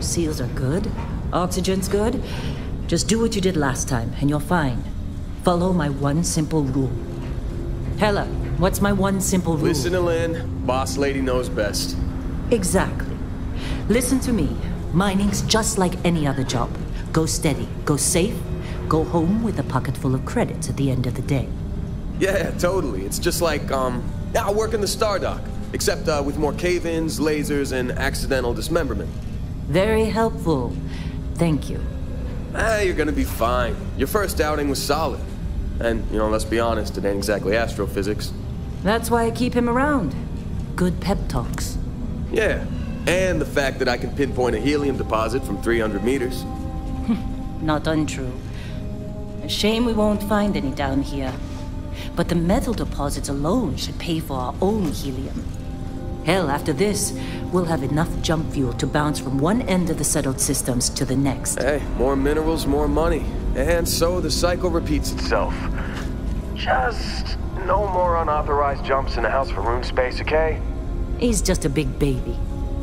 Seals are good. Oxygen's good. Just do what you did last time, and you're fine. Follow my one simple rule. Hella, what's my one simple rule? Listen to Lynn. Boss lady knows best. Exactly. Listen to me. Mining's just like any other job. Go steady, go safe, go home with a pocket full of credits at the end of the day. Yeah, totally. It's just like, I work in the Star Dock. Except with more cave-ins, lasers, and accidental dismemberment. Very helpful. Thank you. You're gonna be fine. Your first outing was solid. And, let's be honest, it ain't exactly astrophysics. That's why I keep him around. Good pep talks. Yeah, and the fact that I can pinpoint a helium deposit from 300 meters. Not untrue. A shame we won't find any down here. But the metal deposits alone should pay for our own helium. Hell, after this, we'll have enough jump fuel to bounce from one end of the settled systems to the next. Hey, more minerals, more money. And so the cycle repeats itself. Just no more unauthorized jumps in the house for room space, okay? He's just a big baby.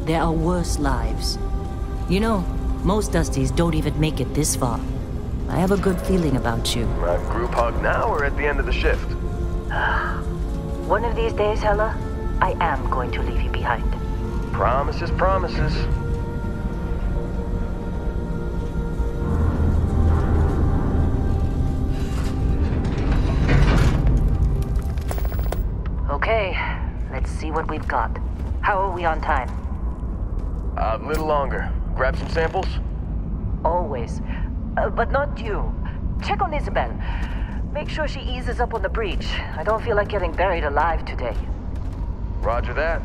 There are worse lives. Most Dusties don't even make it this far. I have a good feeling about you. Group hug now or at the end of the shift? One of these days, Hella, I am going to leave you behind. Promises, promises. Okay, let's see what we've got. How are we on time? A little longer. Grab some samples? Always. But not you. Check on Isabel. Make sure she eases up on the breach. I don't feel like getting buried alive today. Roger that.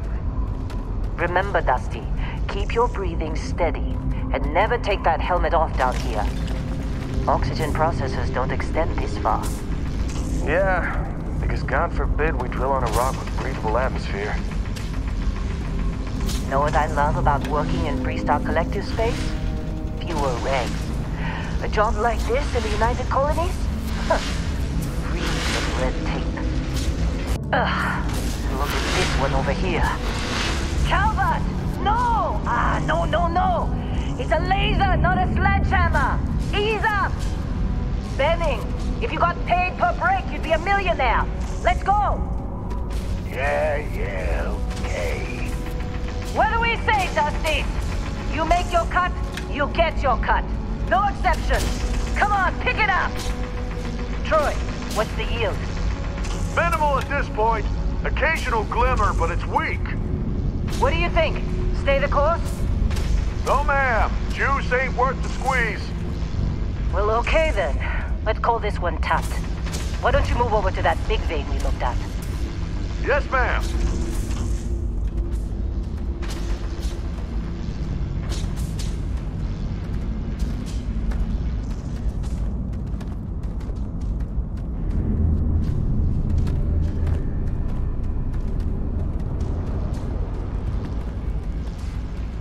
Remember, Dusty, keep your breathing steady and never take that helmet off down here. Oxygen processors don't extend this far. Yeah, because God forbid we drill on a rock with breathable atmosphere. Know what I love about working in Freestar Collective space? Fewer regs. A job like this in the United Colonies? Free of red tape. Look at this one over here. Calvert! No! No. It's a laser, not a sledgehammer. Ease up! Benning, if you got paid per break, you'd be a millionaire. Let's go! Yeah, okay. What do we say, Dusty? You make your cut, you get your cut. No exceptions. Come on, pick it up. Troy, what's the yield? Minimal at this point. Occasional glimmer, but it's weak. What do you think? Stay the course? No, ma'am. Juice ain't worth the squeeze. Well, okay then. Let's call this one tapped. Why don't you move over to that big vein we looked at? Yes, ma'am.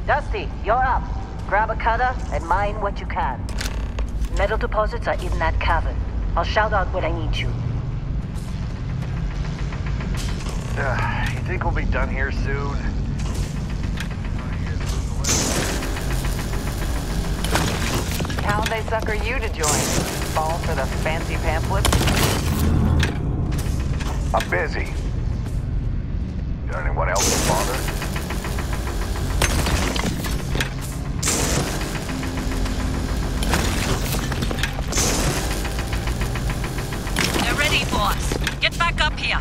Dusty, you're up. Grab a cutter and mine what you can. Metal deposits are in that cavern. I'll shout out when I need you. You think we'll be done here soon? How'd they sucker you to join? Fall for the fancy pamphlet? I'm busy. Got anyone else to bother? They're ready, boss. Get back up here.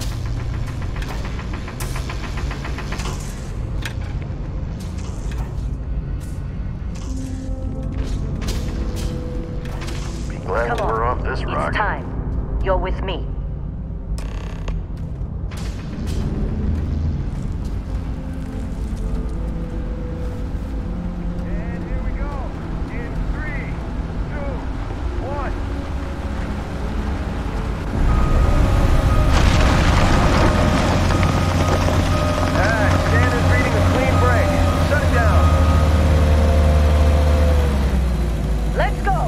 Glad we're off this rock. It's time. You're with me. And here we go. In 3, 2, 1. Standard's reading a clean break. Shut it down. Let's go.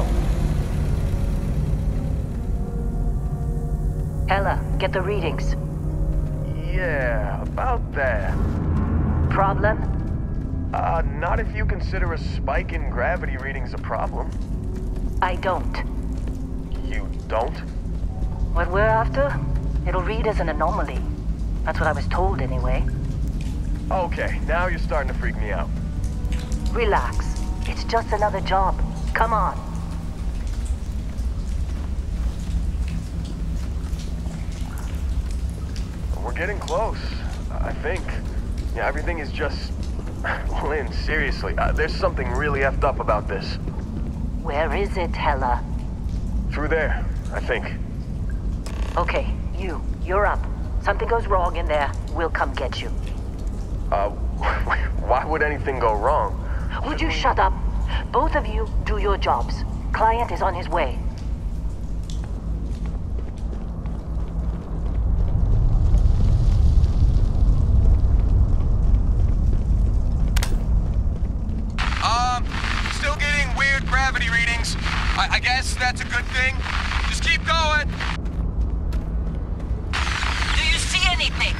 Ella, get the readings. Yeah, about that. Problem? Not if you consider a spike in gravity readings a problem. I don't. You don't? What we're after, it'll read as an anomaly. That's what I was told anyway. Okay, now you're starting to freak me out. Relax. It's just another job. Come on. We're getting close, I think. Yeah, everything is just... Lynn, seriously, there's something really effed up about this. Where is it, Hella? Through there, I think. Okay, you're up. Something goes wrong in there, we'll come get you. Why would anything go wrong? Would you shut up? Both of you do your jobs. Client is on his way. Still getting weird gravity readings. I guess that's a good thing. Just keep going. Do you see anything?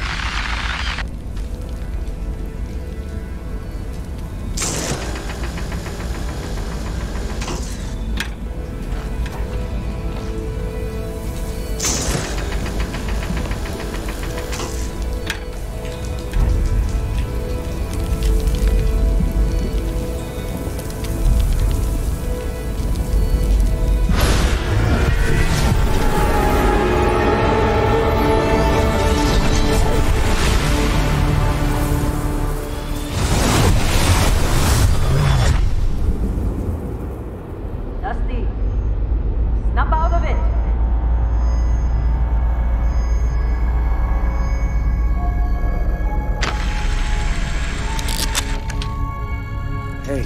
Hey,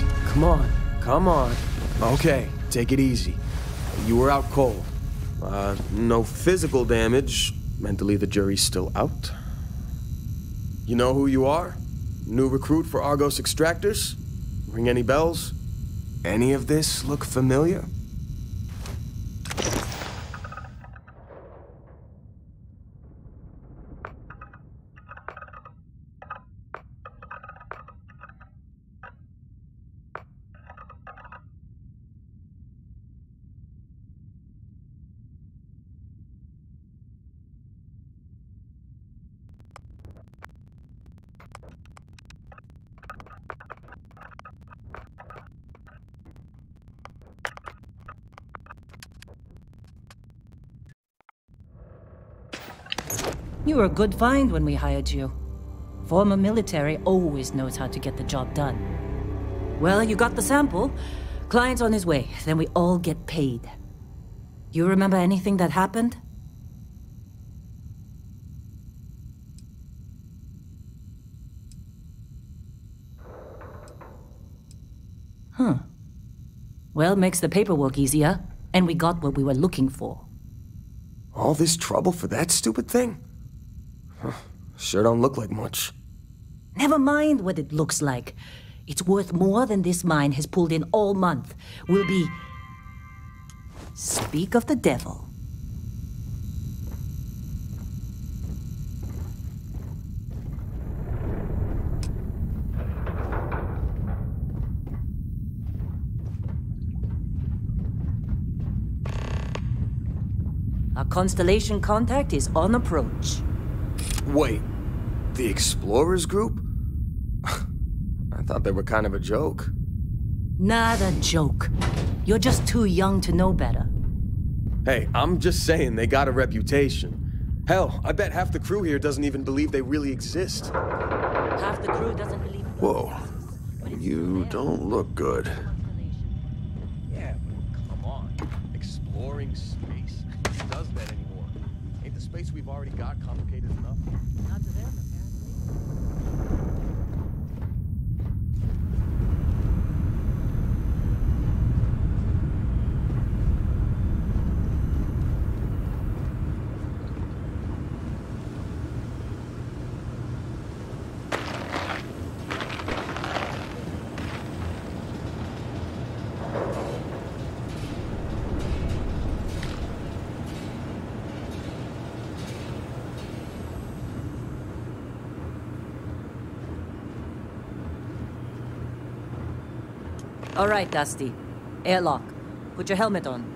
come on. Okay, take it easy. You were out cold. No physical damage. Mentally, the jury's still out. You know who you are? New recruit for Argos Extractors? Ring any bells? Any of this look familiar? You were a good find when we hired you. Former military always knows how to get the job done. Well, you got the sample. Client's on his way, then we all get paid. You remember anything that happened? Huh. Well, makes the paperwork easier, and we got what we were looking for. All this trouble for that stupid thing? Sure don't look like much. Never mind what it looks like. It's worth more than this mine has pulled in all month. We'll be... Speak of the devil. Our Constellation contact is on approach. Wait, the Explorers group? I thought they were kind of a joke. Not a joke. You're just too young to know better. Hey, I'm just saying they got a reputation. Hell, I bet half the crew here doesn't even believe they really exist. Half the crew doesn't believe... Whoa. You don't look good. Yeah, but come on. Exploring space? Who does that anymore? Ain't the space we've already got complicated enough? Not to them, apparently. All right, Dusty. Airlock. Put your helmet on.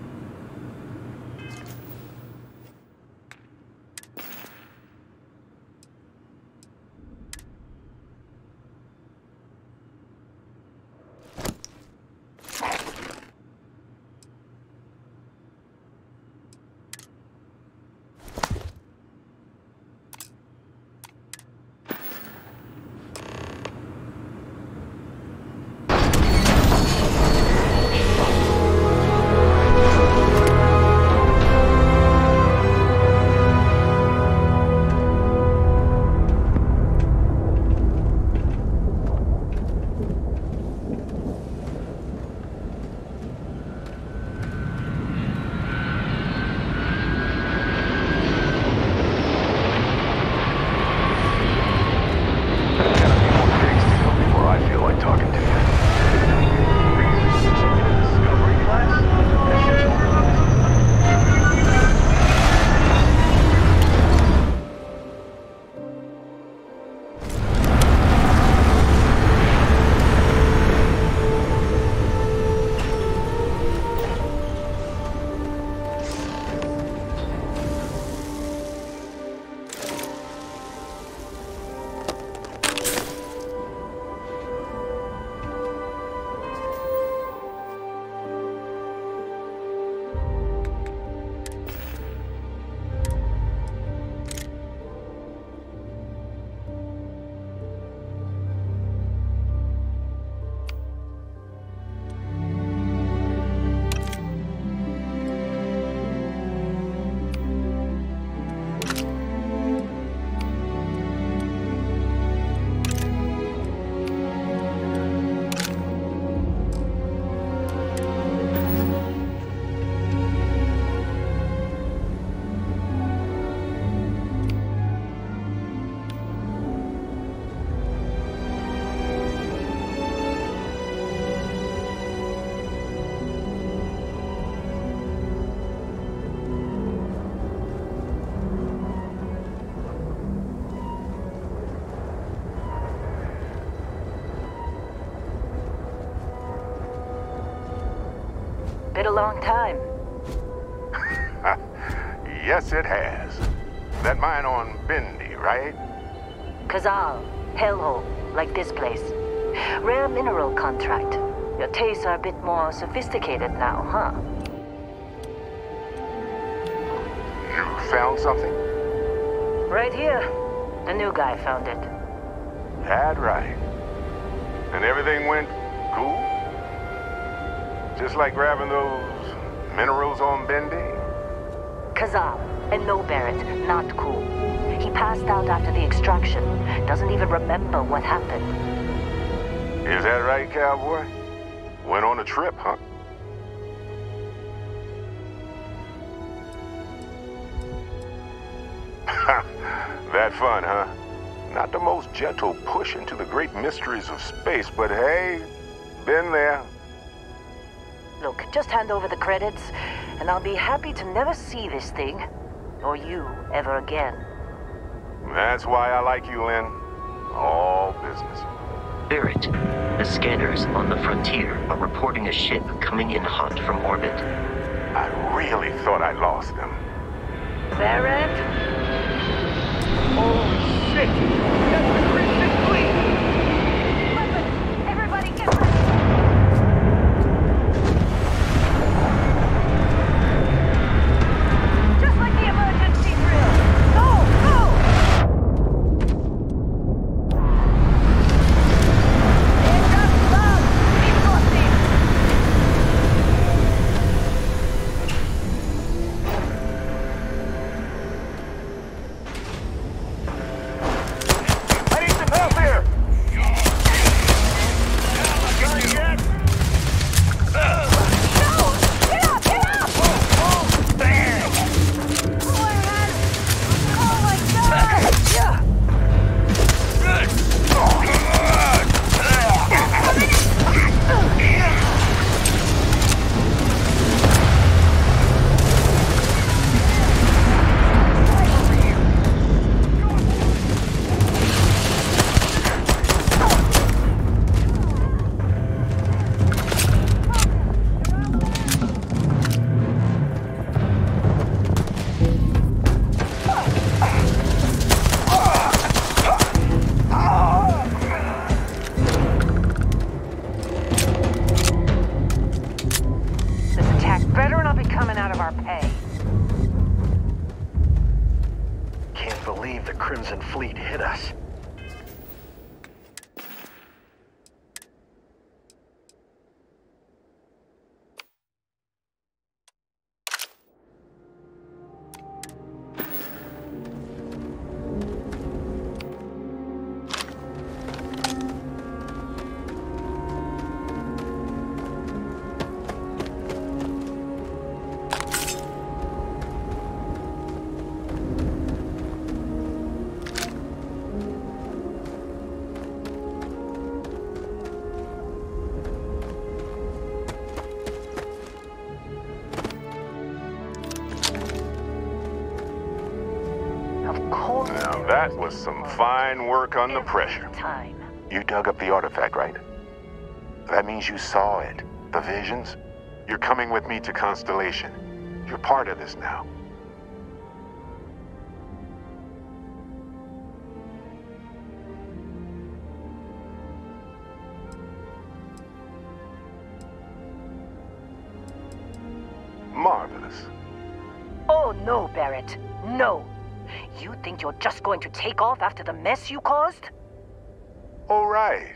Been a long time. Yes, it has. That mine on Bendy, right? Kazal, hellhole, like this place. Rare mineral contract. Your tastes are a bit more sophisticated now, huh? You found something? Right here. The new guy found it. That right. And everything went cool? Just like grabbing those minerals on Bendy? Kazal, and no Barrett, not cool. He passed out after the extraction. Doesn't even remember what happened. Is that right, cowboy? Went on a trip, huh? That fun, huh? Not the most gentle push into the great mysteries of space, but hey, been there. Look, just hand over the credits, and I'll be happy to never see this thing, or you, ever again. That's why I like you, Lynn. All business. Barrett, the scanners on the frontier are reporting a ship coming in hot from orbit. I really thought I lost them. Barrett? Oh, shit! That's the Christian fleet! Weapons! Everybody get ready! Just like the emergency drill! Go! Go! Aircraft loud! Keep crossing! whole Now that was some fine work under pressure. time. You dug up the artifact, right? That means you saw it. The visions? You're coming with me to Constellation. You're part of this now. Marvelous. Oh no, Barrett. No. You think you're just going to take off after the mess you caused? All right.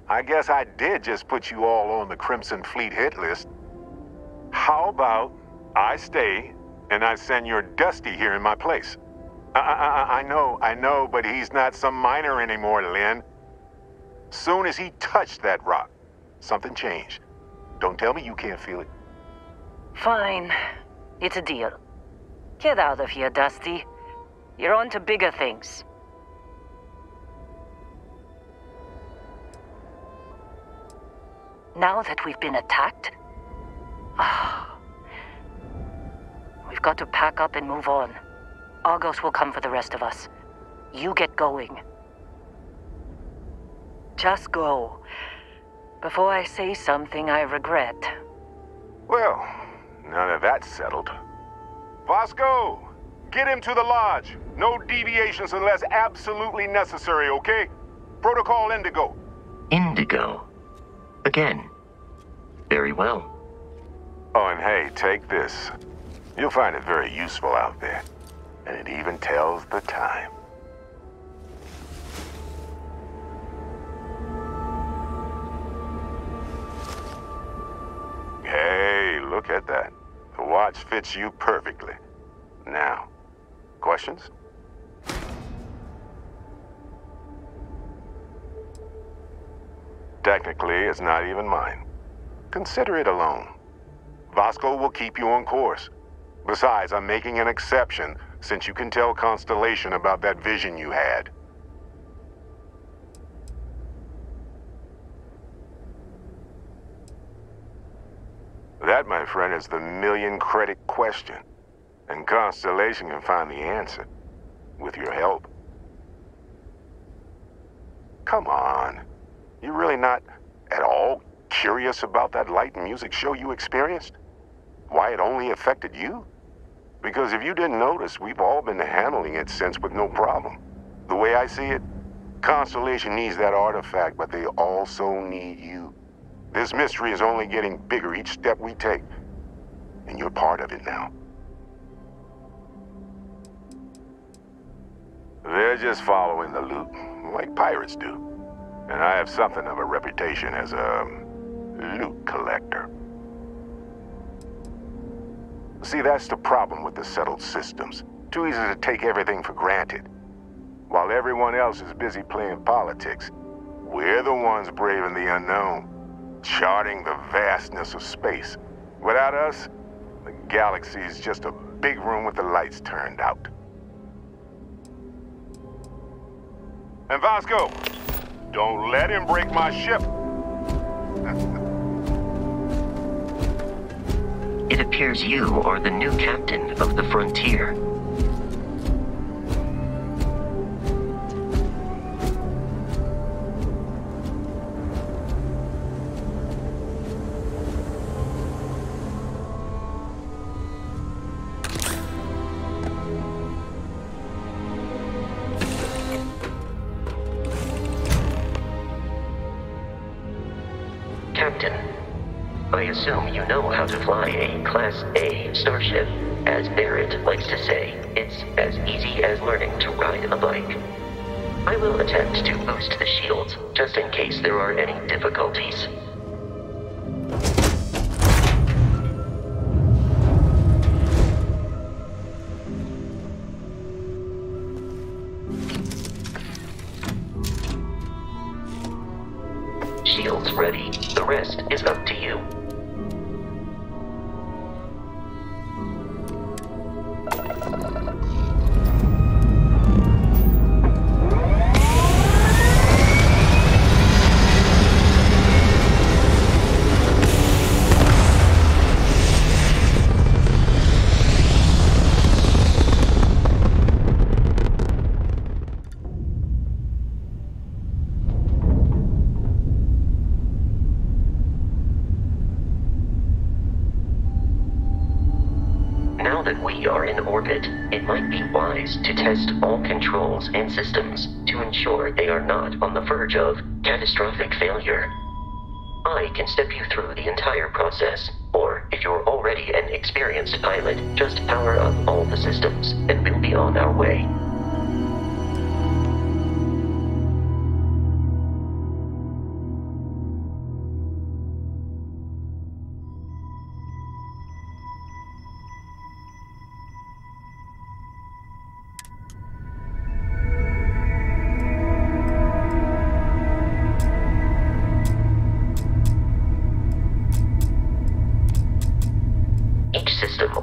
I guess I did just put you all on the Crimson Fleet hit list. How about I stay and I send your Dusty here in my place? I know, but he's not some miner anymore, Lynn. Soon as he touched that rock, something changed. Don't tell me you can't feel it. Fine. It's a deal. Get out of here, Dusty. You're on to bigger things. Now that we've been attacked, we've got to pack up and move on. Argos will come for the rest of us. You get going. Just go. Before I say something I regret. Well, now that that's settled. Vasco, get him to the lodge. No deviations unless absolutely necessary, okay? Protocol Indigo. Indigo. Again. Very well. Oh, and hey, take this. You'll find it very useful out there. And it even tells the time. Hey, look at that. The watch fits you perfectly. Now, questions? Technically, it's not even mine. Consider it a loan. Vasco will keep you on course. Besides, I'm making an exception since you can tell Constellation about that vision you had. That, my friend, is the million-credit question. And Constellation can find the answer. With your help. Come on. You're really not at all curious about that light and music show you experienced? Why it only affected you? Because if you didn't notice, we've all been handling it since with no problem. The way I see it, Constellation needs that artifact, but they also need you. This mystery is only getting bigger each step we take. And you're part of it now. They're just following the loot, like pirates do. And I have something of a reputation as a loot collector. See, that's the problem with the settled systems. Too easy to take everything for granted. While everyone else is busy playing politics, we're the ones braving the unknown, charting the vastness of space. Without us, the galaxy is just a big room with the lights turned out. And Vasco, don't let him break my ship. It appears you are the new captain of the Frontier. Captain, I assume you know how to fly a Class A starship. As Barrett likes to say, it's as easy as learning to ride a bike. I will attempt to boost the shields, just in case there are any difficulties. Shields ready. The rest is up to you. Now that we are in orbit, it might be wise to test all controls and systems to ensure they are not on the verge of catastrophic failure. I can step you through the entire process, or if you're already an experienced pilot, just power up all the systems, and we'll be on our way.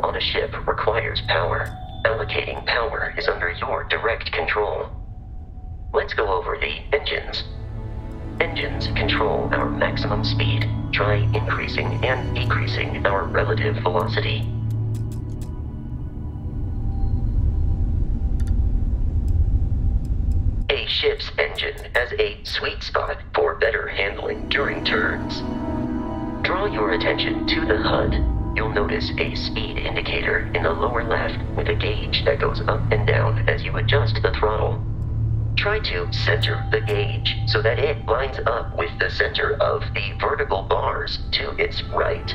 On a ship requires power. Allocating power is under your direct control. Let's go over the engines. Engines control our maximum speed. Try increasing and decreasing our relative velocity. A ship's engine has a sweet spot for better handling during turns. Draw your attention to the HUD. You'll notice a speed indicator in the lower left with a gauge that goes up and down as you adjust the throttle. Try to center the gauge so that it lines up with the center of the vertical bars to its right.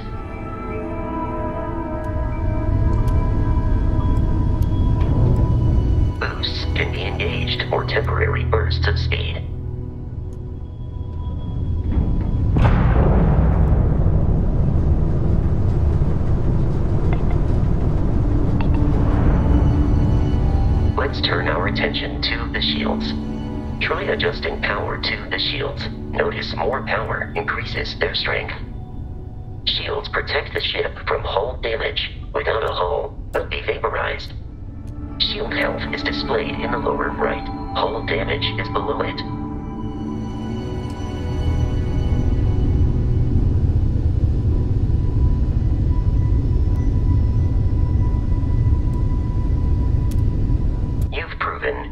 Boosts can be engaged for temporary bursts of speed. Let's turn our attention to the shields. Try adjusting power to the shields. Notice more power increases their strength. Shields protect the ship from hull damage. Without a hull, will be vaporized. Shield health is displayed in the lower right. Hull damage is below it.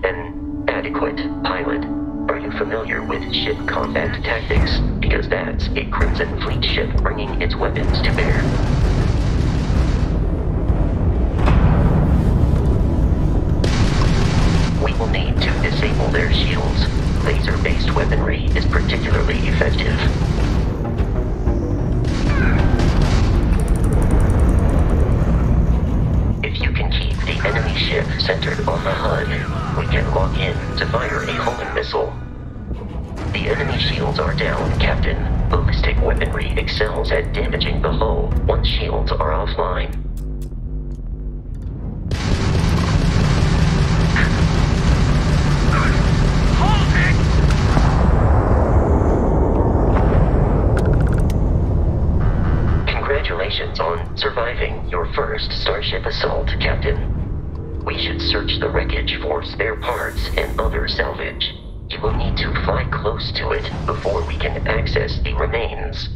An adequate pilot. Are you familiar with ship combat tactics? Because that's a Crimson Fleet ship bringing its weapons to bear. We will need to disable their shields. Laser-based weaponry is particularly effective. If you can keep the enemy ship centered on the HUD, we can lock in to fire a homing missile. The enemy shields are down, Captain. Ballistic weaponry excels at damaging the hull once shields are offline. Congratulations on surviving your first Starship assault, Captain. We should search the wreckage for spare parts and other salvage. You will need to fly close to it before we can access the remains.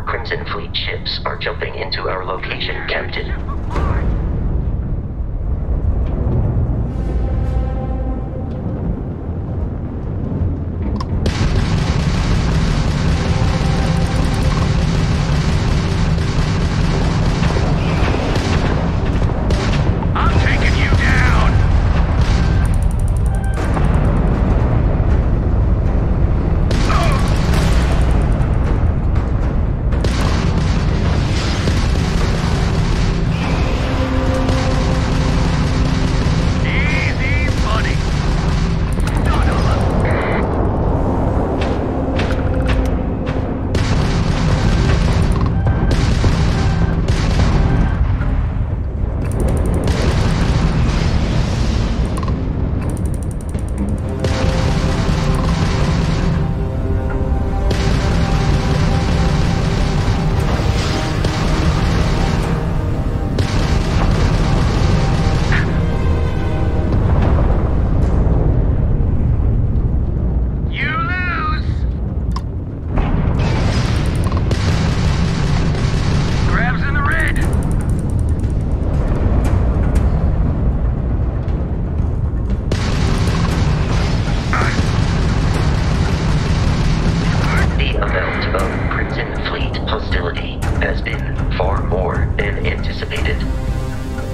Crimson Fleet ships are jumping into our location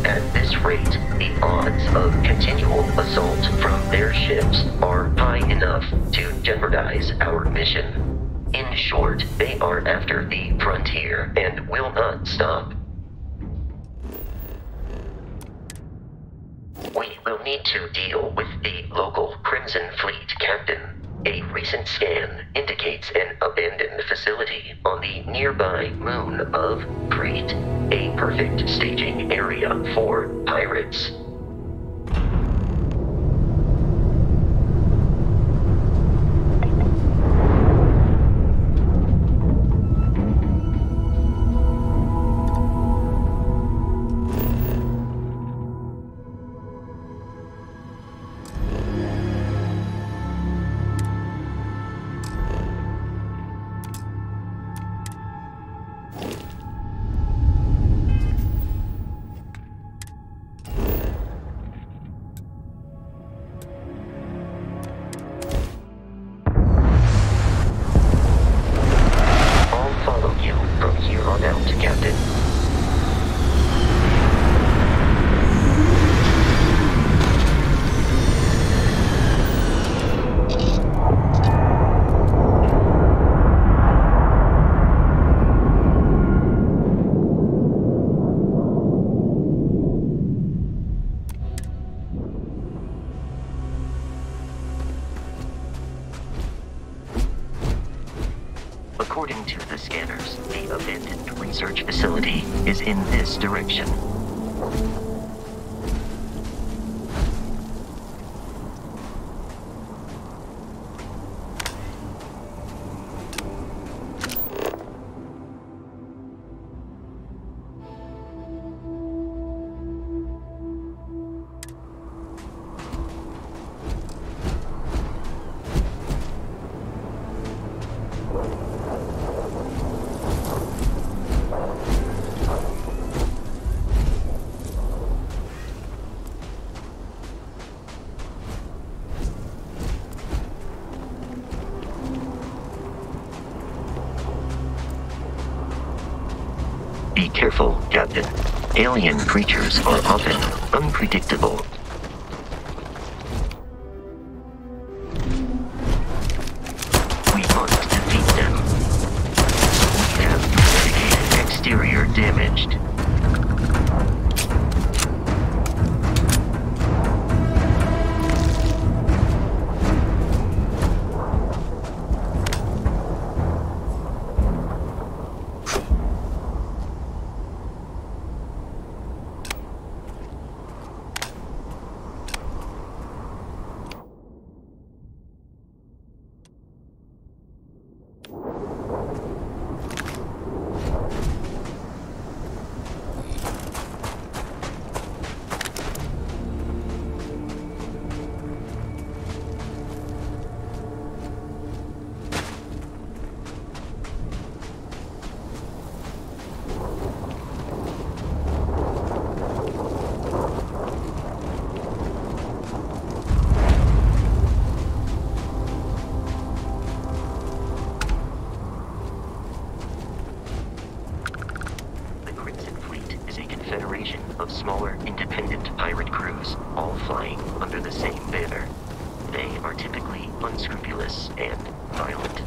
At this rate, the odds of continual assault from their ships are high enough to jeopardize our mission. In short, they are after the frontier and will not stop. We will need to deal with the local Crimson Fleet captain. A recent scan indicates an abandoned facility on the nearby moon of Crete, a perfect staging area for pirates. According to the scanners, the abandoned research facility is in this direction. Be careful, Captain. Alien creatures are often unpredictable. We must defeat them. We have investigated exterior damaged. Of smaller, independent pirate crews, all flying under the same banner. They are typically unscrupulous and violent.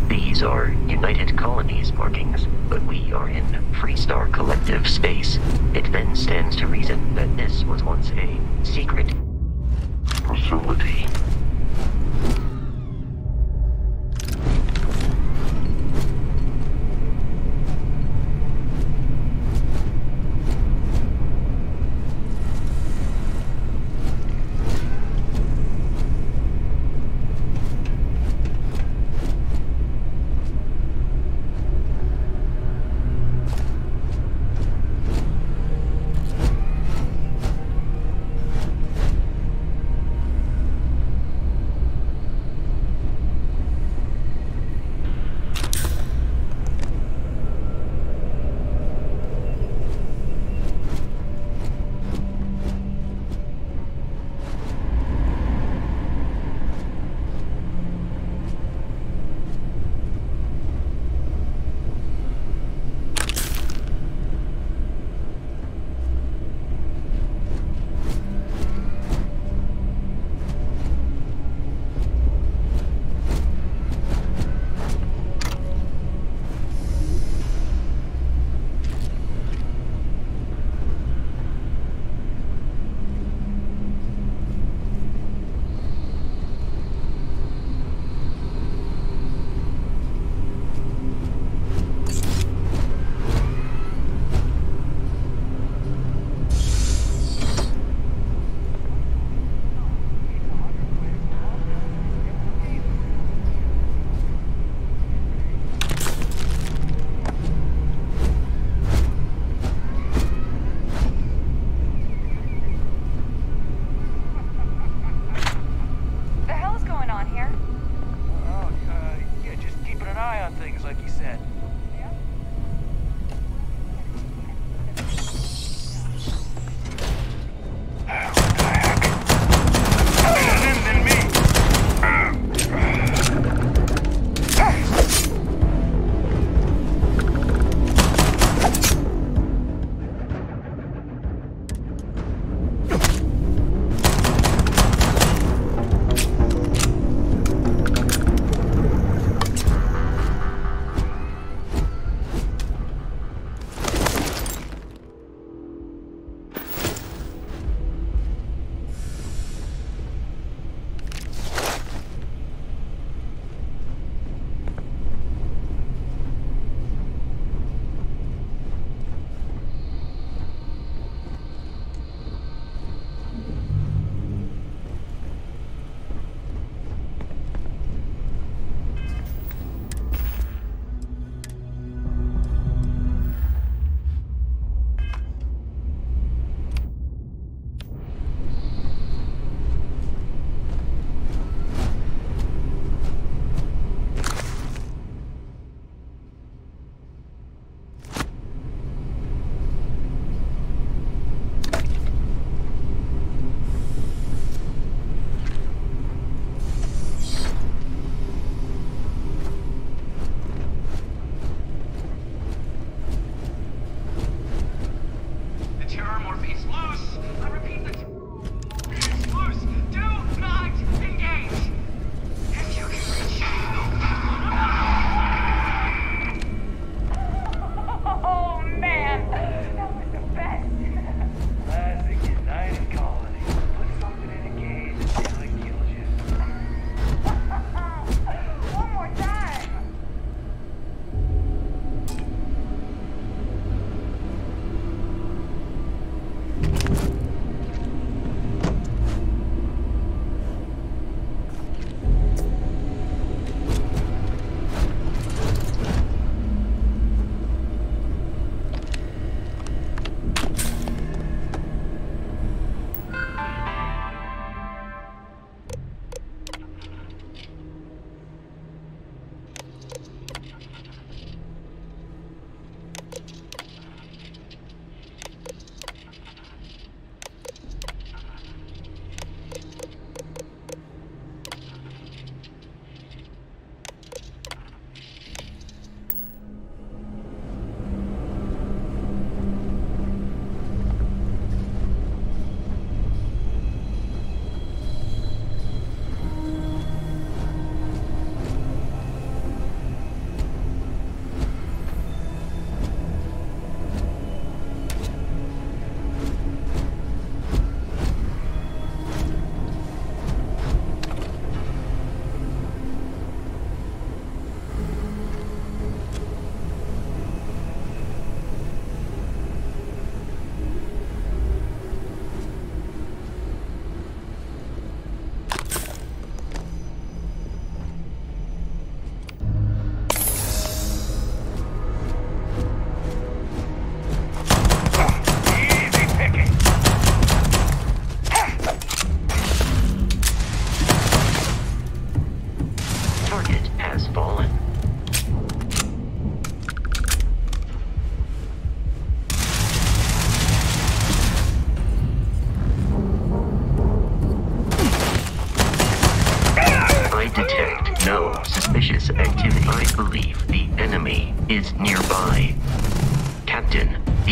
These are United Colonies markings, but we are in Freestar Collective space. It then stands to reason that this was once a secret facility.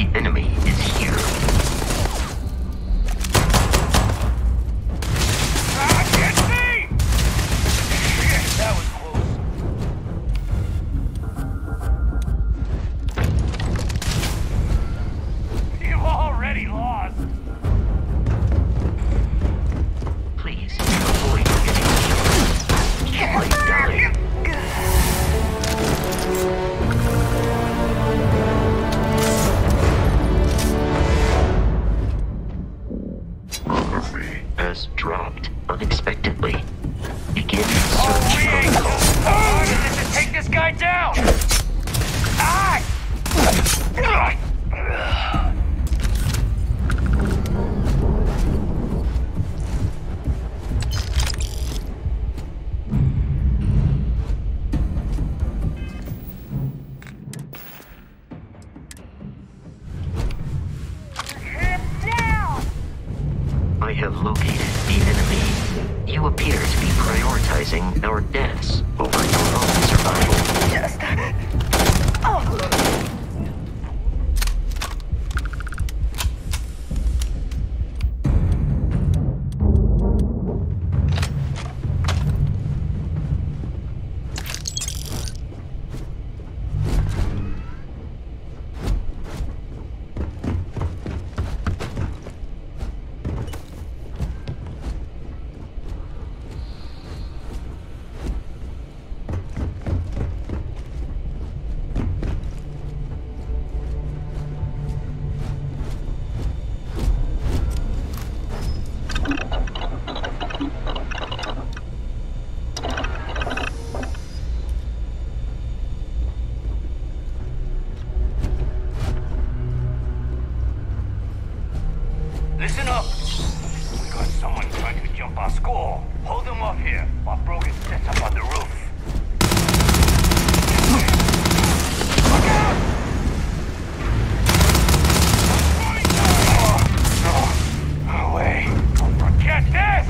The enemy is here. Ah, get me! Shit, that was close. You already lost. Please, avoid getting killed. You might die. Has dropped unexpectedly. Begin search protocol. Oh, this is to take this guy down! Ah! I have located the enemy. You appear to be prioritizing our deaths over your own survival. Listen up! We got someone trying to jump our school. Hold them off here while Brogan sets up on the roof. Look out! No way. Forget this!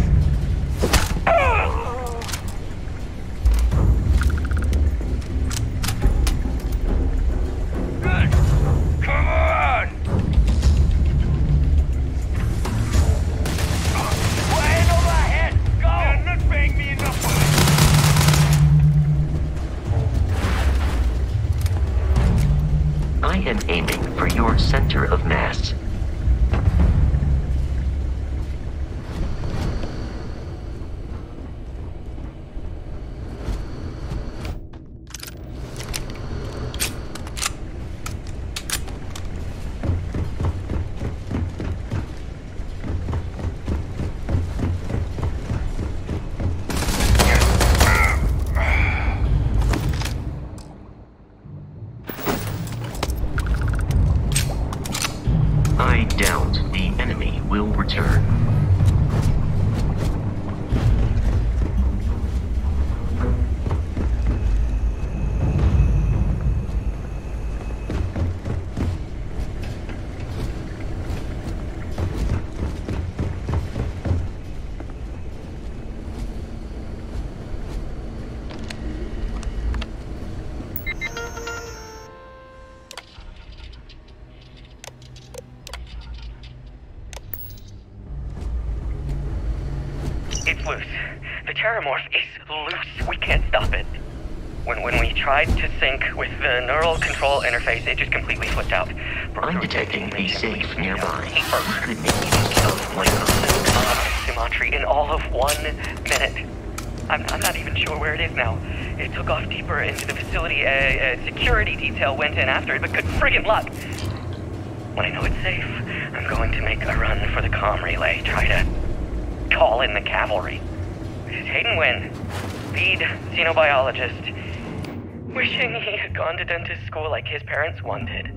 Good! Come on! Way overhead! Go! They're not paying me enough for this. I am aiming for your center of mass. I doubt the enemy will return. It's loose. The Terramorph is loose. We can't stop it. When we tried to sync with the neural control interface, it just completely flipped out. I'm detecting a safe nearby. You could make use of my Sumatri in all of 1 minute. I'm not even sure where it is now. It took off deeper into the facility. A security detail went in after it, but good friggin' luck. When I know it's safe, I'm going to make a run for the comm relay. Try to call in the cavalry. This is Hayden Wynn, lead xenobiologist. Wishing he had gone to dentist school like his parents wanted.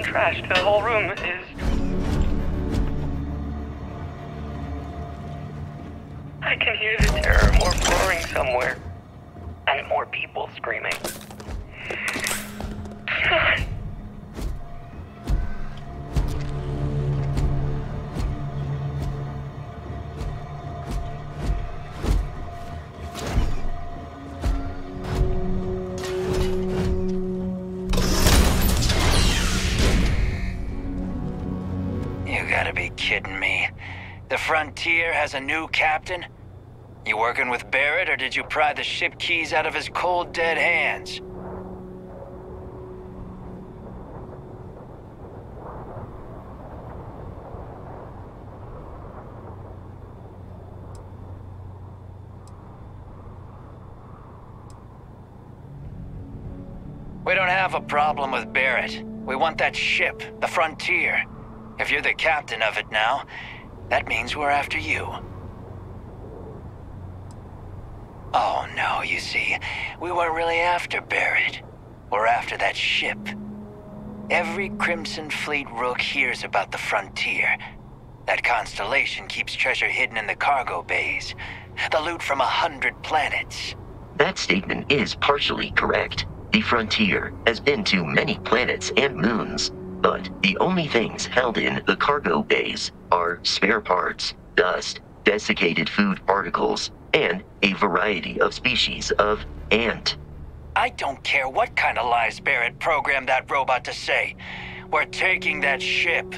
and trashed. The whole room is... I can hear the terror more roaring somewhere. And more people screaming. You gotta be kidding me. The Frontier has a new captain? You working with Barrett, or did you pry the ship keys out of his cold, dead hands? We don't have a problem with Barrett. We want that ship, the Frontier. If you're the captain of it now, that means we're after you. Oh no, you see, we weren't really after Barrett. We're after that ship. Every Crimson Fleet rook hears about the Frontier. That constellation keeps treasure hidden in the cargo bays. The loot from 100 planets. That statement is partially correct. The Frontier has been to many planets and moons, but the only things held in the cargo bays are spare parts, dust, desiccated food particles, and a variety of species of ant. I don't care what kind of lies Barrett programmed that robot to say. We're taking that ship.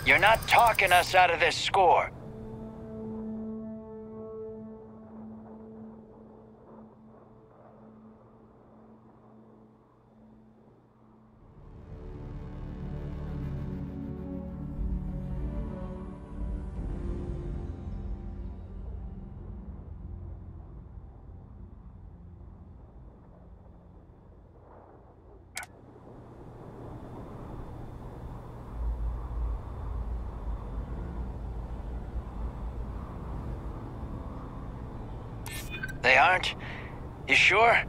You're not talking us out of this score. They aren't? You sure?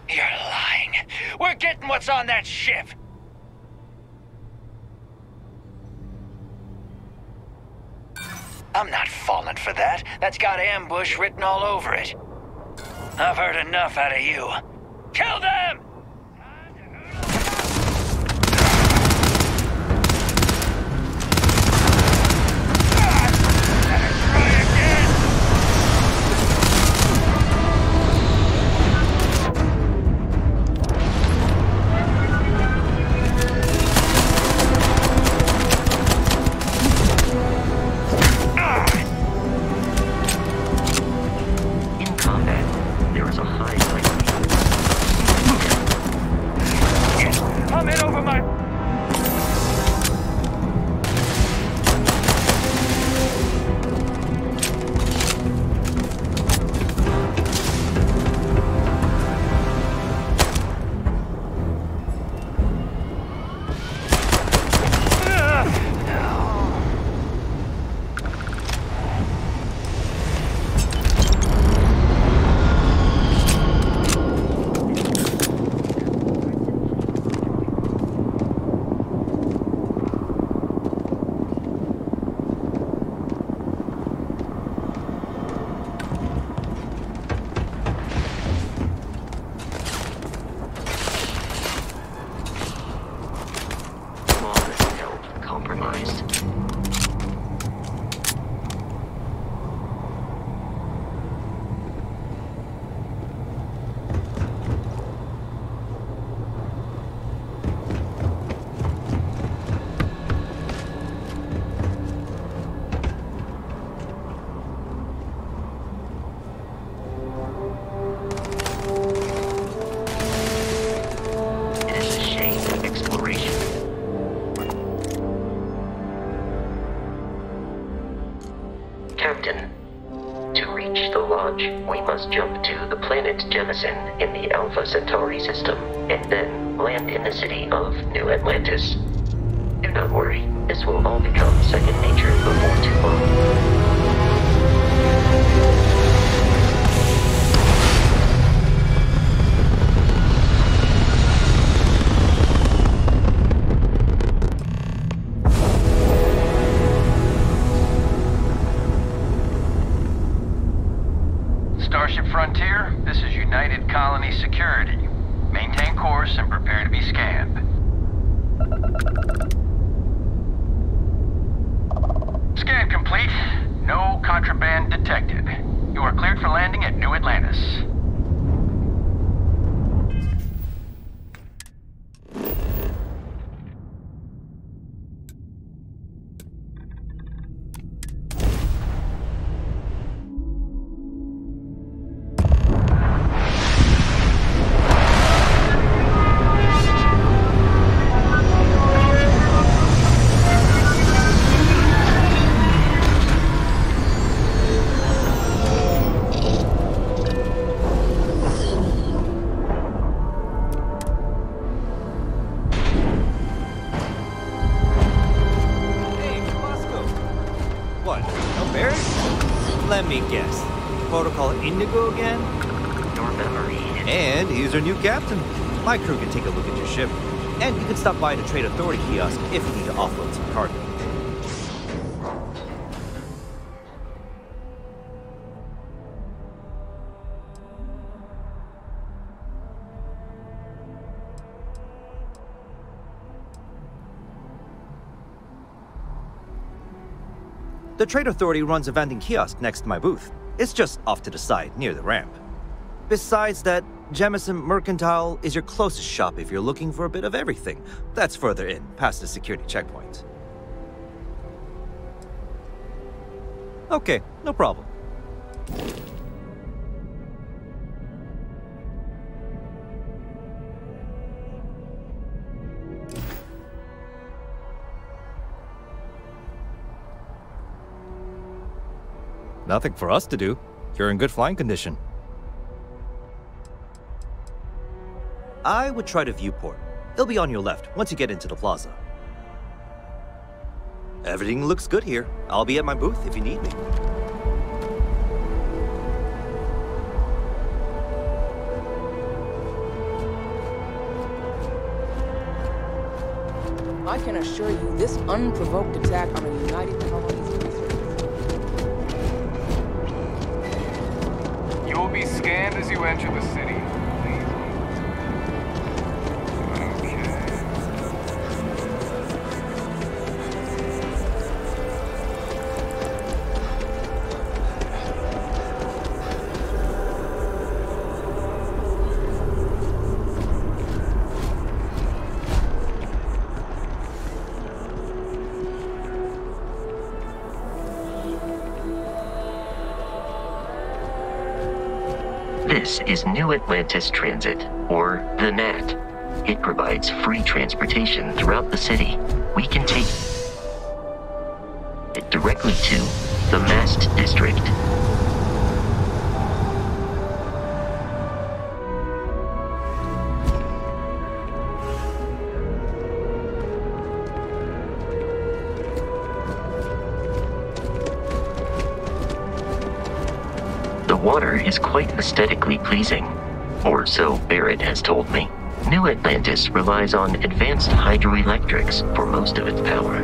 You're lying. We're getting what's on that ship. I'm not falling for that. That's got ambush written all over it. I've heard enough out of you. Kill them! In combat, there is a high likelihood. must jump to the planet Jemison in the Alpha Centauri system, and then land in the city of New Atlantis. Do not worry, this will all become second nature before too long. Starship Frontier, this is United Colony Security. Maintain course and prepare to be scanned. Scan complete. No contraband detected. You are cleared for landing at New Atlantis. Let me guess. Protocol Indigo again? Your memory. And he's our new captain. My crew can take a look at your ship. And you can stop by the Trade Authority kiosk if you need to offload some cargo. The Trade Authority runs a vending kiosk next to my booth. It's just off to the side, near the ramp. Besides that, Jemison Mercantile is your closest shop if you're looking for a bit of everything. That's further in, past the security checkpoint. Okay, no problem. Nothing for us to do. You're in good flying condition. I would try the viewport. It'll be on your left once you get into the plaza. Everything looks good here. I'll be at my booth if you need me. I can assure you this unprovoked attack on a United Colonies. You will be scanned as you enter the city. This is New Atlantis Transit, or the NAT. It provides free transportation throughout the city. We can take it directly to the Mast District. The water is quite aesthetically pleasing, or so Barrett has told me. New Atlantis relies on advanced hydroelectrics for most of its power.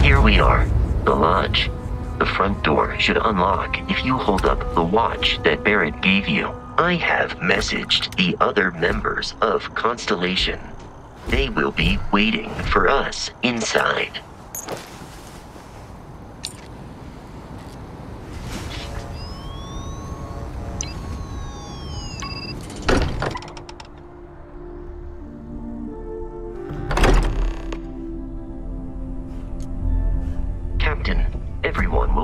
Here we are, the lodge. The front door should unlock if you hold up the watch that Barrett gave you. I have messaged the other members of Constellation. They will be waiting for us inside.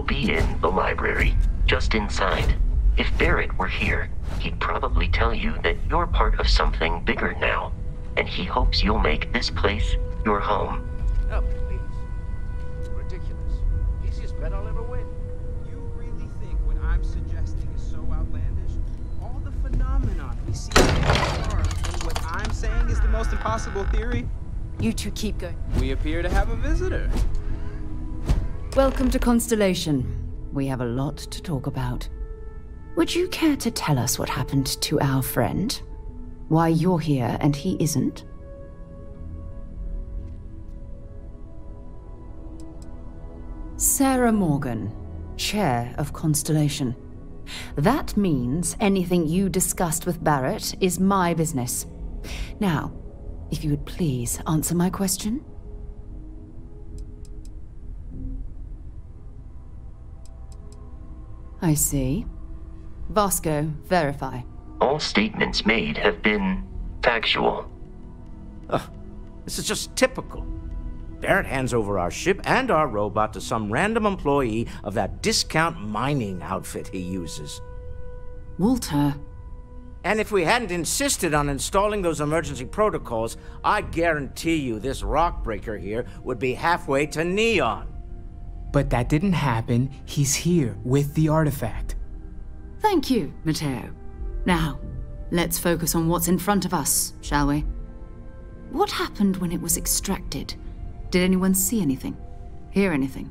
be in the library, just inside. If Barrett were here, he'd probably tell you that you're part of something bigger now, and he hopes you'll make this place your home. Oh, please. It's ridiculous. Easiest bet I'll ever win. You really think what I'm suggesting is so outlandish? All the phenomenon we see in stars and what I'm saying is the most impossible theory? You two keep going. We appear to have a visitor. Welcome to Constellation. We have a lot to talk about. Would you care to tell us what happened to our friend? Why you're here and he isn't? Sarah Morgan, Chair of Constellation. That means anything you discussed with Barrett is my business. Now, if you would please answer my question. I see. Vasco, verify. All statements made have been factual. This is just typical. Barrett hands over our ship and our robot to some random employee of that discount mining outfit he uses. Walter. And if we hadn't insisted on installing those emergency protocols, I guarantee you this rock breaker here would be halfway to Neon. But that didn't happen. He's here with the artifact. Thank you, Matteo. Now, let's focus on what's in front of us, shall we? What happened when it was extracted? Did anyone see anything? Hear anything?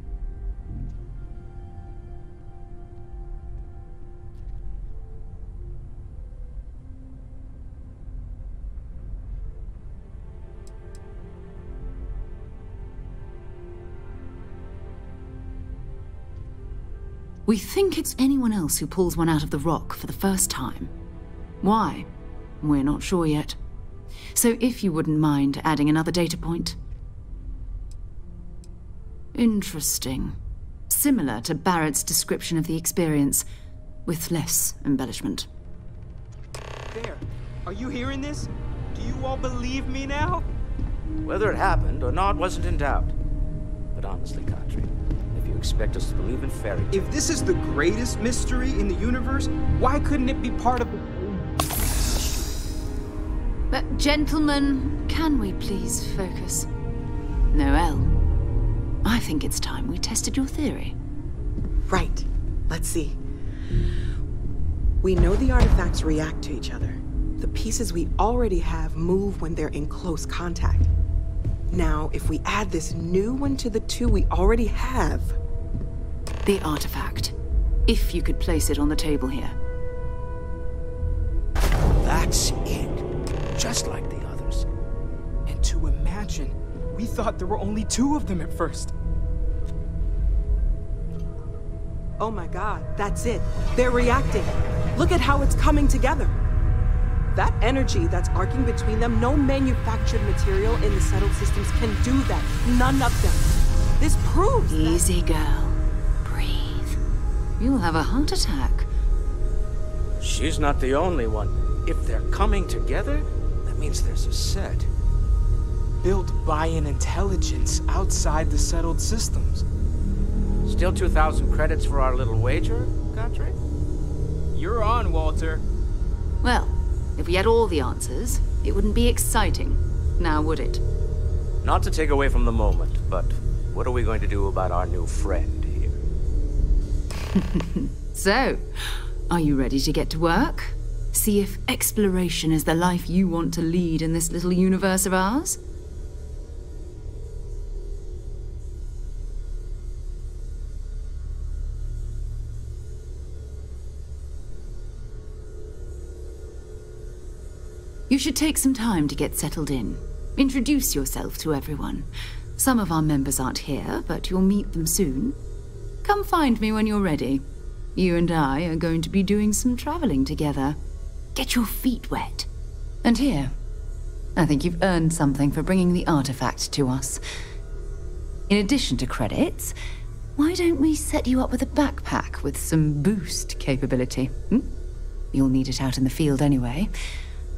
We think it's anyone else who pulls one out of the rock for the first time. Why? We're not sure yet. So if you wouldn't mind adding another data point. Interesting. Similar to Barrett's description of the experience, with less embellishment. There. Are you hearing this? Do you all believe me now? Whether it happened or not wasn't in doubt. But honestly, Katri, if you expect us to believe in fairy tales... If this is the greatest mystery in the universe, why couldn't it be part of the... But gentlemen, can we please focus? Noelle, I think it's time we tested your theory. Right. Let's see. We know the artifacts react to each other. The pieces we already have move when they're in close contact. Now, if we add this new one to the two we already have... The artifact. If you could place it on the table here. That's it. Just like the others. And to imagine, we thought there were only 2 of them at first. Oh my god, that's it. They're reacting. Look at how it's coming together. That energy that's arcing between them, no manufactured material in the settled systems can do that. None of them. This proves that... Easy, girl. Breathe. You'll have a heart attack. She's not the only one. If they're coming together, that means there's a set. Built by an intelligence outside the settled systems. Still 2,000 credits for our little wager, Katri? You're on, Walter. Well, if we had all the answers, it wouldn't be exciting, now would it? Not to take away from the moment, but what are we going to do about our new friend here? So, are you ready to get to work? See if exploration is the life you want to lead in this little universe of ours? You should take some time to get settled in. Introduce yourself to everyone. Some of our members aren't here, but you'll meet them soon. Come find me when you're ready. You and I are going to be doing some traveling together. Get your feet wet. And here, I think you've earned something for bringing the artifact to us. In addition to credits, why don't we set you up with a backpack with some boost capability? You'll need it out in the field anyway.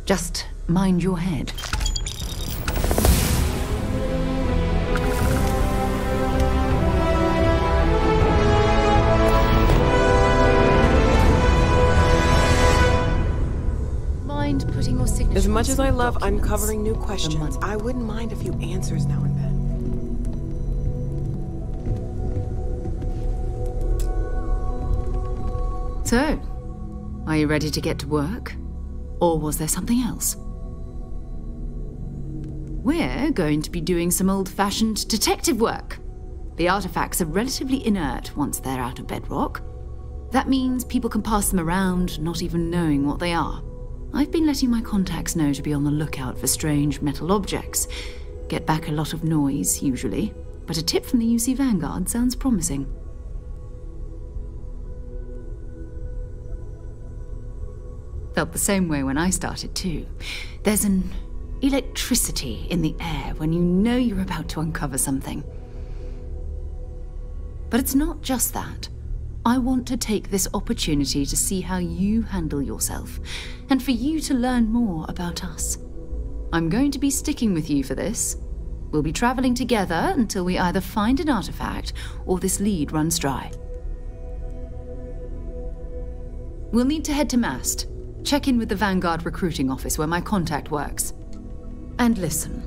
Just mind your head. much as I love uncovering new questions, I wouldn't mind a few answers now and then. So, are you ready to get to work? Or was there something else? We're going to be doing some old-fashioned detective work. The artifacts are relatively inert once they're out of bedrock. That means people can pass them around, not even knowing what they are. I've been letting my contacts know to be on the lookout for strange metal objects. Get back a lot of noise, usually, but a tip from the UC Vanguard sounds promising. Felt the same way when I started, too. There's an electricity in the air when you know you're about to uncover something. But it's not just that. I want to take this opportunity to see how you handle yourself, and for you to learn more about us. I'm going to be sticking with you for this. We'll be traveling together until we either find an artifact or this lead runs dry. We'll need to head to Mast. Check in with the Vanguard recruiting office where my contact works. And listen,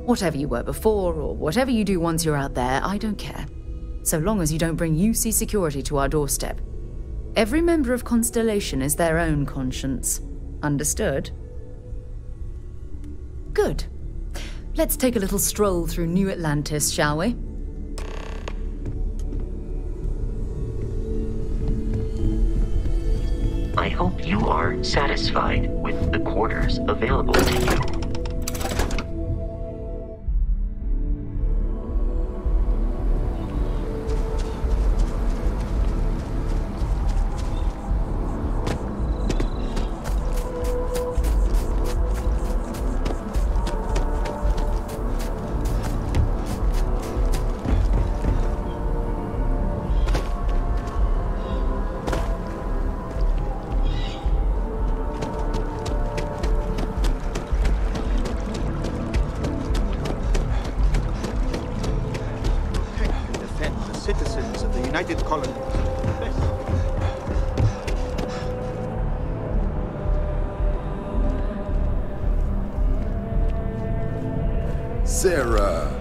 whatever you were before or whatever you do once you're out there, I don't care. So long as you don't bring UC security to our doorstep. Every member of Constellation is their own conscience. Understood? Good. Let's take a little stroll through New Atlantis, shall we? I hope you are satisfied with the quarters available to you. Citizens of the United Colonies. Sarah!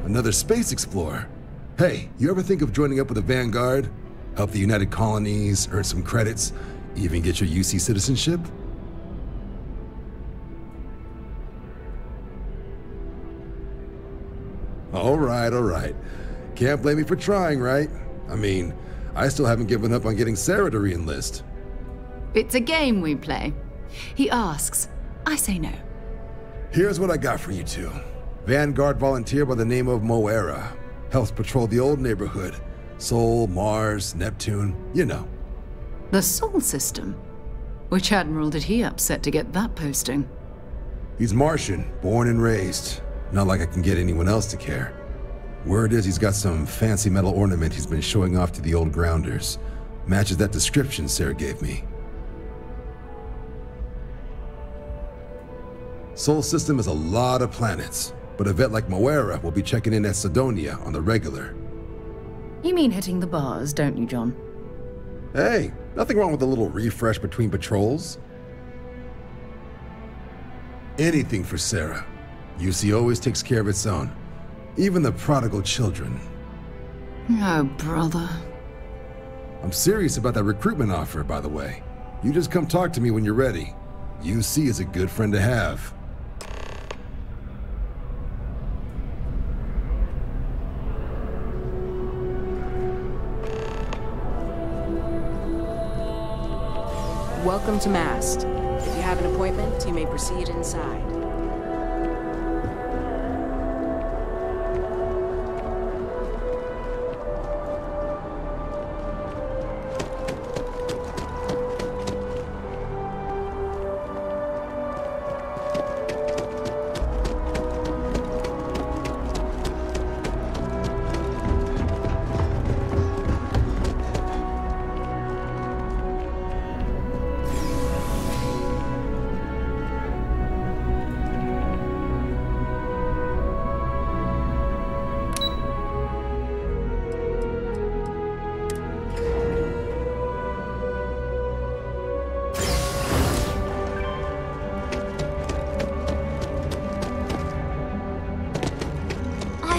Another space explorer. Hey, you ever think of joining up with the Vanguard? Help the United Colonies, earn some credits, even get your UC citizenship? All right. Can't blame me for trying, right? I mean, I still haven't given up on getting Sarah to re-enlist. It's a game we play. He asks, I say no. Here's what I got for you two. Vanguard volunteer by the name of Moira. Helps patrol the old neighborhood. Sol, Mars, Neptune, you know. The Sol system? Which admiral did he upset to get that posting? He's Martian, born and raised. Not like I can get anyone else to care. Word is he's got some fancy metal ornament he's been showing off to the old grounders. Matches that description Sarah gave me. Sol system is a lot of planets, but a vet like Moira will be checking in at Sidonia on the regular. You mean hitting the bars, don't you, John? Hey, nothing wrong with a little refresh between patrols. Anything for Sarah. UC always takes care of its own. Even the prodigal children. Oh, brother. I'm serious about that recruitment offer, by the way. You just come talk to me when you're ready. UC is a good friend to have. Welcome to Mast. If you have an appointment, you may proceed inside.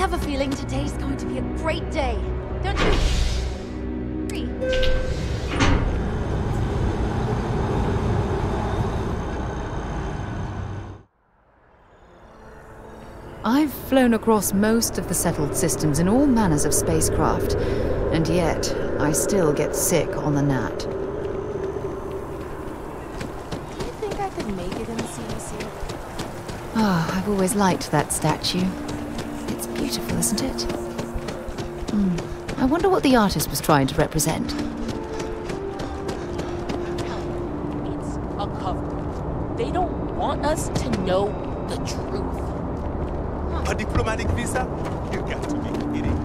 have a feeling today's going to be a great day, don't you? I've flown across most of the settled systems in all manners of spacecraft, and yet I still get sick on the gnat. Do you think I could make it in the CEC? Ah, I've always liked that statue. It's beautiful, isn't it? I wonder what the artist was trying to represent. It's a cover. They don't want us to know the truth. A diplomatic visa? You got to be kidding.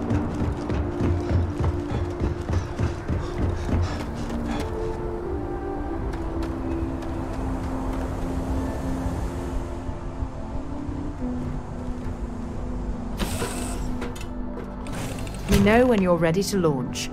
You know when you're ready to launch.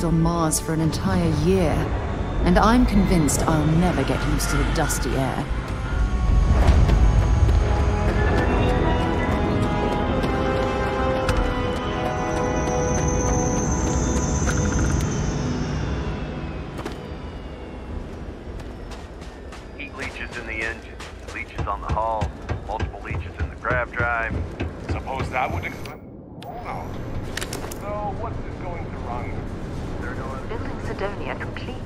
On Mars for an entire year, and I'm convinced I'll never get used to the dusty air. Heat leeches in the engine, leeches on the hull, multiple leeches in the grav drive. Suppose that would explain. Oh, so what is going to run? Building Sidonia completely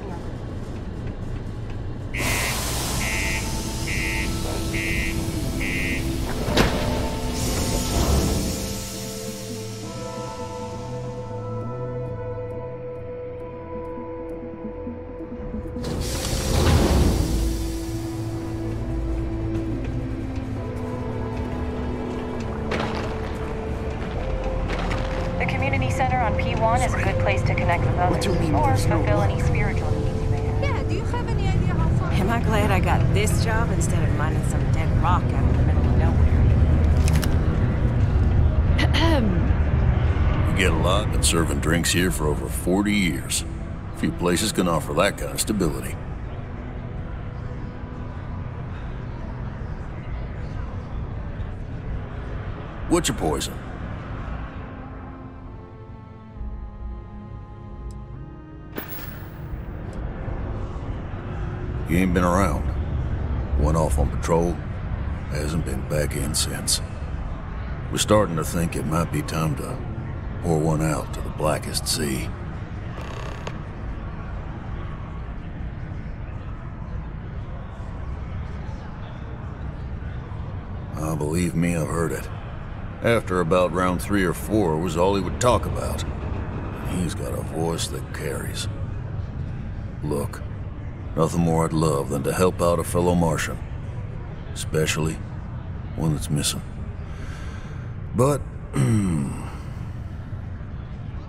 The community center on P1 is a good place to connect with others, or fulfill any spiritual needs you may have. Yeah, do you have any idea how far? Am I glad I got this job instead of mining some dead rock out in the middle of nowhere? You get a lot, been serving drinks here for over 40 years. Few places can offer that kind of stability. What's your poison? You ain't been around. Went off on patrol, hasn't been back in since. We're starting to think it might be time to pour one out to the blackest sea. Believe me, I've heard it. After about round 3 or 4 was all he would talk about. He's got a voice that carries. Look, nothing more I'd love than to help out a fellow Martian. Especially one that's missing. But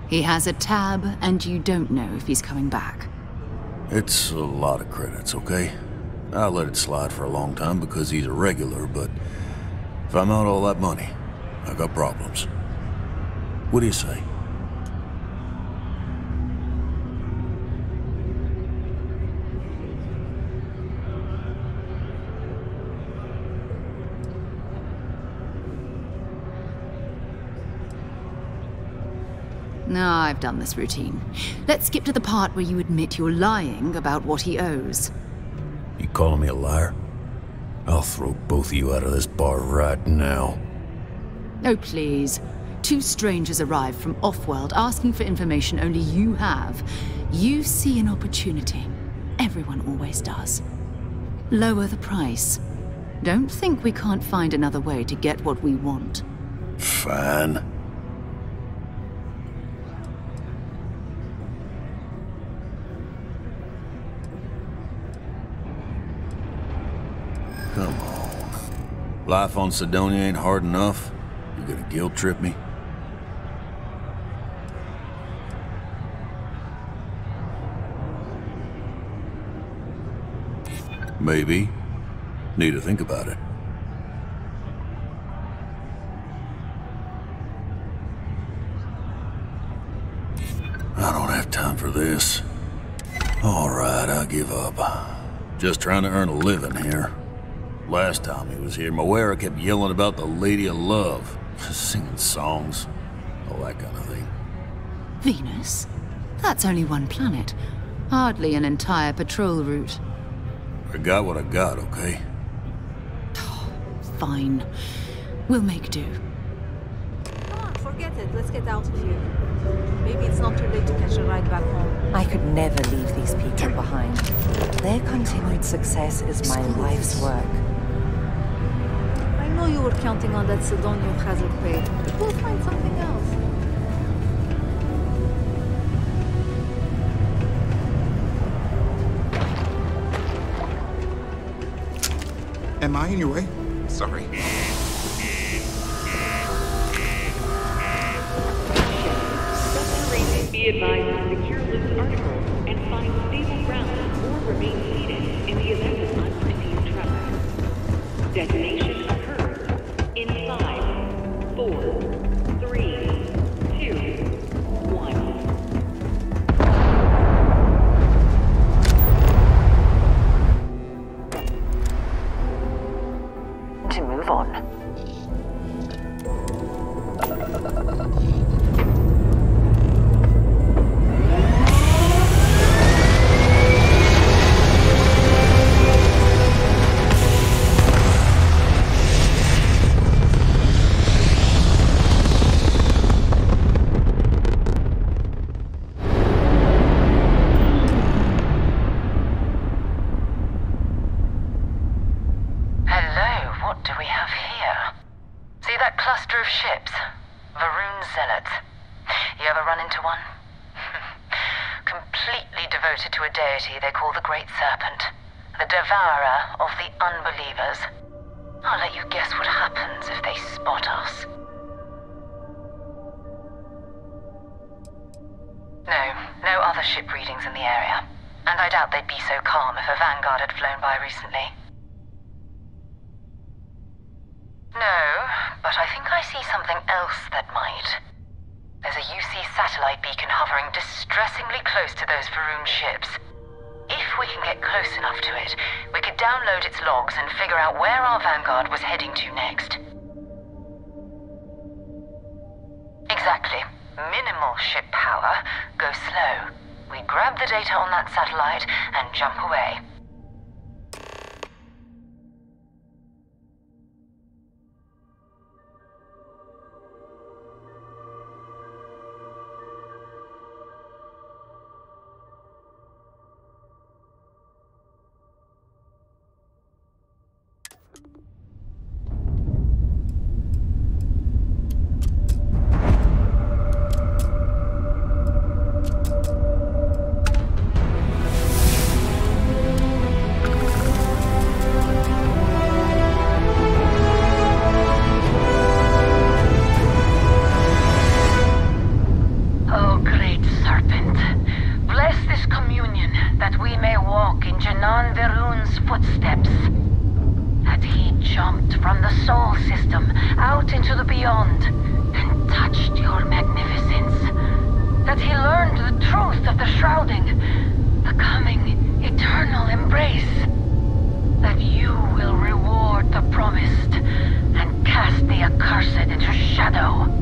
He has a tab, and you don't know if he's coming back. It's a lot of credits, okay? I'll let it slide for a long time because he's a regular, but if I'm out all that money, I got problems. What do you say? No, I've done this routine. Let's skip to the part where you admit you're lying about what he owes. You calling me a liar? I'll throw both of you out of this bar right now. Oh, please. Two strangers arrive from off-world asking for information only you have. You see an opportunity. Everyone always does. Lower the price. Don't think we can't find another way to get what we want. Fine. Come on. Life on Sidonia ain't hard enough. You gonna guilt trip me? Maybe. Need to think about it. I don't have time for this. All right, I give up. Just trying to earn a living here. Last time he was here, Moira kept yelling about the Lady of Love, singing songs, all that kind of thing. Venus? That's only one planet. Hardly an entire patrol route. I got what I got, okay? Fine. We'll make do. Come on, forget it. Let's get out of here. Maybe it's not too late to catch a ride back home. I could never leave these people behind. Their continued success is my life's work. I know you were counting on that Sidonia hazard pay, but we'll find something else. Am I in your way? Sorry. Be advised to secure loose articles and find stable ground or remain seated in the event of unforeseen travel. Detonation occurs in 5, 4, 3, 2, 1. To move on. They call the Great Serpent, the devourer of the unbelievers. I'll let you guess what happens if they spot us. No other ship readings in the area, and I doubt they'd be so calm if a Vanguard had flown by recently. No, but I think I see something else that might. There's a UC satellite beacon hovering distressingly close to those Faroon ships. If we can get close enough to it, we could download its logs and figure out where our Vanguard was heading to next. Exactly. Minimal ship power. Go slow. We grab the data on that satellite and jump away. wisdom out into the beyond and touched your magnificence. That he learned the truth of the shrouding, the coming eternal embrace. That you will reward the promised and cast the accursed into shadow.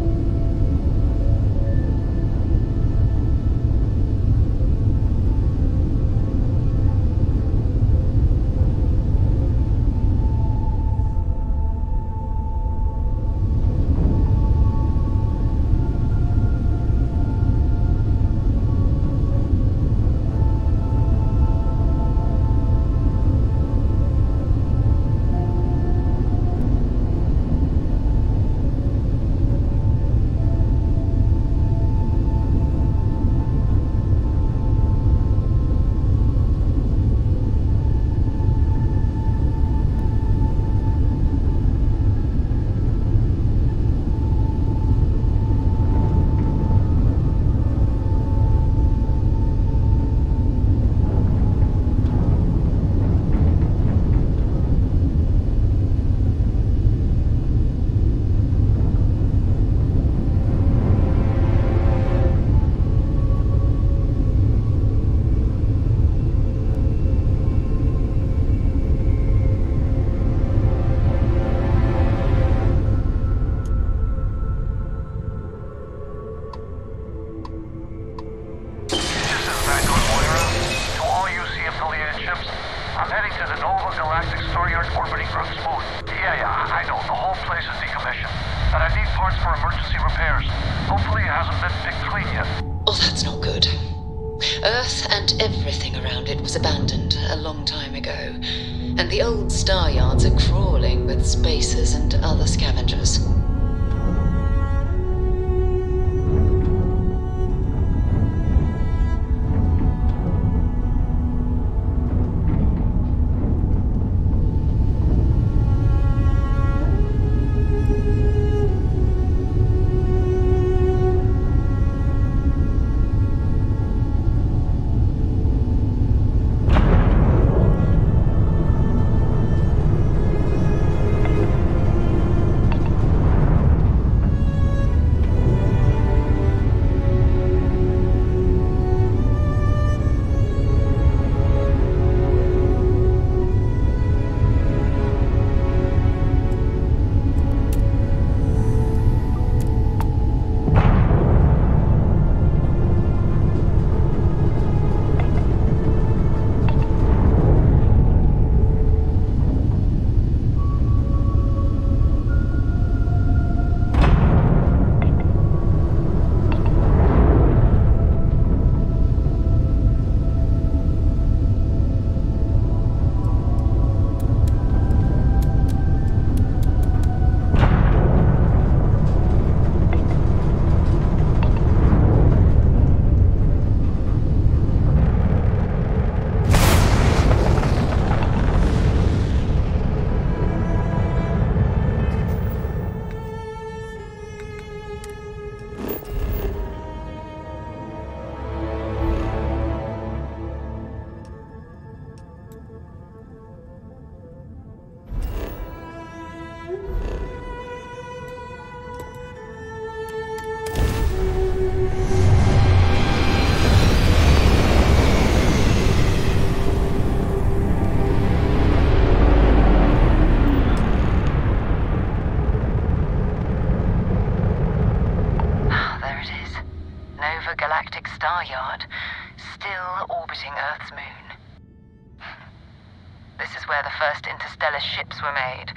Ships were made.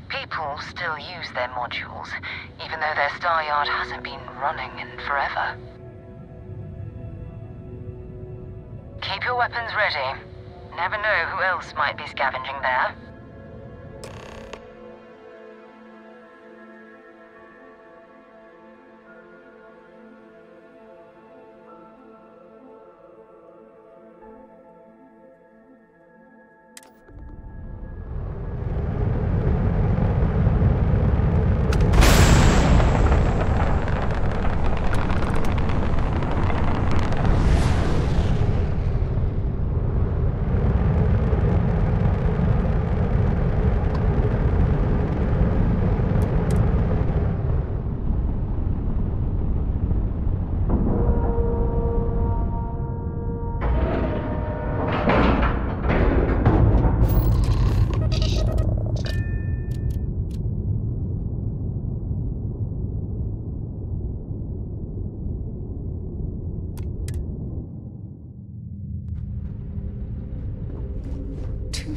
People still use their modules, even though their star yard hasn't been running in forever. Keep your weapons ready. Never know who else might be scavenging there.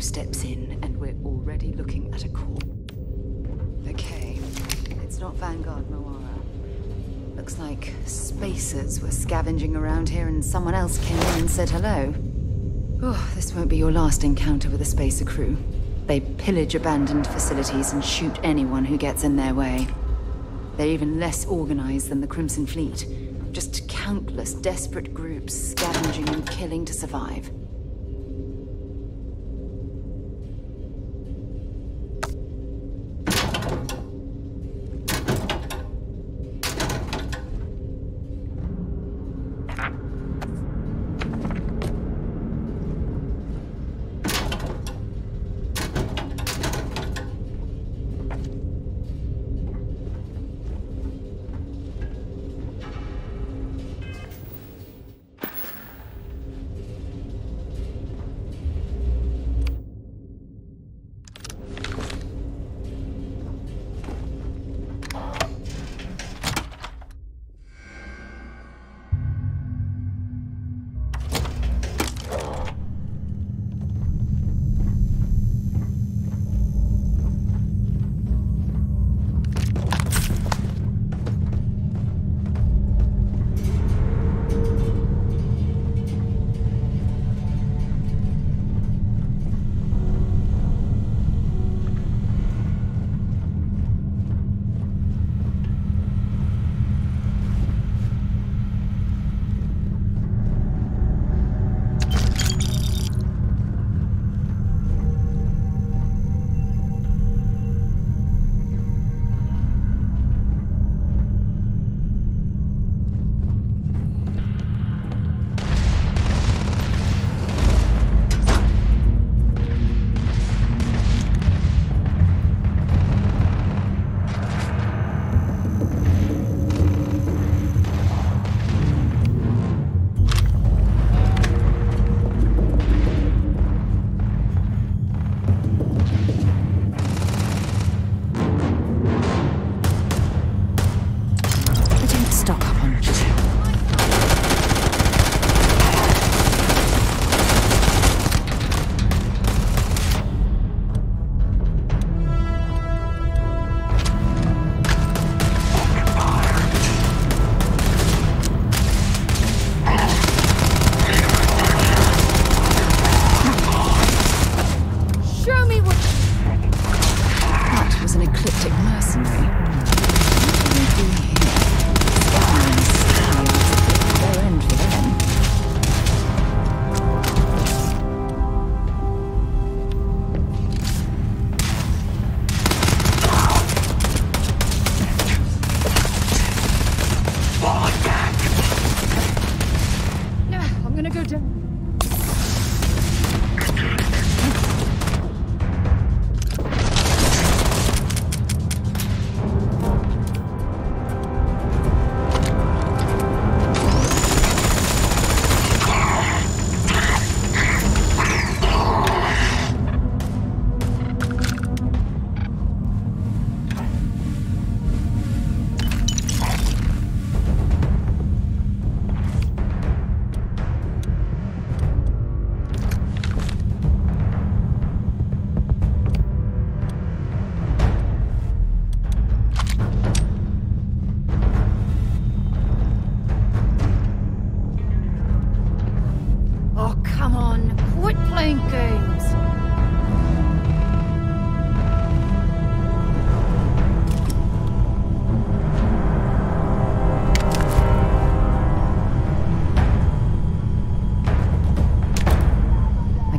steps in, and we're already looking at a call. Okay, it's not Vanguard Moara. Looks like spacers were scavenging around here and someone else came in and said hello. Oh, this won't be your last encounter with a spacer crew. They pillage abandoned facilities and shoot anyone who gets in their way. They're even less organized than the Crimson Fleet. Just countless desperate groups scavenging and killing to survive.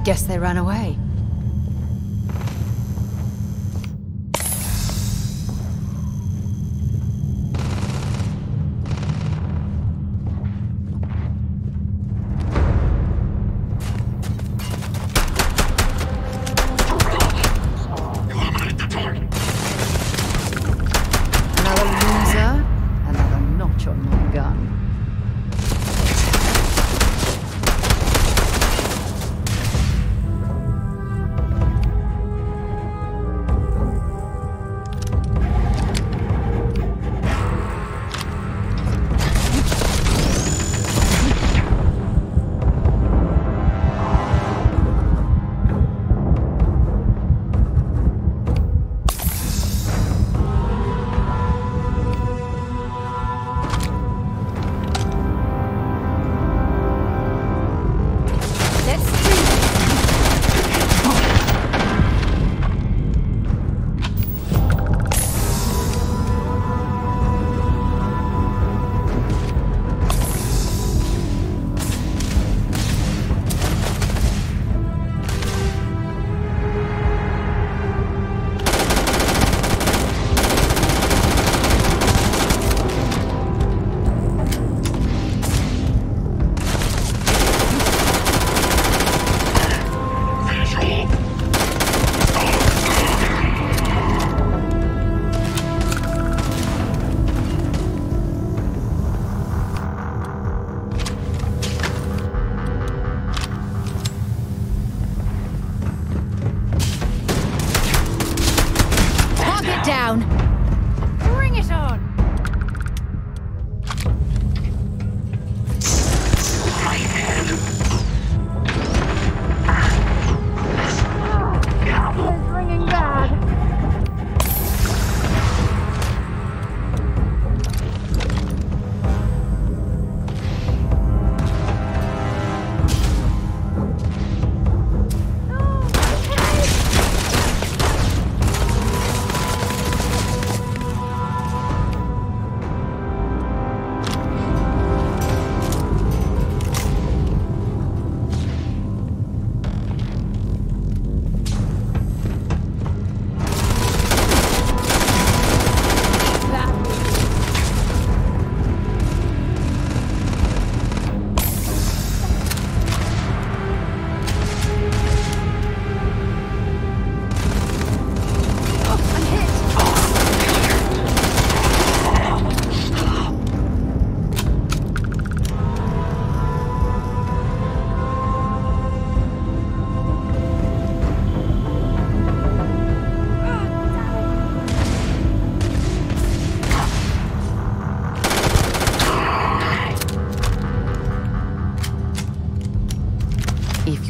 Guess they ran away. Another loser, another notch on my gun.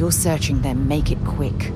you're searching them, make it quick.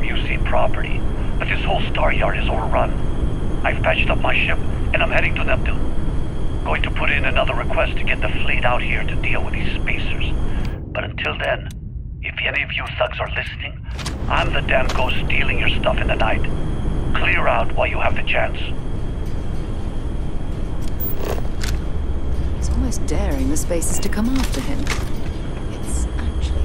WC property, but this whole star yard is overrun. I've patched up my ship, and I'm heading to Neptune. Going to put in another request to get the fleet out here to deal with these spacers. But until then, if any of you thugs are listening, I'm the damn ghost stealing your stuff in the night. Clear out while you have the chance. He's almost daring the spacers to come after him. It's actually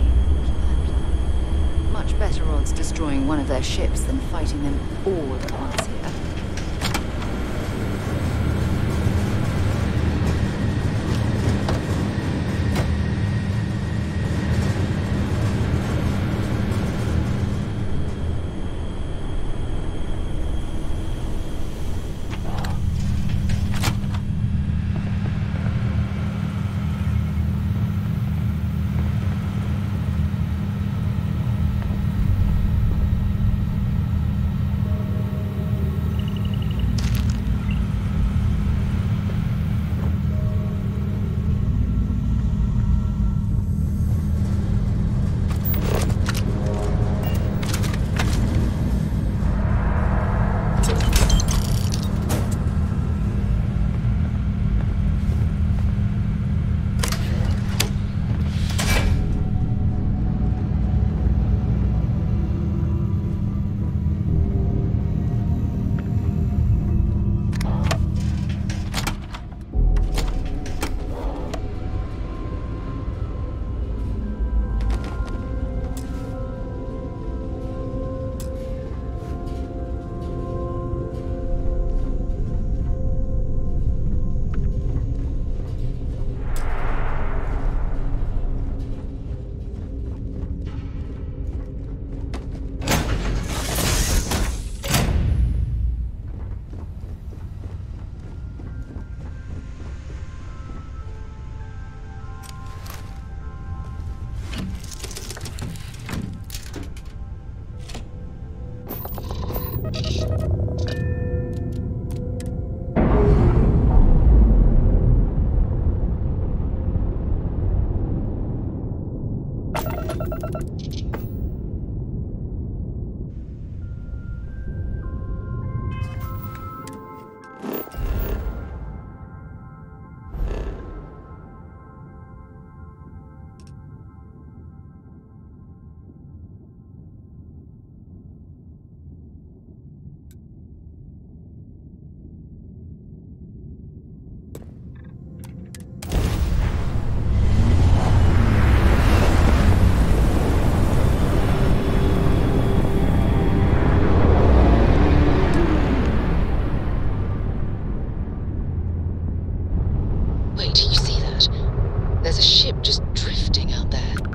much better odds destroying one of their ships than fighting them all at once here.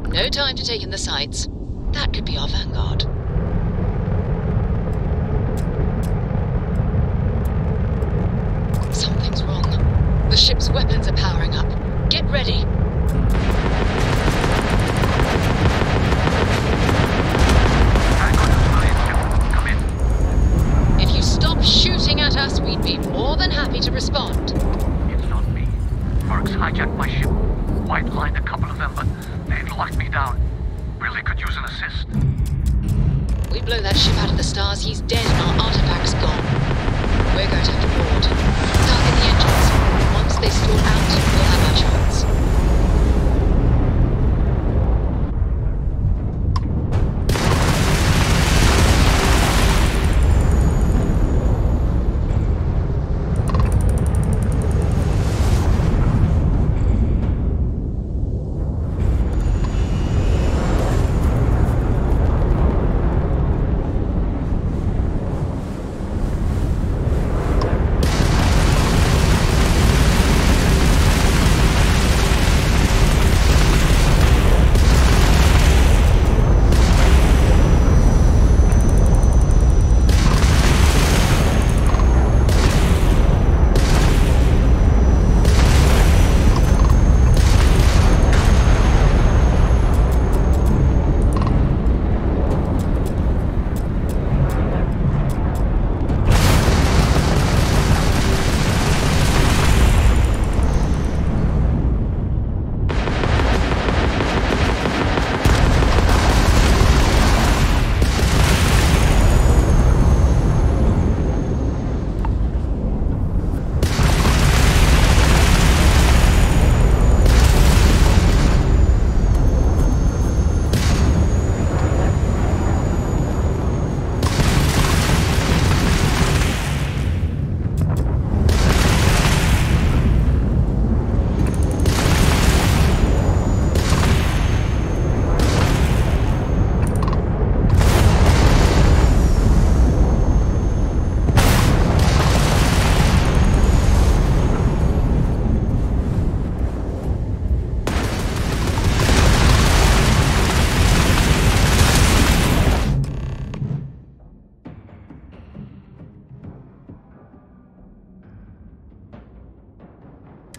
No time to take in the sights. That could be our vanguard. Something's wrong. The ship's weapons are powering up. Get ready. If you stop shooting at us, we'd be more than happy to respond. It's not me. Mercs hijacked my ship. White lined a couple of them, but they've locked me down. Really could use an assist. We blow that ship out of the stars, he's dead and our artifact's gone. We're going to have to board. Target the engines. Once they stall out, we'll have our chance.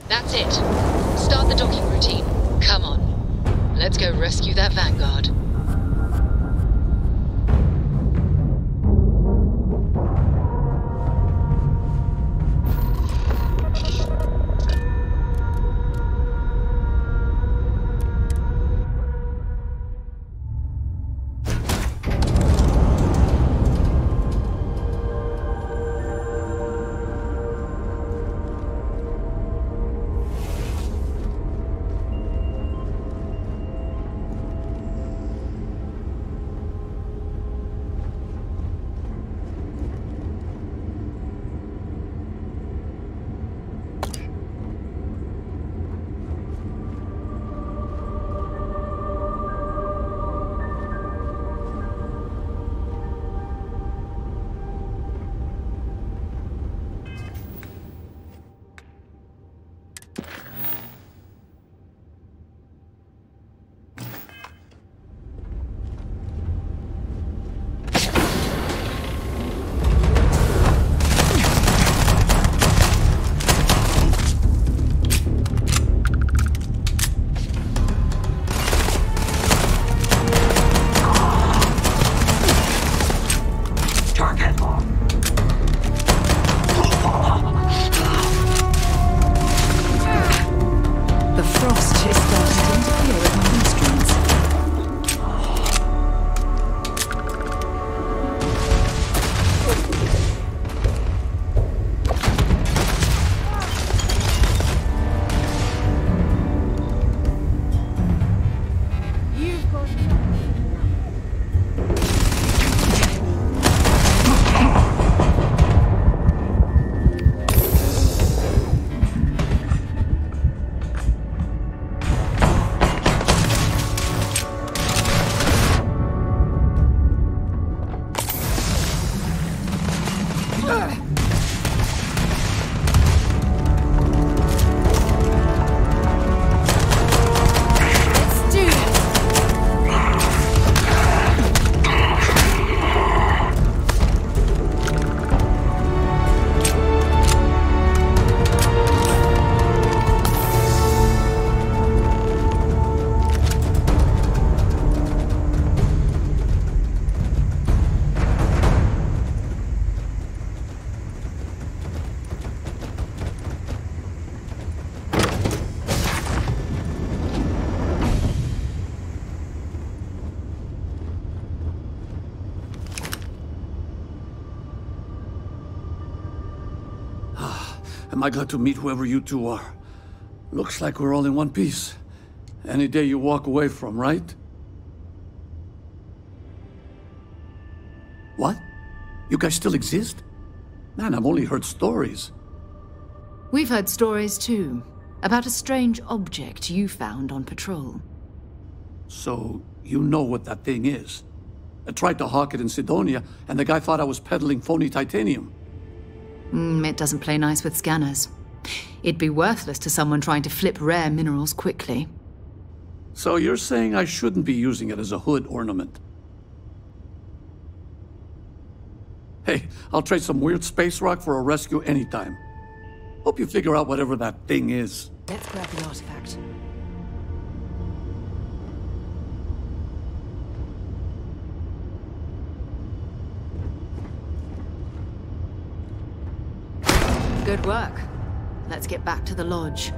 That's it. Start the docking routine. Come on. Let's go rescue that Vanguard. Am I glad to meet whoever you two are. Looks like we're all in one piece. Any day you walk away from, right? What? You guys still exist? Man, I've only heard stories. We've heard stories too, about a strange object you found on patrol. So, you know what that thing is? I tried to hawk it in Sidonia, and the guy thought I was peddling phony titanium. It doesn't play nice with scanners. It'd be worthless to someone trying to flip rare minerals quickly. So you're saying I shouldn't be using it as a hood ornament? Hey, I'll trade some weird space rock for a rescue anytime. Hope you figure out whatever that thing is. Let's grab the artifact. Good work. Let's get back to the lodge.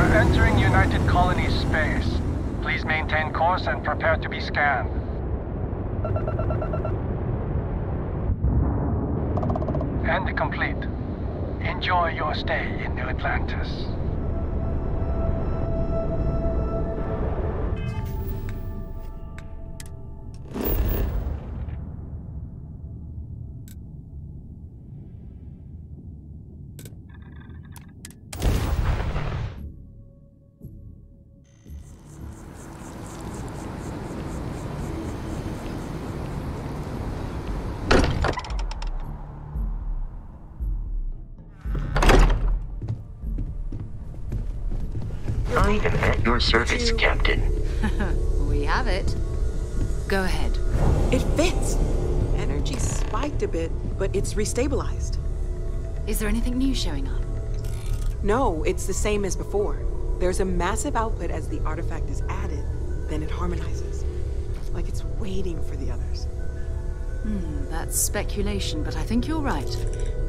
are entering United Colonies space. Please maintain course and prepare to be scanned. And complete. Enjoy your stay in New Atlantis. I am at your service, Captain. We have it. Go ahead. It fits. Energy spiked a bit, but it's restabilized. Is there anything new showing up? No, it's the same as before. There's a massive output as the artifact is added, then it harmonizes. Like it's waiting for the others. That's speculation, but I think you're right.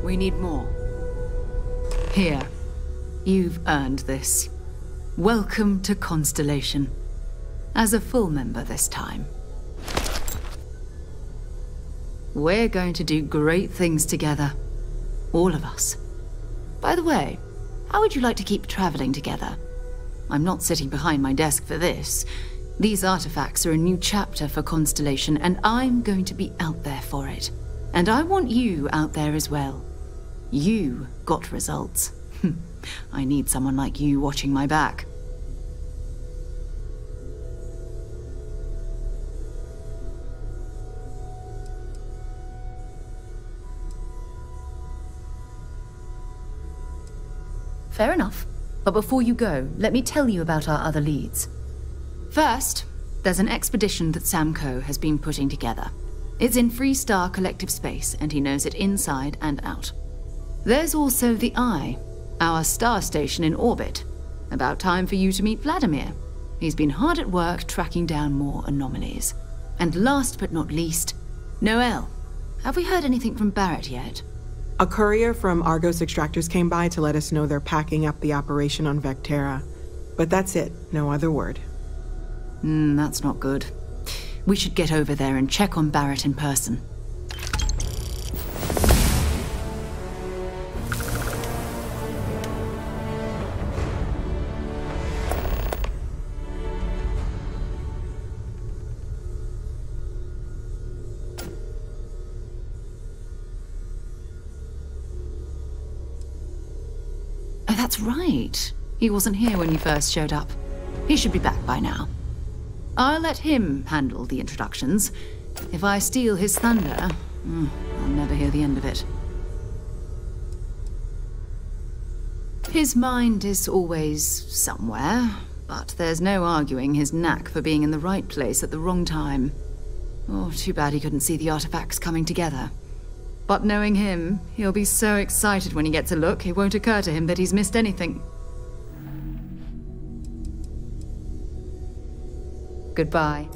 We need more. Here. You've earned this. Welcome to Constellation. As a full member this time. We're going to do great things together. All of us. By the way, how would you like to keep traveling together? I'm not sitting behind my desk for this. These artifacts are a new chapter for Constellation, and I'm going to be out there for it. And I want you out there as well. You got results. I need someone like you watching my back. Fair enough. But before you go, let me tell you about our other leads. First, there's an expedition that Samco has been putting together. It's in Freestar collective space, and he knows it inside and out. There's also the Eye, our star station in orbit. About time for you to meet Vladimir. He's been hard at work tracking down more anomalies. And last but not least, Noel. Have we heard anything from Barrett yet? A courier from Argos Extractors came by to let us know they're packing up the operation on Vectera. But that's it, no other word. That's not good. We should get over there and check on Barrett in person. Oh, that's right. He wasn't here when you first showed up. He should be back by now. I'll let him handle the introductions. If I steal his thunder, I'll never hear the end of it. His mind is always somewhere, but there's no arguing his knack for being in the right place at the wrong time. Oh, too bad he couldn't see the artifacts coming together. But knowing him, he'll be so excited when he gets a look, it won't occur to him that he's missed anything. Goodbye.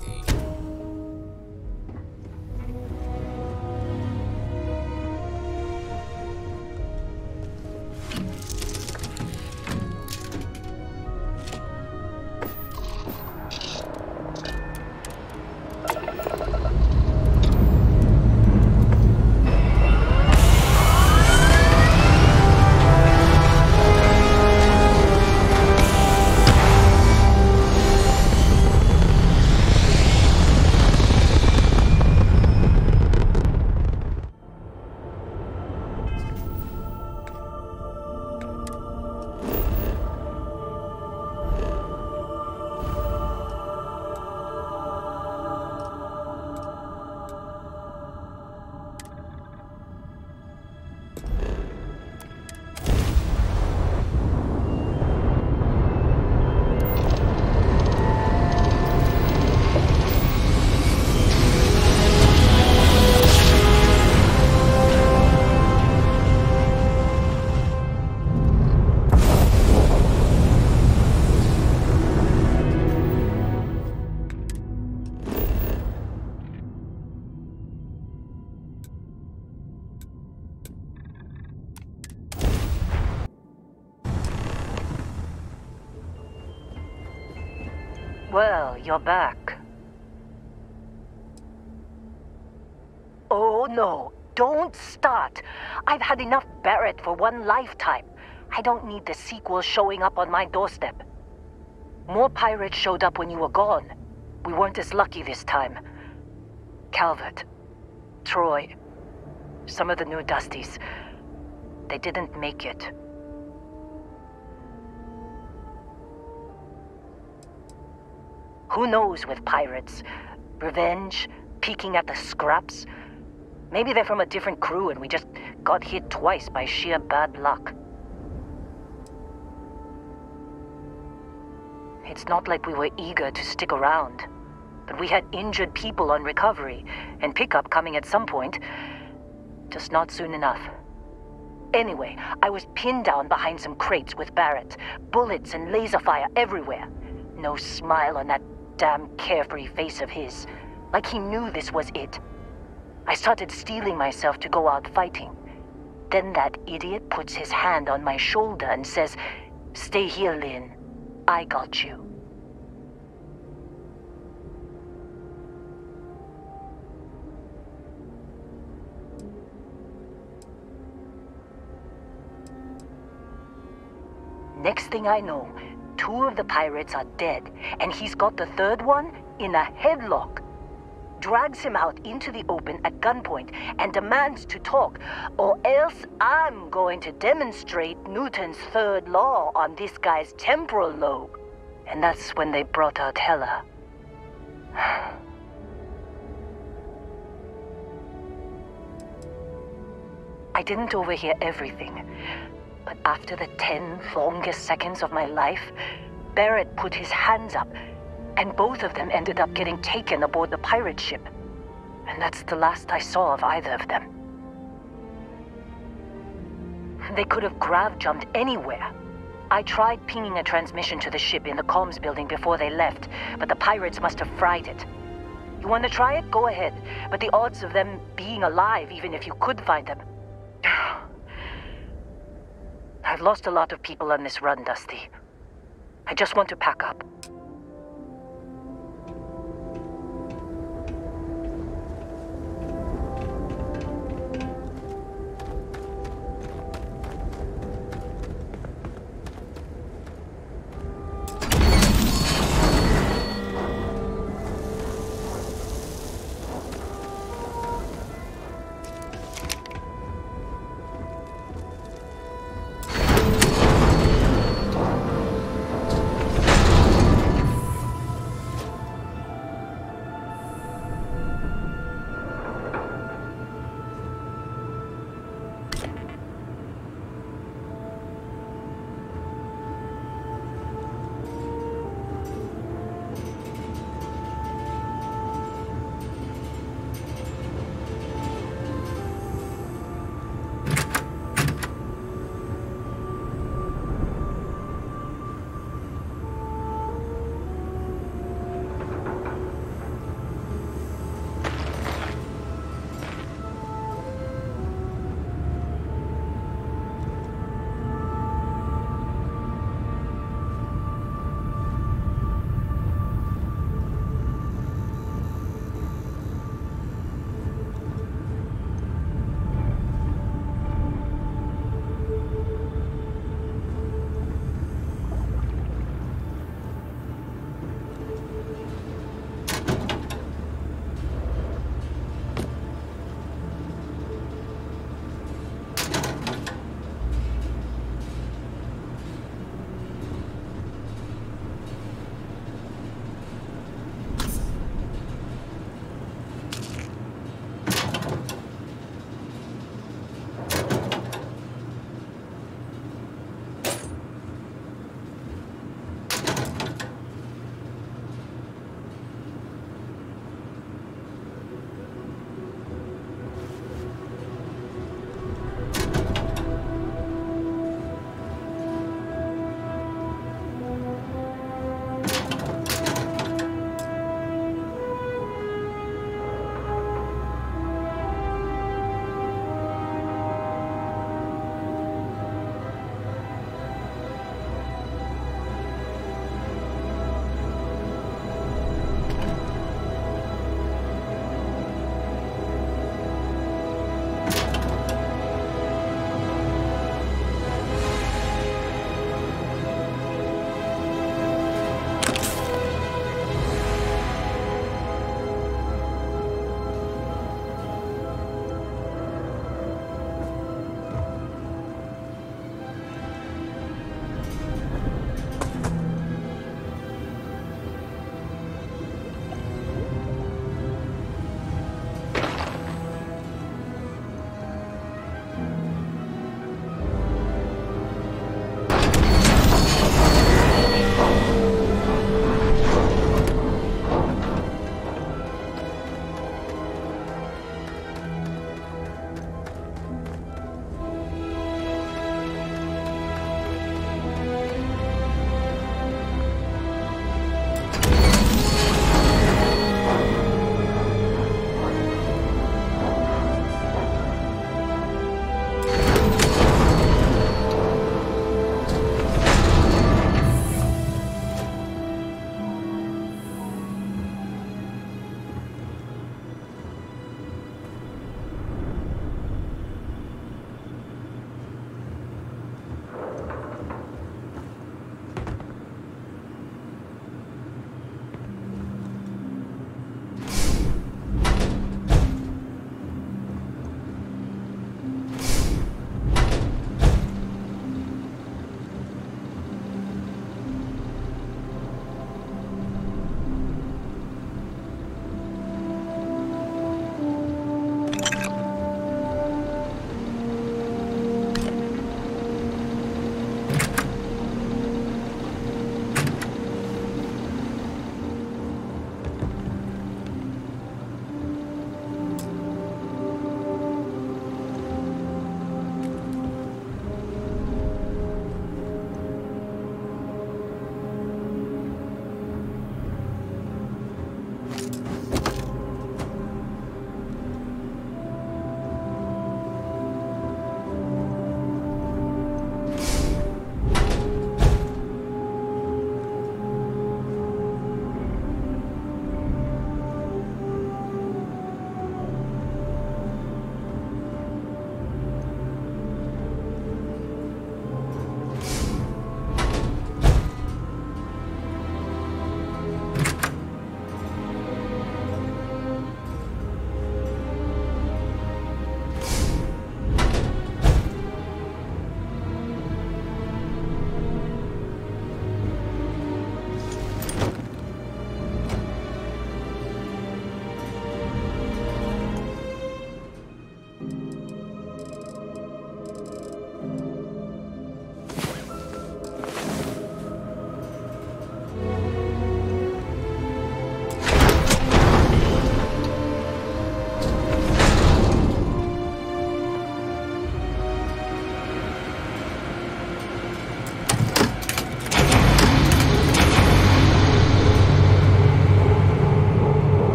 Well, you're back. Oh no, don't start. I've had enough Barrett for one lifetime. I don't need the sequel showing up on my doorstep. More pirates showed up when you were gone. We weren't as lucky this time. Calvert, Troy, some of the new Dusties, they didn't make it. Who knows with pirates? Revenge, peeking at the scraps. Maybe they're from a different crew and we just got hit twice by sheer bad luck. It's not like we were eager to stick around, but we had injured people on recovery and pickup coming at some point, just not soon enough. Anyway, I was pinned down behind some crates with Barrett, bullets and laser fire everywhere. No smile on that damn carefree face of his, like he knew this was it. I started steeling myself to go out fighting. Then that idiot puts his hand on my shoulder and says, "Stay here, Lynn. I got you." Next thing I know, 2 of the pirates are dead, and he's got the 3rd one in a headlock. Drags him out into the open at gunpoint and demands to talk, or else I'm going to demonstrate Newton's 3rd law on this guy's temporal lobe. And that's when they brought out Hella. I didn't overhear everything, but after the 10 longest seconds of my life, Barrett put his hands up, and both of them ended up getting taken aboard the pirate ship. And that's the last I saw of either of them. They could have grav-jumped anywhere. I tried pinging a transmission to the ship in the comms building before they left, but the pirates must have fried it. You want to try it? Go ahead. But the odds of them being alive, even if you could find them... I've lost a lot of people on this run, Dusty. I just want to pack up.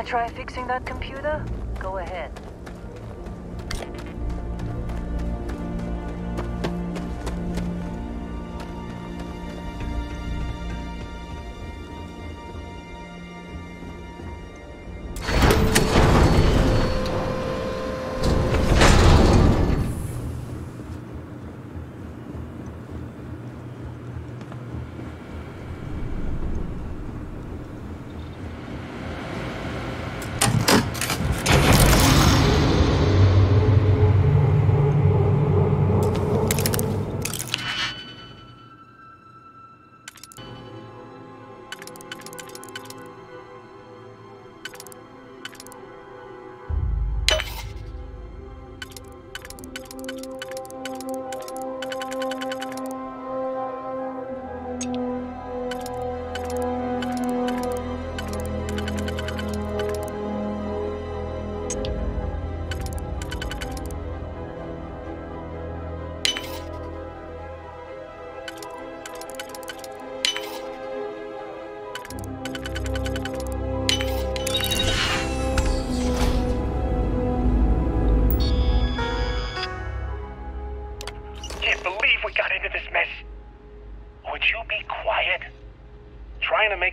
try fixing that computer? Go ahead.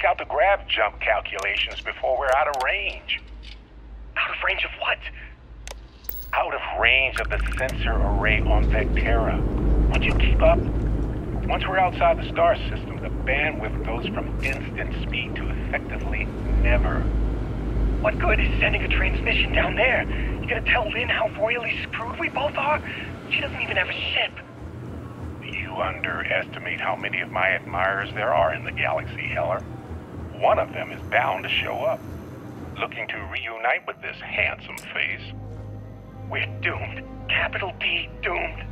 Out the grab jump calculations before we're out of range. Out of range of what? Out of range of the sensor array on Vectera. Won't you keep up? Once we're outside the star system, the bandwidth goes from instant speed to effectively never. What good is sending a transmission down there? You gonna tell Lynn how royally screwed we both are? She doesn't even have a ship. You underestimate how many of my admirers there are in the galaxy, Heller. One of them is bound to show up, looking to reunite with this handsome face. We're doomed. Capital D, doomed.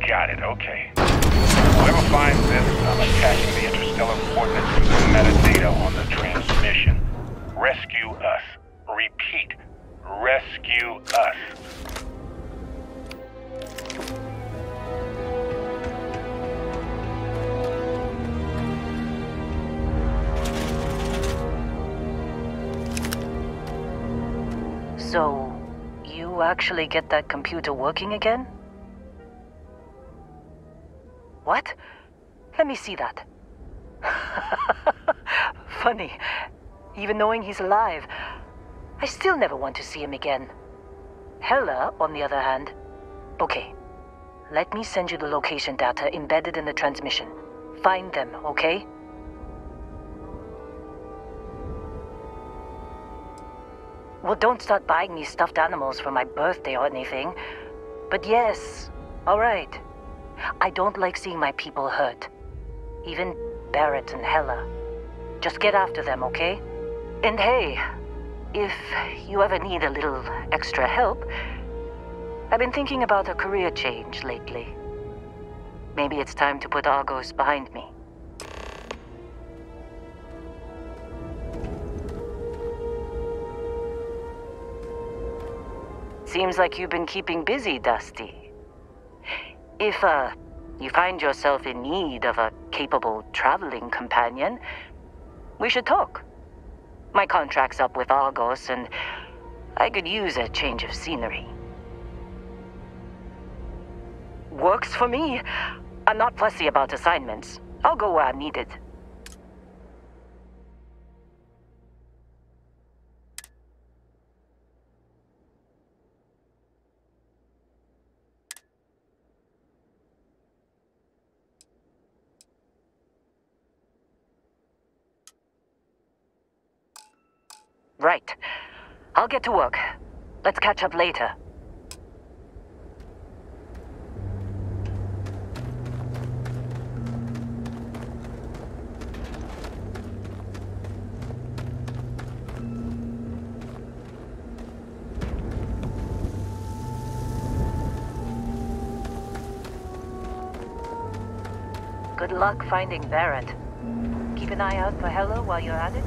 Got it, okay. Whoever finds this, I'm attaching the interstellar coordinates to the metadata on the transmission. Rescue us. Repeat. Rescue us. So, you actually get that computer working again? What? Let me see that. Funny. Even knowing he's alive, I still never want to see him again. Hella, on the other hand. Okay. Let me send you the location data embedded in the transmission. Find them, okay? Well, don't start buying me stuffed animals for my birthday or anything. But yes, all right. I don't like seeing my people hurt. Even Barrett and Hella. Just get after them, okay? And hey, if you ever need a little extra help, I've been thinking about a career change lately. Maybe it's time to put Argos behind me. Seems like you've been keeping busy, Dusty. If, you find yourself in need of a capable traveling companion, we should talk. My contract's up with Argos, and I could use a change of scenery. Works for me. I'm not fussy about assignments. I'll go where I'm needed. Right. I'll get to work. Let's catch up later. Good luck finding Barrett. Keep an eye out for Hella while you're at it.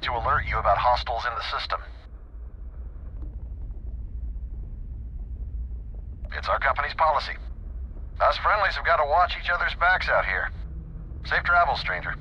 to alert you about hostiles in the system. It's our company's policy. Us friendlies have got to watch each other's backs out here. Safe travels, stranger.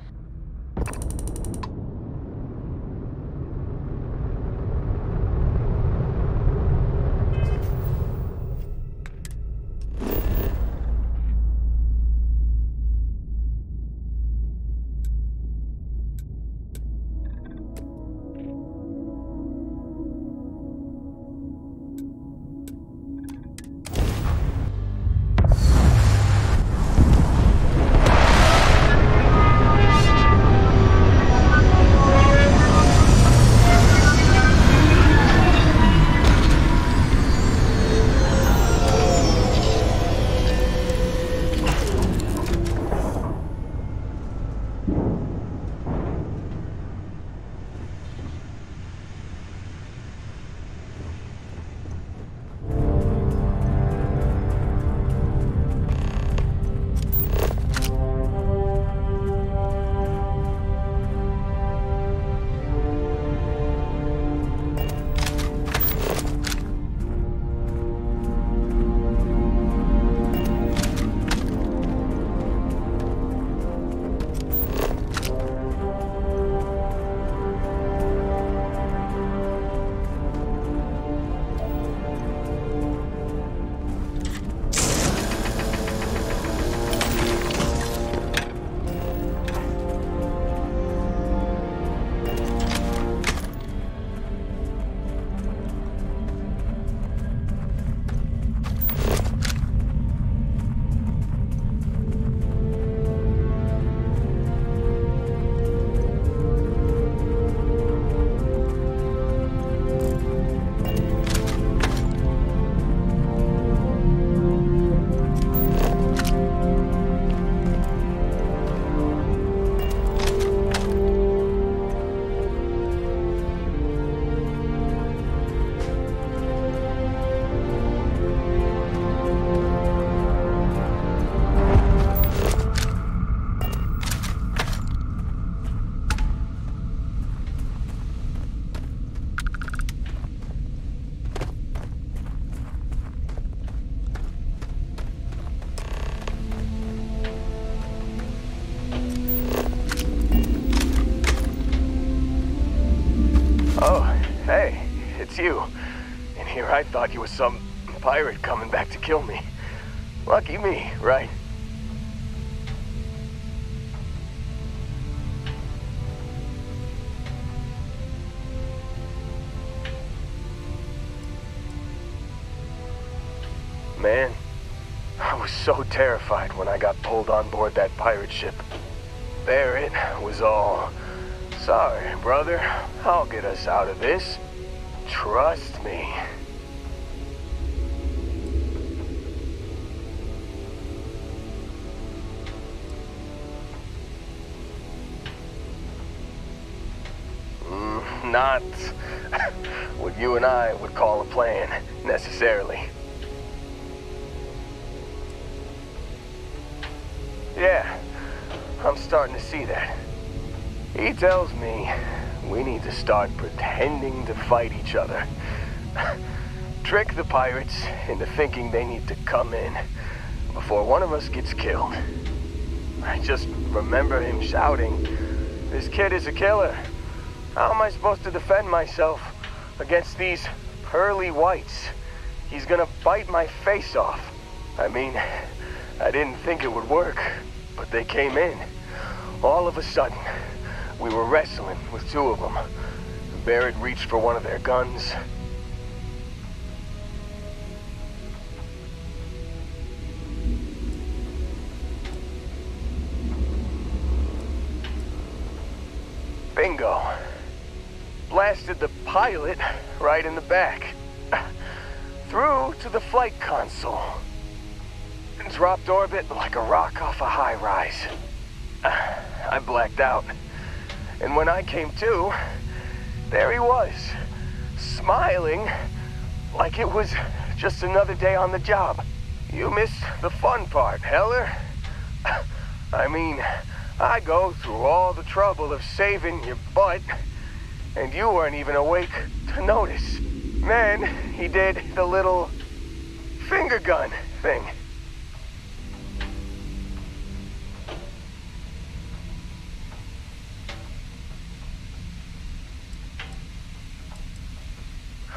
It's you. And here I thought you were some pirate coming back to kill me. Lucky me, right? Man, I was so terrified when I got pulled on board that pirate ship. There it was all. Sorry, brother. I'll get us out of this. Trust me. Not what you and I would call a plan, necessarily. Yeah, I'm starting to see that. He tells me we need to start pretending to fight each other. Trick the pirates into thinking they need to come in before one of us gets killed. I just remember him shouting, "This kid is a killer. How am I supposed to defend myself against these pearly whites? He's gonna bite my face off." I mean, I didn't think it would work, but they came in. All of a sudden, we were wrestling with two of them. Barrett reached for one of their guns. Bingo. Blasted the pilot right in the back. Through to the flight console. Dropped orbit like a rock off a high-rise. I blacked out. And when I came to, there he was, smiling like it was just another day on the job. You missed the fun part, Heller. I mean, I go through all the trouble of saving your butt, and you weren't even awake to notice. Then he did the little finger gun thing.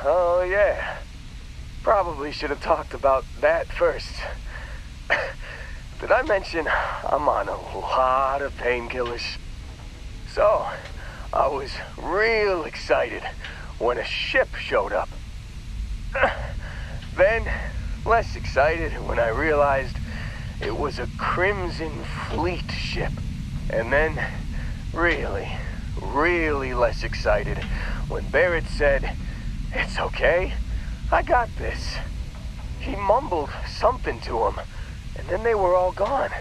Oh yeah, probably should have talked about that first. Did I mention I'm on a lot of painkillers? So, I was real excited when a ship showed up. Then, less excited when I realized it was a Crimson Fleet ship. And then, really less excited when Barrett said, "It's okay, I got this." He mumbled something to him, and then they were all gone.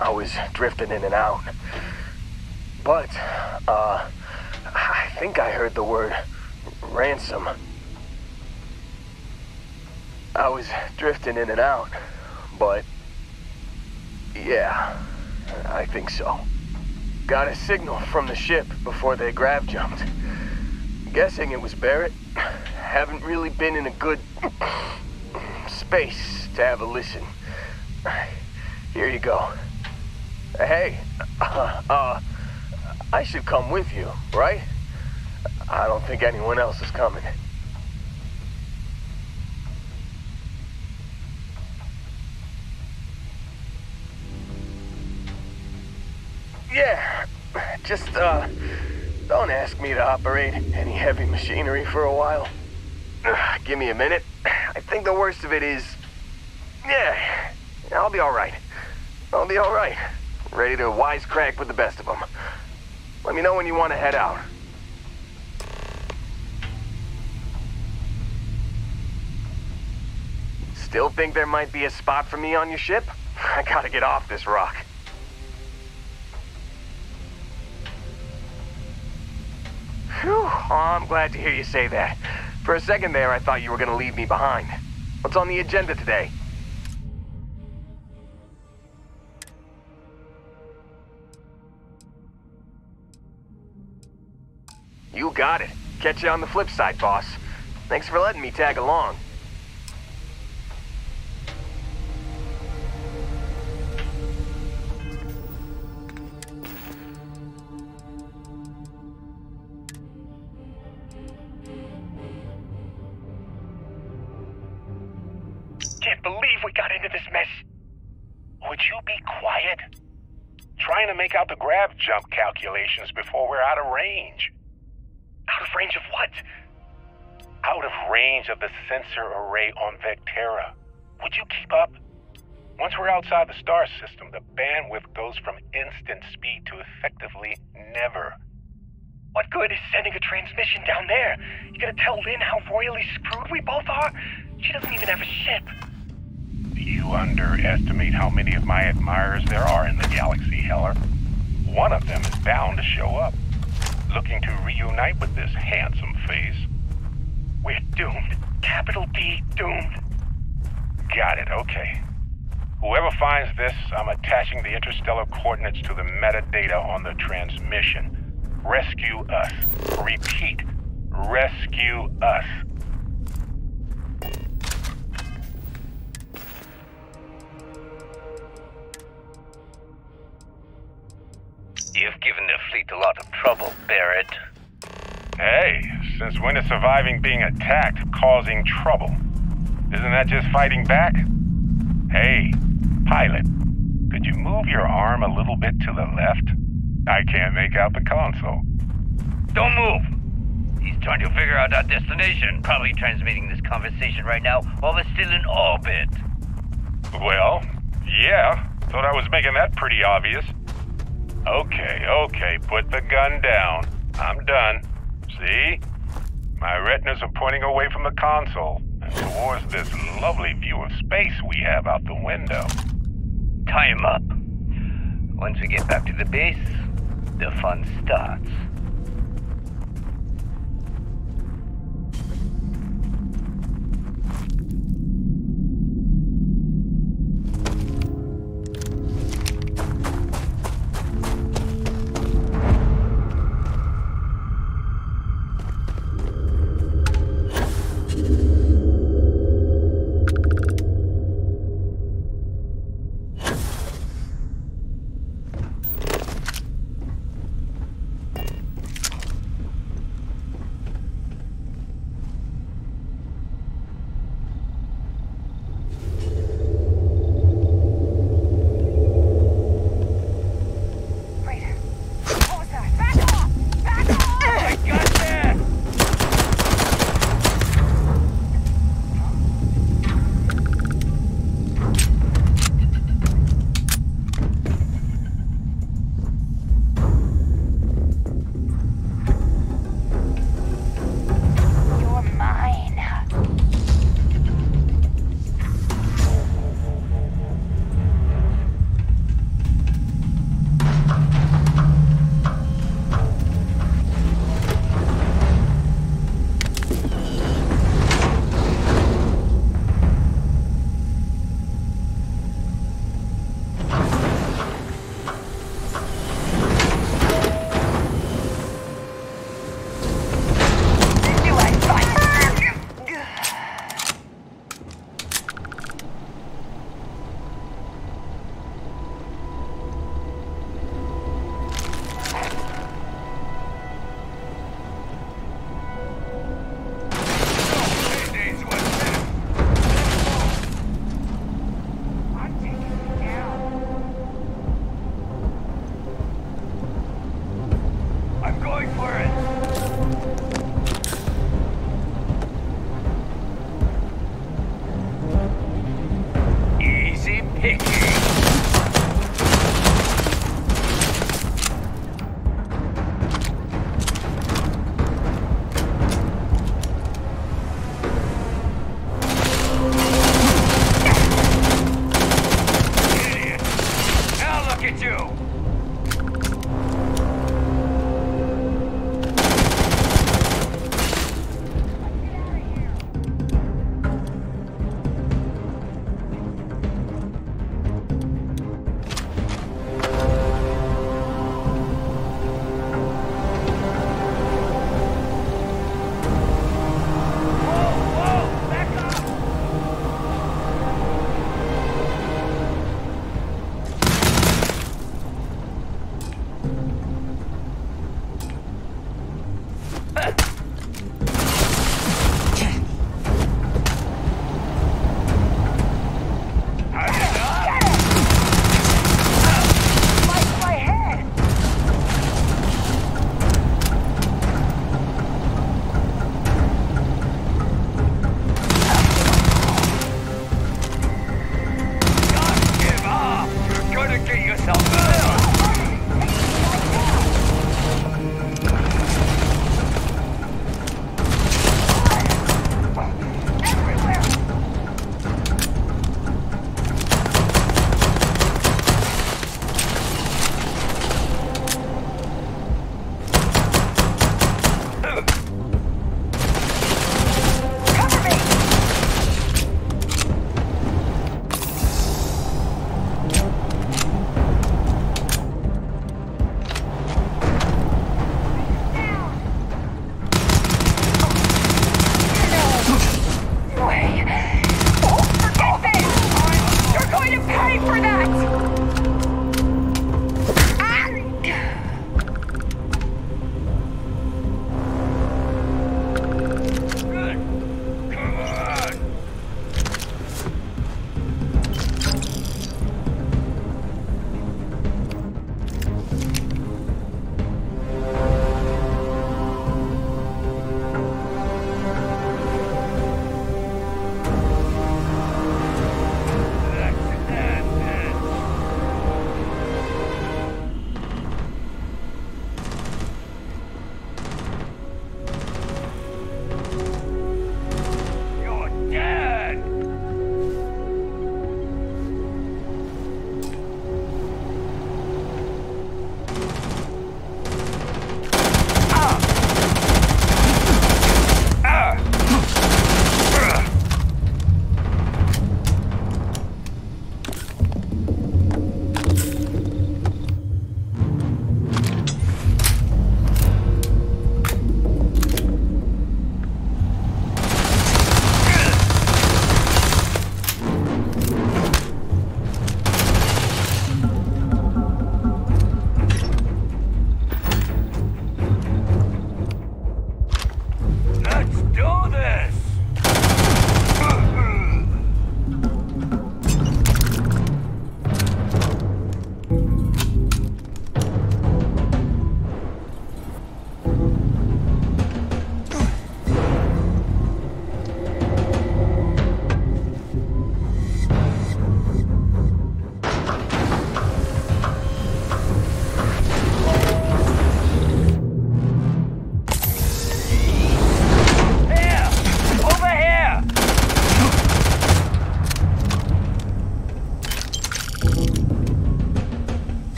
I was drifting in and out. But, I think I heard the word ransom. I was drifting in and out, but yeah, I think so. Got a signal from the ship before they grav jumped. Guessing it was Barrett. Haven't really been in a good space to have a listen. Here you go. Hey, I should come with you, right? I don't think anyone else is coming. Yeah, just, don't ask me to operate any heavy machinery for a while. Give me a minute. I think the worst of it is... Yeah, I'll be alright. I'll be alright. Ready to wisecrack with the best of them. Let me know when you want to head out. Still think there might be a spot for me on your ship? I gotta get off this rock. Whew, oh, I'm glad to hear you say that. For a second there, I thought you were gonna leave me behind. What's on the agenda today? You got it. Catch you on the flip side, boss. Thanks for letting me tag along. Can't believe we got into this mess. Would you be quiet? Trying to make out the grav jump calculations before we're out of range. Out of range of what? Out of range of the sensor array on Vectera. Would you keep up? Once we're outside the star system, the bandwidth goes from instant speed to effectively never. What good is sending a transmission down there? You gonna tell Lynn how royally screwed we both are? She doesn't even have a ship. You underestimate how many of my admirers there are in the galaxy, Heller. One of them is bound to show up, looking to reunite with this handsome face. We're doomed. Capital D, doomed. Got it, okay. Whoever finds this, I'm attaching the interstellar coordinates to the metadata on the transmission. Rescue us. Repeat, rescue us. You've given the fleet a lot of trouble, Barrett. Hey, since when is surviving being attacked causing trouble? Isn't that just fighting back? Hey, pilot, could you move your arm a little bit to the left? I can't make out the console. Don't move! He's trying to figure out our destination, probably transmitting this conversation right now while we're still in orbit. Well, yeah, thought I was making that pretty obvious. Okay, put the gun down. I'm done. See? My retinas are pointing away from the console and towards this lovely view of space we have out the window. Tie him up. Once we get back to the base, the fun starts.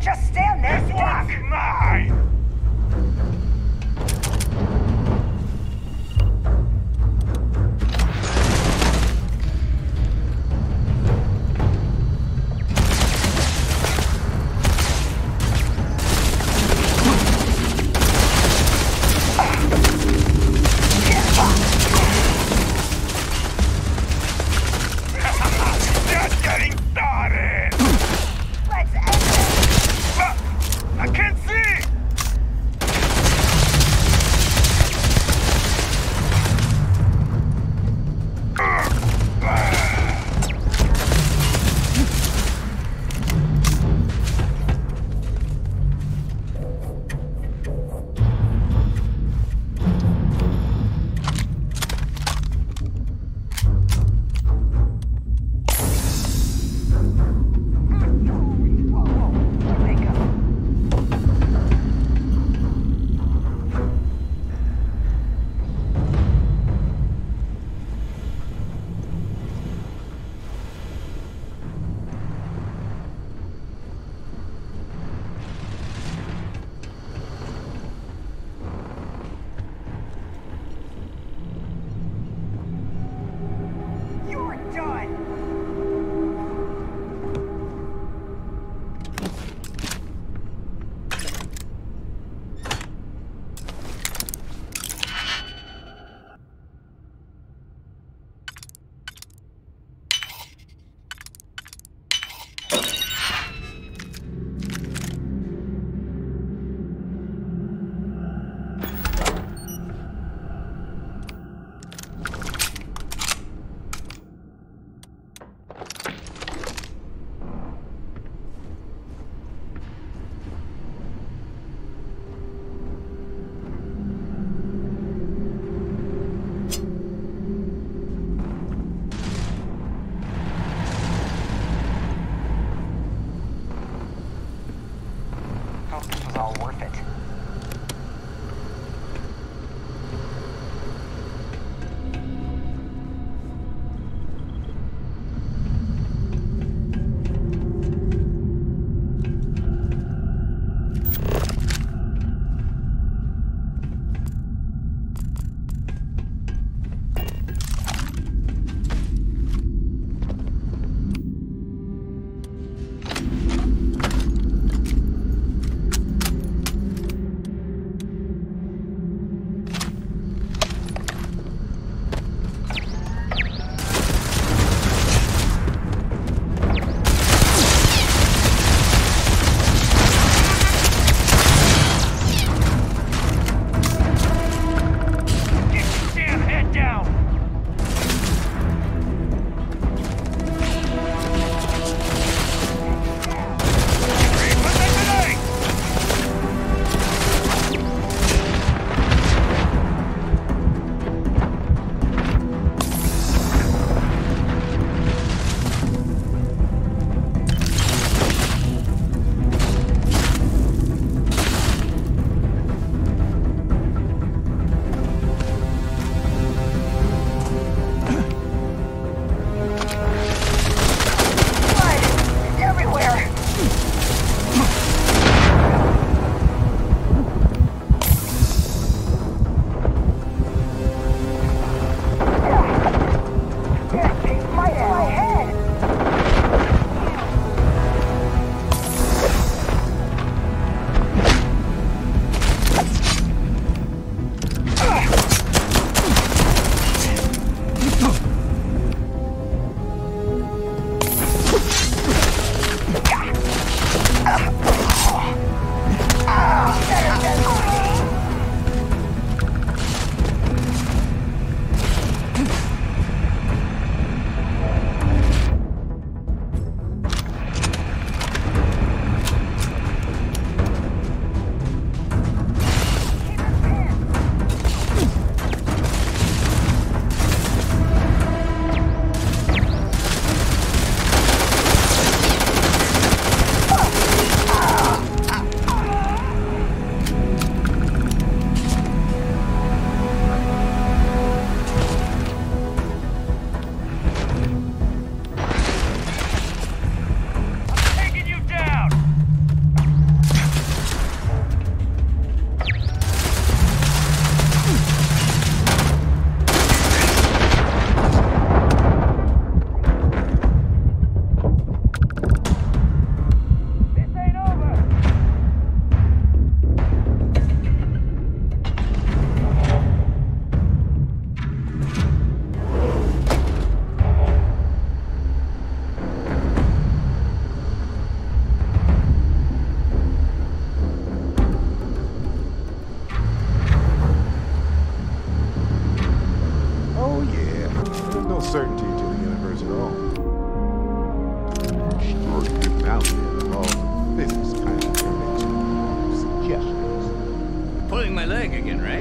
just stand there stuck! This one's mine!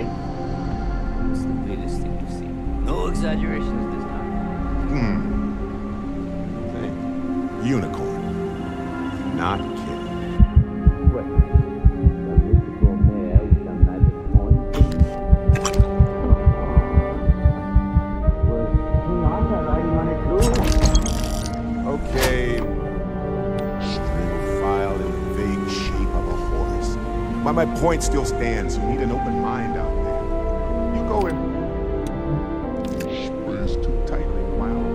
right? It's the weirdest thing you've seen. No exaggerations this time. Hey, unicorn. Not kidding. Wait. The mythical mare with the magic horn. Was King Arthur riding on it too? Okay. String file in the vague shape of a horse. But my point still stands. You need an open mind out there. You go and sprays too tightly wound.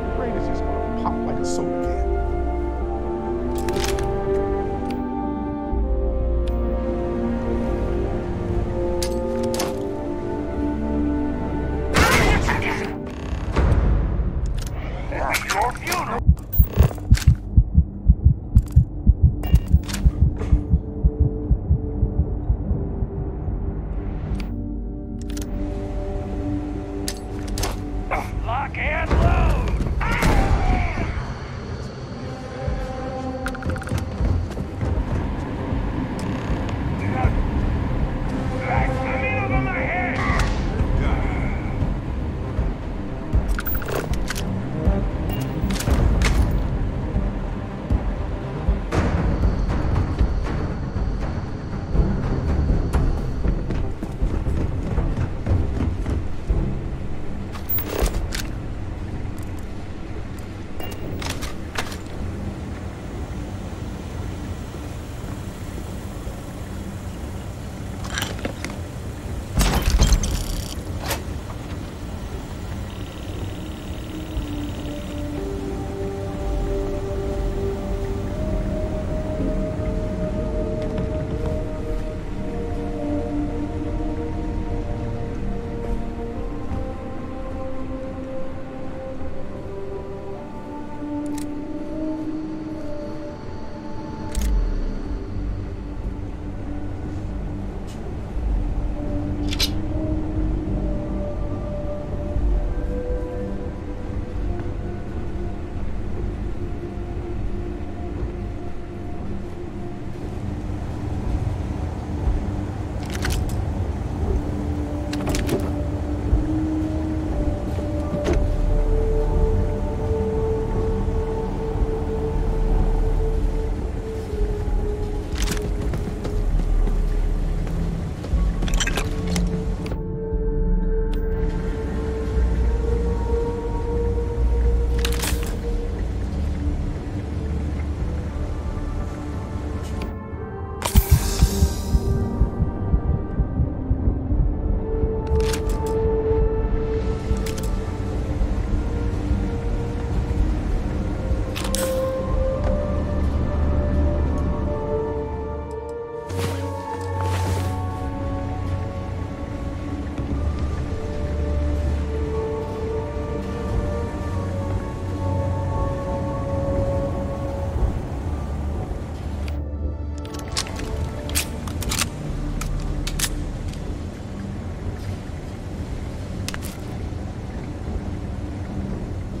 Your brain is just gonna pop like a soda can. Lock and load!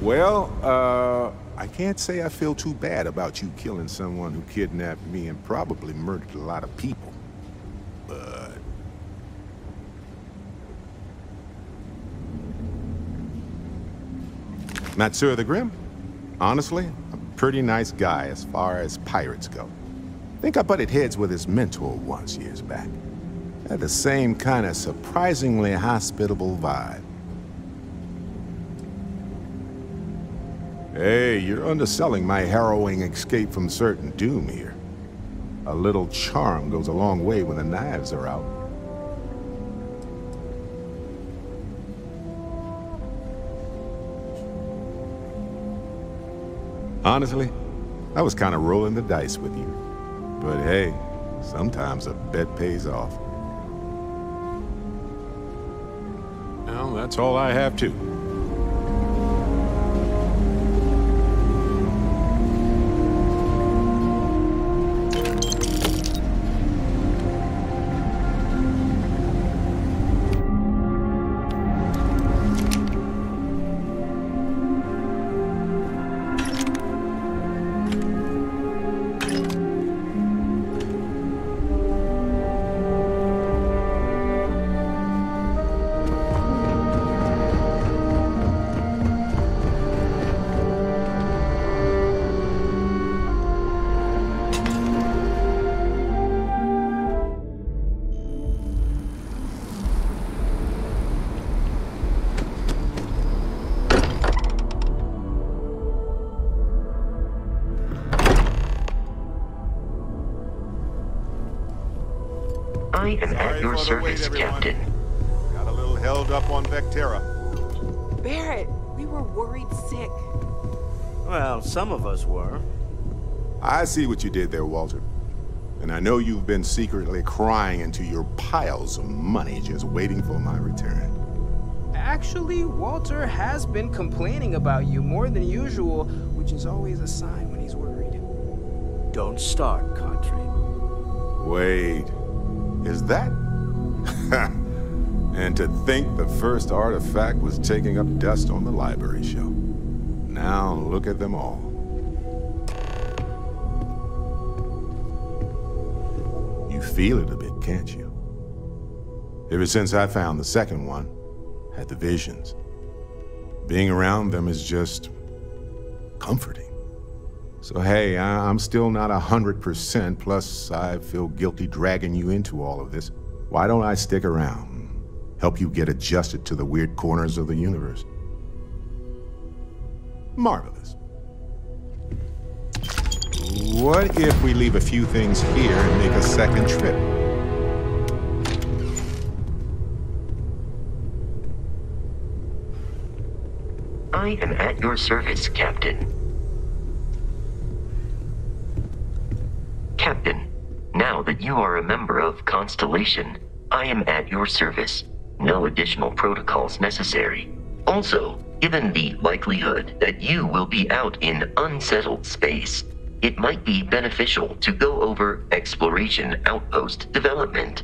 Well, I can't say I feel too bad about you killing someone who kidnapped me and probably murdered a lot of people. But... Not Sir the Grim? Honestly, a pretty nice guy as far as pirates go. Think I butted heads with his mentor once years back. Had the same kind of surprisingly hospitable vibe. Hey, you're underselling my harrowing escape from certain doom here. A little charm goes a long way when the knives are out. Honestly, I was kind of rolling the dice with you. But hey, sometimes a bet pays off. Well, that's all I have too. I am at your service, Captain. Got a little held up on Vectera. Barrett, we were worried sick. Well, some of us were. I see what you did there, Walter. And I know you've been secretly crying into your piles of money just waiting for my return. Actually, Walter has been complaining about you more than usual, which is always a sign when he's worried. Don't start, Country. Wait, is that? And to think the first artifact was taking up dust on the library shelf. Now look at them all. You feel it a bit, can't you? Ever since I found the second one, had the visions. Being around them is just comforting. So hey, I'm still not 100%, plus I feel guilty dragging you into all of this. Why don't I stick around? Help you get adjusted to the weird corners of the universe. Marvelous. What if we leave a few things here and make a second trip? I am at your service, Captain. Captain, now that you are a member of Constellation, I am at your service. No additional protocols necessary. Also, given the likelihood that you will be out in unsettled space, it might be beneficial to go over exploration outpost development,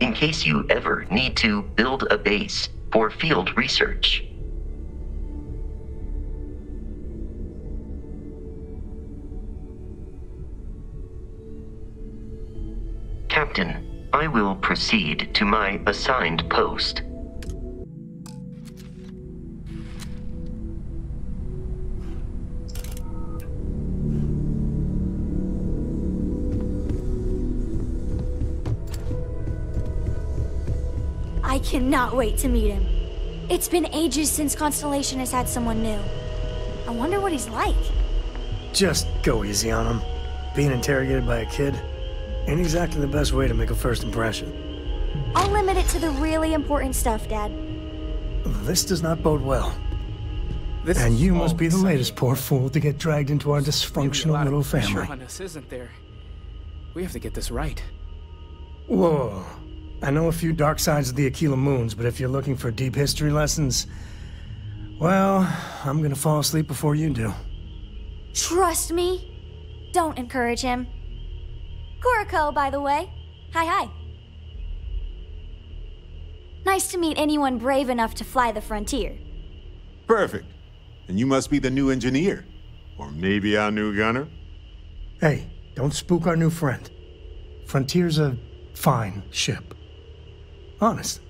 in case you ever need to build a base for field research. Captain, I will proceed to my assigned post. I cannot wait to meet him. It's been ages since Constellation has had someone new. I wonder what he's like. Just go easy on him. Being interrogated by a kid ain't exactly the best way to make a first impression. I'll limit it to the really important stuff, Dad. This does not bode well. And you must be the latest poor fool to get dragged into our dysfunctional little family. On us, isn't there? We have to get this right. Whoa. I know a few dark sides of the Aquila Moons, but if you're looking for deep history lessons, well, I'm gonna fall asleep before you do. Trust me. Don't encourage him. Kuriko, by the way. Hi. Nice to meet anyone brave enough to fly the frontier. Perfect. And you must be the new engineer. Or maybe our new gunner? Hey, don't spook our new friend. Frontier's a fine ship. Honest.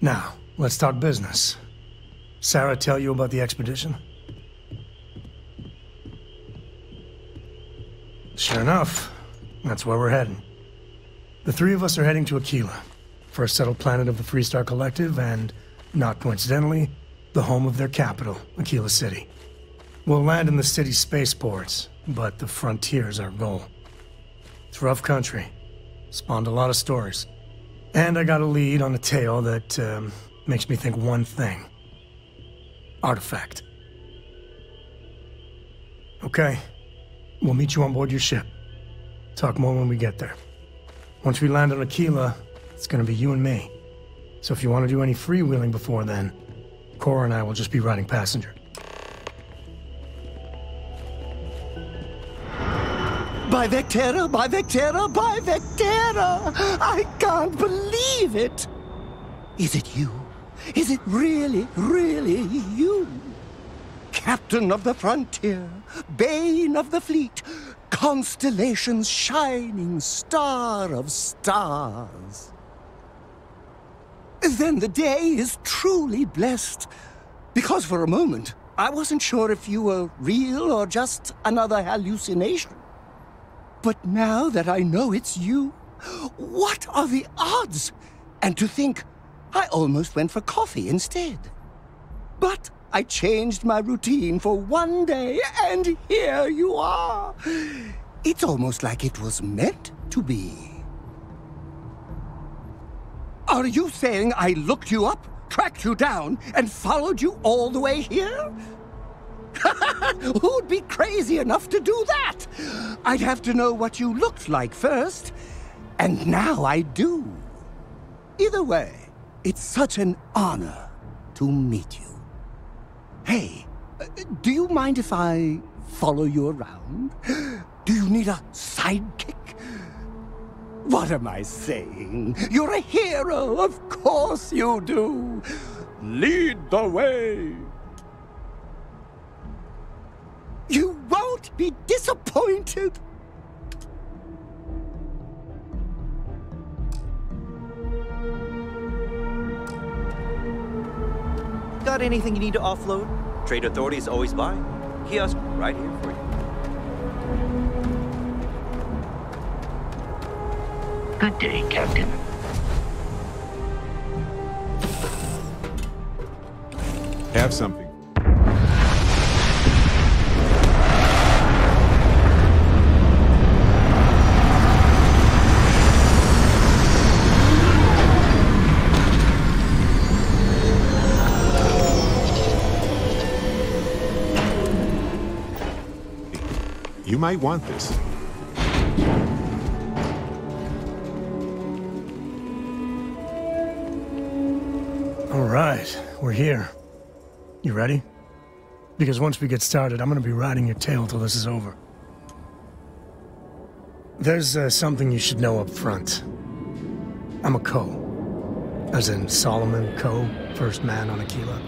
Now, let's talk business. Sarah tell you about the expedition? Sure enough, that's where we're heading. The three of us are heading to Aquila, first settled planet of the Freestar Collective, and, not coincidentally, the home of their capital, Aquila City. We'll land in the city's spaceports, but the frontier's our goal. It's rough country. Spawned a lot of stories. And I got a lead on a tale that makes me think one thing. Artifact. Okay. We'll meet you on board your ship. Talk more when we get there. Once we land on Aquila, it's gonna be you and me. So if you want to do any freewheeling before then, Cora and I will just be riding passenger. By Vectera, by Vectera, by Vectera! I can't believe it! Is it you? Is it really, really you? Captain of the frontier, bane of the fleet, Constellation's shining star of stars. Then the day is truly blessed, because for a moment, I wasn't sure if you were real or just another hallucination. But now that I know it's you, what are the odds? And to think, I almost went for coffee instead. But I changed my routine for one day, and here you are. It's almost like it was meant to be. Are you saying I looked you up, tracked you down, and followed you all the way here? Who'd be crazy enough to do that? I'd have to know what you looked like first, and now I do. Either way, it's such an honor to meet you. Hey, do you mind if I follow you around? Do you need a sidekick? What am I saying? You're a hero, of course you do. Lead the way. You won't be disappointed. Got anything you need to offload? Trade Authority is always by. Kiosk right here for you. Good day, Captain. Have something. You might want this. All right, we're here. You ready? Because once we get started, I'm gonna be riding your tail till this is over. There's something you should know up front. I'm a Co. As in Solomon Co., first man on Aquila.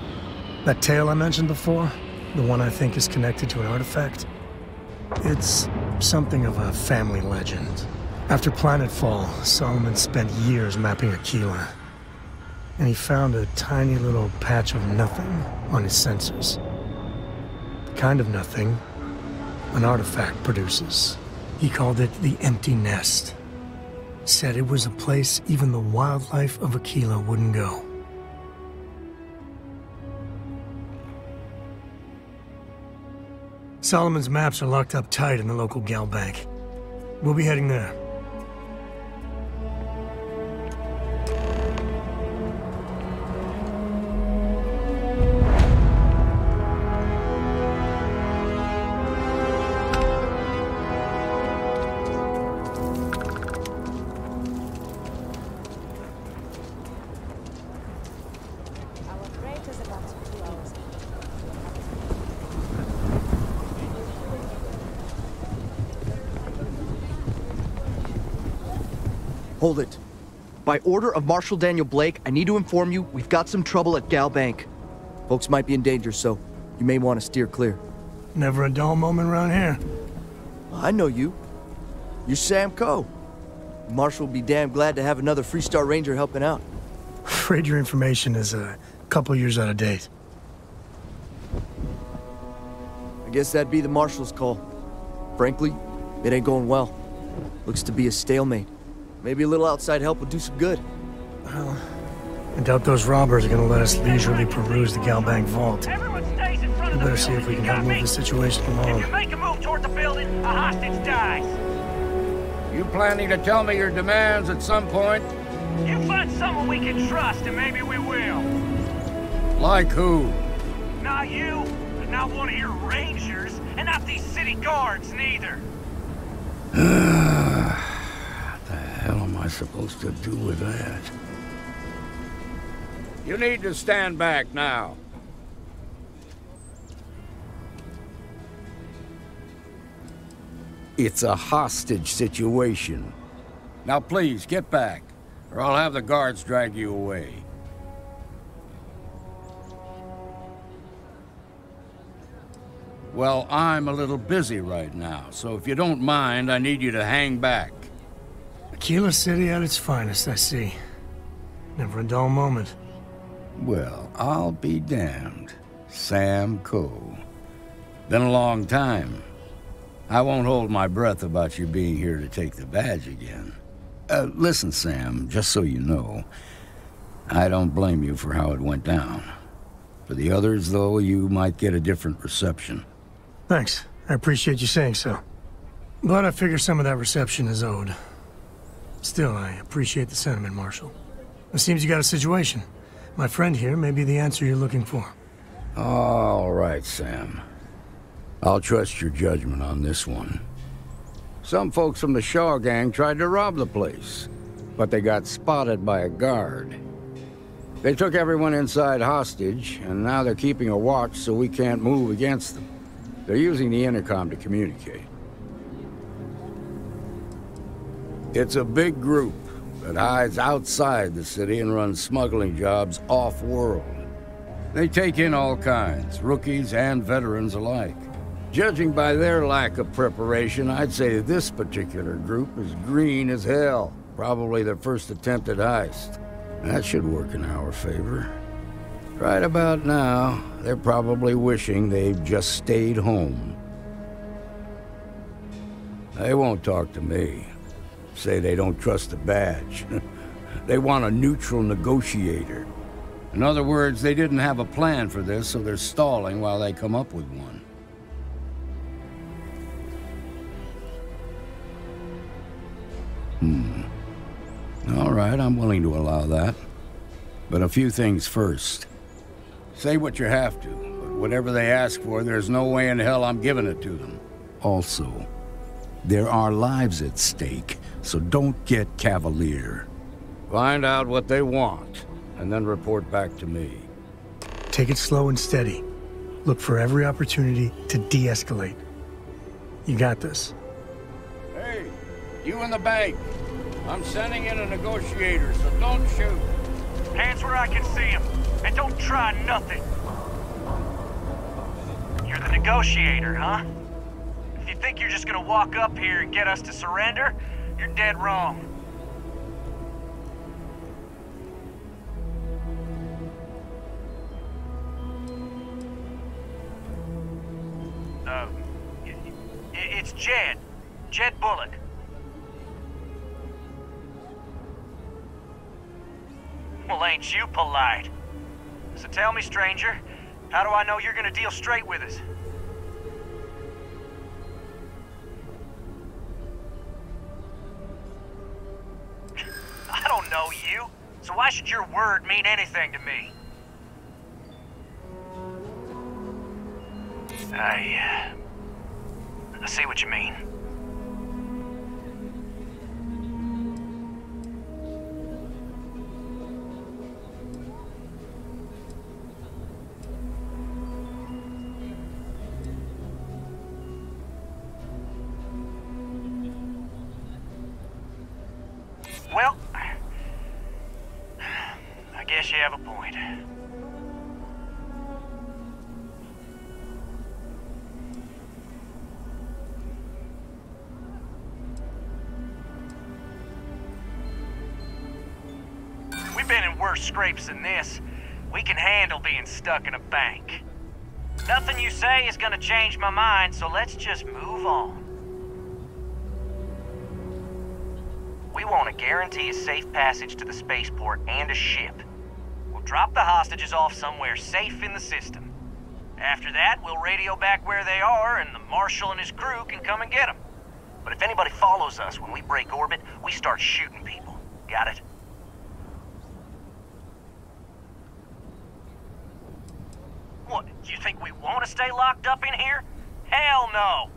That tale I mentioned before, the one I think is connected to an artifact, it's something of a family legend. After Planetfall, Solomon spent years mapping Aquila, and he found a tiny little patch of nothing on his sensors. The kind of nothing an artifact produces. He called it the Empty Nest. Said it was a place even the wildlife of Aquila wouldn't go. Solomon's maps are locked up tight in the local gal bank. We'll be heading there. Hold it. By order of Marshal Daniel Blake, I need to inform you we've got some trouble at Gal Bank. Folks might be in danger, so you may want to steer clear. Never a dull moment around here. I know you. You're Sam Coe. Marshal will be damn glad to have another Freestar Ranger helping out. Afraid your information is a couple years out of date. I guess that'd be the Marshal's call. Frankly, it ain't going well. Looks to be a stalemate. Maybe a little outside help would do some good. Well, I doubt those robbers are gonna let us leisurely peruse the Gal Bank vault. We better see if we can help move the situation along. If you make a move toward the building, a hostage dies. You planning to tell me your demands at some point? You find someone we can trust, and maybe we will. Like who? Not you, not one of your rangers, and not these city guards, neither. What the hell am I supposed to do with that? You need to stand back now. It's a hostage situation. Now please, get back, or I'll have the guards drag you away. Well, I'm a little busy right now, so if you don't mind, I need you to hang back. Aquila City at its finest, I see. Never a dull moment. Well, I'll be damned. Sam Coe. Been a long time. I won't hold my breath about you being here to take the badge again. Listen, Sam, just so you know, I don't blame you for how it went down. For the others, though, you might get a different reception. Thanks. I appreciate you saying so. But I figure some of that reception is owed. Still, I appreciate the sentiment, Marshal. It seems you got a situation. My friend here may be the answer you're looking for. All right, Sam. I'll trust your judgment on this one. Some folks from the Shaw gang tried to rob the place, but they got spotted by a guard. They took everyone inside hostage, and now they're keeping a watch so we can't move against them. They're using the intercom to communicate. It's a big group that hides outside the city and runs smuggling jobs off-world. They take in all kinds, rookies and veterans alike. Judging by their lack of preparation, I'd say this particular group is green as hell. Probably their first attempt at heist. That should work in our favor. Right about now, they're probably wishing they've just stayed home. They won't talk to me. Say they don't trust the badge. They want a neutral negotiator. In other words, they didn't have a plan for this, so they're stalling while they come up with one. All right, I'm willing to allow that. But a few things first. Say what you have to, but whatever they ask for, there's no way in hell I'm giving it to them. Also, there are lives at stake, so don't get cavalier. Find out what they want, and then report back to me. Take it slow and steady. Look for every opportunity to de-escalate. You got this. Hey, you in the bank. I'm sending in a negotiator, so don't shoot. Hands where I can see him, and don't try nothing. You're the negotiator, huh? If you think you're just gonna walk up here and get us to surrender, you're dead wrong. It's Jed. Jed Bullock. Well, ain't you polite? So tell me, stranger, how do I know you're gonna deal straight with us? I don't know you, so why should your word mean anything to me? I see what you mean. Well, I guess you have a point. We've been in worse scrapes than this. We can handle being stuck in a bank. Nothing you say is gonna change my mind, so let's just move on. We want to guarantee a safe passage to the spaceport and a ship. We'll drop the hostages off somewhere safe in the system. After that, we'll radio back where they are, and the Marshal and his crew can come and get them. But if anybody follows us when we break orbit, we start shooting people. Got it? What, you think we want to stay locked up in here? Hell no!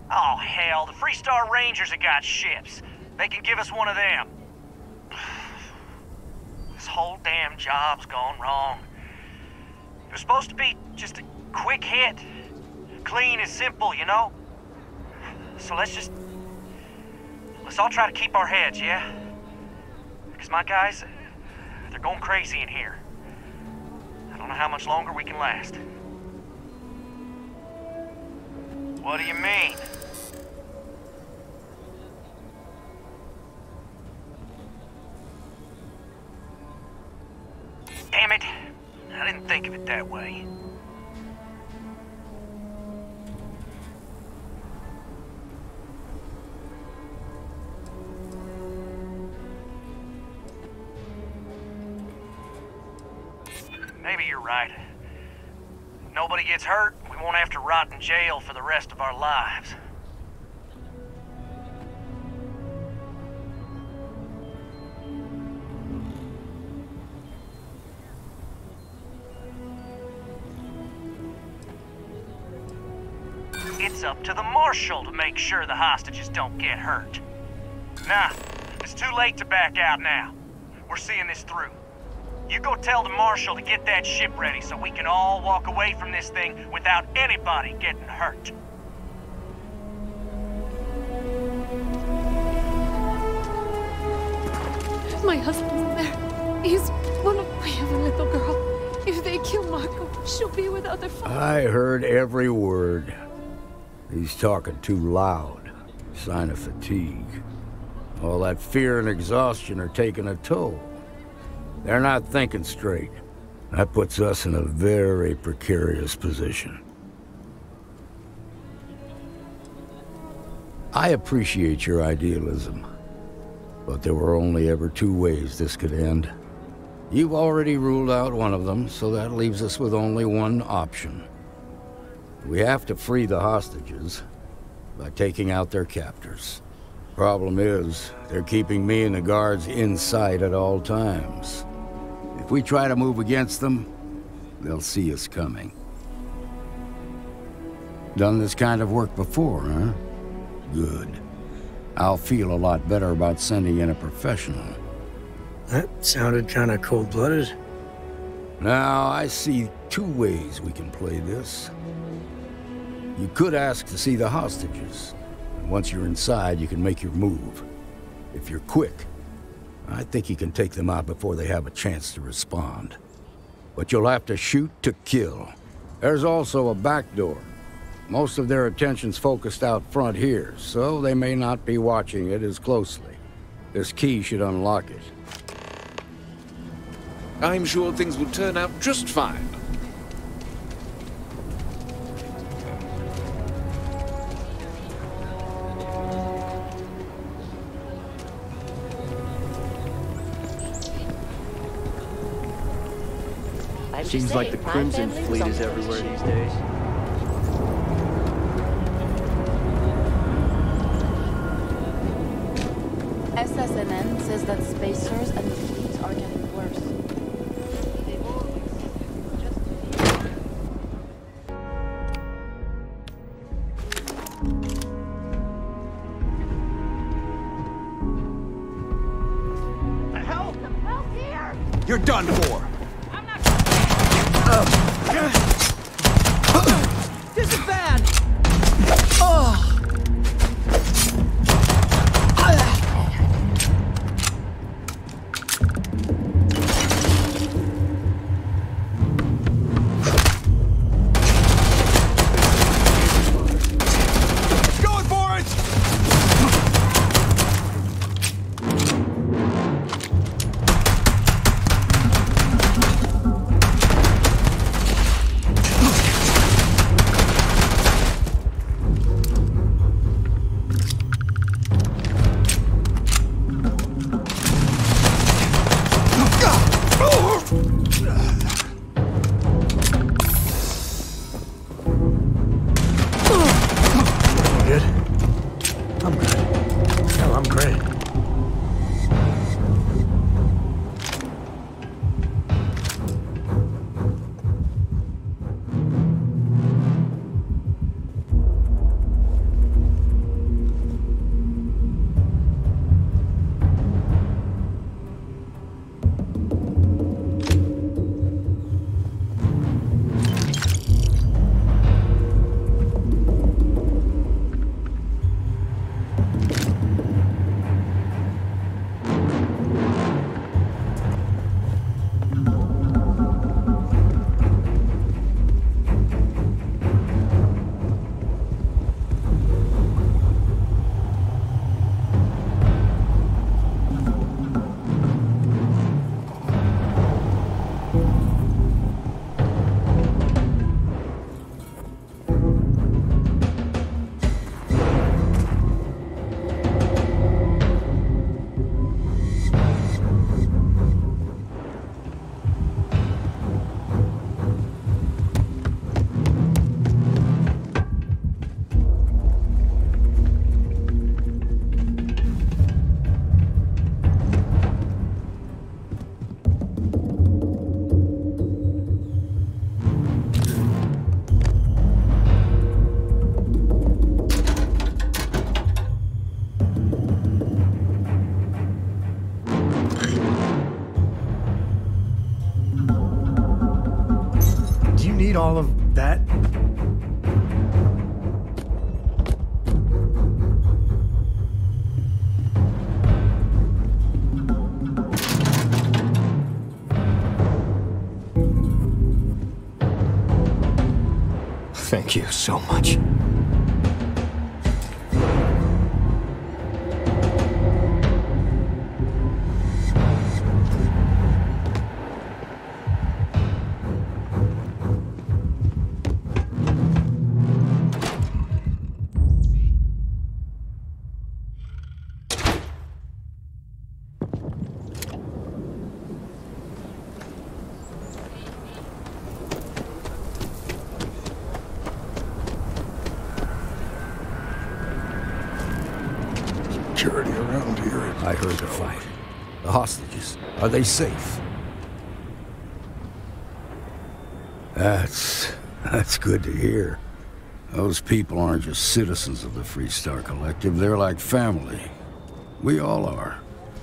Oh, hell, the Freestar Rangers have got ships. They can give us one of them. This whole damn job's gone wrong. It was supposed to be just a quick hit. Clean and simple, you know? So let's all try to keep our heads, yeah? Because my guys, they're going crazy in here. I don't know how much longer we can last. What do you mean? Damn it. I didn't think of it that way. Maybe you're right. Nobody gets hurt, we won't have to rot in jail for the rest of our lives. it's up to the Marshal to make sure the hostages don't get hurt. Nah, it's too late to back out now. We're seeing this through. You go tell the Marshal to get that ship ready so we can all walk away from this thing without anybody getting hurt. My husband's there. We have a little girl. If they kill Marco, she'll be without her father. I heard every word. He's talking too loud. Sign of fatigue. All that fear and exhaustion are taking a toll. They're not thinking straight. That puts us in a very precarious position. I appreciate your idealism, but there were only ever two ways this could end. You've already ruled out one of them, so that leaves us with only one option. We have to free the hostages by taking out their captors. Problem is, they're keeping me and the guards in sight at all times. If we try to move against them, they'll see us coming. Done this kind of work before, huh? Good. I'll feel a lot better about sending in a professional. That sounded kind of cold-blooded. Now, I see two ways we can play this. You could ask to see the hostages. Once you're inside, you can make your move. If you're quick, I think you can take them out before they have a chance to respond. But you'll have to shoot to kill. There's also a back door. Most of their attention's focused out front here, so they may not be watching it as closely. This key should unlock it. I'm sure things will turn out just fine. Seems like the Crimson Fleet is everywhere these days. SSNN says that spacers and the fleets are getting worse. Help here! You're done for! This is bad! Going for it! all of that? Thank you so much. Security around here. I heard the fight. The hostages, are they safe? That's good to hear. Those people aren't just citizens of the Freestar Collective, they're like family. We all are.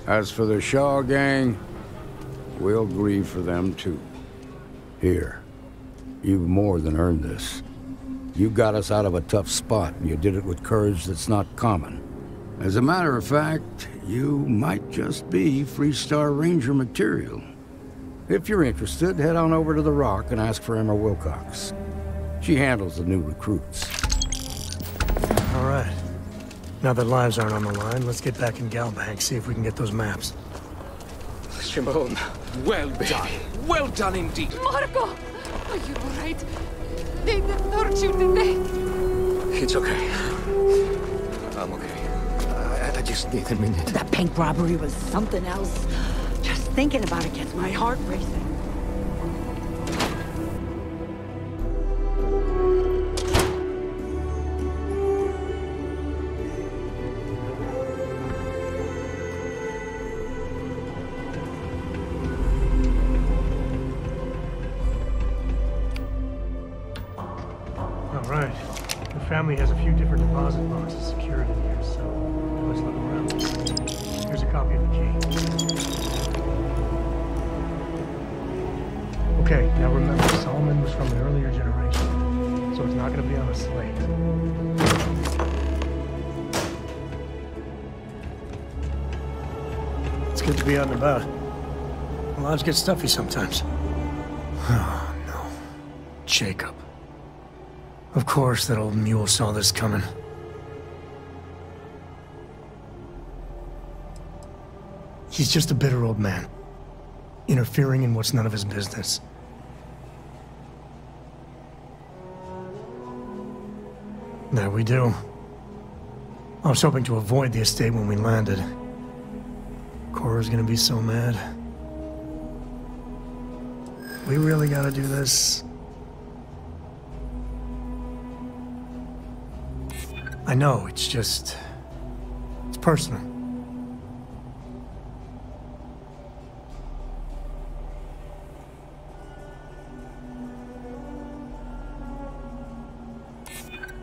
As for the Shaw gang, we'll grieve for them too. Here, you've more than earned this. You got us out of a tough spot, and you did it with courage that's not common. As a matter of fact, you might just be Freestar Ranger material. If you're interested, head on over to the Rock and ask for Emma Wilcox. She handles the new recruits. All right. Now that lives aren't on the line, let's get back in Galbank, see if we can get those maps. Shimon, well done. Well done indeed. Marco! Are you all right? They didn't hurt you, did they? It's okay. I'm okay. I just need a minute. That bank robbery was something else. Just thinking about it gets my heart racing. All right. The family has a few different deposit boxes secured in here, so let's look around. Here's a copy of the key. Okay, now remember, Solomon was from an earlier generation, so it's not going to be on a slate. It's good to be out and about. Lives get stuffy sometimes. Oh, no. Jacob. Of course, that old mule saw this coming. He's just a bitter old man, interfering in what's none of his business. There we do. I was hoping to avoid the estate when we landed. Cora's gonna be so mad. We really gotta do this. I know, it's just... it's personal.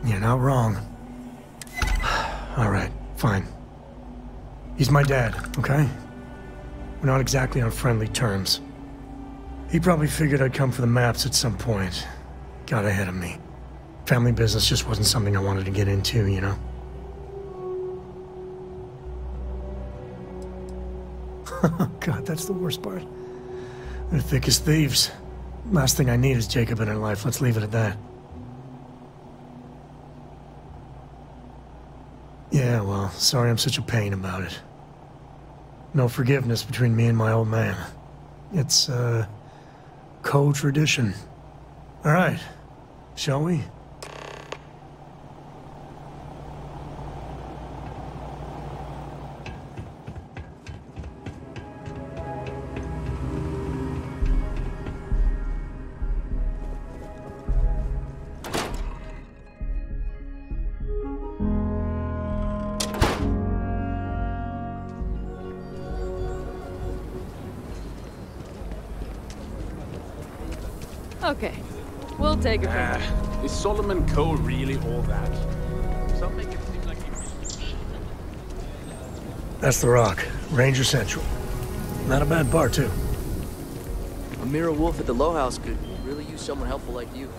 You're not wrong. All right, fine. He's my dad, okay? We're not exactly on friendly terms. He probably figured I'd come for the maps at some point. Got ahead of me. Family business just wasn't something I wanted to get into, you know? God, that's the worst part. They're thick as thieves. Last thing I need is Jacob in her life. Let's leave it at that. Yeah, well, sorry I'm such a pain about it. No forgiveness between me and my old man. It's, co-tradition. All right, shall we? Okay, we'll take it from there. Is Solomon Cole really all that? Some make it seem like he... That's the Rock, Ranger Central. Not a bad bar, too. A mirror wolf at the Low House could really use someone helpful like you.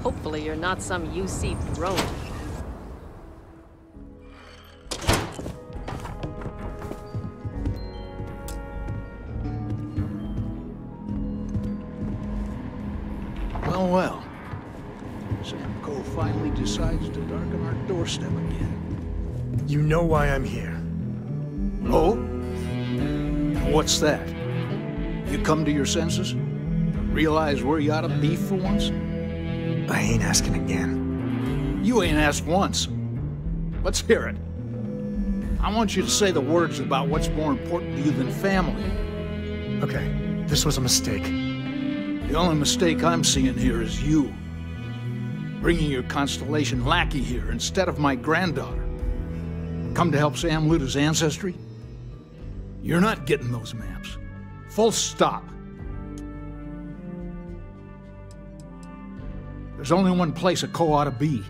Hopefully you're not some UC drone. Well. Sam Cole finally decides to darken our doorstep again. You know why I'm here. Oh? What's that? You come to your senses? Realize where you ought to be for once? I ain't asking again. You ain't asked once. Let's hear it. I want you to say the words about what's more important to you than family. Okay, this was a mistake. The only mistake I'm seeing here is you. Bringing your Constellation lackey here instead of my granddaughter. Come to help Sam loot his ancestry? You're not getting those maps. Full stop. There's only one place a Co ought to be.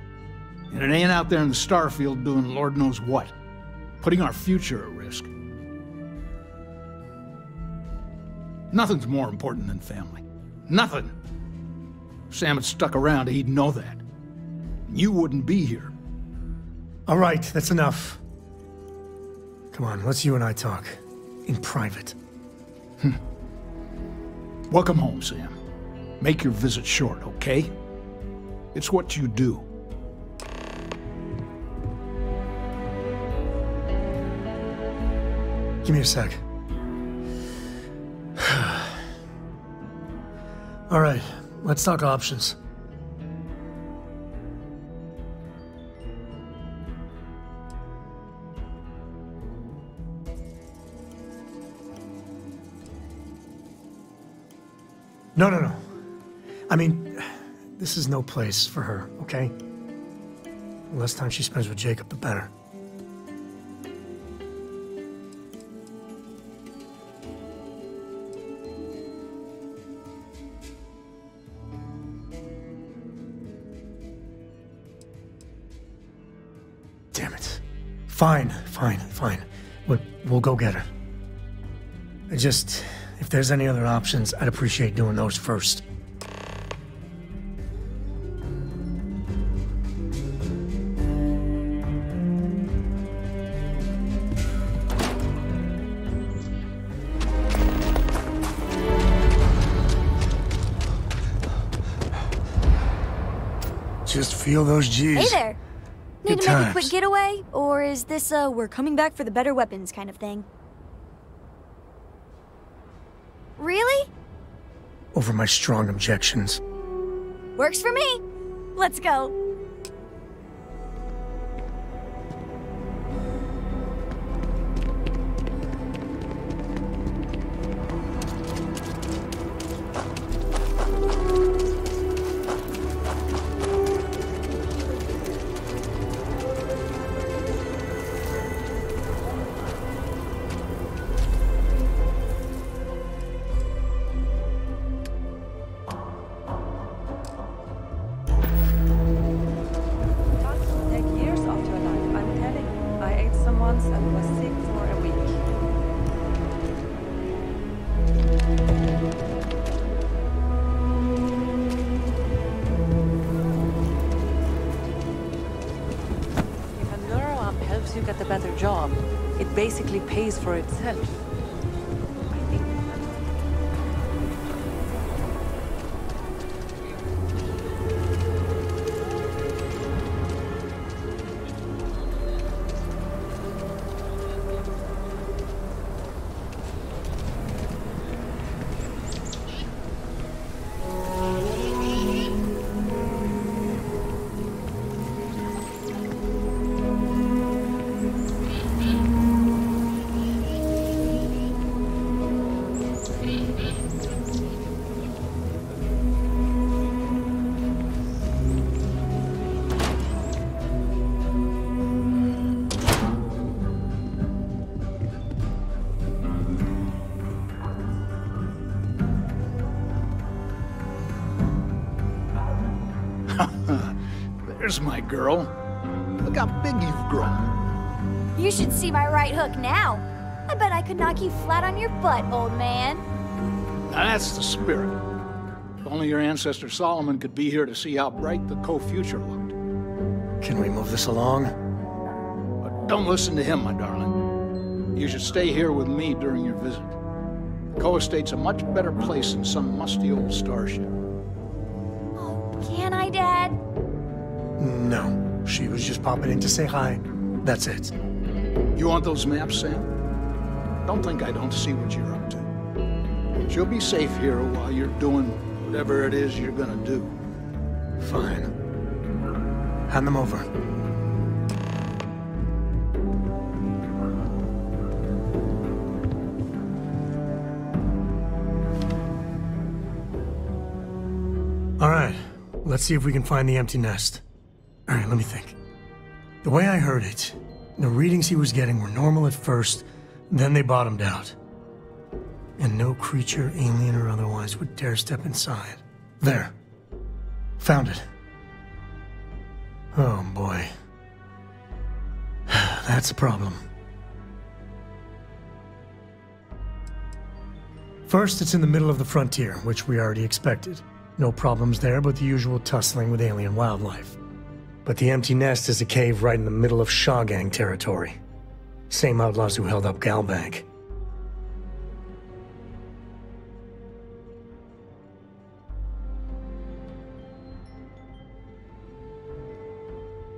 And it ain't out there in the Starfield doing Lord knows what. Putting our future at risk. Nothing's more important than family. Nothing. If Sam had stuck around, he'd know that. You wouldn't be here. All right, that's enough. Come on, let's you and I talk. In private. Welcome home, Sam. Make your visit short, okay? It's what you do. Give me a sec. All right, let's talk options. No. I mean, this is no place for her, okay? The less time she spends with Jacob, the better. Damn it. Fine. We'll go get her. If there's any other options, I'd appreciate doing those first. Just feel those G's. Hey there. Need Good to make a times. quick getaway? Or is this a we're coming back for the better weapons kind of thing? Really? Over my strong objections. Works for me. Let's go. You get a better job. It basically pays for itself. There's my girl. Look how big you've grown. You should see my right hook now. I bet I could knock you flat on your butt, old man. Now that's the spirit. If only your ancestor Solomon could be here to see how bright the co-future looked. Can we move this along? But don't listen to him, my darling. You should stay here with me during your visit. The co-estate's a much better place than some musty old starship. Can I, Dad? No. She was just popping in to say hi. That's it. You want those maps, Sam? Don't think I don't see what you're up to. She'll be safe here while you're doing whatever it is you're gonna do. Fine. Hand them over. All right, let's see if we can find the empty nest. All right, let me think. The way I heard it, the readings he was getting were normal at first, then they bottomed out. And no creature, alien or otherwise, would dare step inside. There. Found it. Oh boy. That's a problem. First, it's in the middle of the frontier, which we already expected. No problems there, but the usual tussling with alien wildlife. But the empty nest is a cave right in the middle of Shawgang territory. Same outlaws who held up Galbank.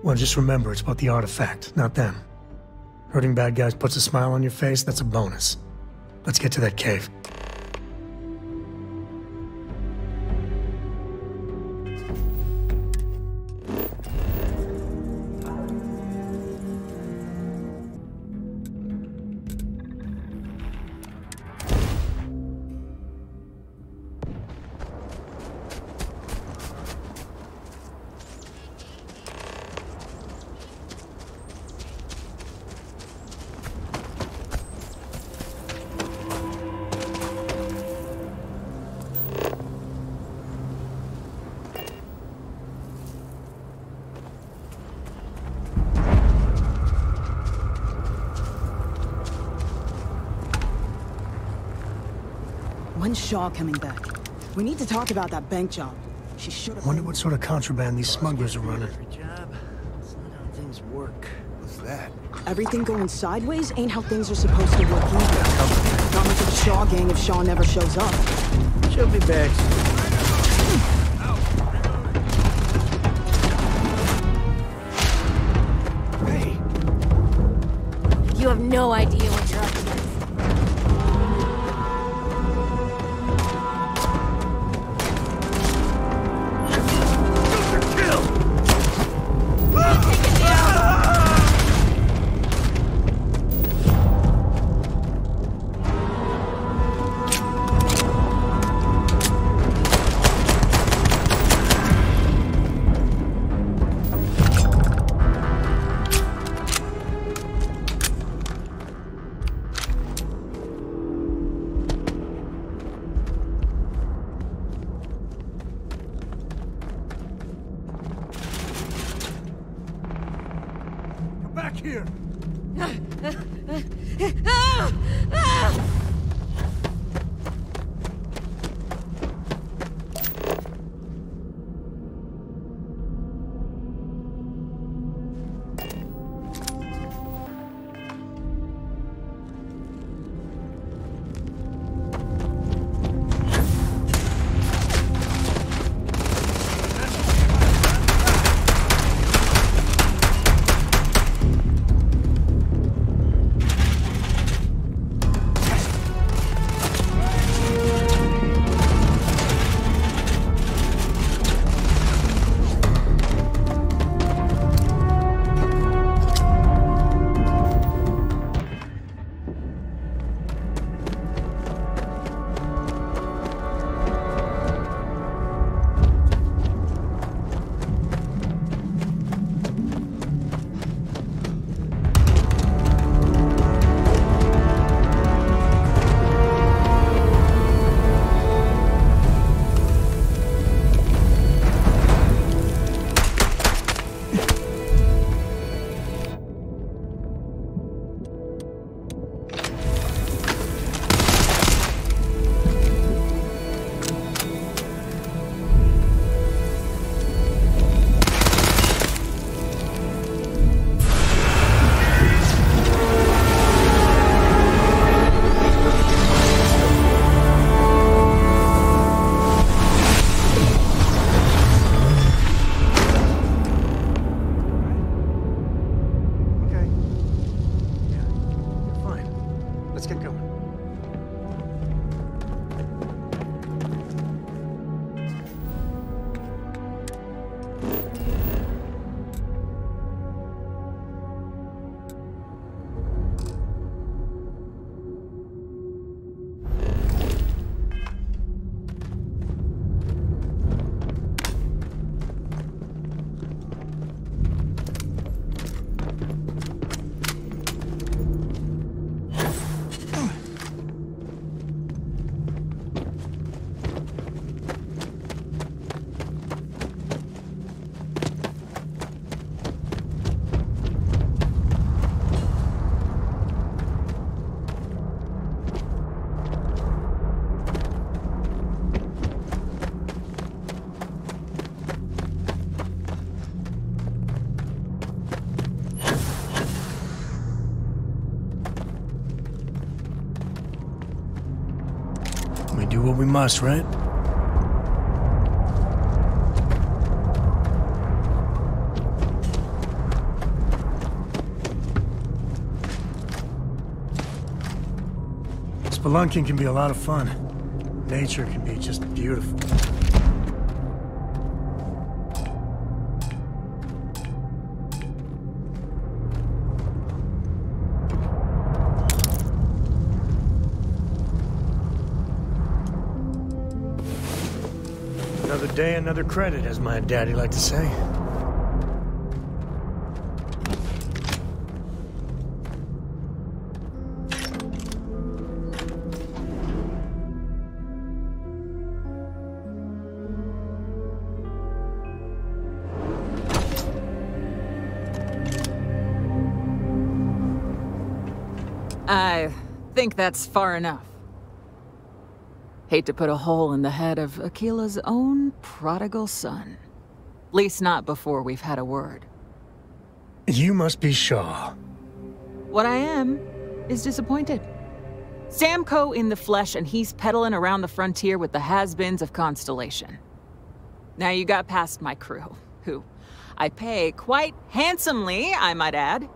Well, just remember, it's about the artifact, not them. Hurting bad guys puts a smile on your face, that's a bonus. Let's get to that cave. When's Shaw coming back? We need to talk about that bank job. She should have... Wonder what sort of contraband these smugglers are running. Job. That's not how things work. What's that? Everything going sideways ain't how things are supposed to work either. Not much of a Shaw gang if Shaw never shows up. She'll be back. Hey! You have no idea what you're up against. Here. let's get going. We do what we must, right? Spelunking can be a lot of fun. Nature can be just beautiful. Another day, another credit, as my daddy liked to say. I think that's far enough. Hate to put a hole in the head of Aquila's own prodigal son. Least not before we've had a word. You must be Shaw. What I am is disappointed. Sam Coe in the flesh, and he's peddling around the frontier with the has-beens of Constellation. Now you got past my crew, who I pay quite handsomely, I might add.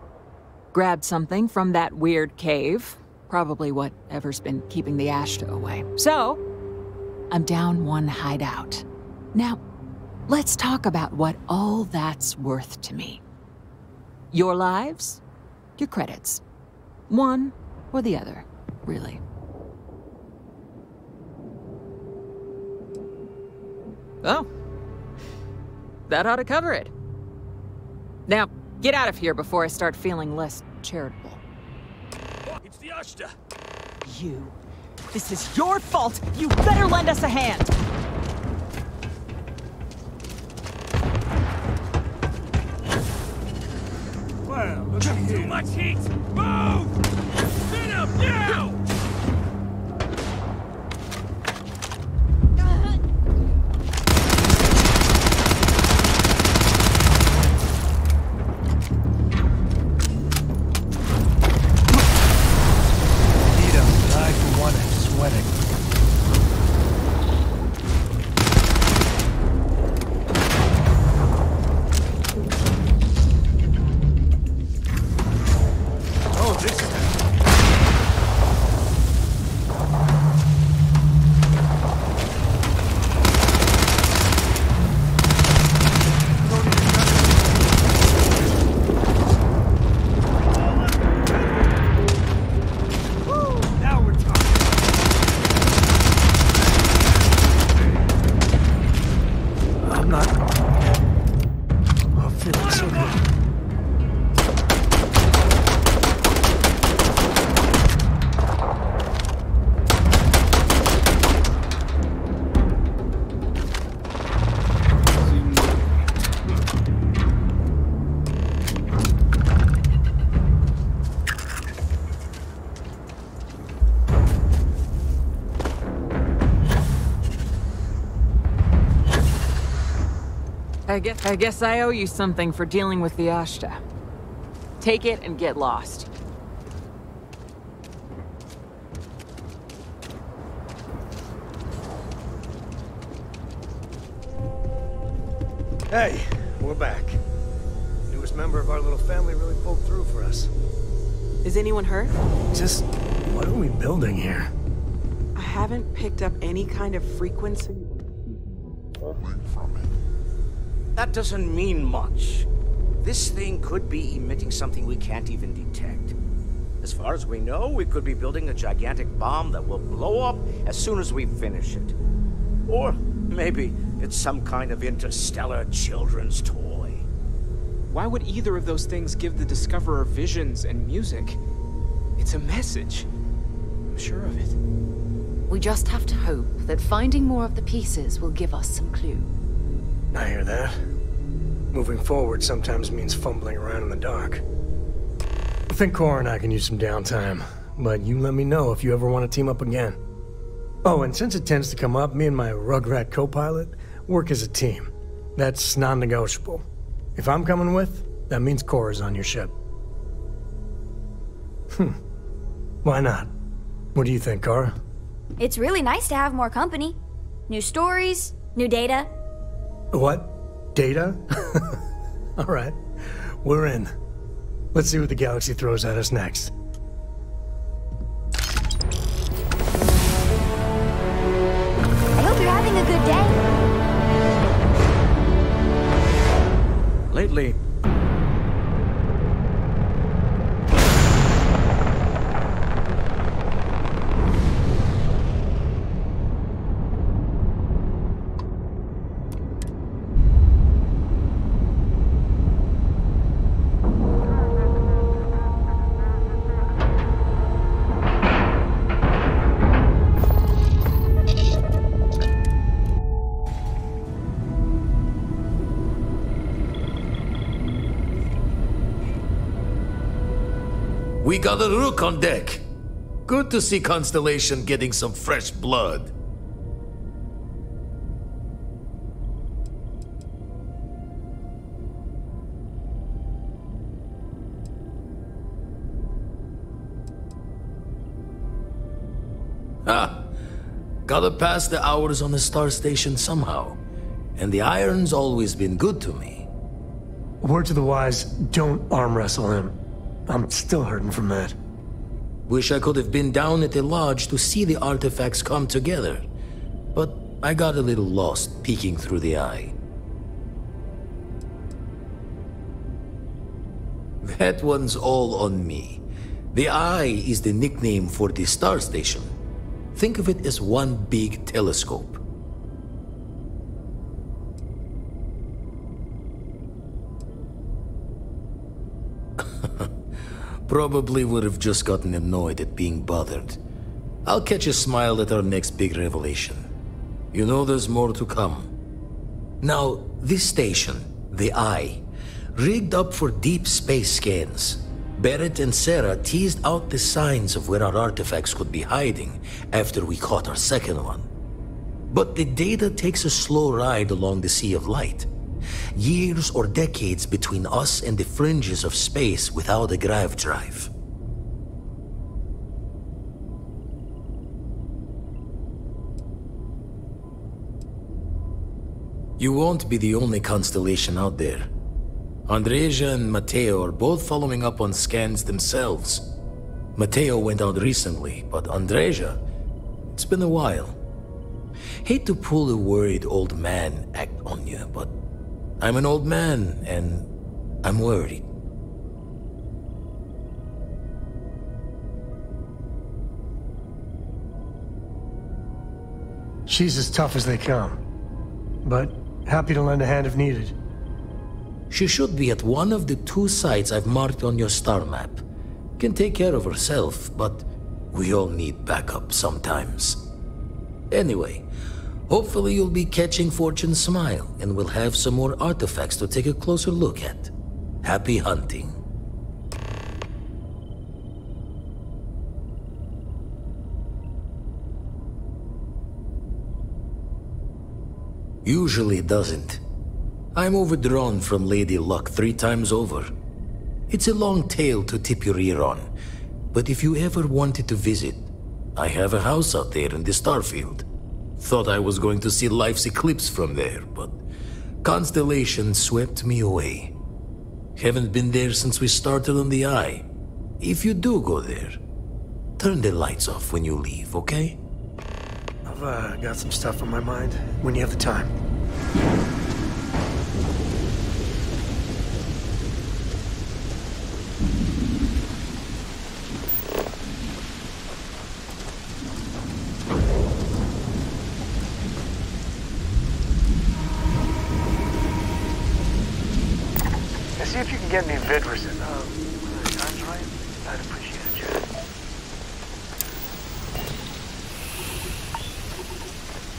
Grabbed something from that weird cave. Probably whatever's been keeping the Ashta away. So, I'm down one hideout. Now, let's talk about what all that's worth to me. Your lives, your credits. One or the other, really. Oh. That ought to cover it. Now, get out of here before I start feeling less charitable. It's the Ashta! You. This is your fault! You better lend us a hand! Well, look at you. Too much heat! Move! Sit up now! I guess I owe you something for dealing with the Ashta. Take it and get lost. Hey, we're back. Newest member of our little family really pulled through for us. Is anyone hurt? Just What are we building here? I haven't picked up any kind of frequency. That doesn't mean much. This thing could be emitting something we can't even detect. As far as we know, we could be building a gigantic bomb that will blow up as soon as we finish it. Or maybe it's some kind of interstellar children's toy. Why would either of those things give the Discoverer visions and music? It's a message. I'm sure of it. We just have to hope that finding more of the pieces will give us some clue. I hear that. Moving forward sometimes means fumbling around in the dark. I think Cora and I can use some downtime, but you let me know if you ever want to team up again. Oh, and since it tends to come up, me and my Rugrat co-pilot work as a team. That's non-negotiable. If I'm coming with, that means Cora's on your ship. Why not? What do you think, Cora? It's really nice to have more company. New stories, new data. What? Data? All right, we're in. Let's see what the galaxy throws at us next. I hope you're having a good day. Lately, we got a rook on deck. Good to see Constellation getting some fresh blood. Gotta pass the hours on the star station somehow. And the iron's always been good to me. Word to the wise, don't arm wrestle him. I'm still hurting from that. Wish I could have been down at the lodge to see the artifacts come together. But I got a little lost peeking through the eye. That one's all on me. The eye is the nickname for the star station. Think of it as one big telescope. Probably would have just gotten annoyed at being bothered. I'll catch a smile at our next big revelation. You know there's more to come. Now, this station, the Eye, rigged up for deep space scans. Barrett and Sarah teased out the signs of where our artifacts could be hiding after we caught our second one. But the data takes a slow ride along the Sea of Light. Years or decades between us and the fringes of space without a grav drive. You won't be the only constellation out there. Andreja and Matteo are both following up on scans themselves. Matteo went out recently, but Andreja, it's been a while. Hate to pull a worried old man act on you, but I'm an old man, and I'm worried. She's as tough as they come, but happy to lend a hand if needed. She should be at one of the 2 sites I've marked on your star map. Can take care of herself, but we all need backup sometimes. Anyway, hopefully you'll be catching Fortune's smile, and we'll have some more artifacts to take a closer look at. Happy hunting. Usually doesn't. I'm overdrawn from Lady Luck 3 times over. It's a long tale to tip your ear on, but if you ever wanted to visit, I have a house out there in the Starfield. Thought I was going to see life's eclipse from there, but Constellation swept me away. Haven't been there since we started on the Eye. If you do go there, turn the lights off when you leave, okay? I've got some stuff on my mind when you have the time. See if you can get me Vidrison. When the time's right, I'd appreciate it, Chad.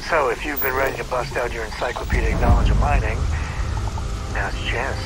So, if you've been ready to bust out your encyclopedic knowledge of mining, now's your chance.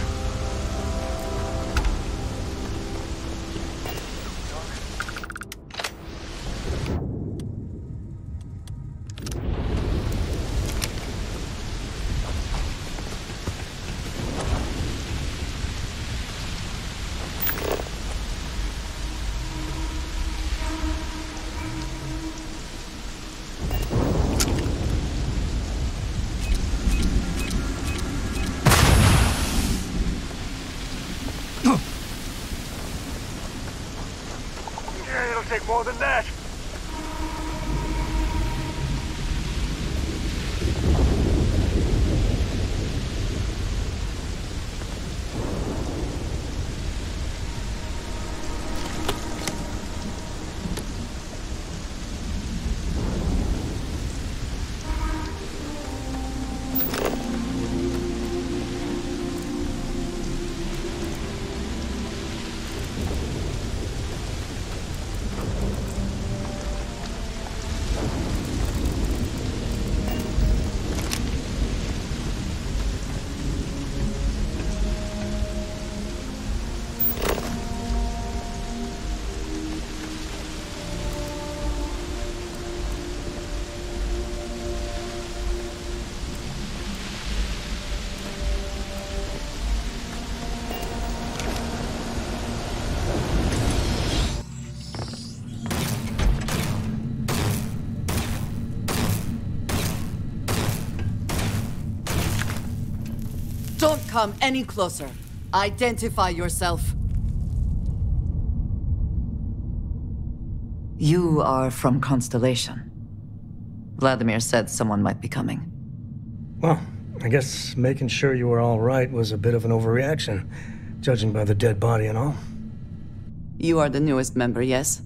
Take more than that. Don't come any closer. Identify yourself. You are from Constellation. Vladimir said someone might be coming. Well, I guess making sure you were all right was a bit of an overreaction, judging by the dead body and all. You are the newest member, yes?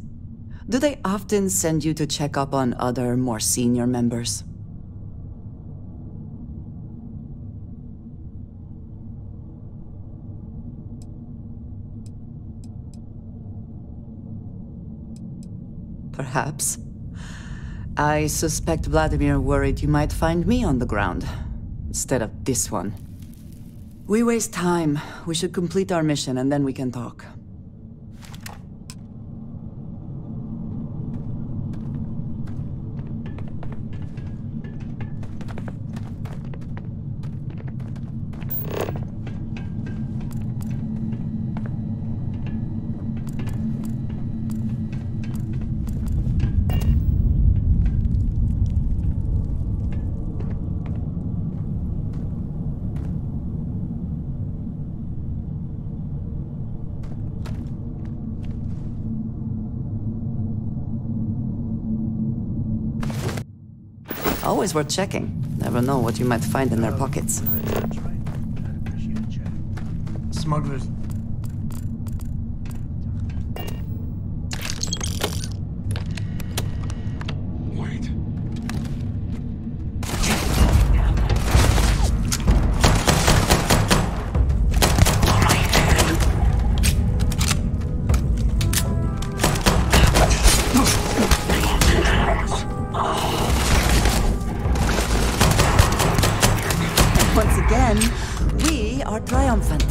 Do they often send you to check up on other, more senior members? Perhaps. I suspect Vladimir worried you might find me on the ground, instead of this one. We waste time. We should complete our mission and then we can talk. Always worth checking. Never know what you might find in their pockets. Smugglers. Once again, we are triumphant.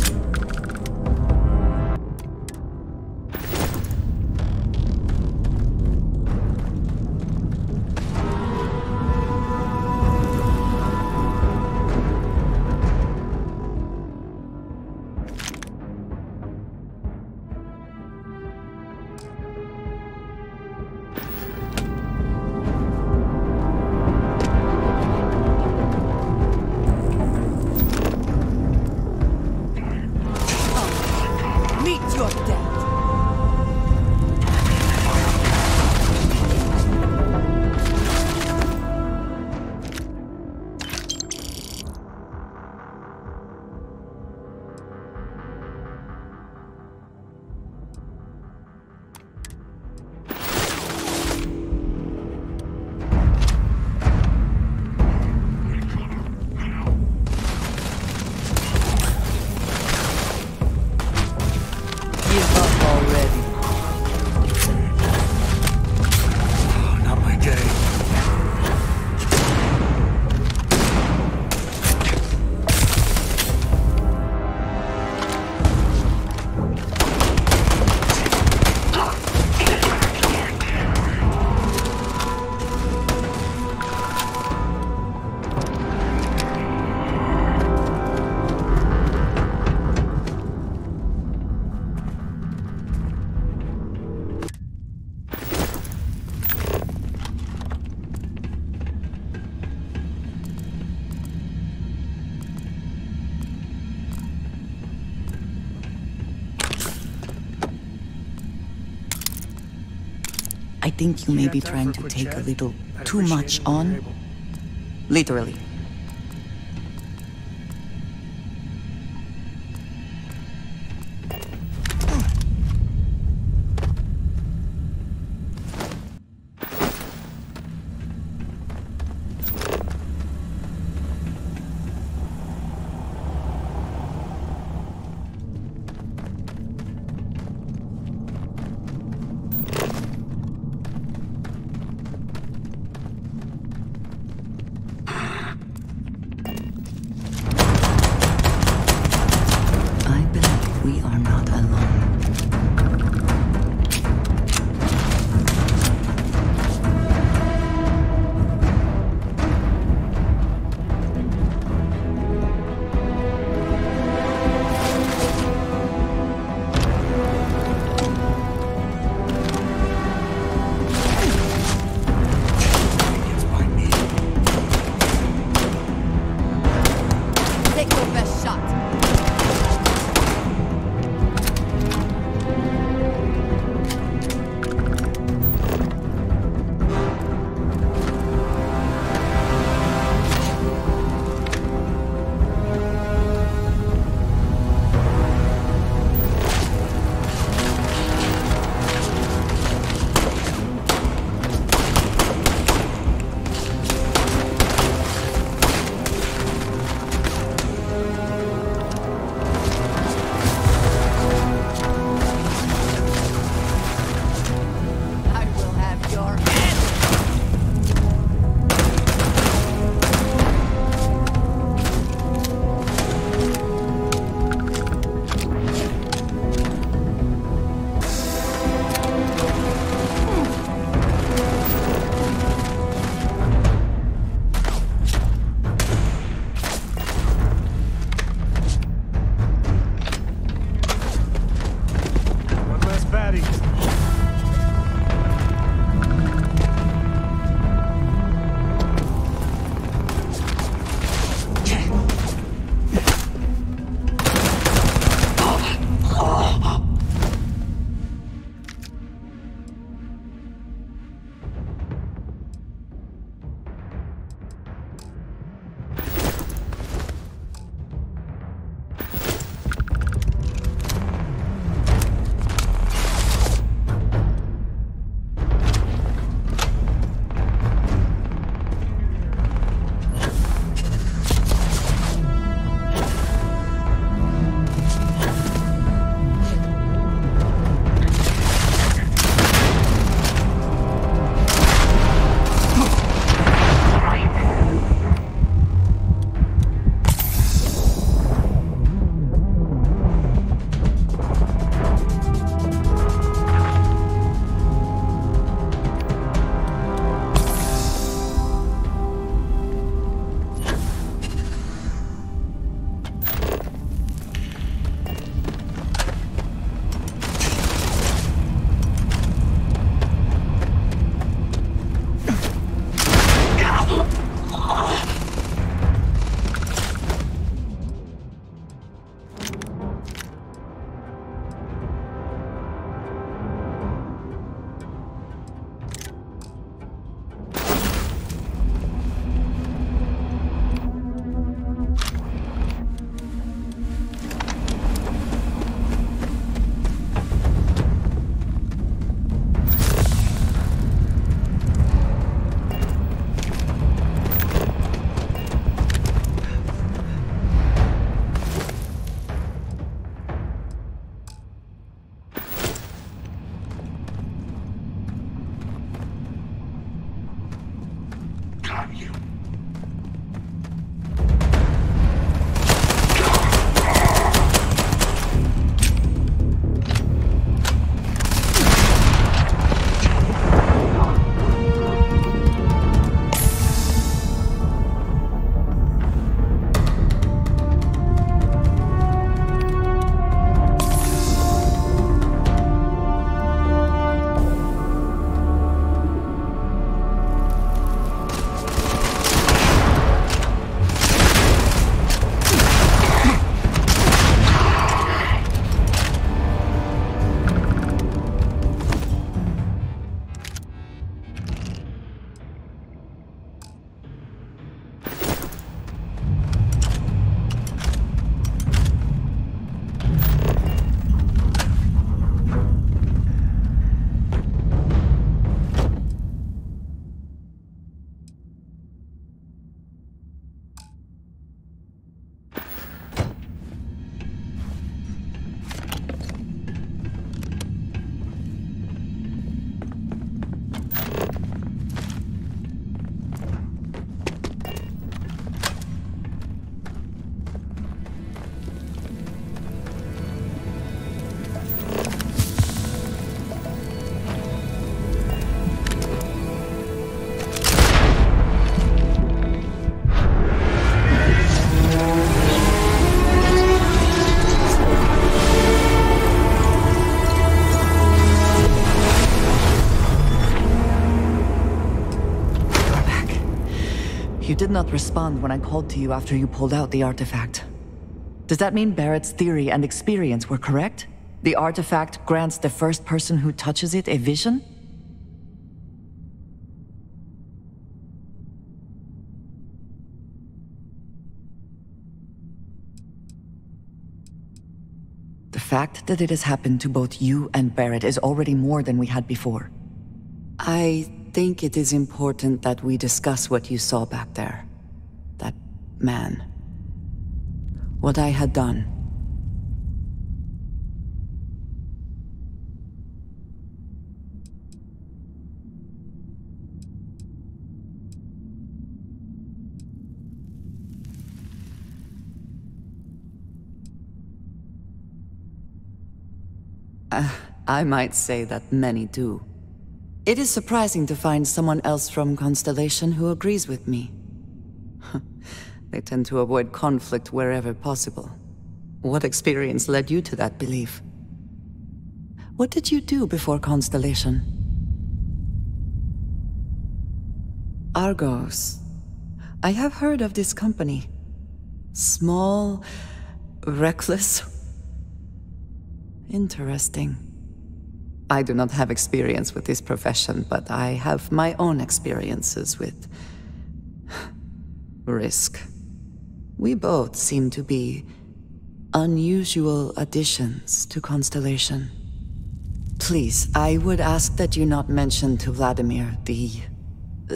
I think you may be trying to take a little too much on. Literally. You did not respond when I called to you after you pulled out the artifact. Does that mean Barrett's theory and experience were correct? The artifact grants the first person who touches it a vision? The fact that it has happened to both you and Barrett is already more than we had before. I think it is important that we discuss what you saw back there. That man. What I had done. I might say that many do. It is surprising to find someone else from Constellation who agrees with me. They tend to avoid conflict wherever possible. What experience led you to that belief? What did you do before Constellation? Argos. I have heard of this company. Small, reckless. Interesting. I do not have experience with this profession, but I have my own experiences with risk. We both seem to be unusual additions to Constellation. Please, I would ask that you not mention to Vladimir the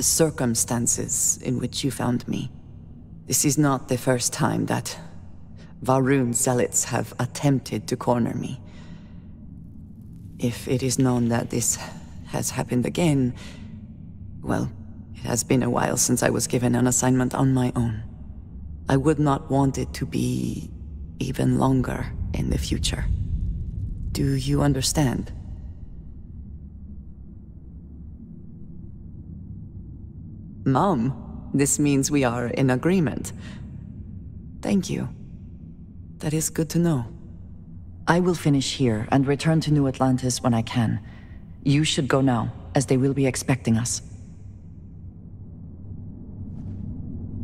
circumstances in which you found me. This is not the first time that Varun zealots have attempted to corner me. If it is known that this has happened again, well, it has been a while since I was given an assignment on my own. I would not want it to be even longer in the future. Do you understand? Mom, this means we are in agreement. Thank you. That is good to know. I will finish here and return to New Atlantis when I can. You should go now, as they will be expecting us.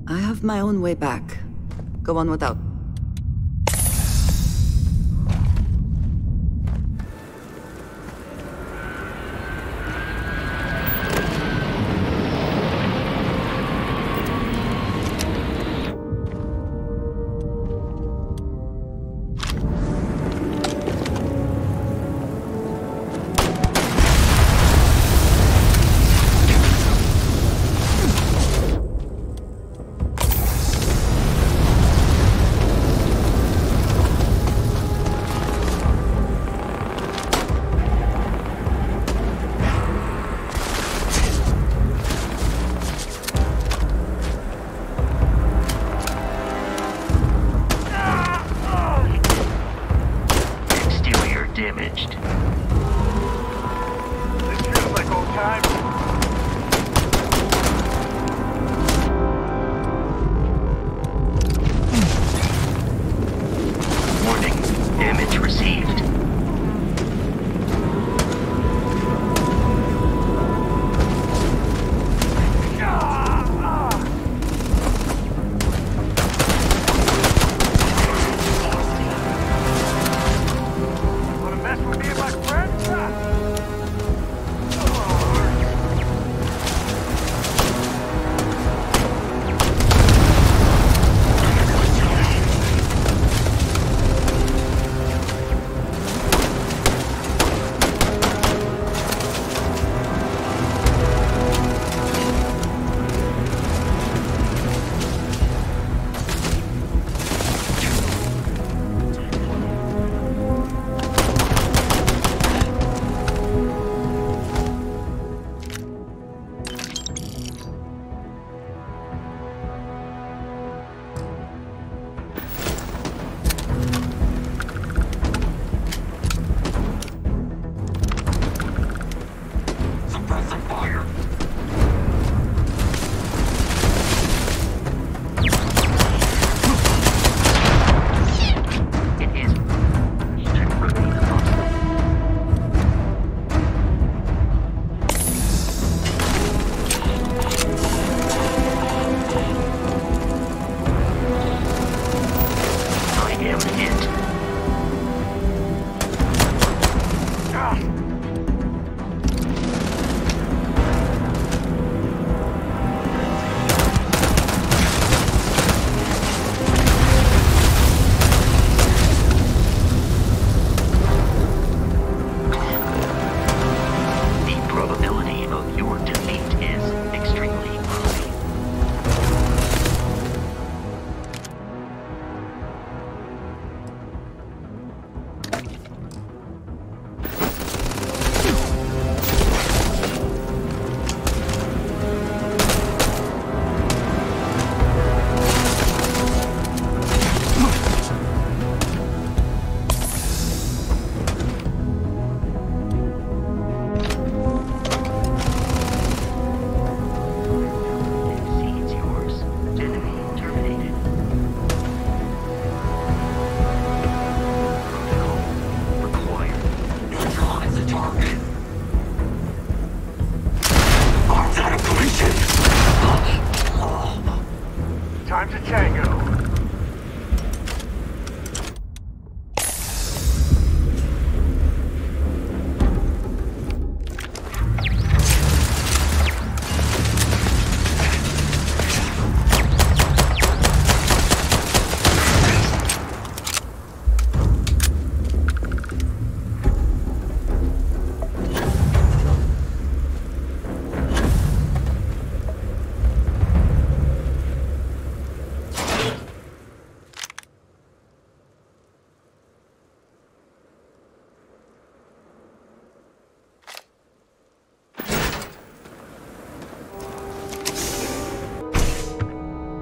I have my own way back. Go on without.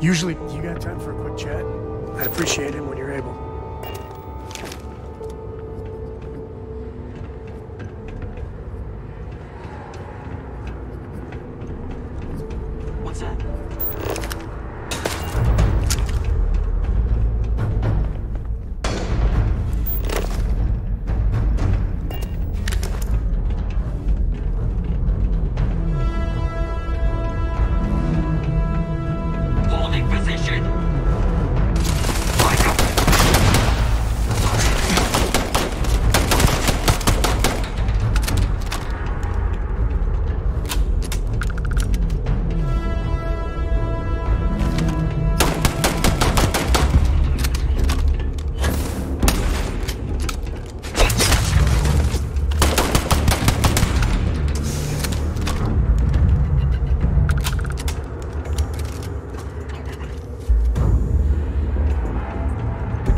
Usually, you got time for a quick chat? I'd appreciate it when you're able. What's that? Holding position.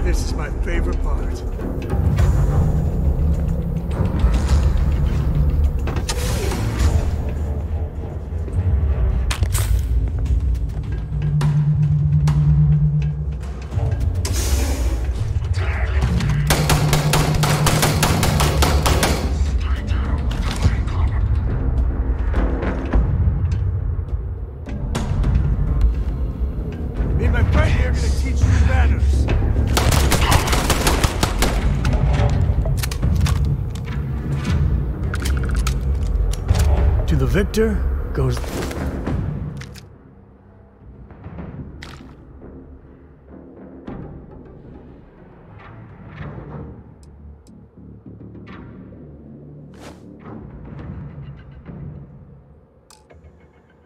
This is my favorite part. Me and my friend here are gonna teach you manners. To the victor goes...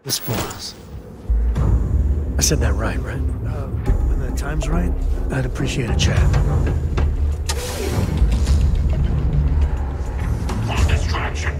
the spoils. I said that right? When the time's right, I'd appreciate a chat. Distraction.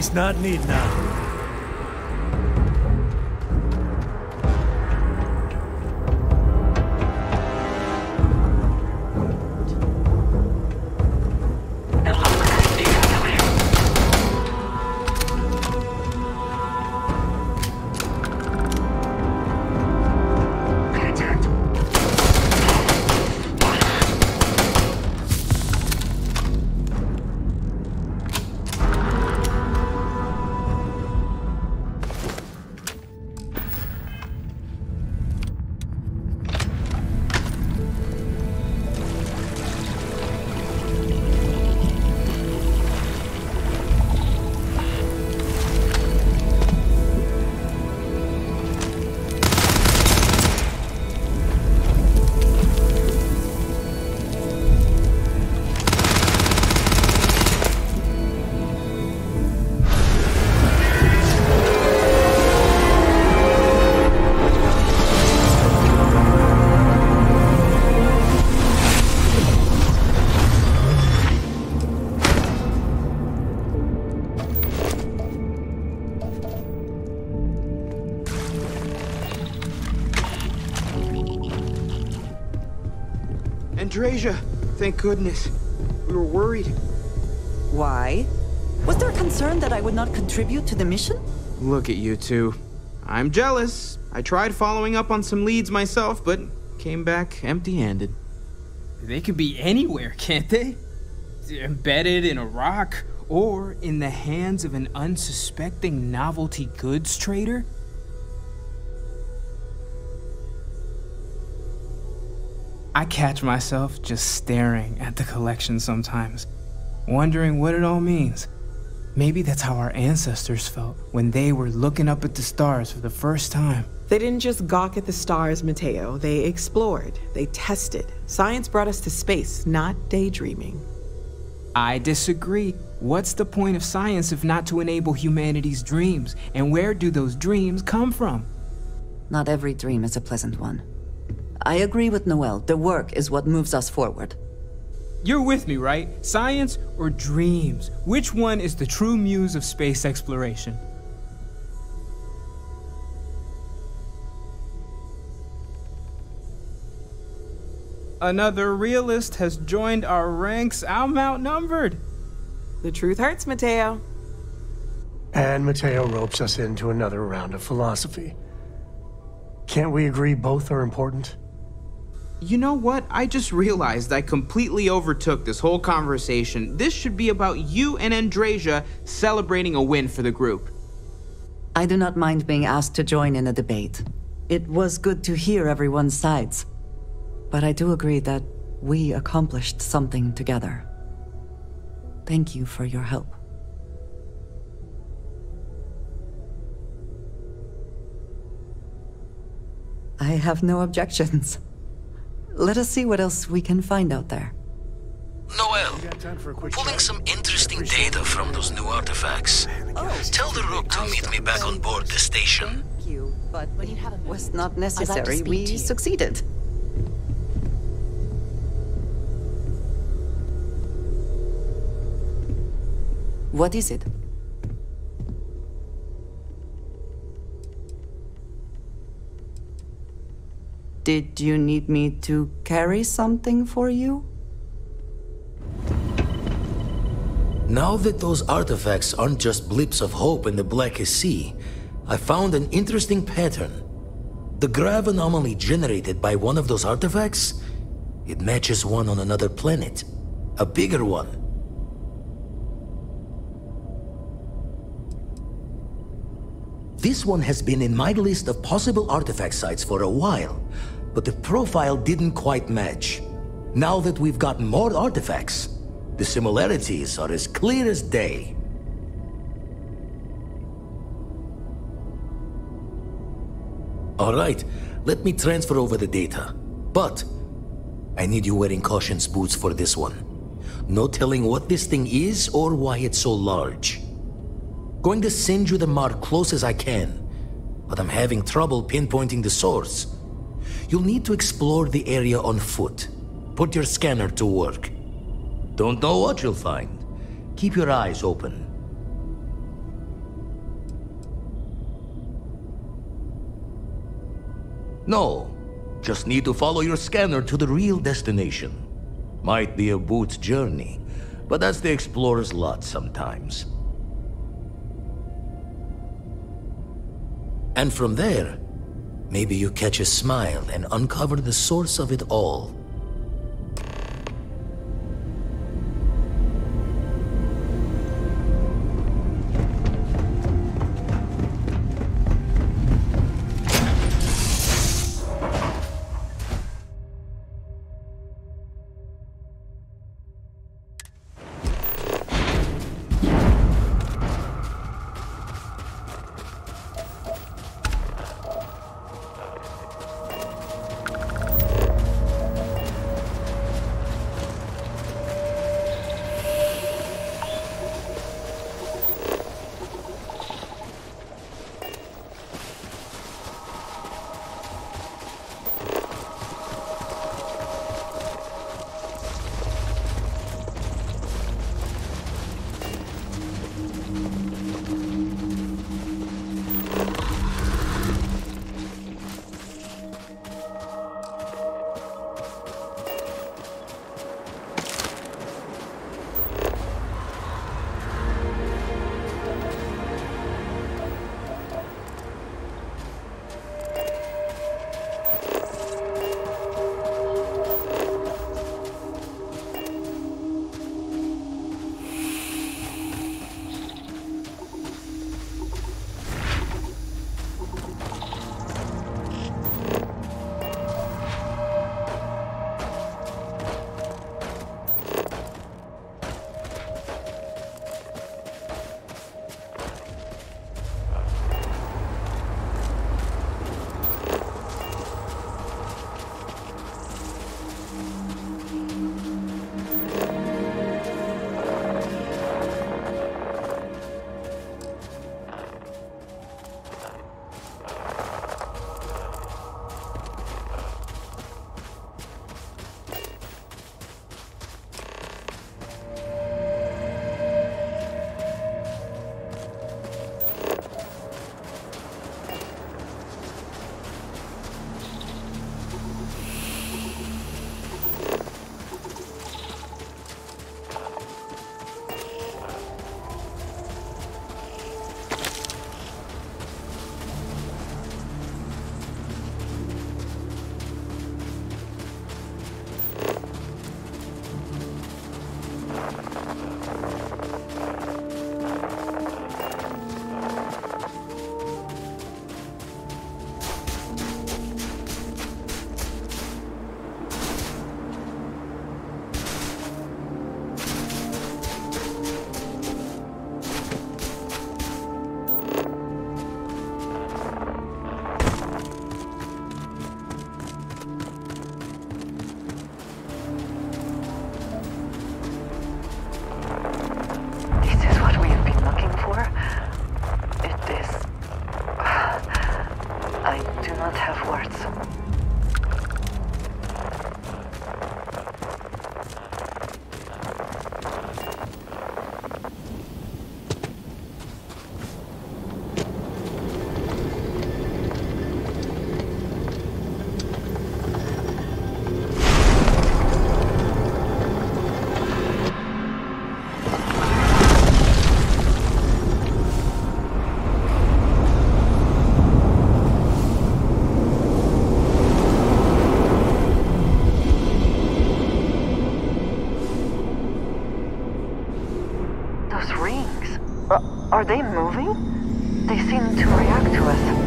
Waste not, need not. Andrasia, thank goodness. We were worried. Why? Was there a concern that I would not contribute to the mission? Look at you two. I'm jealous. I tried following up on some leads myself, but came back empty-handed. They could be anywhere, can't they? Embedded in a rock, or in the hands of an unsuspecting novelty goods trader? I catch myself just staring at the collection sometimes, wondering what it all means. Maybe that's how our ancestors felt when they were looking up at the stars for the first time. They didn't just gawk at the stars, Mateo. They explored. They tested. Science brought us to space, not daydreaming. I disagree. What's the point of science if not to enable humanity's dreams? And where do those dreams come from? Not every dream is a pleasant one. I agree with Noel. The work is what moves us forward. You're with me, right? Science or dreams? Which one is the true muse of space exploration? Another realist has joined our ranks. I'm outnumbered. The truth hurts, Mateo. And Mateo ropes us into another round of philosophy. Can't we agree both are important? You know what? I just realized I completely overtook this whole conversation. This should be about you and Andrasia celebrating a win for the group. I do not mind being asked to join in a debate. It was good to hear everyone's sides. But I do agree that we accomplished something together. Thank you for your help. I have no objections. Let us see what else we can find out there. Noel, pulling some interesting data from those new artifacts. Tell the Rook to meet me back on board the station. Thank you, but it was not necessary. We succeeded. What is it? Did you need me to carry something for you? Now that those artifacts aren't just blips of hope in the blackest sea, I found an interesting pattern. The grav anomaly generated by one of those artifacts, it matches one on another planet. A bigger one. This one has been in my list of possible artifact sites for a while, but the profile didn't quite match. Now that we've gotten more artifacts, the similarities are as clear as day. All right, let me transfer over the data. But I need you wearing caution's boots for this one. No telling what this thing is or why it's so large. Going to send you the mark close as I can, but I'm having trouble pinpointing the source. You'll need to explore the area on foot. Put your scanner to work. Don't know what you'll find. Keep your eyes open. No, just need to follow your scanner to the real destination. Might be a boot's journey, but that's the explorer's lot sometimes. And from there, maybe you catch a smile and uncover the source of it all. Are they moving? They seem to react to us.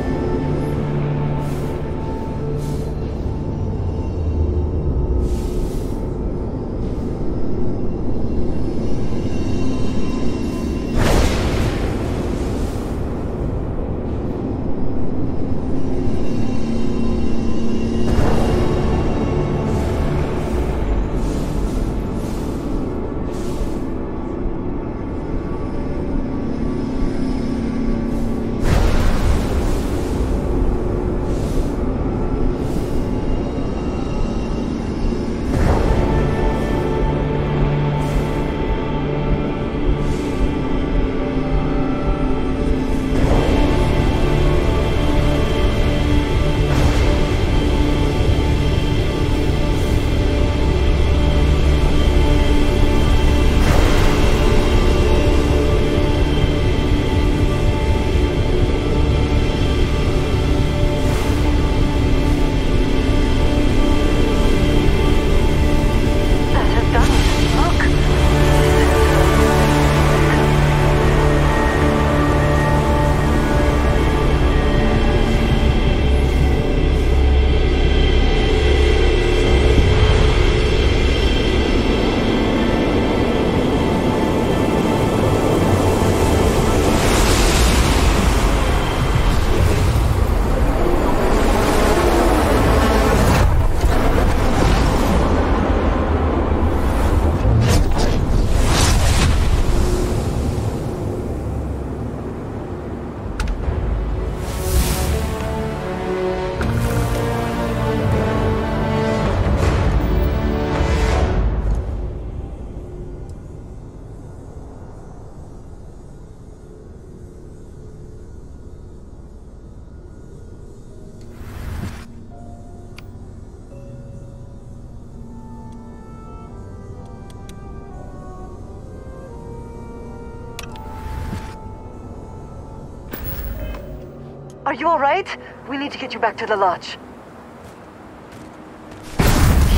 Are you all right? We need to get you back to the lodge.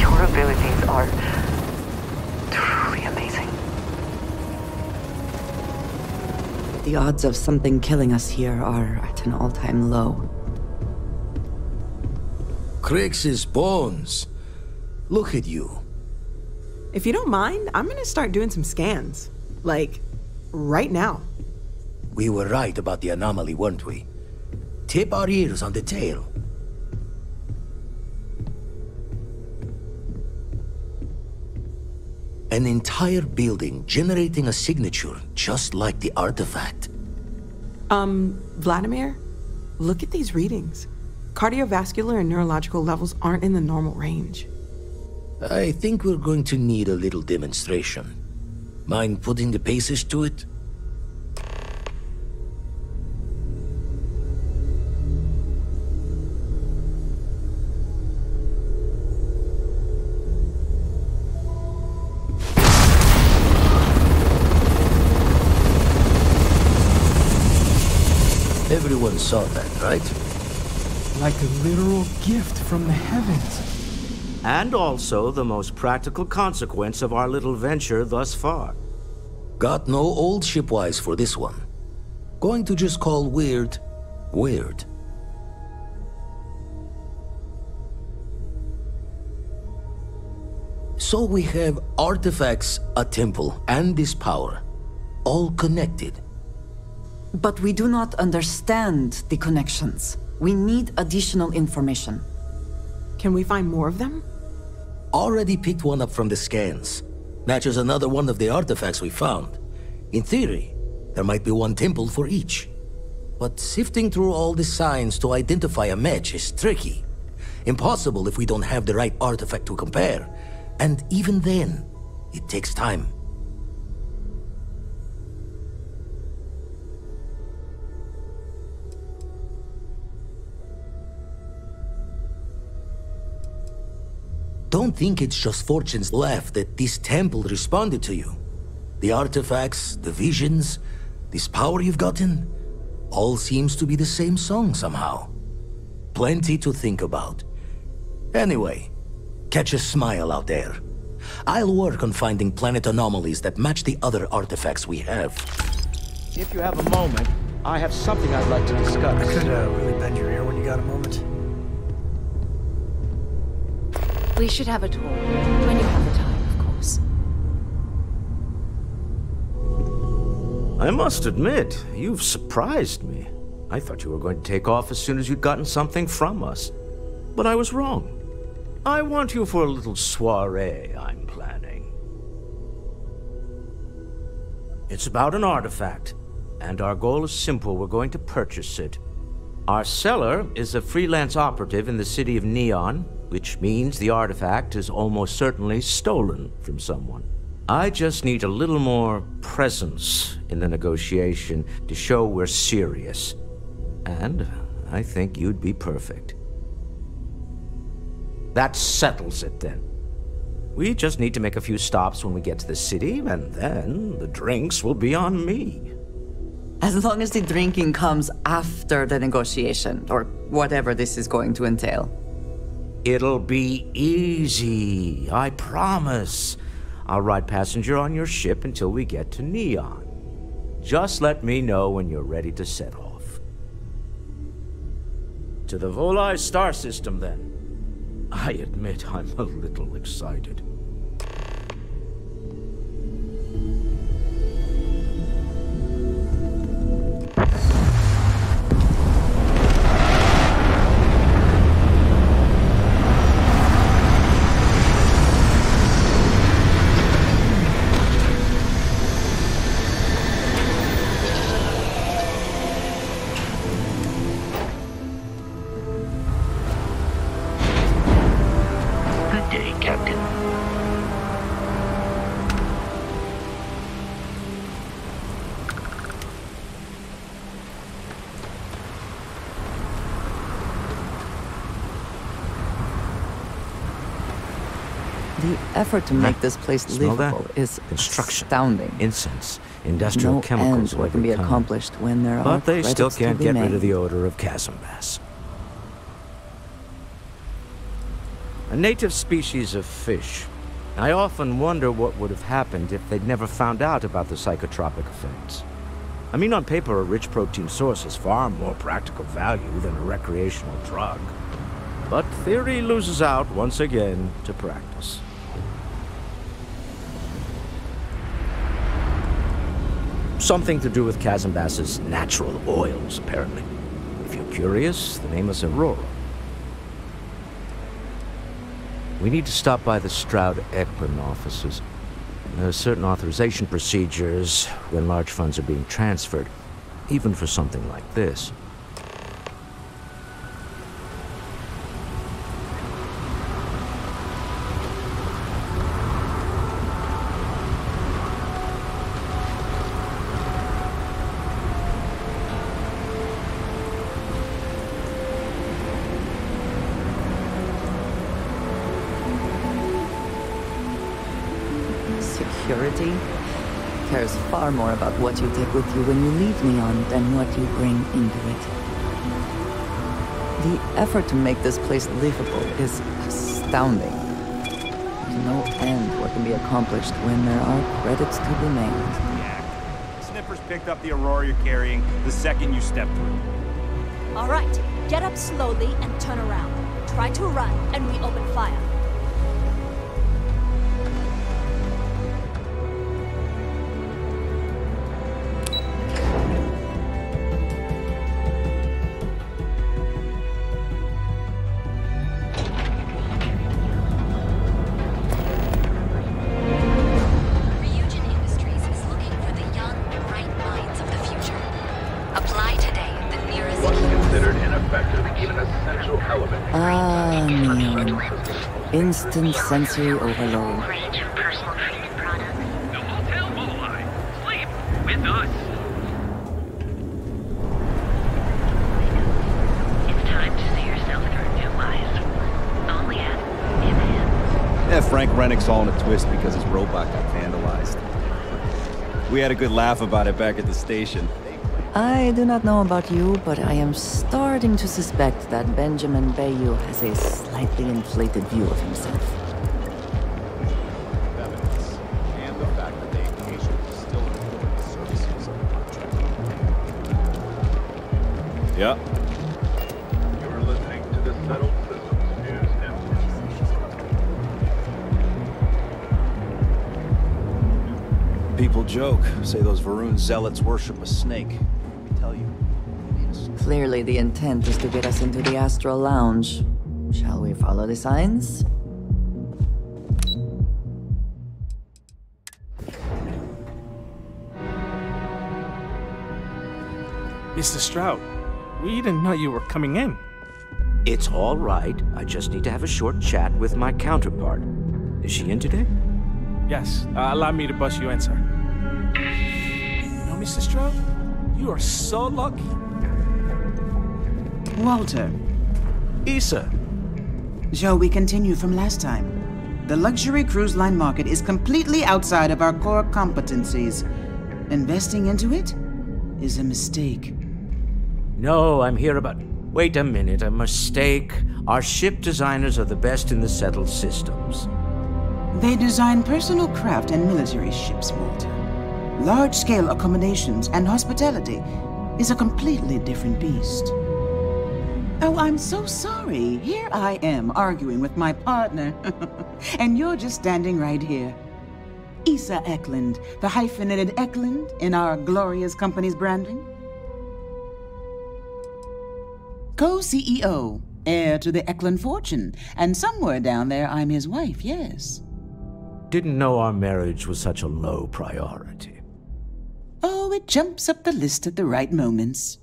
Your abilities are truly amazing. The odds of something killing us here are at an all-time low. Crix's bones. Look at you. If you don't mind, I'm gonna start doing some scans. Like, right now. We were right about the anomaly, weren't we? Tip our ears on the tail. An entire building generating a signature just like the artifact. Vladimir, look at these readings. Cardiovascular and neurological levels aren't in the normal range. I think we're going to need a little demonstration. Mind putting the paces to it? Everyone saw that, right? Like a literal gift from the heavens. And also the most practical consequence of our little venture thus far. Got no old shipwise for this one. Going to just call weird, weird. So we have artifacts, a temple, and this power. All connected. But we do not understand the connections. We need additional information. Can we find more of them? Already picked one up from the scans. Matches another one of the artifacts we found. In theory, there might be one temple for each. But sifting through all the signs to identify a match is tricky. Impossible if we don't have the right artifact to compare. And even then, it takes time. Don't think it's just fortunes left that this temple responded to you. The artifacts, the visions, this power you've gotten, all seems to be the same song somehow. Plenty to think about. Anyway, catch a smile out there. I'll work on finding planet anomalies that match the other artifacts we have. If you have a moment, I have something I'd like to discuss. I could really bend your ear when you got a moment. We should have a talk. When you have the time, of course. I must admit, you've surprised me. I thought you were going to take off as soon as you'd gotten something from us. But I was wrong. I want you for a little soiree I'm planning. It's about an artifact, and our goal is simple. We're going to purchase it. Our seller is a freelance operative in the city of Neon, which means the artifact is almost certainly stolen from someone. I just need a little more presence in the negotiation to show we're serious. And I think you'd be perfect. That settles it then. We just need to make a few stops when we get to the city, and then the drinks will be on me. As long as the drinking comes after the negotiation, or whatever this is going to entail. It'll be easy, I promise. I'll ride passenger on your ship until we get to Neon. Just let me know when you're ready to set off. To the Volai star system, then. I admit I'm a little excited. The effort to make this place Smell that? livable is Construction, astounding. incense, industrial No chemicals end what can be accomplished when there are But they still credits can't to be get rid made. of the odor of chasm bass. A native species of fish. I often wonder what would have happened if they'd never found out about the psychotropic effects. I mean, on paper, a rich protein source has far more practical value than a recreational drug. But theory loses out once again to practice. Something to do with chasm bass's natural oils, apparently. If you're curious, the name is Aurora. We need to stop by the Stroud-Eklund offices. There are certain authorization procedures when large funds are being transferred, even for something like this. Security cares far more about what you take with you when you leave Neon than what you bring into it. The effort to make this place livable is astounding. There's no end what can be accomplished when there are credits to be made. Sniffers picked up the Aurora you're carrying the second you step through. All right, get up slowly and turn around. Try to run, and we open fire. Neon. Instant sensory overload. With us. It's time to see yourself through new eyes. Only at Enhance. Yeah, Frank Rennick's all in a twist because his robot got vandalized. We had a good laugh about it back at the station. I do not know about you, but I am starting to suspect that Benjamin Bayou has a slightly inflated view of himself. And the fact that they occasionally still employ the services of the contract. Yep. You're listening to the Settled Systems News Network. People joke, say those Varun zealots worship a snake. Clearly the intent is to get us into the Astral Lounge. Shall we follow the signs? Mr. Stroud, we didn't know you were coming in. It's all right. I just need to have a short chat with my counterpart. Is she in today? Yes, allow me to bust you in, sir. You know, Mr. Stroud, you are so lucky. Walter. Issa. Shall we continue from last time? The luxury cruise line market is completely outside of our core competencies. Investing into it is a mistake. No, I'm here about... Wait a minute, a mistake. Our ship designers are the best in the settled systems. They design personal craft and military ships, Walter. Large-scale accommodations and hospitality is a completely different beast. Oh, I'm so sorry. Here I am arguing with my partner. And you're just standing right here. Issa Eklund, the hyphenated Eklund in our glorious company's branding. Co-CEO, heir to the Eklund fortune, and somewhere down there I'm his wife, yes. Didn't know our marriage was such a low priority. Oh, it jumps up the list at the right moments.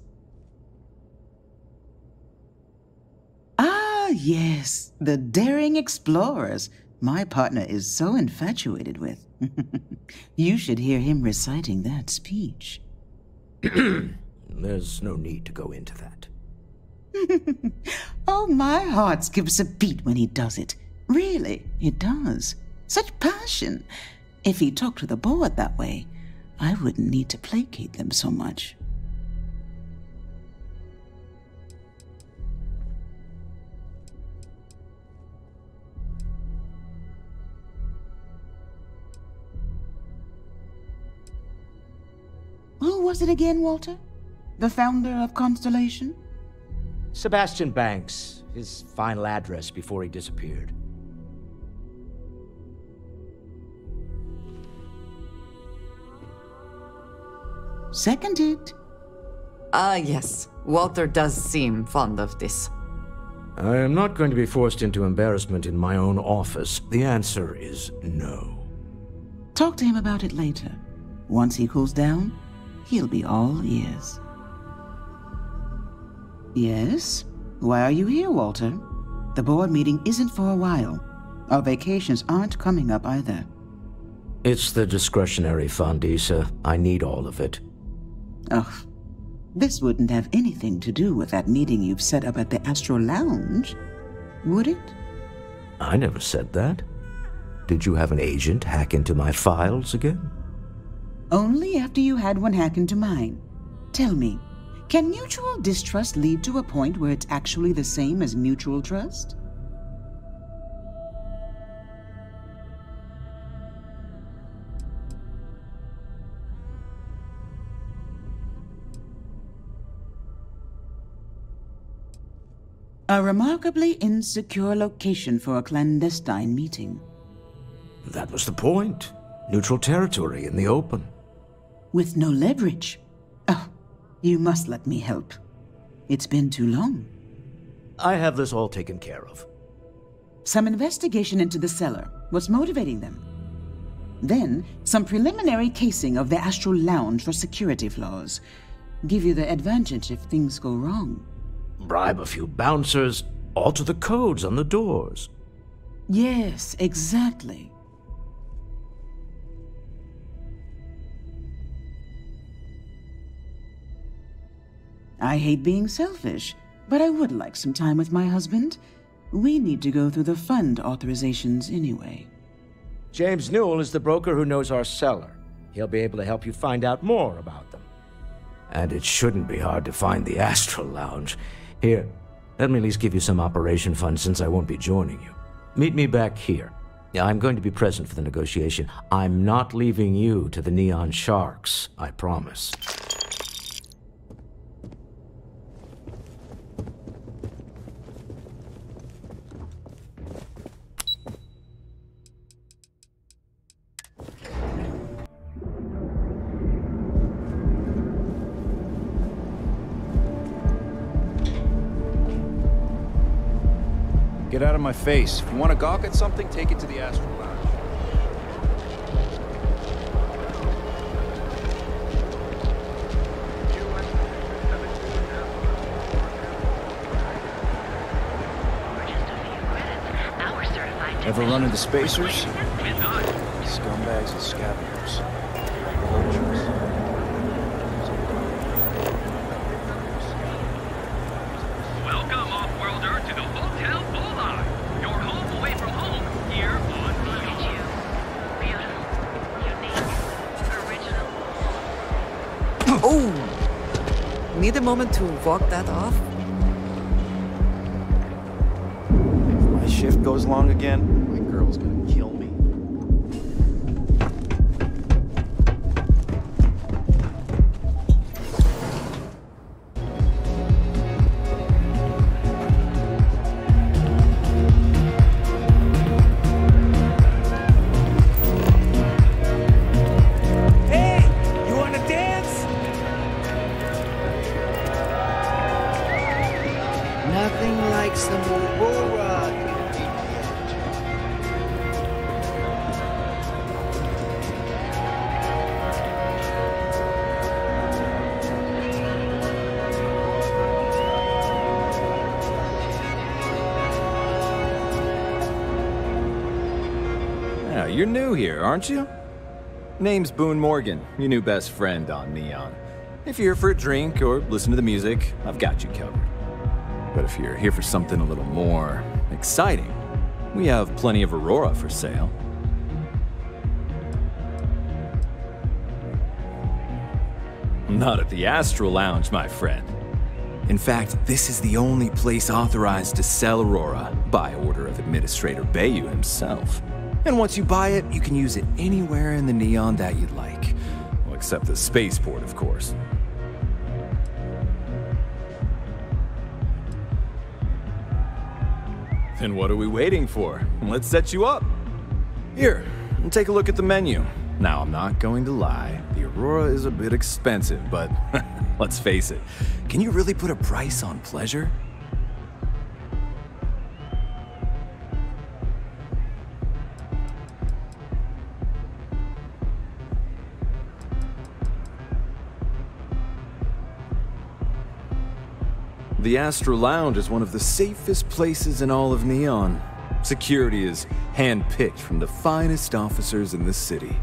Ah, yes, the daring explorers my partner is so infatuated with. You should hear him reciting that speech. There's no need to go into that. Oh, my heart skips a beat when he does it. Really, it does. Such passion. If he talked to the board that way, I wouldn't need to placate them so much. Who was it again, Walter? The founder of Constellation? Sebastian Banks, his final address before he disappeared. Seconded. Yes. Walter does seem fond of this. I am not going to be forced into embarrassment in my own office. The answer is no. Talk to him about it later. Once he cools down, he'll be all ears. Yes? Why are you here, Walter? The board meeting isn't for a while. Our vacations aren't coming up either. It's the discretionary fund, Issa. I need all of it. Ugh. This wouldn't have anything to do with that meeting you've set up at the Astro Lounge, would it? I never said that. Did you have an agent hack into my files again? Only after you had one hack into mine. Tell me, can mutual distrust lead to a point where it's actually the same as mutual trust? A remarkably insecure location for a clandestine meeting. That was the point. Neutral territory in the open. With no leverage. Oh, you must let me help. It's been too long. I have this all taken care of. Some investigation into the cellar. What's motivating them? Then, some preliminary casing of the Astral Lounge for security flaws. Give you the advantage if things go wrong. Bribe a few bouncers, alter the codes on the doors. Yes, exactly. I hate being selfish, but I would like some time with my husband. We need to go through the fund authorizations anyway. James Newell is the broker who knows our cellar. He'll be able to help you find out more about them. And it shouldn't be hard to find the Astral Lounge. Here, let me at least give you some operation funds since I won't be joining you. Meet me back here. I'm going to be present for the negotiation. I'm not leaving you to the Neon Sharks, I promise. Get out of my face. If you want to gawk at something, take it to the Astral Lounge. Ever run into spacers? Scumbags and scavengers. Welcome, off-worlder, to the Hotel Bullseye. Your home away from home here on Neon. Beautiful, unique, original. Oh! Need a moment to walk that off? If my shift goes long again, my girl's gonna kill me. Nothing like some Aurora. Yeah, you're new here, aren't you? Name's Boone Morgan, your new best friend on Neon. If you're here for a drink or listen to the music, I've got you covered. But if you're here for something a little more exciting, we have plenty of Aurora for sale. Not at the Astral Lounge, my friend. In fact, this is the only place authorized to sell Aurora by order of Administrator Bayou himself. And once you buy it, you can use it anywhere in the Neon that you'd like. Well, except the spaceport, of course. Then what are we waiting for? Let's set you up. Here, take a look at the menu. Now, I'm not going to lie. The Aurora is a bit expensive, but let's face it. Can you really put a price on pleasure? The Astral Lounge is one of the safest places in all of Neon. Security is hand-picked from the finest officers in the city.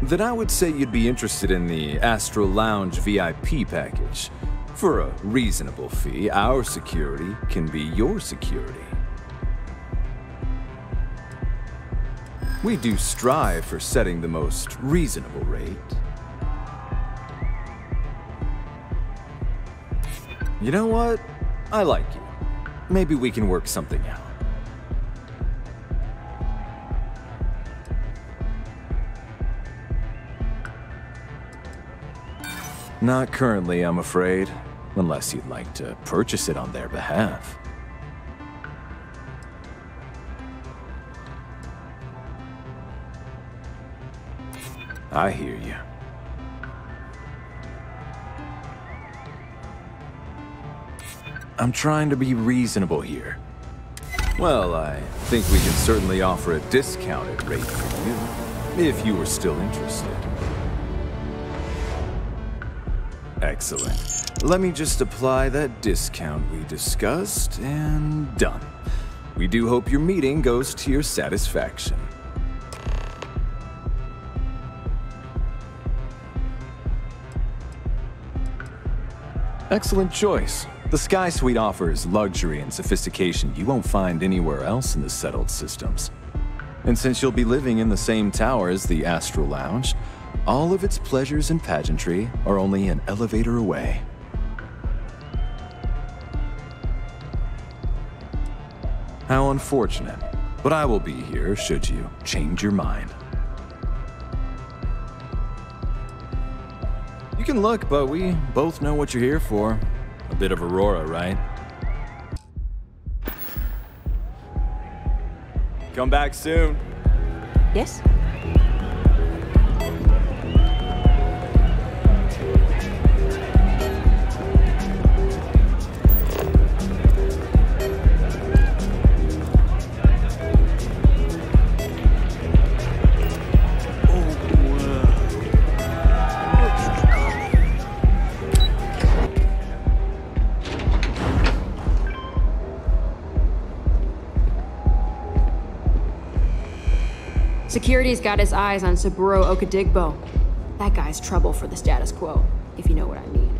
Then I would say you'd be interested in the Astral Lounge VIP package. For a reasonable fee, our security can be your security. We do strive for setting the most reasonable rate. You know what? I like you. Maybe we can work something out. Not currently, I'm afraid. Unless you'd like to purchase it on their behalf. I hear you. I'm trying to be reasonable here. Well, I think we can certainly offer a discounted rate for you, if you were still interested. Excellent. Let me just apply that discount we discussed, and done. We do hope your meeting goes to your satisfaction. Excellent choice. The Sky Suite offers luxury and sophistication you won't find anywhere else in the settled systems. And since you'll be living in the same tower as the Astral Lounge, all of its pleasures and pageantry are only an elevator away. How unfortunate, but I will be here should you change your mind. You can look, but we both know what you're here for. A bit of Aurora, right? Come back soon. Yes? Security's got his eyes on Saburo Okadigbo. That guy's trouble for the status quo, if you know what I mean.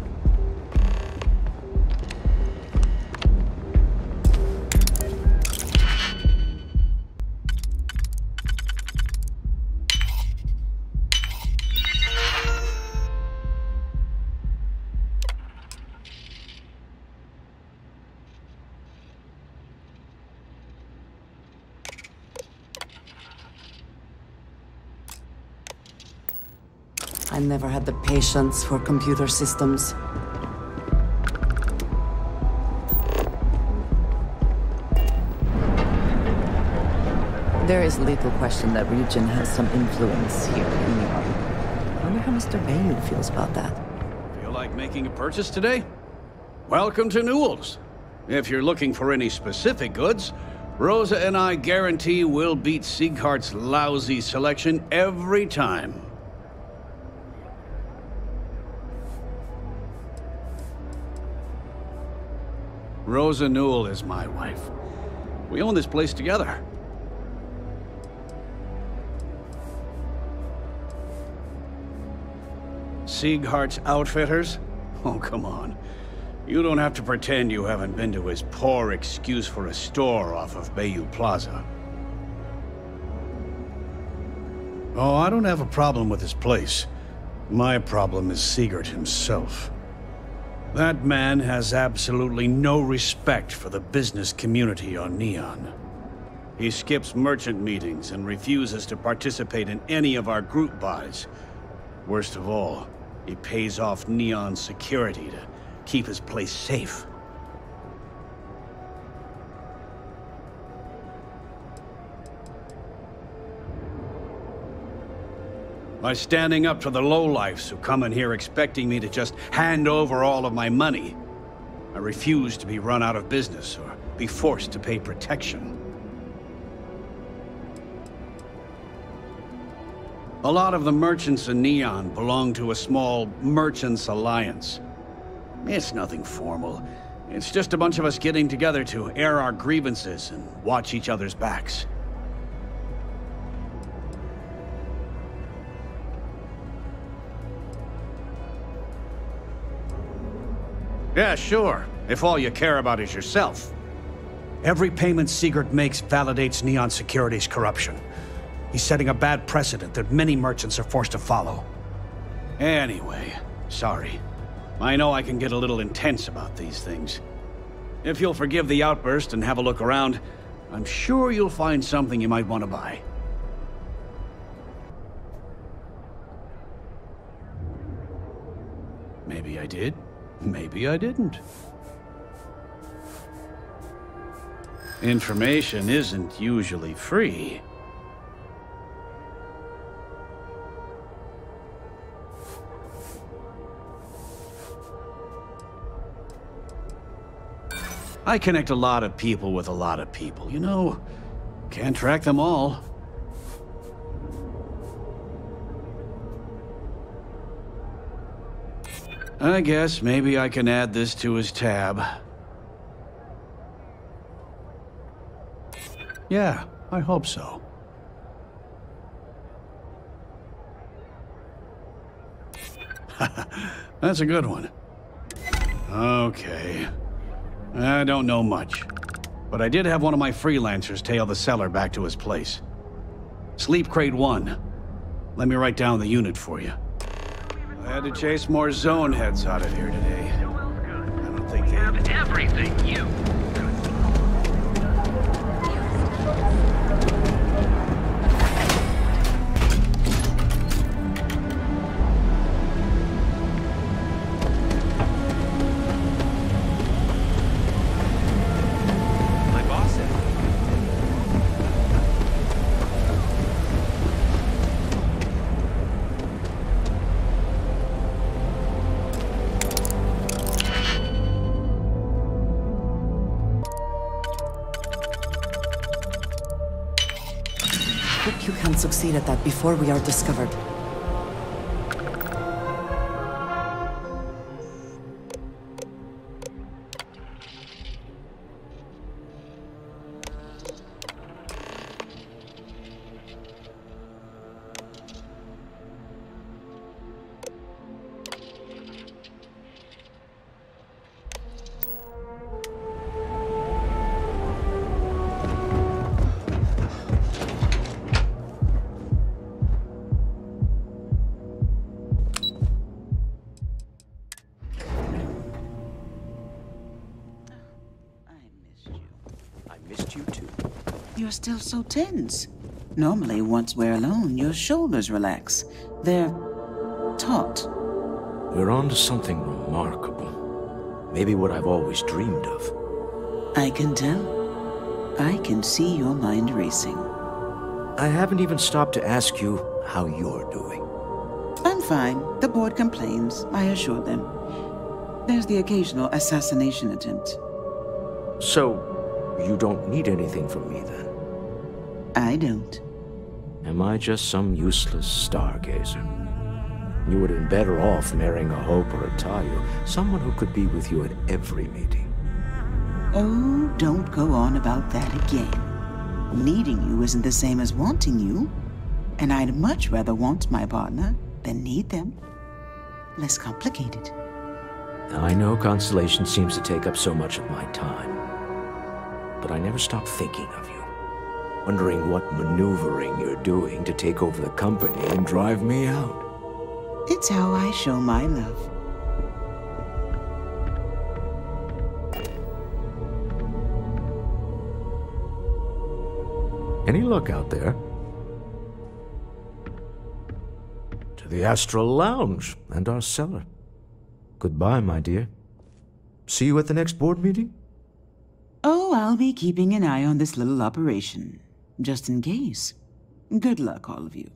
I never had the patience for computer systems. There is little question that Ryujin has some influence here in Neon. I wonder how Mr. Bayou feels about that. Feel like making a purchase today? Welcome to Newell's. If you're looking for any specific goods, Rosa and I guarantee we'll beat Sieghart's lousy selection every time. Rosa Newell is my wife. We own this place together. Sieghart's Outfitters? Oh, come on. You don't have to pretend you haven't been to his poor excuse for a store off of Bayou Plaza. Oh, I don't have a problem with his place. My problem is Sigurd himself. That man has absolutely no respect for the business community on Neon. He skips merchant meetings and refuses to participate in any of our group buys. Worst of all, he pays off Neon's security to keep his place safe. By standing up to the lowlifes who come in here expecting me to just hand over all of my money, I refuse to be run out of business or be forced to pay protection. A lot of the merchants in Neon belong to a small merchants alliance. It's nothing formal. It's just a bunch of us getting together to air our grievances and watch each other's backs. Yeah, sure, if all you care about is yourself. Every payment Sigurd makes validates Neon Security's corruption. He's setting a bad precedent that many merchants are forced to follow. Anyway, sorry. I know I can get a little intense about these things. If you'll forgive the outburst and have a look around, I'm sure you'll find something you might want to buy. Maybe I did. Maybe I didn't. Information isn't usually free. I connect a lot of people with a lot of people, you know. Can't track them all. I guess maybe I can add this to his tab. Yeah, I hope so. That's a good one. Okay. I don't know much, but I did have one of my freelancers tail the seller back to his place. Sleep Crate 1. Let me write down the unit for you. I had to chase more zone heads out of here today. I don't think they have everything you. You can't succeed at that before we are discovered. You're still so tense. Normally, once we're alone, your shoulders relax. They're taut. We're on to something remarkable. Maybe what I've always dreamed of. I can tell. I can see your mind racing. I haven't even stopped to ask you how you're doing. I'm fine. The board complains, I assure them. There's the occasional assassination attempt. So, you don't need anything from me then? I don't. Am I just some useless stargazer? You would have been better off marrying a Hope or a Tayo, someone who could be with you at every meeting. Oh, don't go on about that again. Needing you isn't the same as wanting you, and I'd much rather want my partner than need them. Less complicated. Now, I know Constellation seems to take up so much of my time, but I never stop thinking of you, wondering what maneuvering you're doing to take over the company and drive me out. It's how I show my love. Any luck out there? To the Astral Lounge and our cellar. Goodbye, my dear. See you at the next board meeting? Oh, I'll be keeping an eye on this little operation, just in case. Good luck, all of you.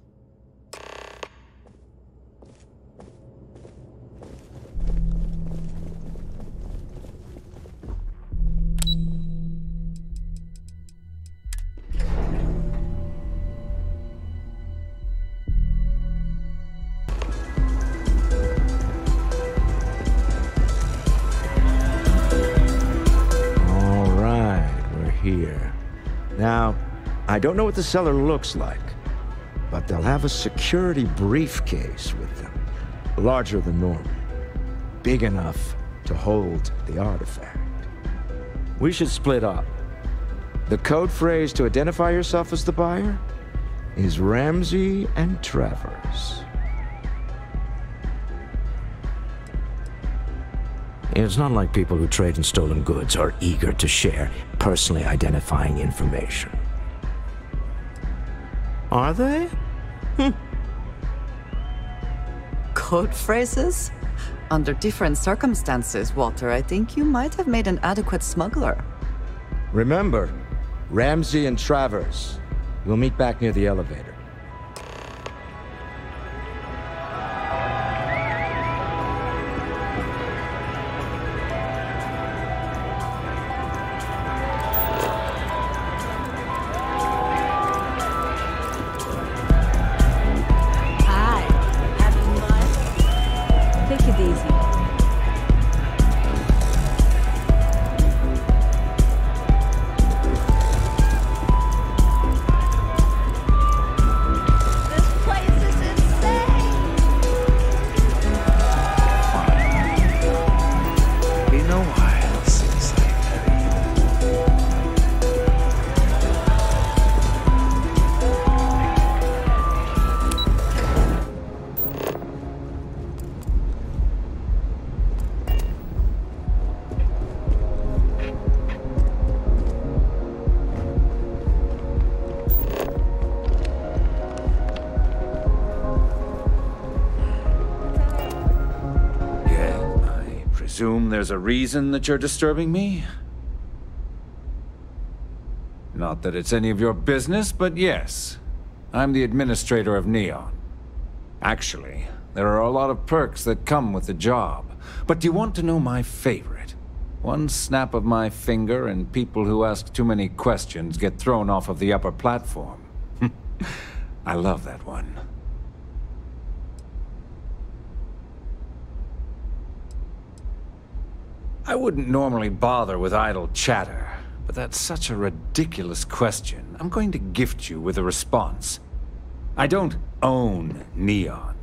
Here. Now, I don't know what the cellar looks like, but they'll have a security briefcase with them, larger than normal, big enough to hold the artifact. We should split up. The code phrase to identify yourself as the buyer is Ramsey and Travers. It's not like people who trade in stolen goods are eager to share personally identifying information. Are they? Code phrases? Under different circumstances, Walter, I think you might have made an adequate smuggler. Remember, Ramsey and Travers. We'll meet back near the elevator. There's a reason that you're disturbing me? Not that it's any of your business, but yes. I'm the administrator of Neon. Actually, there are a lot of perks that come with the job. But do you want to know my favorite? One snap of my finger and people who ask too many questions get thrown off of the upper platform. I love that one. I wouldn't normally bother with idle chatter, but that's such a ridiculous question. I'm going to gift you with a response. I don't own Neon.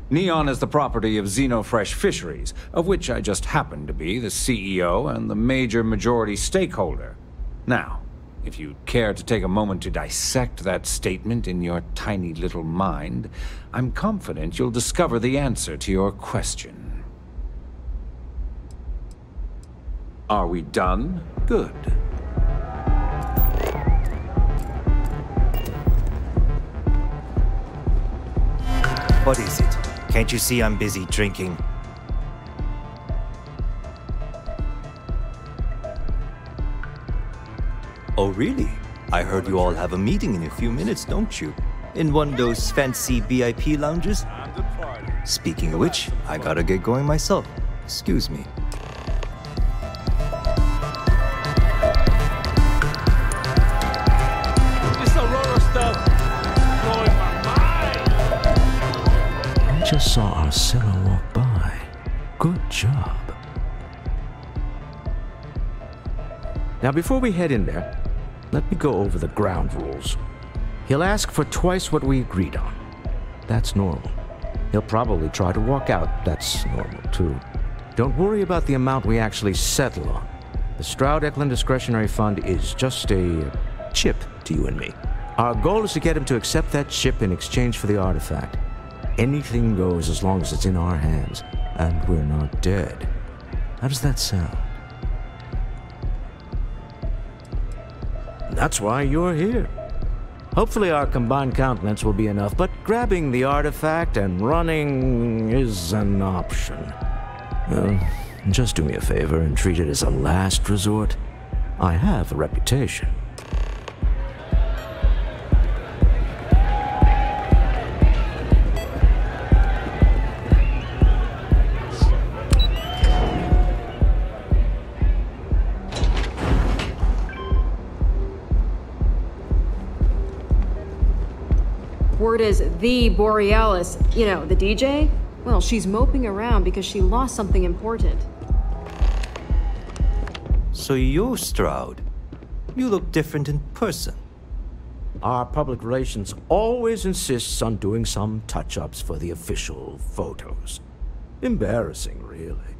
Neon is the property of Xenofresh Fisheries, of which I just happen to be the CEO and the major majority stakeholder. Now, if you'd care to take a moment to dissect that statement in your tiny little mind, I'm confident you'll discover the answer to your question. Are we done? Good. What is it? Can't you see I'm busy drinking? Oh, really? I heard you all have a meeting in a few minutes, don't you? In one of those fancy VIP lounges? Speaking of which, I gotta get going myself. Excuse me. Just saw our cellar walk by. Good job. Now, before we head in there, let me go over the ground rules. He'll ask for twice what we agreed on. That's normal. He'll probably try to walk out. That's normal, too. Don't worry about the amount we actually settle on. The Stroud-Eklund Discretionary Fund is just a chip to you and me. Our goal is to get him to accept that chip in exchange for the artifact. Anything goes as long as it's in our hands, and we're not dead. How does that sound? That's why you're here. Hopefully our combined countenance will be enough, but grabbing the artifact and running is an option. Just do me a favor and treat it as a last resort. I have a reputation. Word is the Borealis, you know, the DJ? Well, she's moping around because she lost something important. So you're Stroud. You look different in person. Our public relations always insists on doing some touch-ups for the official photos. Embarrassing, really.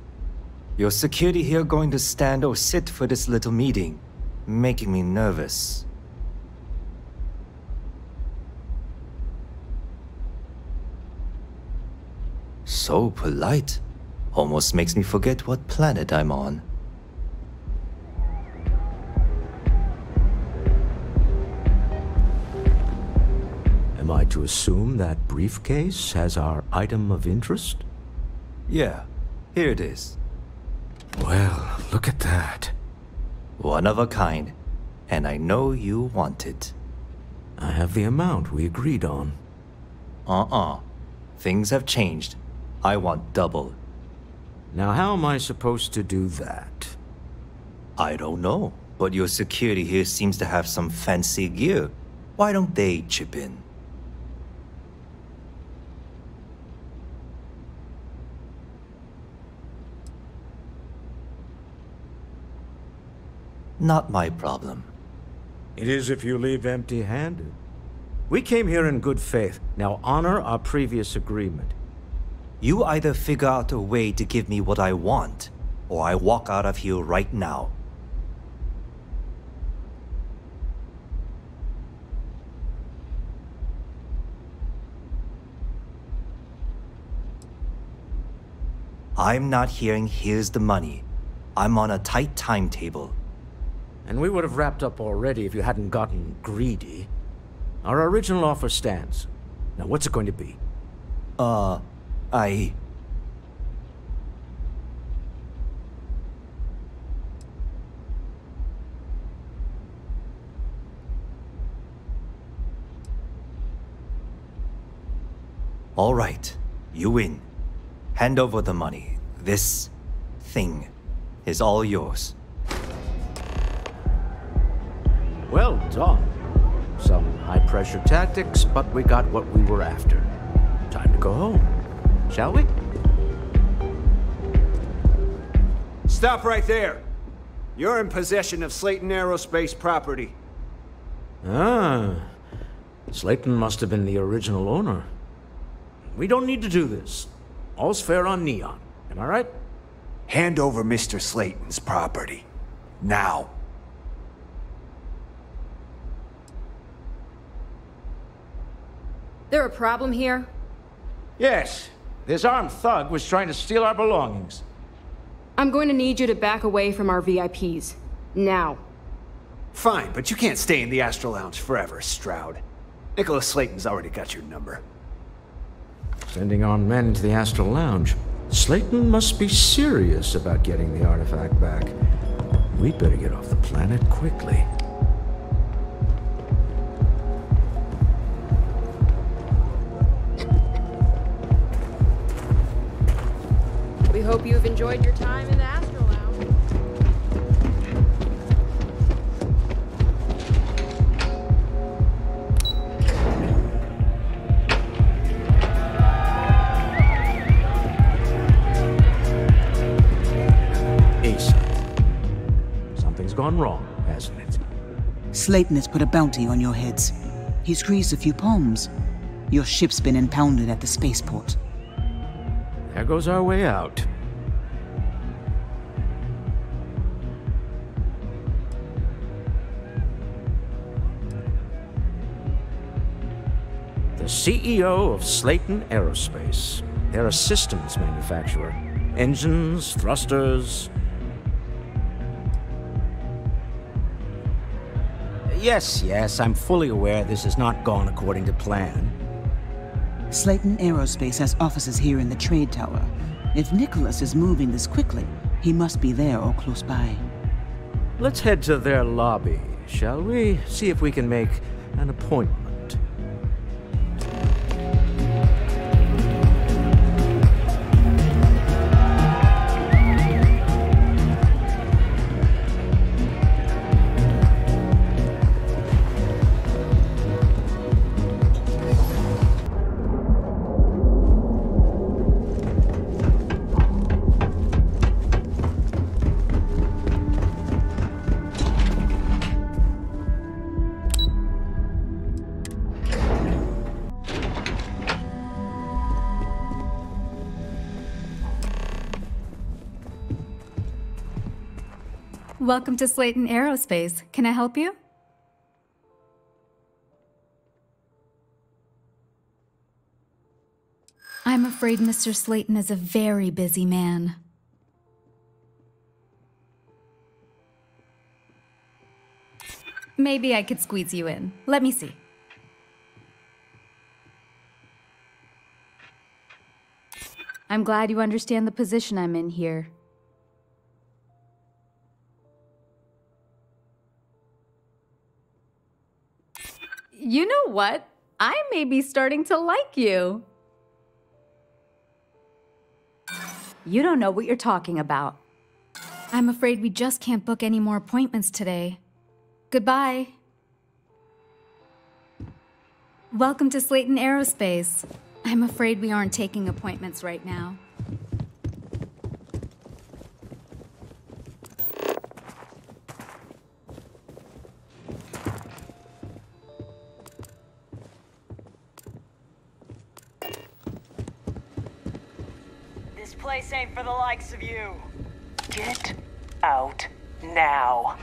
Your security here going to stand or sit for this little meeting, making me nervous. So polite. Almost makes me forget what planet I'm on. Am I to assume that briefcase has our item of interest? Yeah, here it is. Well, look at that. One of a kind, and I know you want it. I have the amount we agreed on. Things have changed. I want double. Now how am I supposed to do that? I don't know, but your security here seems to have some fancy gear. Why don't they chip in? Not my problem. It is if you leave empty-handed. We came here in good faith. Now honor our previous agreement. You either figure out a way to give me what I want, or I walk out of here right now. I'm not hearing here's the money. I'm on a tight timetable. And we would have wrapped up already if you hadn't gotten greedy. Our original offer stands. Now what's it going to be? All right, you win. Hand over the money. This thing is all yours. Well done. Some high-pressure tactics, but we got what we were after. Time to go home, shall we? Stop right there. You're in possession of Slayton Aerospace property. Ah, Slayton must have been the original owner. We don't need to do this. All's fair on Neon, am I right? Hand over Mr. Slayton's property. Now. There a problem here? Yes. This armed thug was trying to steal our belongings. I'm going to need you to back away from our VIPs. Now. Fine, but you can't stay in the Astral Lounge forever, Stroud. Nicholas Slayton's already got your number. Sending on men to the Astral Lounge. Slayton must be serious about getting the artifact back. We'd better get off the planet quickly. We hope you've enjoyed your time in the Astral Lounge. Something's gone wrong, hasn't it? Slayton has put a bounty on your heads. He's greased a few palms. Your ship's been impounded at the spaceport. There goes our way out. CEO of Slayton Aerospace. They're a systems manufacturer. Engines, thrusters. Yes, I'm fully aware this has not gone according to plan. Slayton Aerospace has offices here in the trade tower. If Nicholas is moving this quickly, he must be there or close by. Let's head to their lobby, shall we? See if we can make an appointment. Welcome to Slayton Aerospace. Can I help you? I'm afraid Mr. Slayton is a very busy man. Maybe I could squeeze you in. Let me see. I'm glad you understand the position I'm in here. You know what? I may be starting to like you. You don't know what you're talking about. I'm afraid we just can't book any more appointments today. Goodbye. Welcome to Slayton Aerospace. I'm afraid we aren't taking appointments right now. This place ain't for the likes of you. Get out now.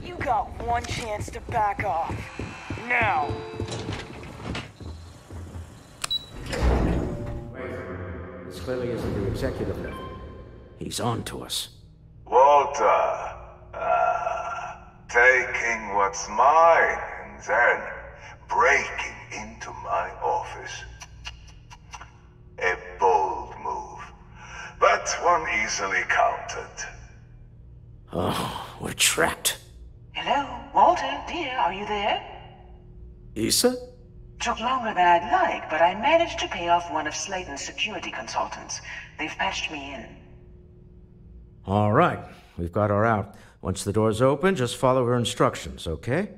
You got one chance to back off. Now. This clearly isn't the executive level. He's on to us. Walter, taking what's mine and then breaking into my office. A bold move, but one easily countered. Oh, we're trapped. Hello, Walter, dear, are you there? Issa? Took longer than I'd like, but I managed to pay off one of Slayton's security consultants. They've patched me in. All right, we've got her out. Once the door's open, just follow her instructions, okay?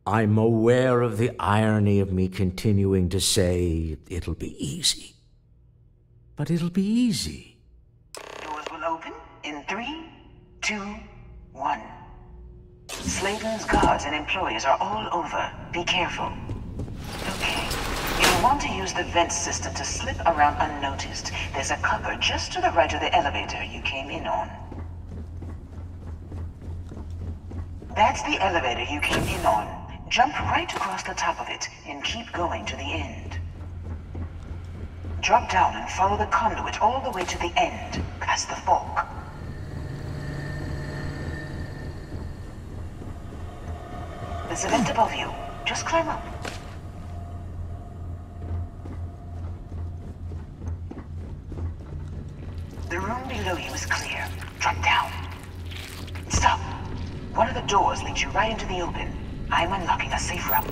I'm aware of the irony of me continuing to say it'll be easy. But it'll be easy. Doors will open in 3, 2, 1. Slayton's guards and employees are all over. Be careful. Okay. You'll want to use the vent system to slip around unnoticed. There's a cupboard just to the right of the elevator you came in on. That's the elevator you came in on. Jump right across the top of it and keep going to the end. Drop down and follow the conduit all the way to the end, past the fork. There's a vent above you. Just climb up. The room below you is clear. Drop down. Stop. One of the doors leads you right into the open. I'm unlocking a safe route.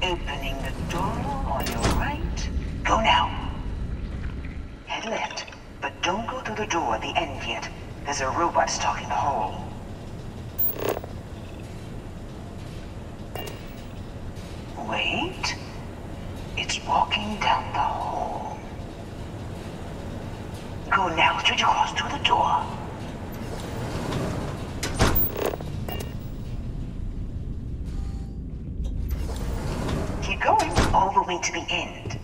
Opening the door on your right. Go now. Head left, but don't go through the door at the end yet. There's a robot stalking the hall. Wait. It's walking down the hall. Go now, straight across to the door. Keep going all the way to the end.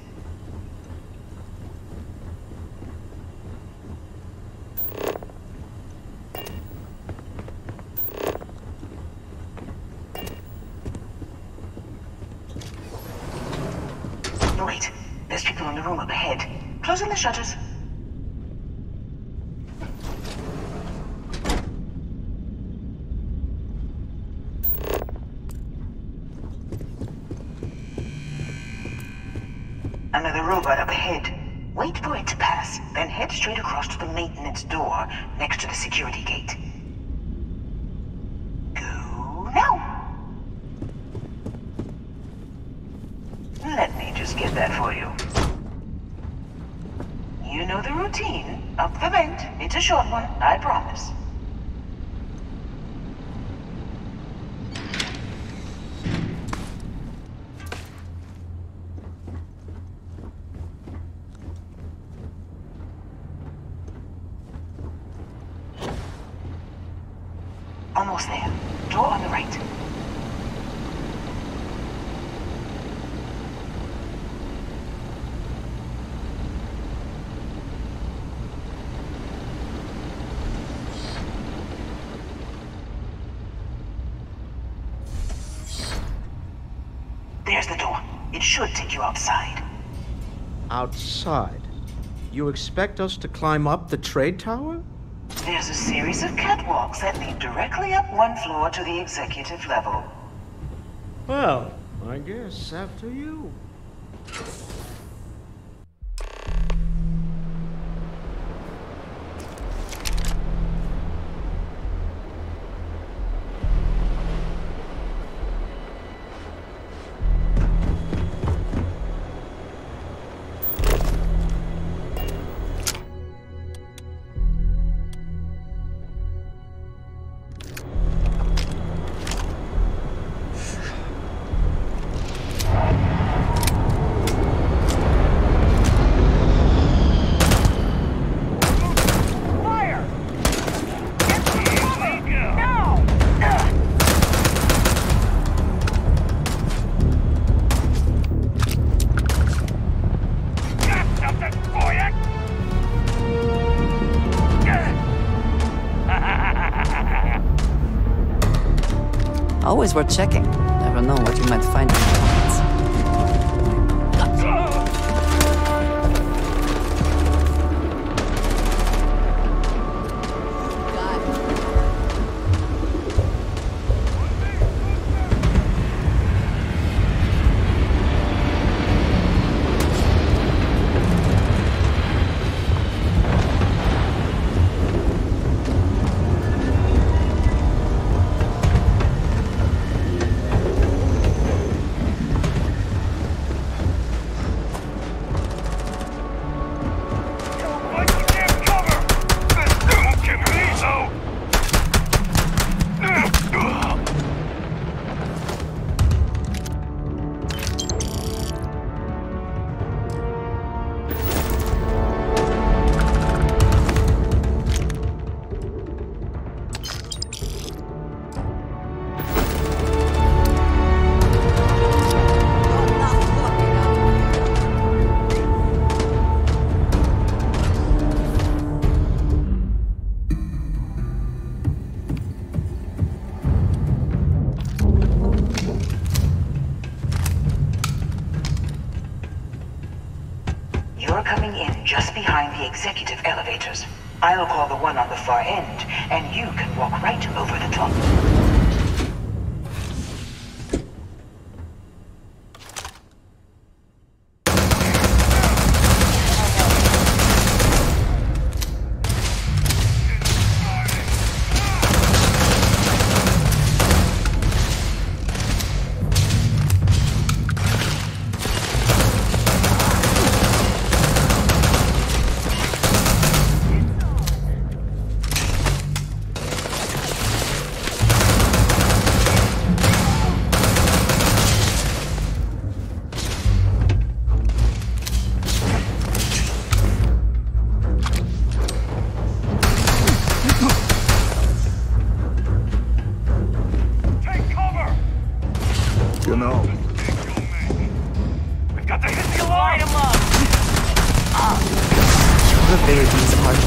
up ahead. Closing the shutters. Another robot up ahead. Wait for it to pass, then head straight across to the maintenance door next to the security gate. Go now! Let me just get that for you. You know the routine. Up the vent. It's a short one, I promise. Almost there. Door on the right. There's the door. It should take you outside. Outside? You expect us to climb up the trade tower? There's a series of catwalks that lead directly up one floor to the executive level. Well, I guess after you. Always worth checking. Never know what you might find in the pockets. You're coming in just behind the executive elevators. I'll call the one on the far end, and you can walk right over the top. You know. We've got to hit the alarm! Light 'em up! The baby's heart.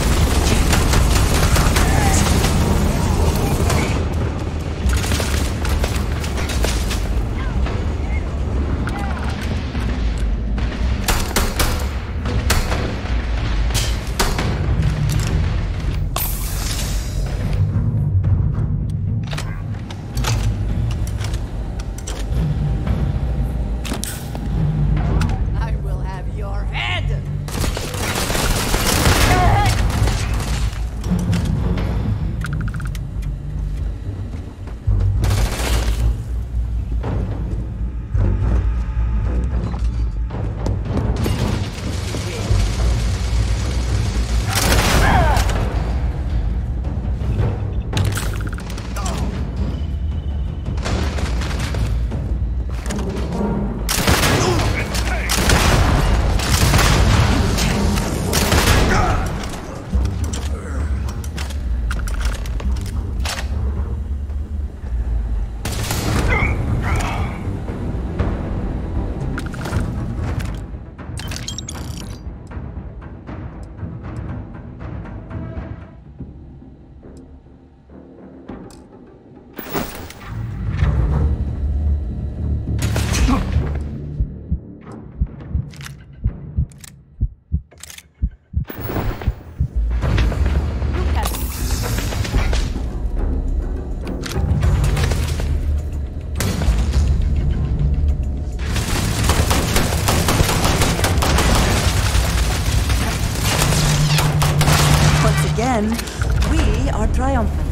then we are triumphant.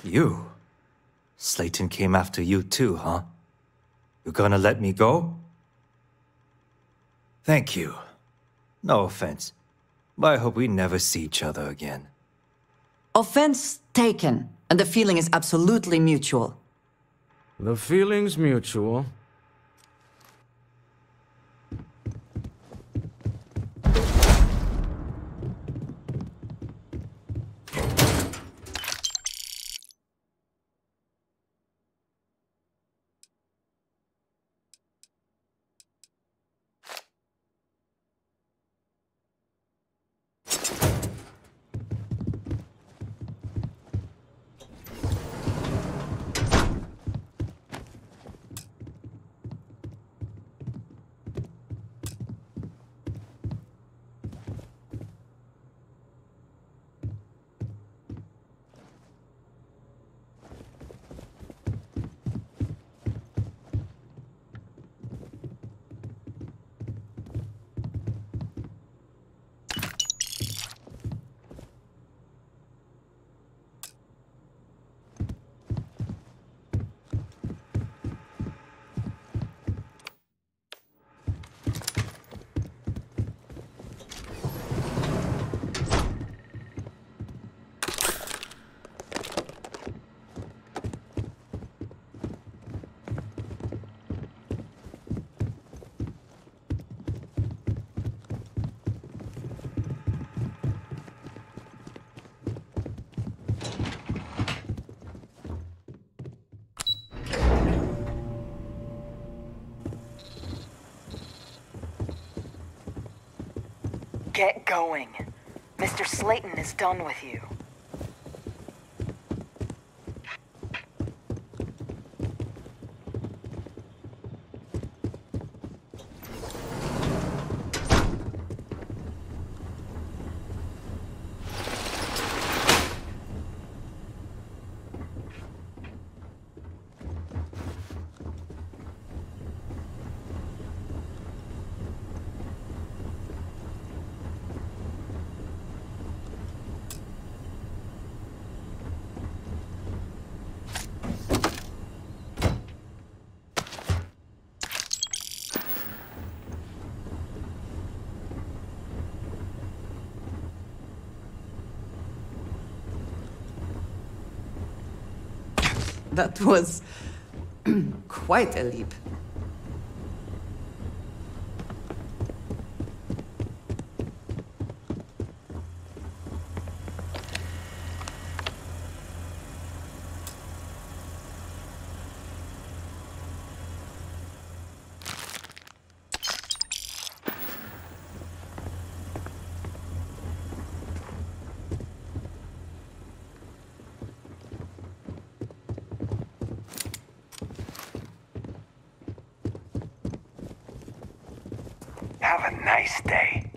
You? Slayton came after you too, huh? You gonna let me go? Thank you. No offense, but I hope we never see each other again. Offense taken, and the feeling is absolutely mutual. The feeling's mutual. Get going. Mr. Slayton is done with you. That was quite a leap. Have a nice day.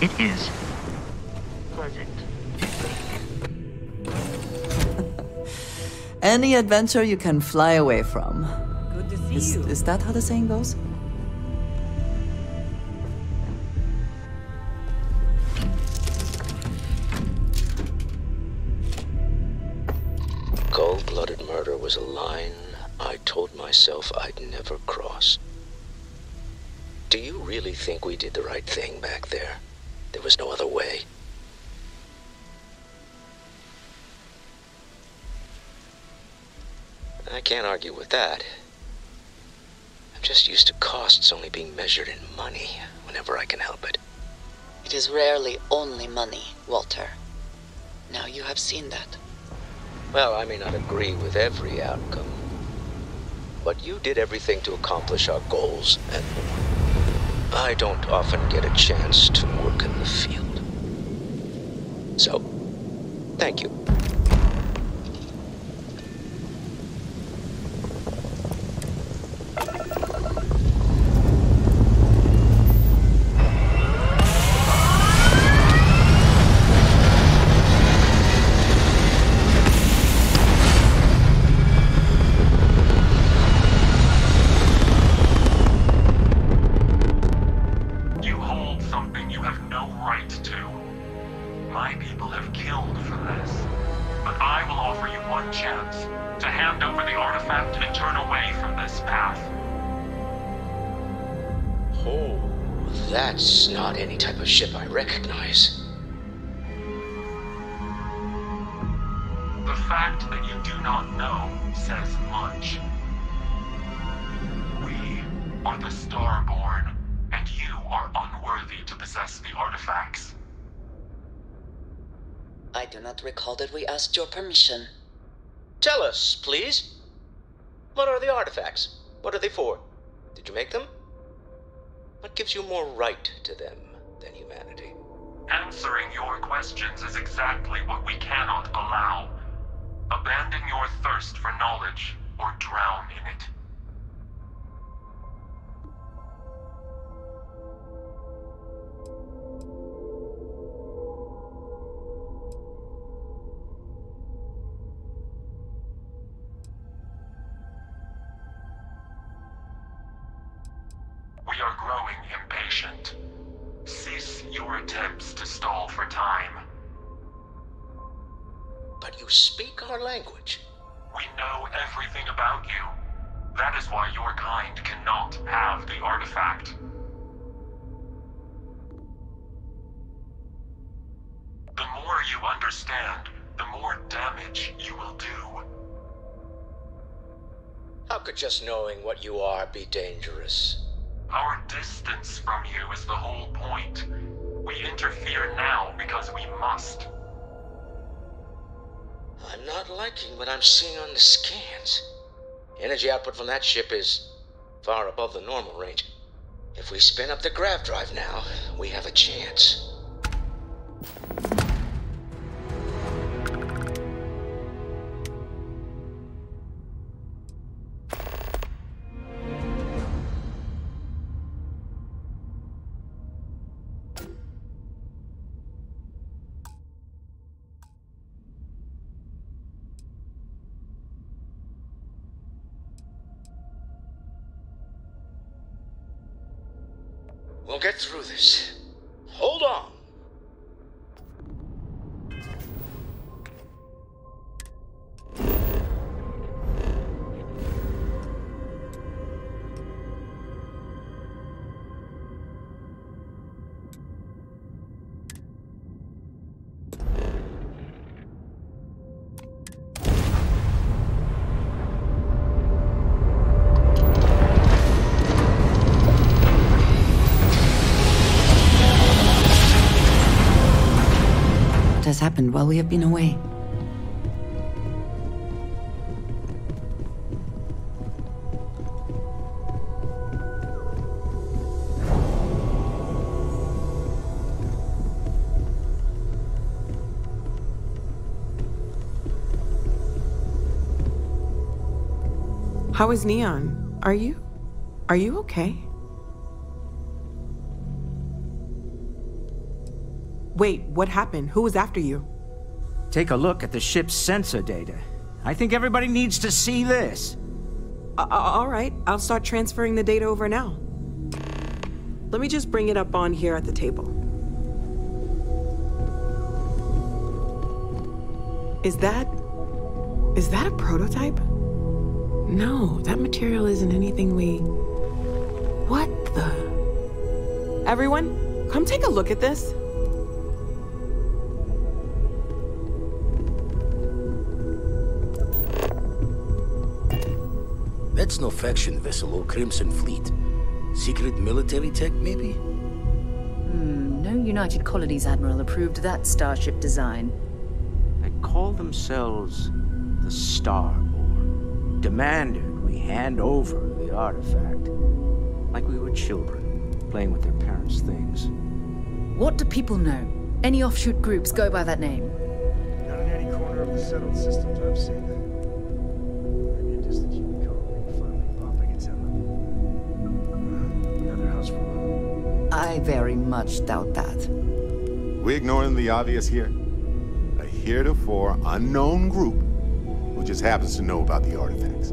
It is pleasant. Any adventure you can fly away from. Good to see you. Is that how the saying goes? Cold-blooded murder was a line I told myself I'd never cross. Do you really think we did the right thing back there? There was no other way. I can't argue with that. I'm just used to costs only being measured in money whenever I can help it. It is rarely only money, Walter. Now you have seen that. Well, I may not agree with every outcome, but you did everything to accomplish our goals, and I don't often get a chance to work in the field. So, thank you. That's not any type of ship I recognize. The fact that you do not know says much. We are the Starborn, and you are unworthy to possess the artifacts. I do not recall that we asked your permission. Tell us, please. What are the artifacts? What are they for? Did you make them? What gives you more right to them than humanity? Answering your questions is exactly what we cannot allow. Abandon your thirst for knowledge, or drown in it. We are growing impatient. Cease your attempts to stall for time. But you speak our language. We know everything about you. That is why your kind cannot have the artifact. The more you understand, the more damage you will do. How could just knowing what you are be dangerous? Our distance from you is the whole point. We interfere now because we must. I'm not liking what I'm seeing on the scans. Energy output from that ship is far above the normal range. If we spin up the grav drive now, we have a chance. We'll get through this. Hold on. What has happened while we have been away? How is Neon? Are you okay? Wait, what happened? Who was after you? Take a look at the ship's sensor data. I think everybody needs to see this. All right, I'll start transferring the data over now. Let me just bring it up on here at the table. Is that a prototype? No, that material isn't anything we... What the... Everyone, come take a look at this. That's no faction vessel or Crimson Fleet. Secret military tech, maybe? No United Colonies Admiral approved that starship design. They call themselves the Starboard. Demanded we hand over the artifact. Like we were children, playing with their parents' things. What do people know? Any offshoot groups go by that name? Not in any corner of the settled systems I've seen. Maybe a distant human colony finally popping its head up. Another house for them. I very much doubt that. We ignoring the obvious here? A heretofore unknown group who just happens to know about the artifacts.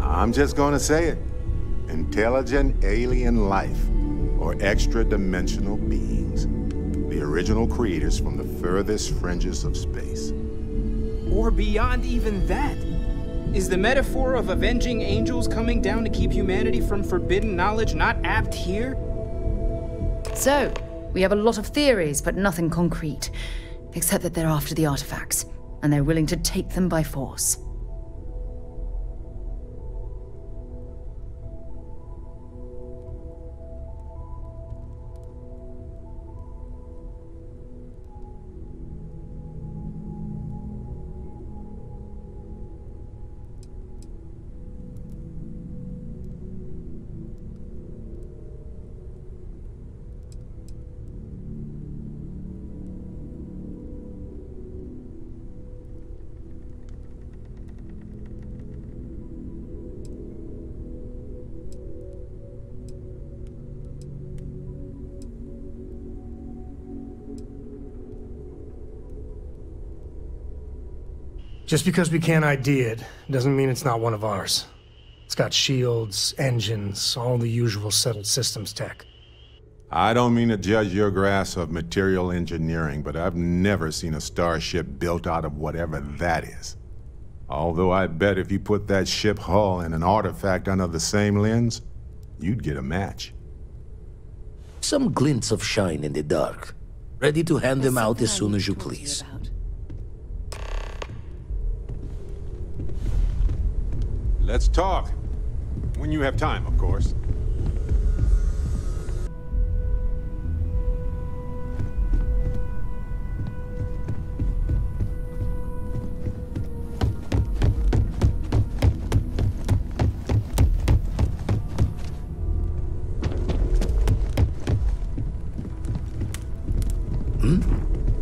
I'm just gonna say it. Intelligent alien life, or extra-dimensional beings. The original creators from the furthest fringes of space. Or beyond even that. Is the metaphor of avenging angels coming down to keep humanity from forbidden knowledge not apt here? So, we have a lot of theories, but nothing concrete. Except that they're after the artifacts, and they're willing to take them by force. Just because we can't ID it, doesn't mean it's not one of ours. It's got shields, engines, all the usual settled systems tech. I don't mean to judge your grasp of material engineering, but I've never seen a starship built out of whatever that is. Although I bet if you put that ship hull and an artifact under the same lens, you'd get a match. Some glints of shine in the dark. Ready to hand them out as soon as you please. Let's talk. When you have time, of course.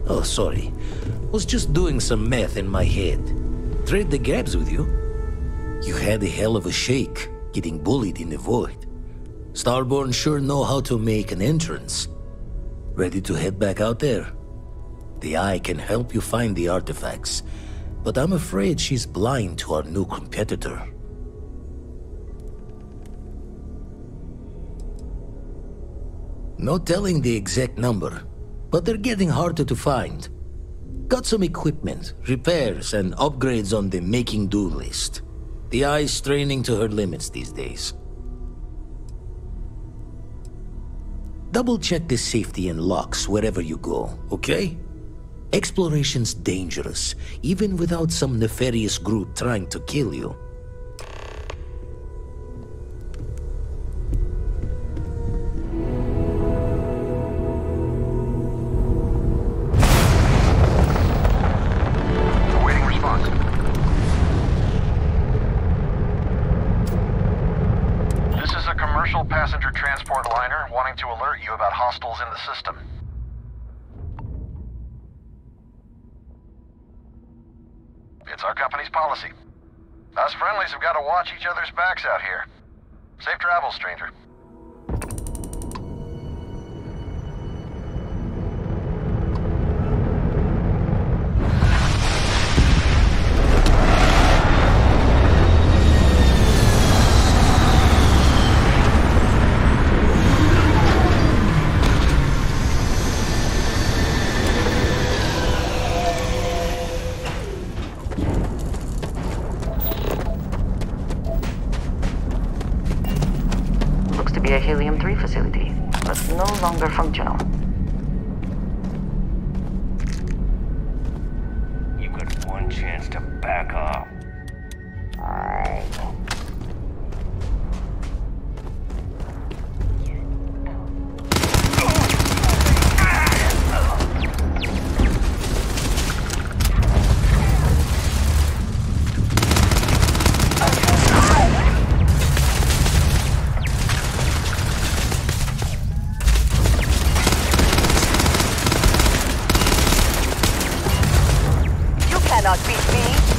Oh, sorry. Was just doing some math in my head. Trade the gaps with you? You had a hell of a shake, getting bullied in the void. Starborn sure know how to make an entrance. Ready to head back out there? The Eye can help you find the artifacts, but I'm afraid she's blind to our new competitor. No telling the exact number, but they're getting harder to find. Got some equipment, repairs, and upgrades on the making do list. The Eye's straining to her limits these days. Double-check the safety and locks wherever you go, okay? Exploration's dangerous, even without some nefarious group trying to kill you. Passenger transport liner wanting to alert you about hostiles in the system. It's our company's policy. Us friendlies have got to watch each other's backs out here. Safe travels, stranger. back up. Cannot beat me.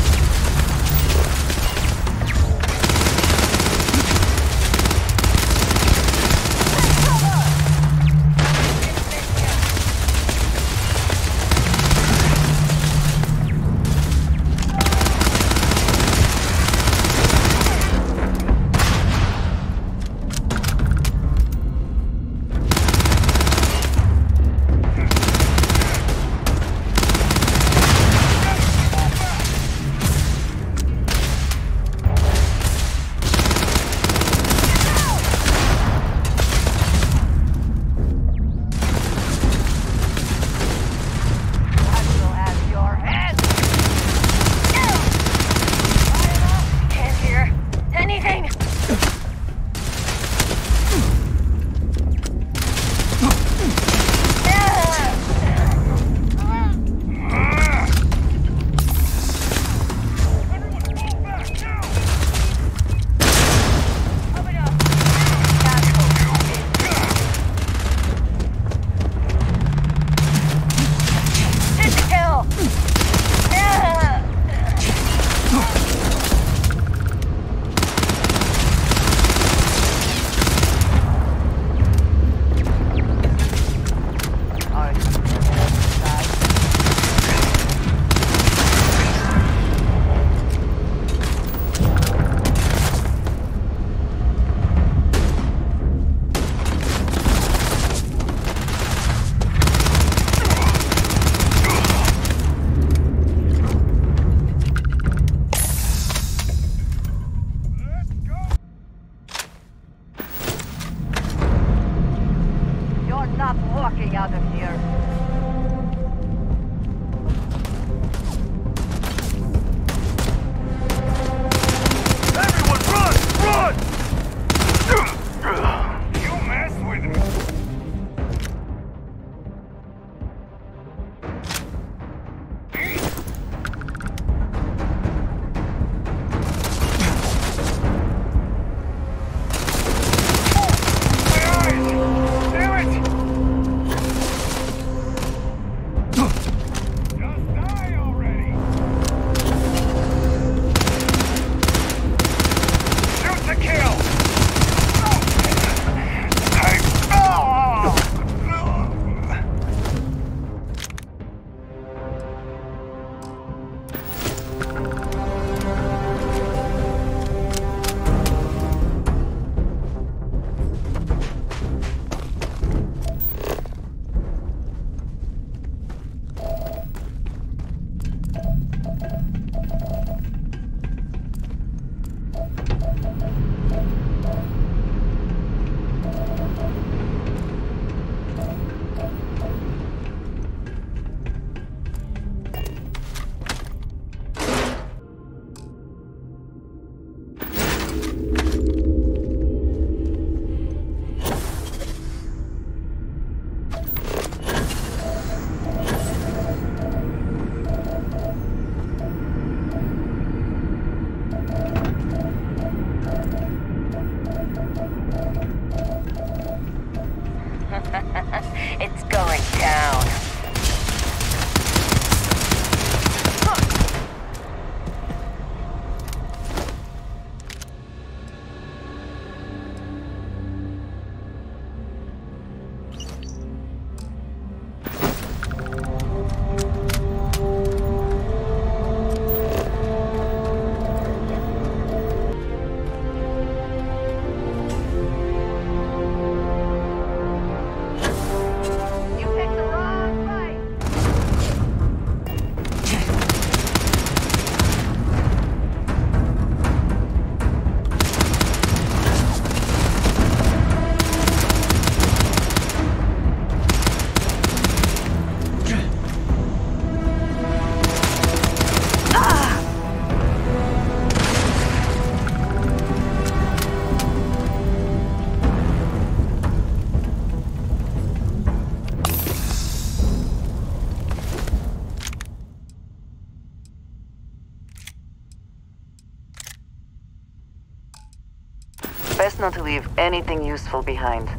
best not to leave anything useful behind.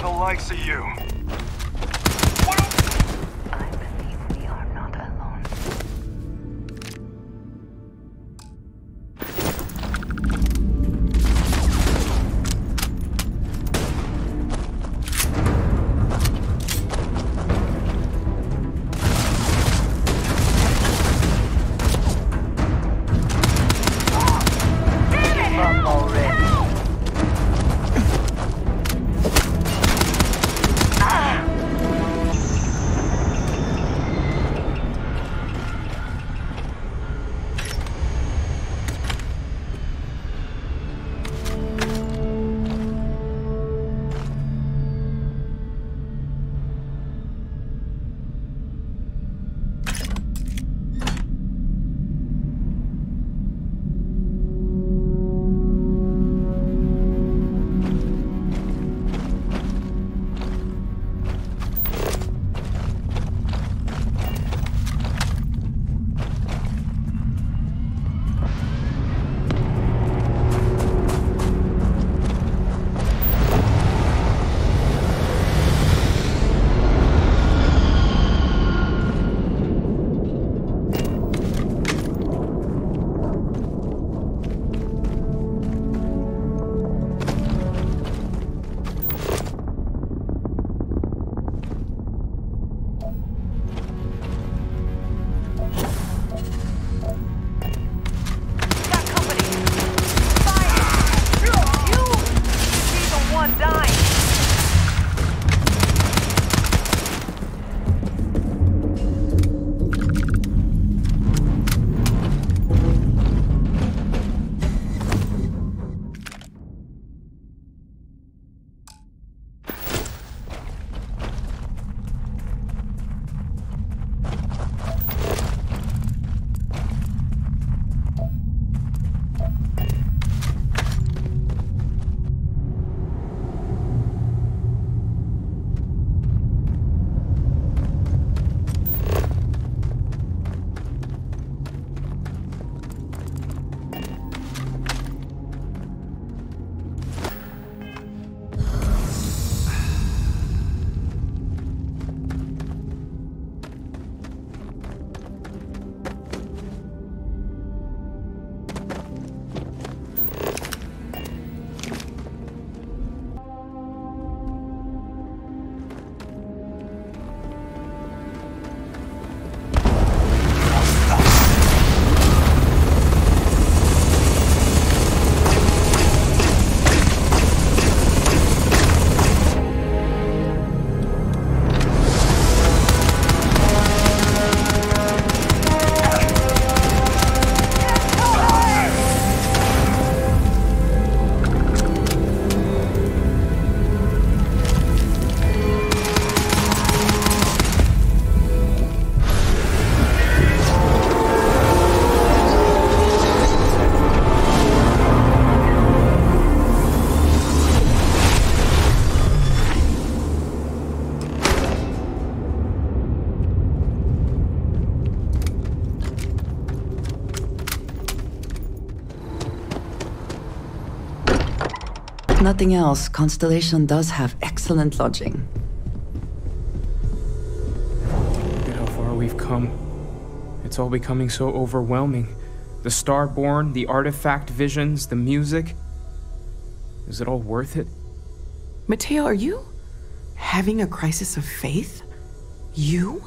the likes of you. Nothing else, Constellation does have excellent lodging. Look at how far we've come. It's all becoming so overwhelming. The Starborn, the artifact visions, the music. Is it all worth it? Mateo, are you having a crisis of faith? You?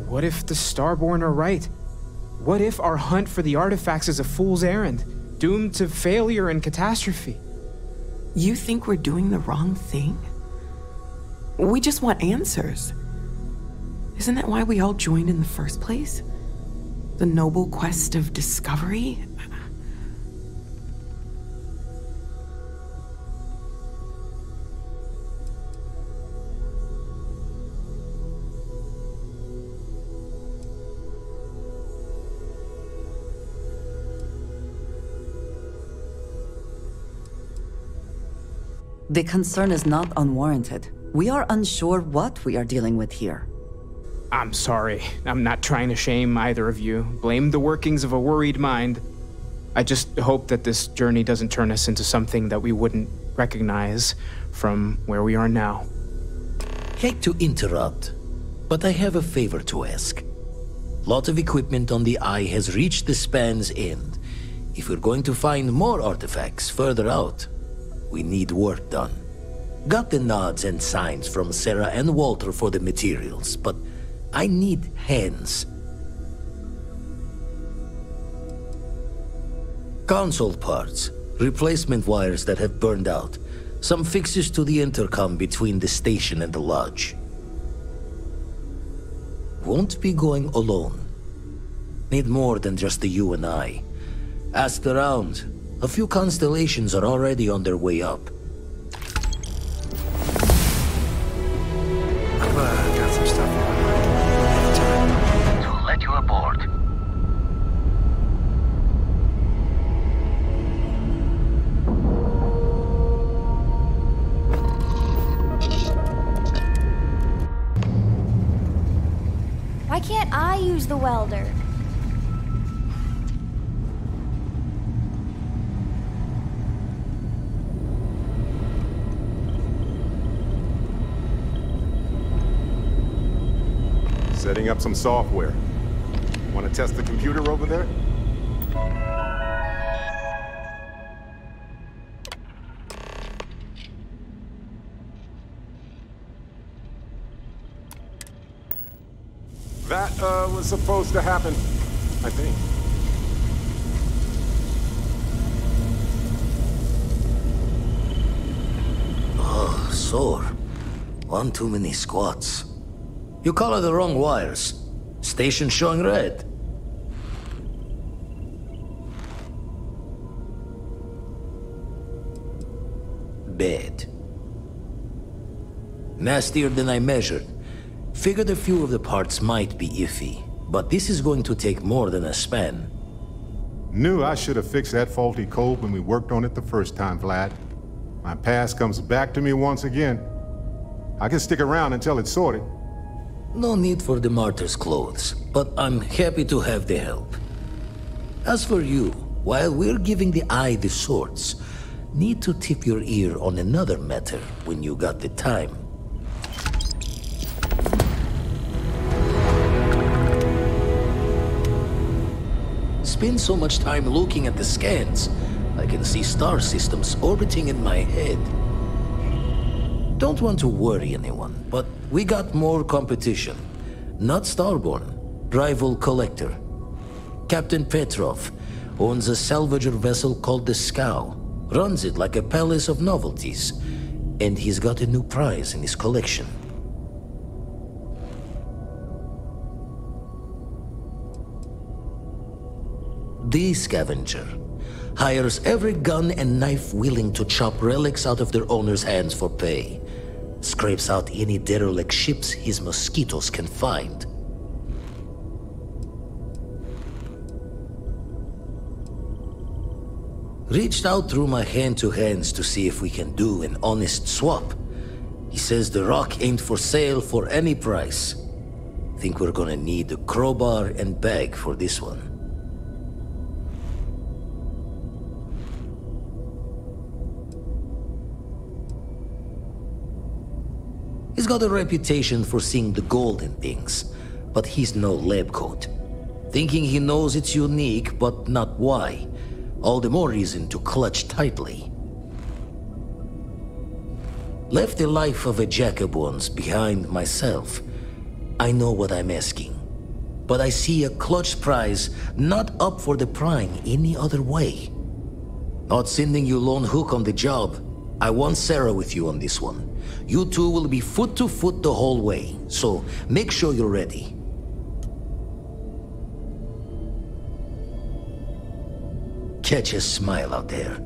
What if the Starborn are right? What if our hunt for the artifacts is a fool's errand, doomed to failure and catastrophe? You think we're doing the wrong thing? We just want answers. Isn't that why we all joined in the first place? The noble quest of discovery? The concern is not unwarranted. We are unsure what we are dealing with here. I'm sorry. I'm not trying to shame either of you. Blame the workings of a worried mind. I just hope that this journey doesn't turn us into something that we wouldn't recognize from where we are now. Hate to interrupt, but I have a favor to ask. Lot of equipment on the Eye has reached the span's end. If we're going to find more artifacts further out, we need work done. Got the nods and signs from Sarah and Walter for the materials, but I need hands. Console parts, replacement wires that have burned out, some fixes to the intercom between the station and the lodge. Won't be going alone. Need more than just the you and I. Asked around. A few constellations are already on their way up. I've got some stuff To let you aboard. Why can't I use the welder? Setting up some software. Want to test the computer over there? That, was supposed to happen, I think. Oh, sore. One too many squats. You color the wrong wires. Station showing red. Bad. Nastier than I measured. Figured a few of the parts might be iffy, but this is going to take more than a span. Knew I should have fixed that faulty code when we worked on it the first time, Vlad. My past comes back to me once again. I can stick around until it's sorted. No need for the martyr's clothes, but I'm happy to have the help. As for you, while we're giving the Eye the sorts, need to tip your ear on another matter when you got the time. Spend so much time looking at the scans, I can see star systems orbiting in my head. Don't want to worry anyone, but we got more competition. Not Starborn, rival collector. Captain Petrov owns a salvager vessel called the Scow. Runs it like a palace of novelties. And he's got a new prize in his collection. The Scavenger hires every gun and knife willing to chop relics out of their owner's hands for pay. Scrapes out any derelict ships his mosquitoes can find. Reached out through my hand-to-hands to see if we can do an honest swap. He says the rock ain't for sale for any price. Think we're gonna need a crowbar and bag for this one. He's got a reputation for seeing the gold in things, but he's no lab coat. Thinking he knows it's unique, but not why. All the more reason to clutch tightly. Left the life of a jacob once behind myself. I know what I'm asking. But I see a clutch prize not up for the prying any other way. Not sending you lone hook on the job. I want Sarah with you on this one. You two will be foot to foot the whole way, so make sure you're ready. Catch a smile out there.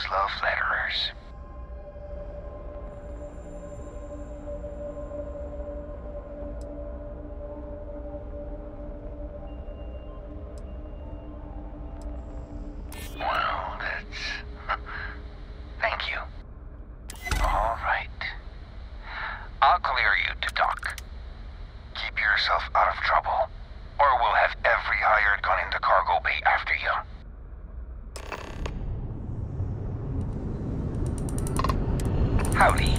those love letterers. Well, that's... Thank you. All right. I'll clear you to dock. Keep yourself out of trouble, or we'll have every hired gun in the cargo bay after you. Howdy.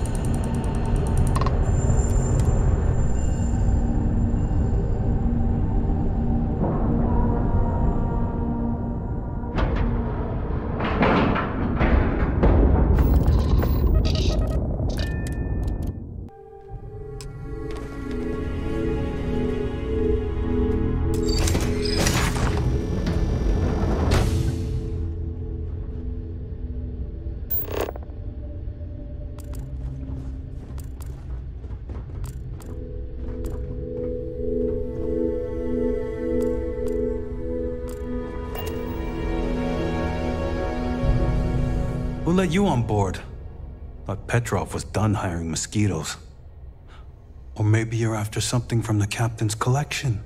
Who let you on board? Thought Petrov was done hiring mosquitoes. Or maybe you're after something from the captain's collection.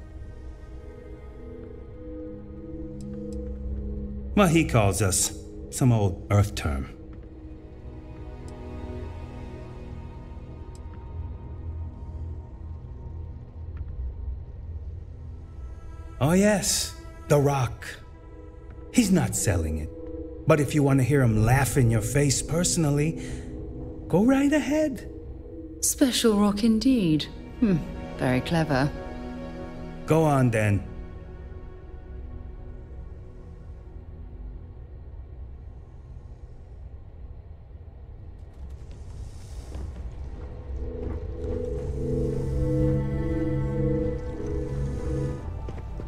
Well, he calls us some old Earth term. Oh yes, the Rock. He's not selling it. But if you want to hear him laugh in your face personally, go right ahead. Special rock indeed. Very clever. Go on then.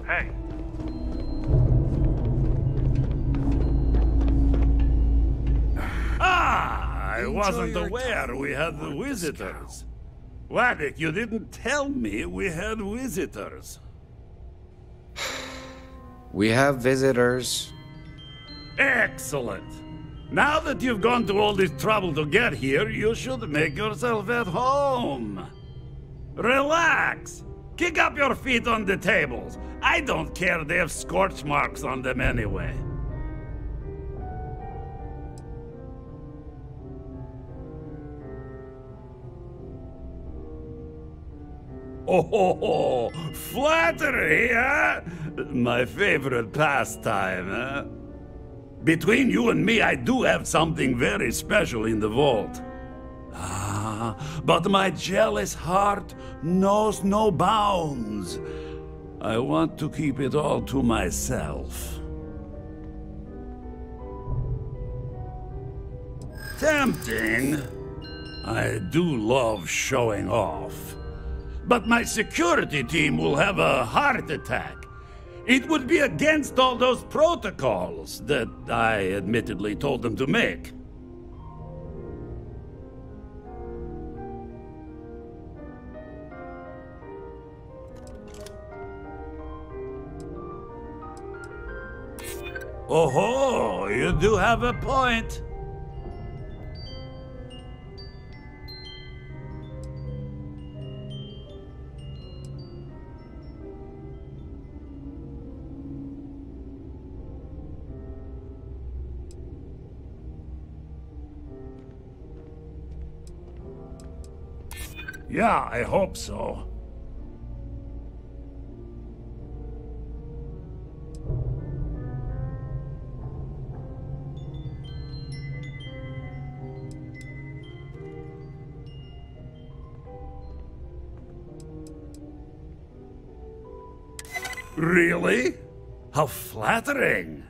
Hey. I wasn't aware we had the visitors. Waddick, you didn't tell me we had visitors. We have visitors. Excellent. Now that you've gone to all this trouble to get here, you should make yourself at home. Relax. Kick up your feet on the tables. I don't care, they have scorch marks on them anyway. Oh, flattery, huh? My favorite pastime, huh? Between you and me, I do have something very special in the vault. But my jealous heart knows no bounds. I want to keep it all to myself. Tempting. I do love showing off. But my security team will have a heart attack. It would be against all those protocols that I admittedly told them to make. Oh, you do have a point. Yeah, I hope so. Really? How flattering.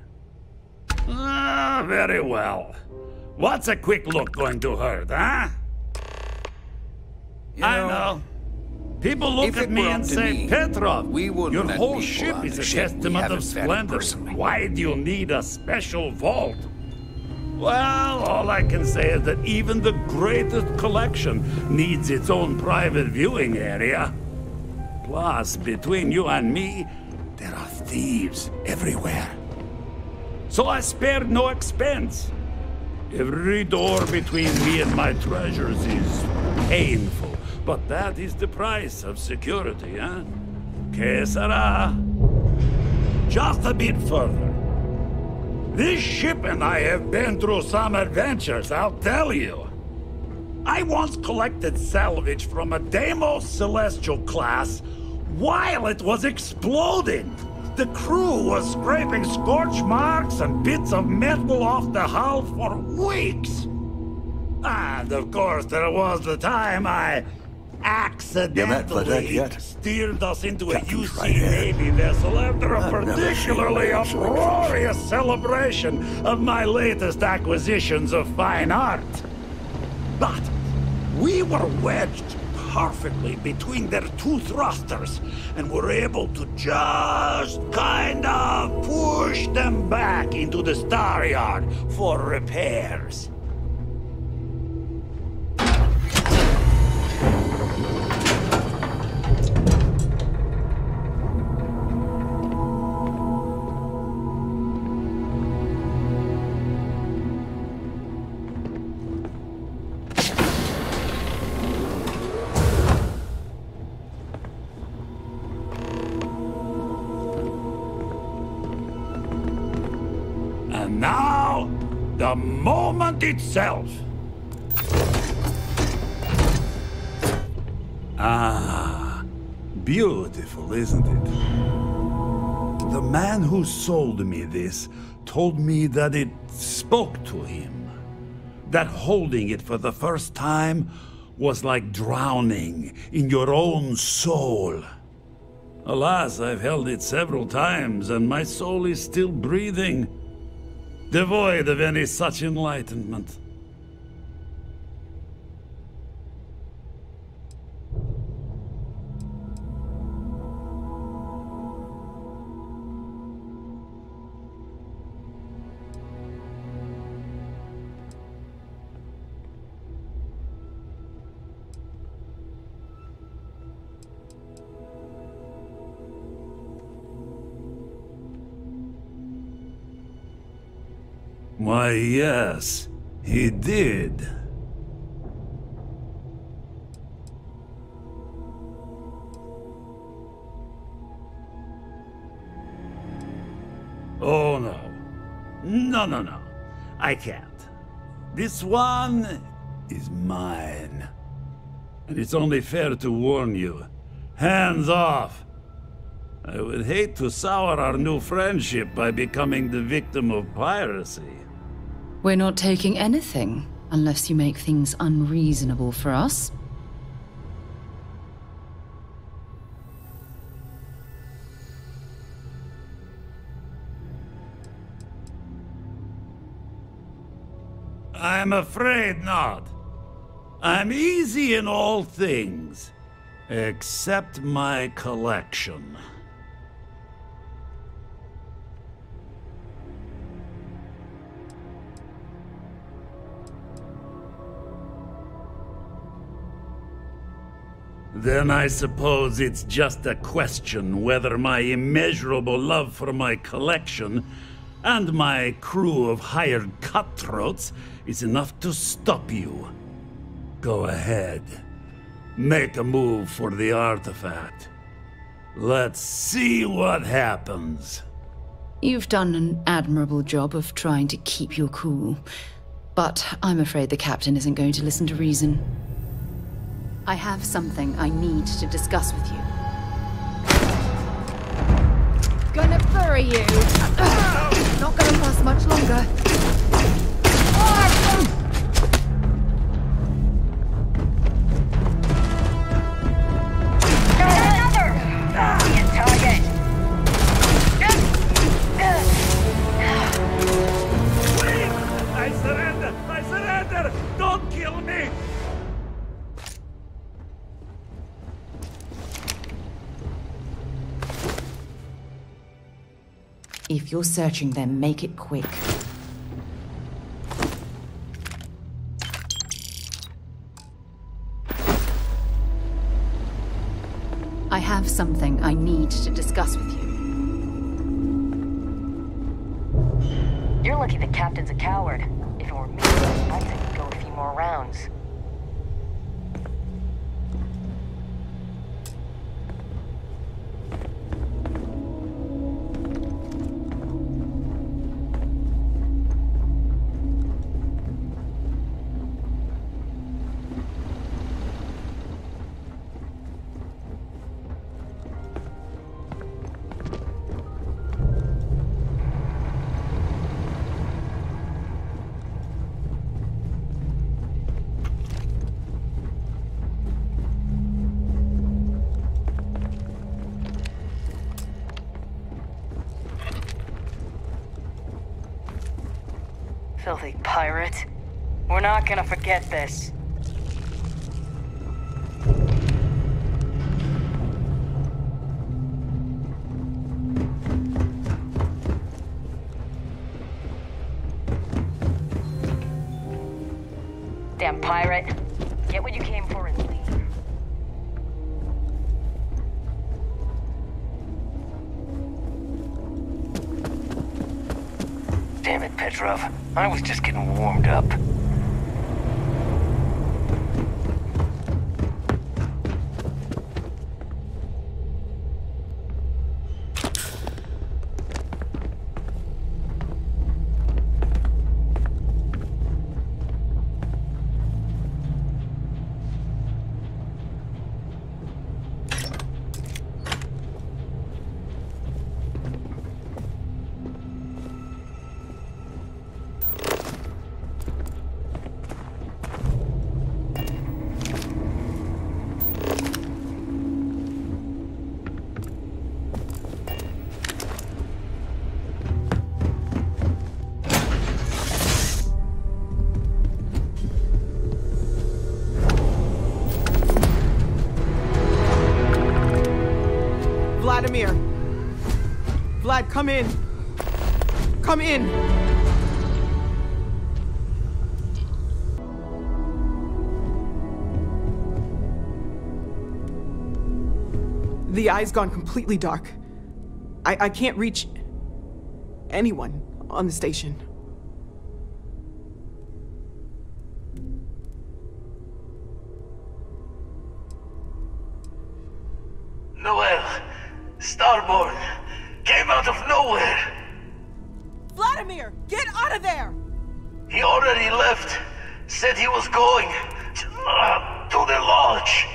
Very well. What's a quick look going to hurt, huh? I know. People look at me and say, Petrov, your whole ship is a testament of splendor. Why do you need a special vault? Well, all I can say is that even the greatest collection needs its own private viewing area. Plus, between you and me, there are thieves everywhere. So I spared no expense. Every door between me and my treasures is painful, but that is the price of security, huh? Que sera? Just a bit further. This ship and I have been through some adventures, I'll tell you. I once collected salvage from a Deimos Celestial class while it was exploding. The crew was scraping scorch marks and bits of metal off the hull for weeks. And of course, there was the time I accidentally steered us into a UC Navy vessel after a particularly uproarious celebration of my latest acquisitions of fine art. But we were wedged perfectly between their two thrusters and were able to just kind of push them back into the star yard for repairs. And now, the moment itself. Ah, beautiful, isn't it? The man who sold me this told me that it spoke to him. That holding it for the first time was like drowning in your own soul. Alas, I've held it several times, and my soul is still breathing, devoid of any such enlightenment. Why, yes, he did. Oh, no. No. I can't. This one is mine. And it's only fair to warn you. Hands off. I would hate to sour our new friendship by becoming the victim of piracy. We're not taking anything, unless you make things unreasonable for us. I'm afraid not. I'm easy in all things, except my collection. Then I suppose it's just a question whether my immeasurable love for my collection and my crew of hired cutthroats is enough to stop you. Go ahead. Make a move for the artifact. Let's see what happens. You've done an admirable job of trying to keep your cool, but I'm afraid the captain isn't going to listen to reason. I have something I need to discuss with you. Gonna bury you! Not gonna last much longer. I surrender! Don't kill me! If you're searching them, make it quick. I have something I need to discuss with you. You're lucky the captain's a coward. If it were me, Filthy pirate. We're not gonna forget this. Damn pirate. Get what you came for and leave. Damn it, Petrov. I was just getting warmed up. Vladimir! Vlad, come in! Come in! The eye's gone completely dark. I can't reach anyone on the station. Noel, Starborn, came out of nowhere. Vladimir, get out of there! He already left. Said he was going to the lodge.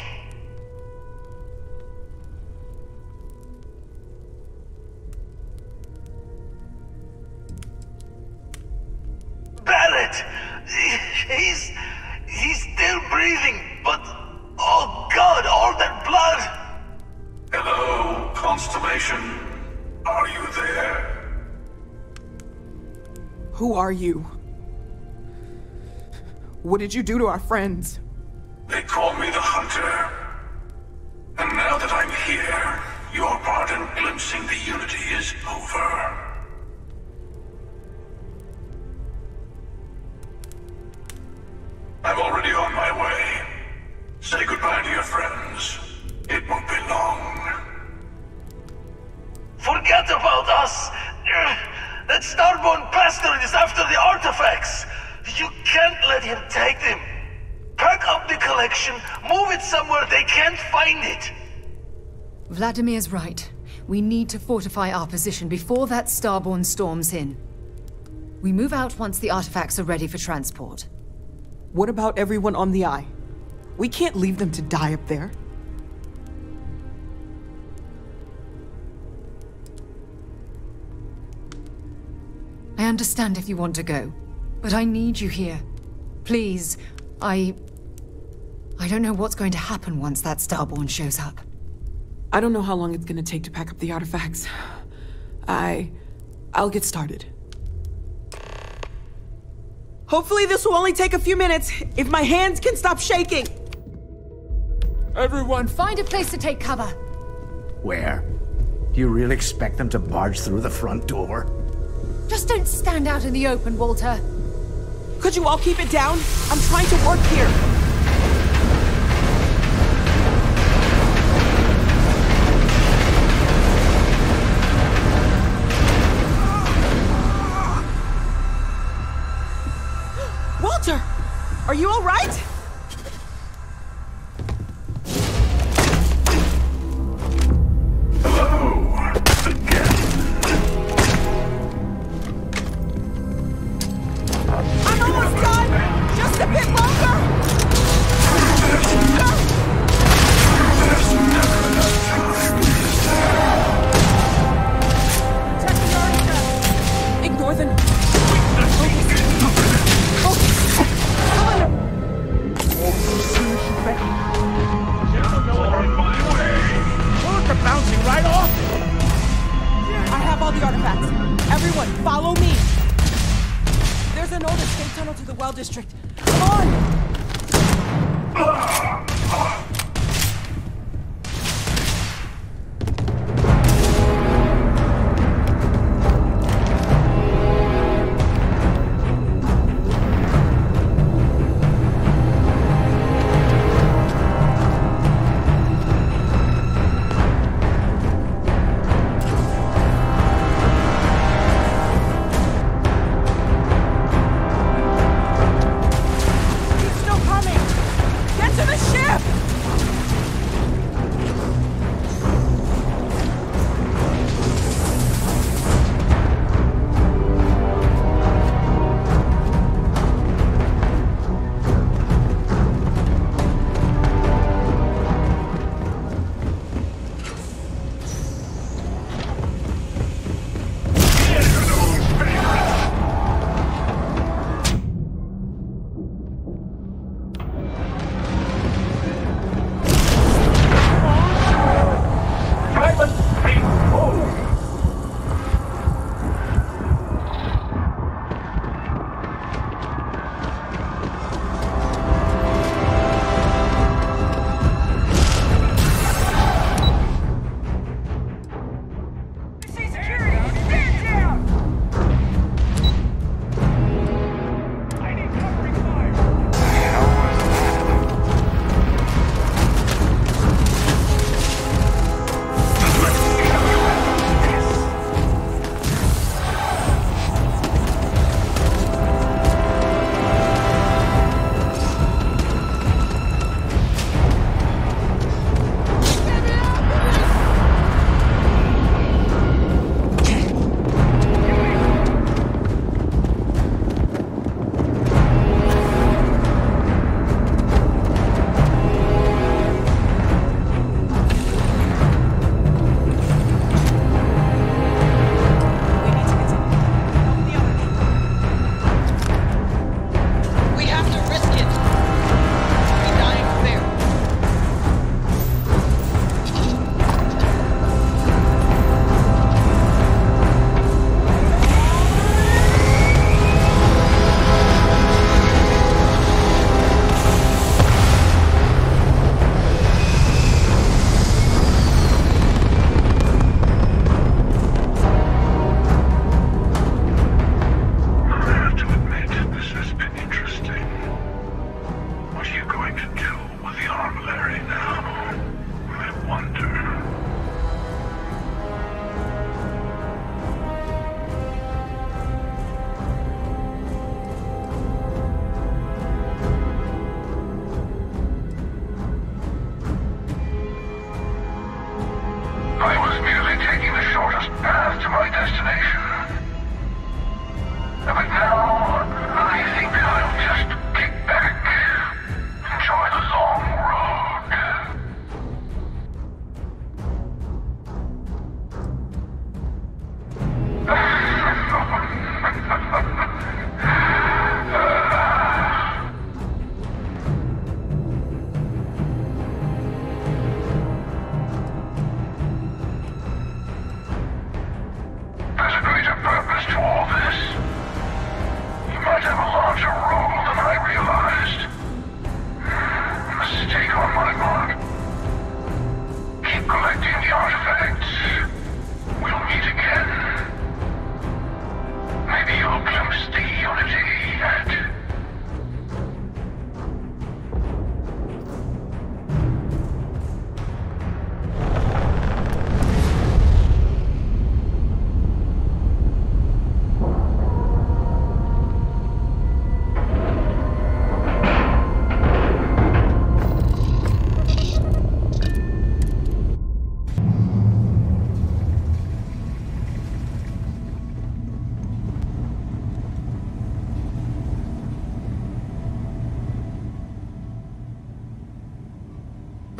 Barrett! He's still breathing, but oh God, all that blood! Hello, Constellation. Are you there? Who are you? What did you do to our friends? They call me the Hunter. And now that I'm here, your part in glimpsing the Unity is over. I'm already on my way. Say goodbye to your friends. It won't be long. Forget about us! That Starborn bastard is after the artifacts! You can't let him take them! Pack up the collection, move it somewhere they can't find it! Vladimir's right. We need to fortify our position before that Starborn storms in. We move out once the artifacts are ready for transport. What about everyone on the Eye? We can't leave them to die up there. I understand if you want to go, but I need you here. Please, I don't know what's going to happen once that Starborn shows up. I don't know how long it's gonna take to pack up the artifacts. I'll get started. Hopefully this will only take a few minutes, if my hands can stop shaking! Everyone, find a place to take cover. Where? Do you really expect them to barge through the front door? Just don't stand out in the open, Walter. Could you all keep it down? I'm trying to work here. Walter! Are you all right?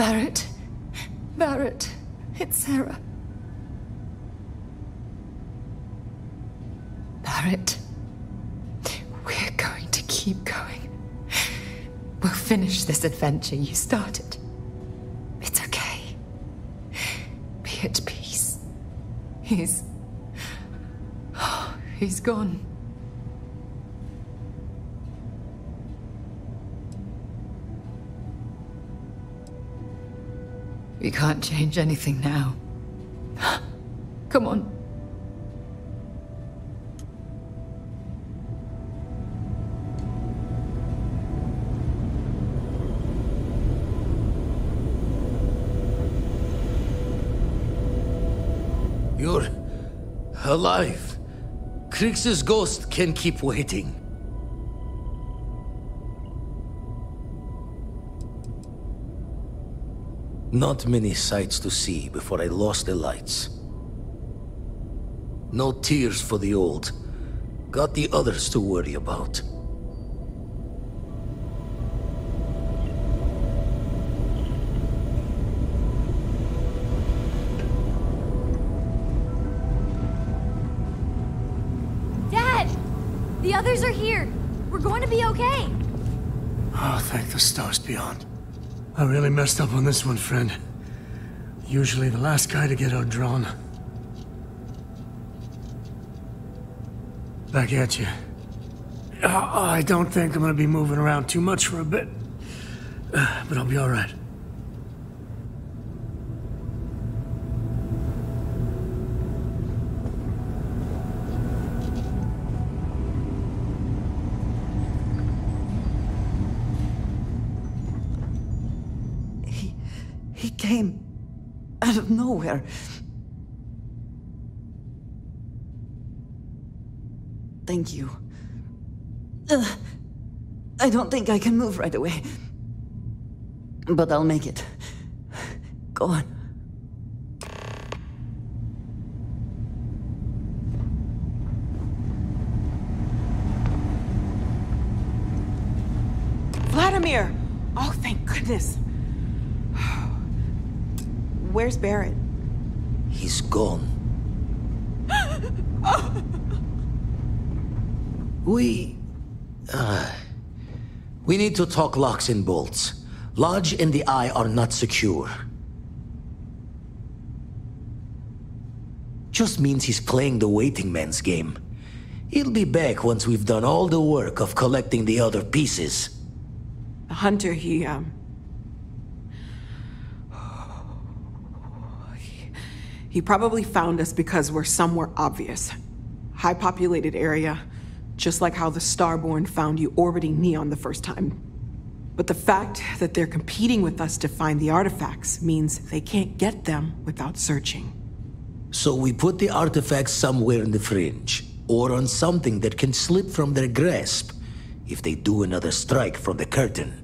Barrett. Barrett. It's Sarah. Barrett. We're going to keep going. We'll finish this adventure you started. It's okay. Be at peace. He's gone. We can't change anything now. Come on. You're alive. Krix's ghost can keep waiting. Not many sights to see before I lost the lights. No tears for the old. Got the others to worry about. Dad! The others are here. We're going to be okay. Oh, thank the stars beyond. I really messed up on this one, friend. Usually the last guy to get outdrawn. Back at you. I don't think I'm gonna be moving around too much for a bit. But I'll be alright. He came out of nowhere. Thank you. I don't think I can move right away. But I'll make it. Go on. Vladimir! Oh, thank goodness. Where's Barrett? He's gone. We need to talk locks and bolts. Lodge and the Eye are not secure. Just means he's playing the waiting man's game. He'll be back once we've done all the work of collecting the other pieces. Hunter, He probably found us because we're somewhere obvious. High-populated area, just like how the Starborn found you orbiting Neon the first time. But the fact that they're competing with us to find the artifacts means they can't get them without searching. So we put the artifacts somewhere in the fringe, or on something that can slip from their grasp if they do another strike from the curtain.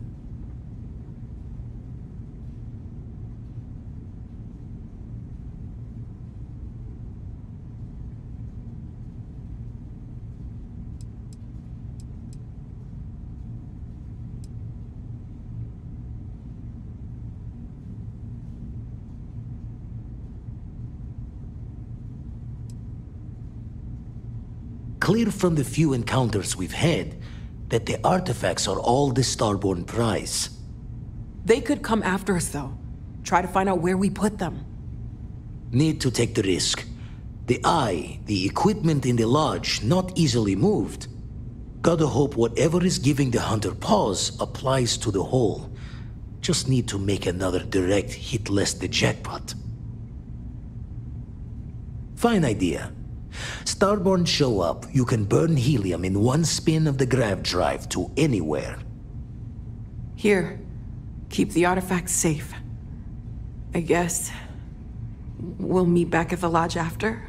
Clear from the few encounters we've had that the artifacts are all the Starborn prize. They could come after us, though. Try to find out where we put them. Need to take the risk. The Eye, the equipment in the lodge, not easily moved. Gotta hope whatever is giving the Hunter pause applies to the whole. Just need to make another direct hit less the jackpot. Fine idea. Starborn show up, you can burn helium in one spin of the grav drive to anywhere. Here, keep the artifacts safe. I guess we'll meet back at the lodge after?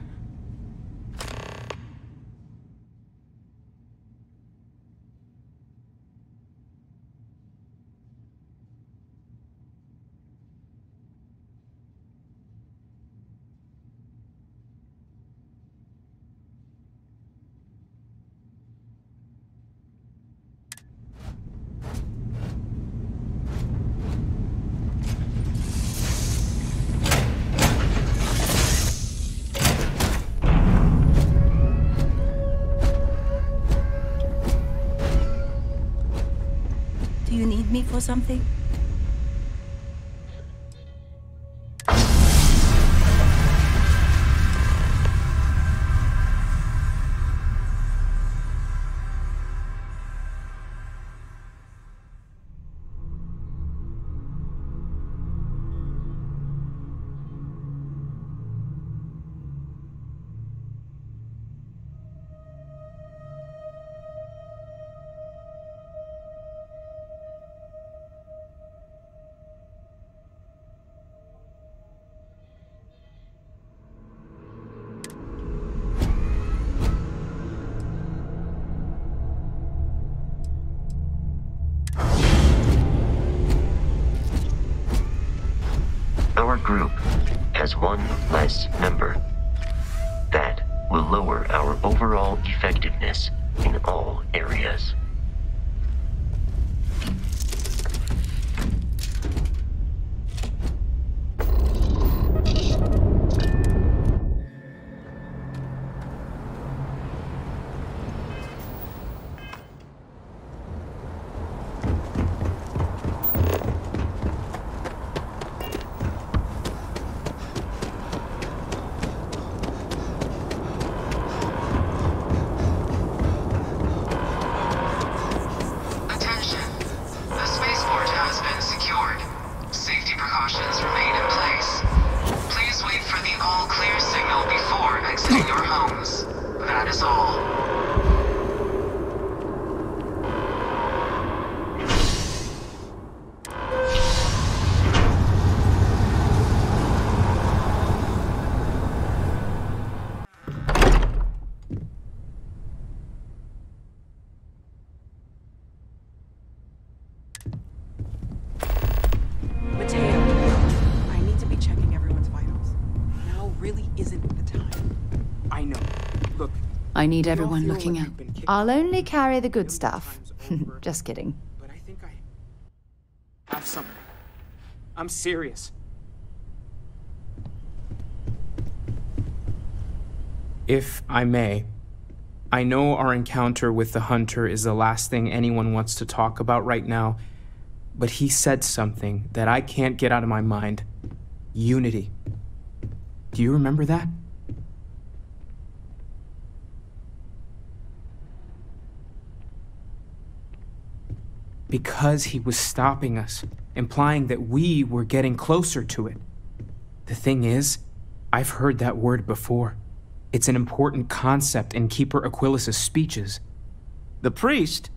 Do you need me for something? our group as one less member. That will lower our overall effectiveness in all areas. I need everyone looking out. I'll only carry the good stuff. Just kidding. But I think I have something. I'm serious. If I may, I know our encounter with the Hunter is the last thing anyone wants to talk about right now, but he said something that I can't get out of my mind. Unity. Do you remember that? Because he was stopping us, implying that we were getting closer to it. The thing is, I've heard that word before. It's an important concept in Keeper Aquilas' speeches. The priest?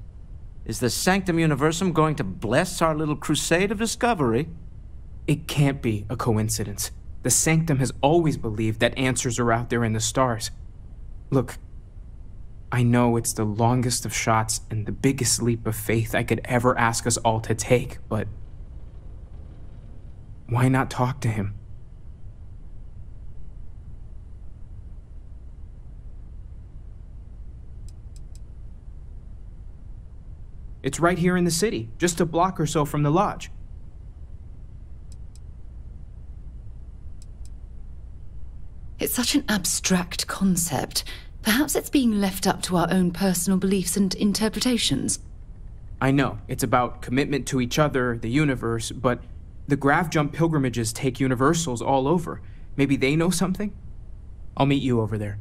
Is the Sanctum Universum going to bless our little crusade of discovery? It can't be a coincidence. The Sanctum has always believed that answers are out there in the stars. Look, I know it's the longest of shots and the biggest leap of faith I could ever ask us all to take, but why not talk to him? It's right here in the city, just a block or so from the lodge. It's such an abstract concept. Perhaps it's being left up to our own personal beliefs and interpretations. I know, it's about commitment to each other, the universe, but the Grav Jump pilgrimages take universals all over. Maybe they know something? I'll meet you over there.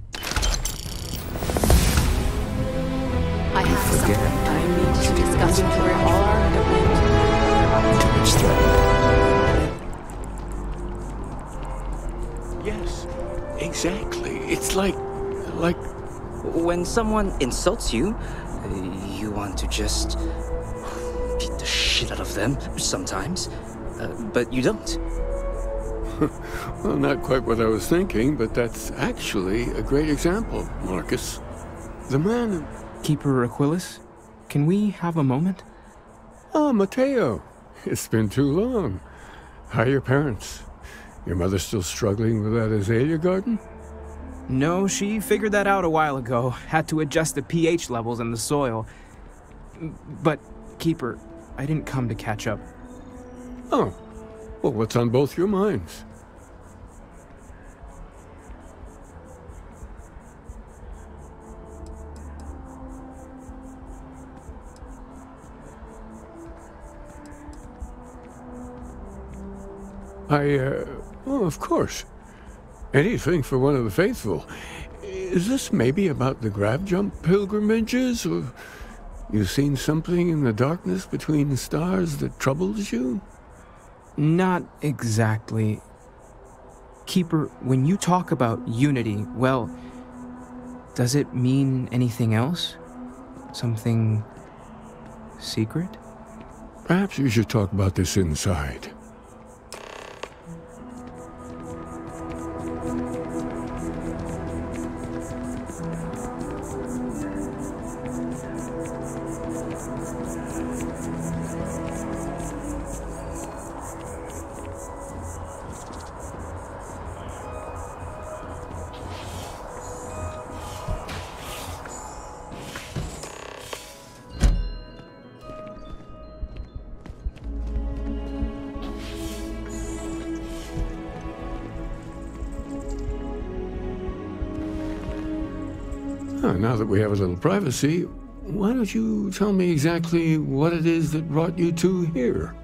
I have something I need to discuss with where all our equipment. Yes, exactly. It's like... When someone insults you, you want to just beat the shit out of them sometimes, but you don't. Well, not quite what I was thinking, but that's actually a great example, Marcus. The man... Keeper Aquilas, can we have a moment? Oh, Mateo. It's been too long. How are your parents? Your mother still struggling with that azalea garden? No, she figured that out a while ago. Had to adjust the pH levels in the soil. But, Keeper, I didn't come to catch up. Oh. Well, what's on both your minds? Well, of course. Anything for one of the faithful. Is this maybe about the Grav Jump pilgrimages, or you seen something in the darkness between the stars that troubles you? Not exactly. Keeper, when you talk about unity, well, does it mean anything else? Something secret? Perhaps you should talk about this inside. Well, now that we have a little privacy, why don't you tell me exactly what it is that brought you two here?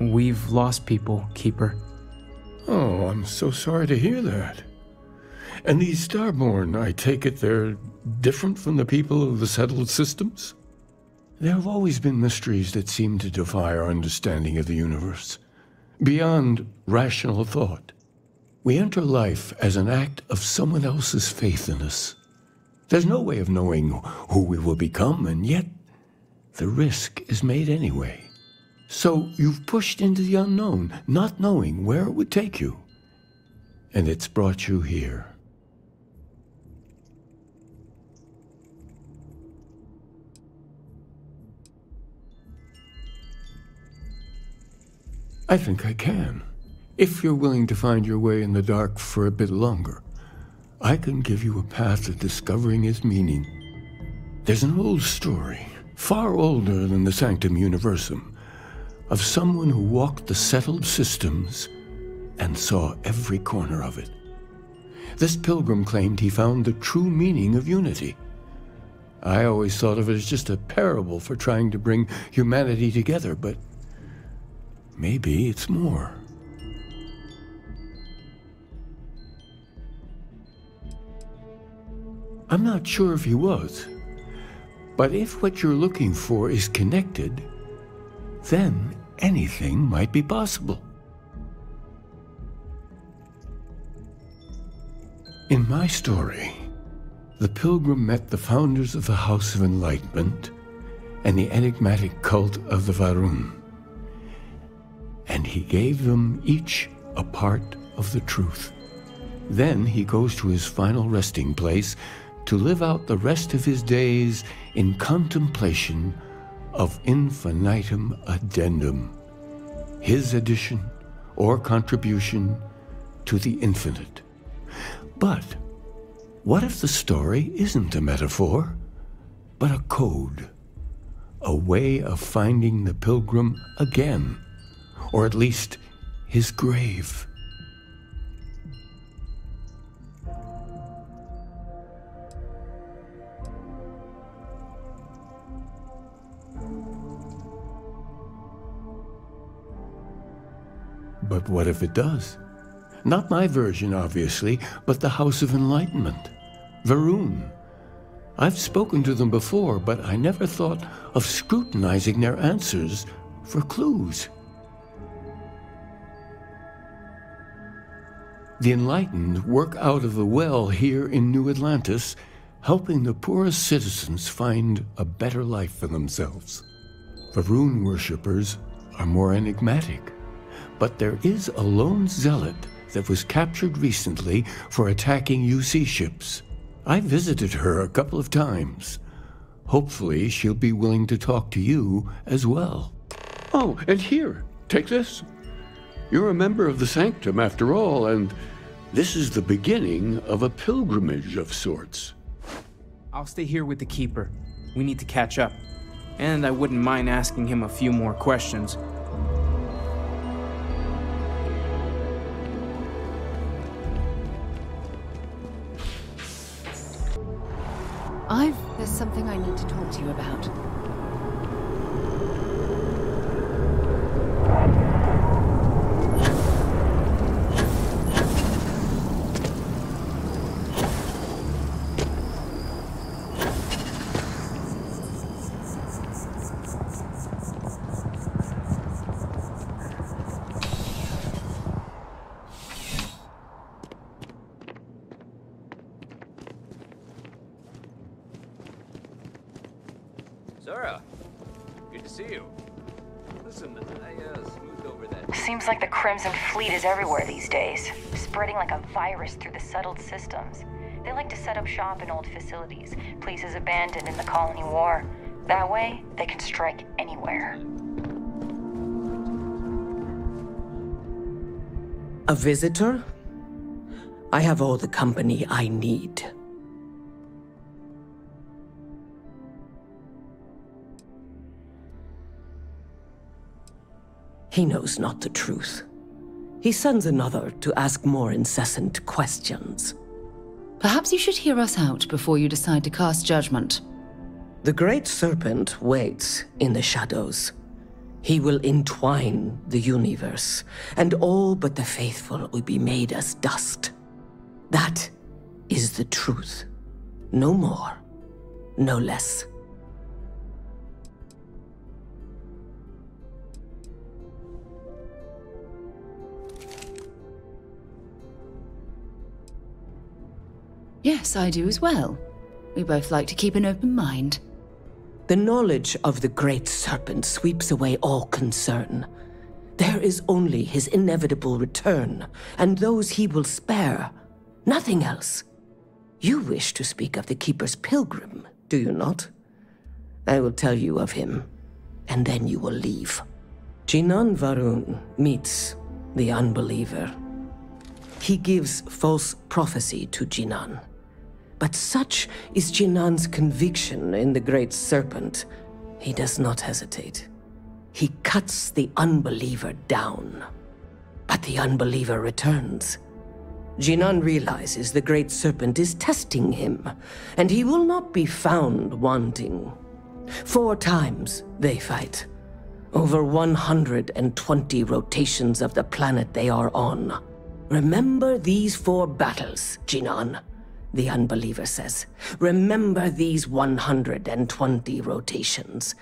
We've lost people, Keeper. Oh, I'm so sorry to hear that. And these Starborn, I take it they're different from the people of the settled systems? There have always been mysteries that seem to defy our understanding of the universe, beyond rational thought. We enter life as an act of someone else's faith in us. There's no way of knowing who we will become, and yet the risk is made anyway. So you've pushed into the unknown, not knowing where it would take you. And it's brought you here. I think I can. If you're willing to find your way in the dark for a bit longer, I can give you a path to discovering its meaning. There's an old story, far older than the Sanctum Universum, of someone who walked the settled systems and saw every corner of it. This pilgrim claimed he found the true meaning of unity. I always thought of it as just a parable for trying to bring humanity together, but maybe it's more. I'm not sure if he was, but if what you're looking for is connected, then anything might be possible. In my story, the pilgrim met the founders of the House of Enlightenment and the enigmatic cult of the Varun, and he gave them each a part of the truth. Then he goes to his final resting place to live out the rest of his days in contemplation of infinitum addendum, his addition or contribution to the infinite. But what if the story isn't a metaphor, but a code, a way of finding the pilgrim again, or at least his grave? But what if it does? Not my version, obviously, but the House of Enlightenment, Varun. I've spoken to them before, but I never thought of scrutinizing their answers for clues. The Enlightened work out of the well here in New Atlantis, helping the poorest citizens find a better life for themselves. Varun worshippers are more enigmatic. But there is a lone zealot that was captured recently for attacking UC ships. I visited her a couple of times. Hopefully, she'll be willing to talk to you as well. Oh, and here, take this. You're a member of the Sanctum after all, and this is the beginning of a pilgrimage of sorts. I'll stay here with the Keeper. We need to catch up. And I wouldn't mind asking him a few more questions. There's something I need to talk to you about. Zara, good to see you. Listen, I smoothed over that. Seems like the Crimson Fleet is everywhere these days, spreading like a virus through the settled systems. They like to set up shop in old facilities, places abandoned in the colony war. That way, they can strike anywhere. A visitor? I have all the company I need. He knows not the truth. He sends another to ask more incessant questions. Perhaps you should hear us out before you decide to cast judgment. The Great Serpent waits in the shadows. He will entwine the universe, and all but the faithful will be made as dust. That is the truth. No more, no less. Yes, I do as well. We both like to keep an open mind. The knowledge of the Great Serpent sweeps away all concern. There is only his inevitable return, and those he will spare. Nothing else. You wish to speak of the Keeper's Pilgrim, do you not? I will tell you of him, and then you will leave. Jinan Varun meets the unbeliever. He gives false prophecy to Jinan. But such is Jinan's conviction in the Great Serpent, he does not hesitate. He cuts the unbeliever down. But the unbeliever returns. Jinan realizes the Great Serpent is testing him, and he will not be found wanting. 4 times they fight. Over 120 rotations of the planet they are on. Remember these 4 battles, Jinan. The unbeliever says, remember these 120 rotations.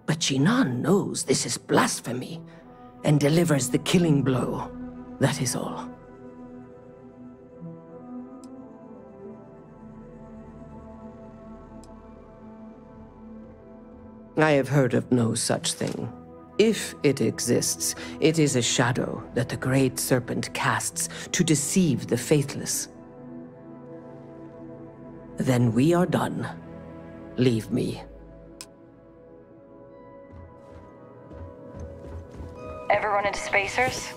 But Jinan knows this is blasphemy and delivers the killing blow. That is all. I have heard of no such thing. If it exists, it is a shadow that the Great Serpent casts to deceive the faithless. Then we are done. Leave me. Ever run into spacers?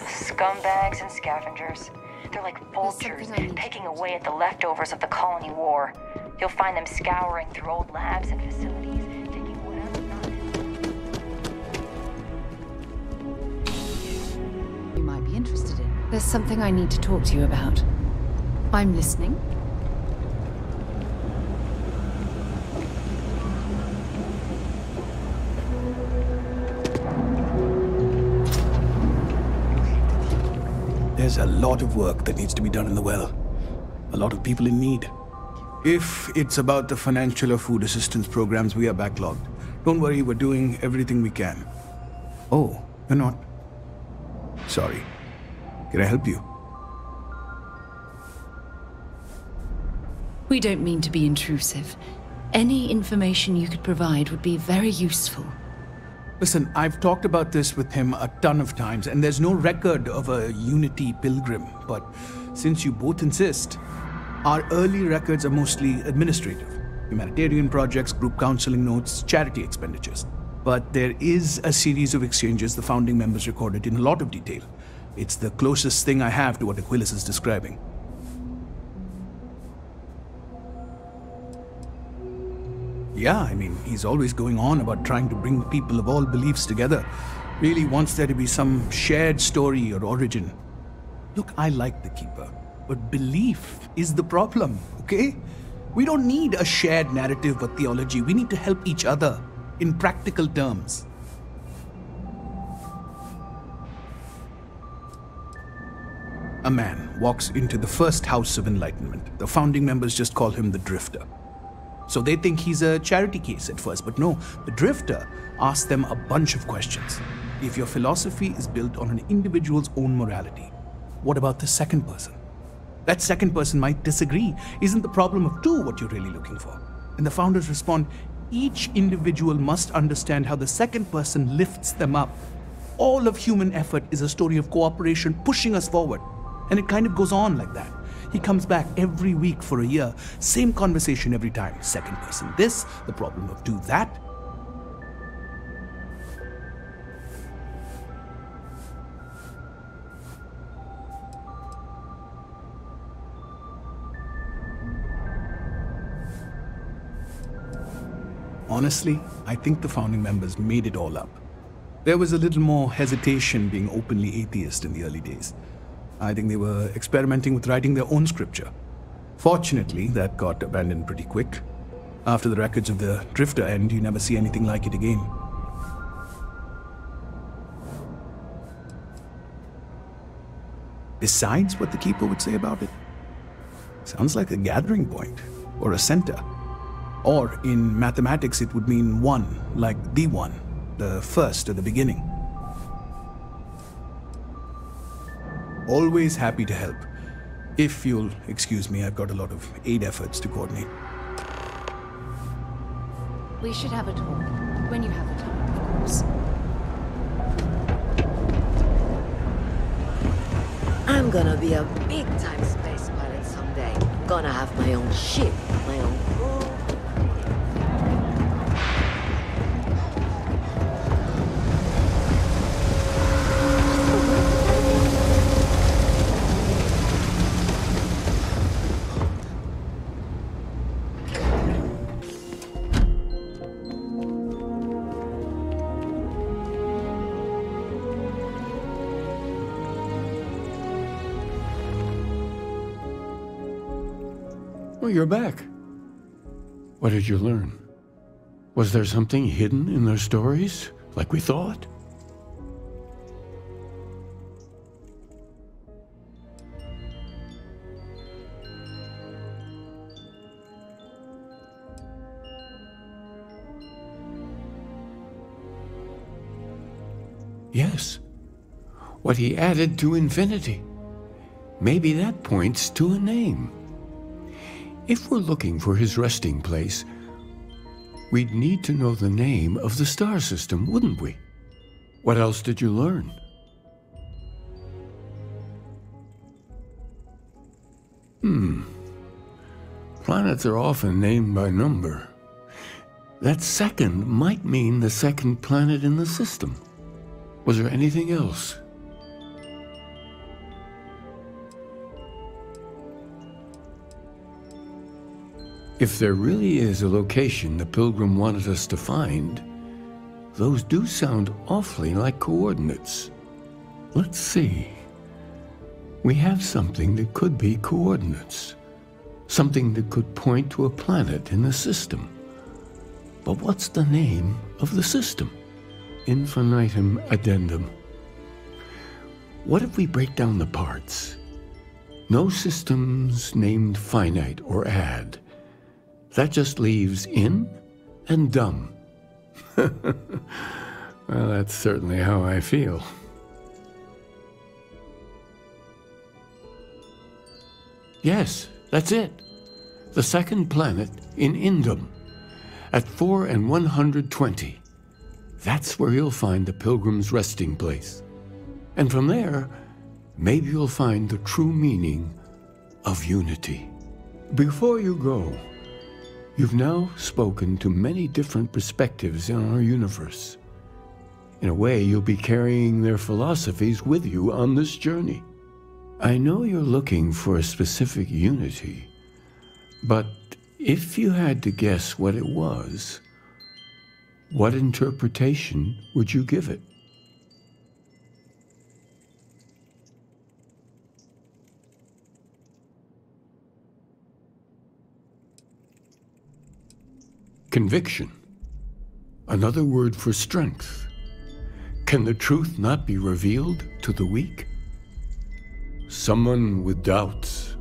Scumbags and scavengers. They're like vultures, picking away at the leftovers of the colony war. You'll find them scouring through old labs and facilities, taking whatever not. You might be interested in. There's something I need to talk to you about. I'm listening. There's a lot of work that needs to be done in the well. A lot of people in need. If it's about the financial or food assistance programs, we are backlogged. Don't worry, we're doing everything we can. Oh, you're not? Sorry. Can I help you? We don't mean to be intrusive. Any information you could provide would be very useful. Listen, I've talked about this with him a ton of times, and there's no record of a Unity pilgrim. But since you both insist, our early records are mostly administrative. Humanitarian projects, group counseling notes, charity expenditures. But there is a series of exchanges the founding members recorded in a lot of detail. It's the closest thing I have to what Aquilas is describing. Yeah, I mean, he's always going on about trying to bring people of all beliefs together. Really wants there to be some shared story or origin. Look, I like the Keeper, but belief is the problem, okay? We don't need a shared narrative or theology. We need to help each other in practical terms. A man walks into the first house of enlightenment. The founding members just call him the Drifter. So they think he's a charity case at first, but no, the Drifter asks them a bunch of questions. If your philosophy is built on an individual's own morality, what about the second person? That second person might disagree. Isn't the problem of 2 what you're really looking for? And the founders respond, each individual must understand how the second person lifts them up. All of human effort is a story of cooperation pushing us forward. And it kind of goes on like that. He comes back every week for a year. Same conversation every time. Second person this, the problem of 2 that. Honestly, I think the founding members made it all up. There was a little more hesitation being openly atheist in the early days. I think they were experimenting with writing their own scripture. Fortunately, that got abandoned pretty quick. After the records of the Drifter end, you never see anything like it again. Besides what the Keeper would say about it, sounds like a gathering point, or a center. Or, in mathematics, it would mean one, like the one, the first at the beginning. Always happy to help. If you'll excuse me, I've got a lot of aid efforts to coordinate. We should have a talk. When you have the time, of course. I'm gonna be a big-time space pilot someday. Gonna have my own ship, my own crew. Oh, you're back. What did you learn? Was there something hidden in their stories, like we thought? Yes. What he added to infinity. Maybe that points to a name. If we're looking for his resting place, we'd need to know the name of the star system, wouldn't we? What else did you learn? Planets are often named by number. That second might mean the second planet in the system. Was there anything else? If there really is a location the Pilgrim wanted us to find, those do sound awfully like coordinates. Let's see. We have something that could be coordinates. Something that could point to a planet in the system. But what's the name of the system? Infinitum addendum. What if we break down the parts? No systems named finite or add. That just leaves in and dumb. Well, that's certainly how I feel. Yes, that's it. The second planet in Indum, at 4 and 120. That's where you'll find the Pilgrim's resting place. And from there, maybe you'll find the true meaning of unity. Before you go, you've now spoken to many different perspectives in our universe. In a way, you'll be carrying their philosophies with you on this journey. I know you're looking for a specific unity, but if you had to guess what it was, what interpretation would you give it? Conviction. Another word for strength. Can the truth not be revealed to the weak? Someone with doubts.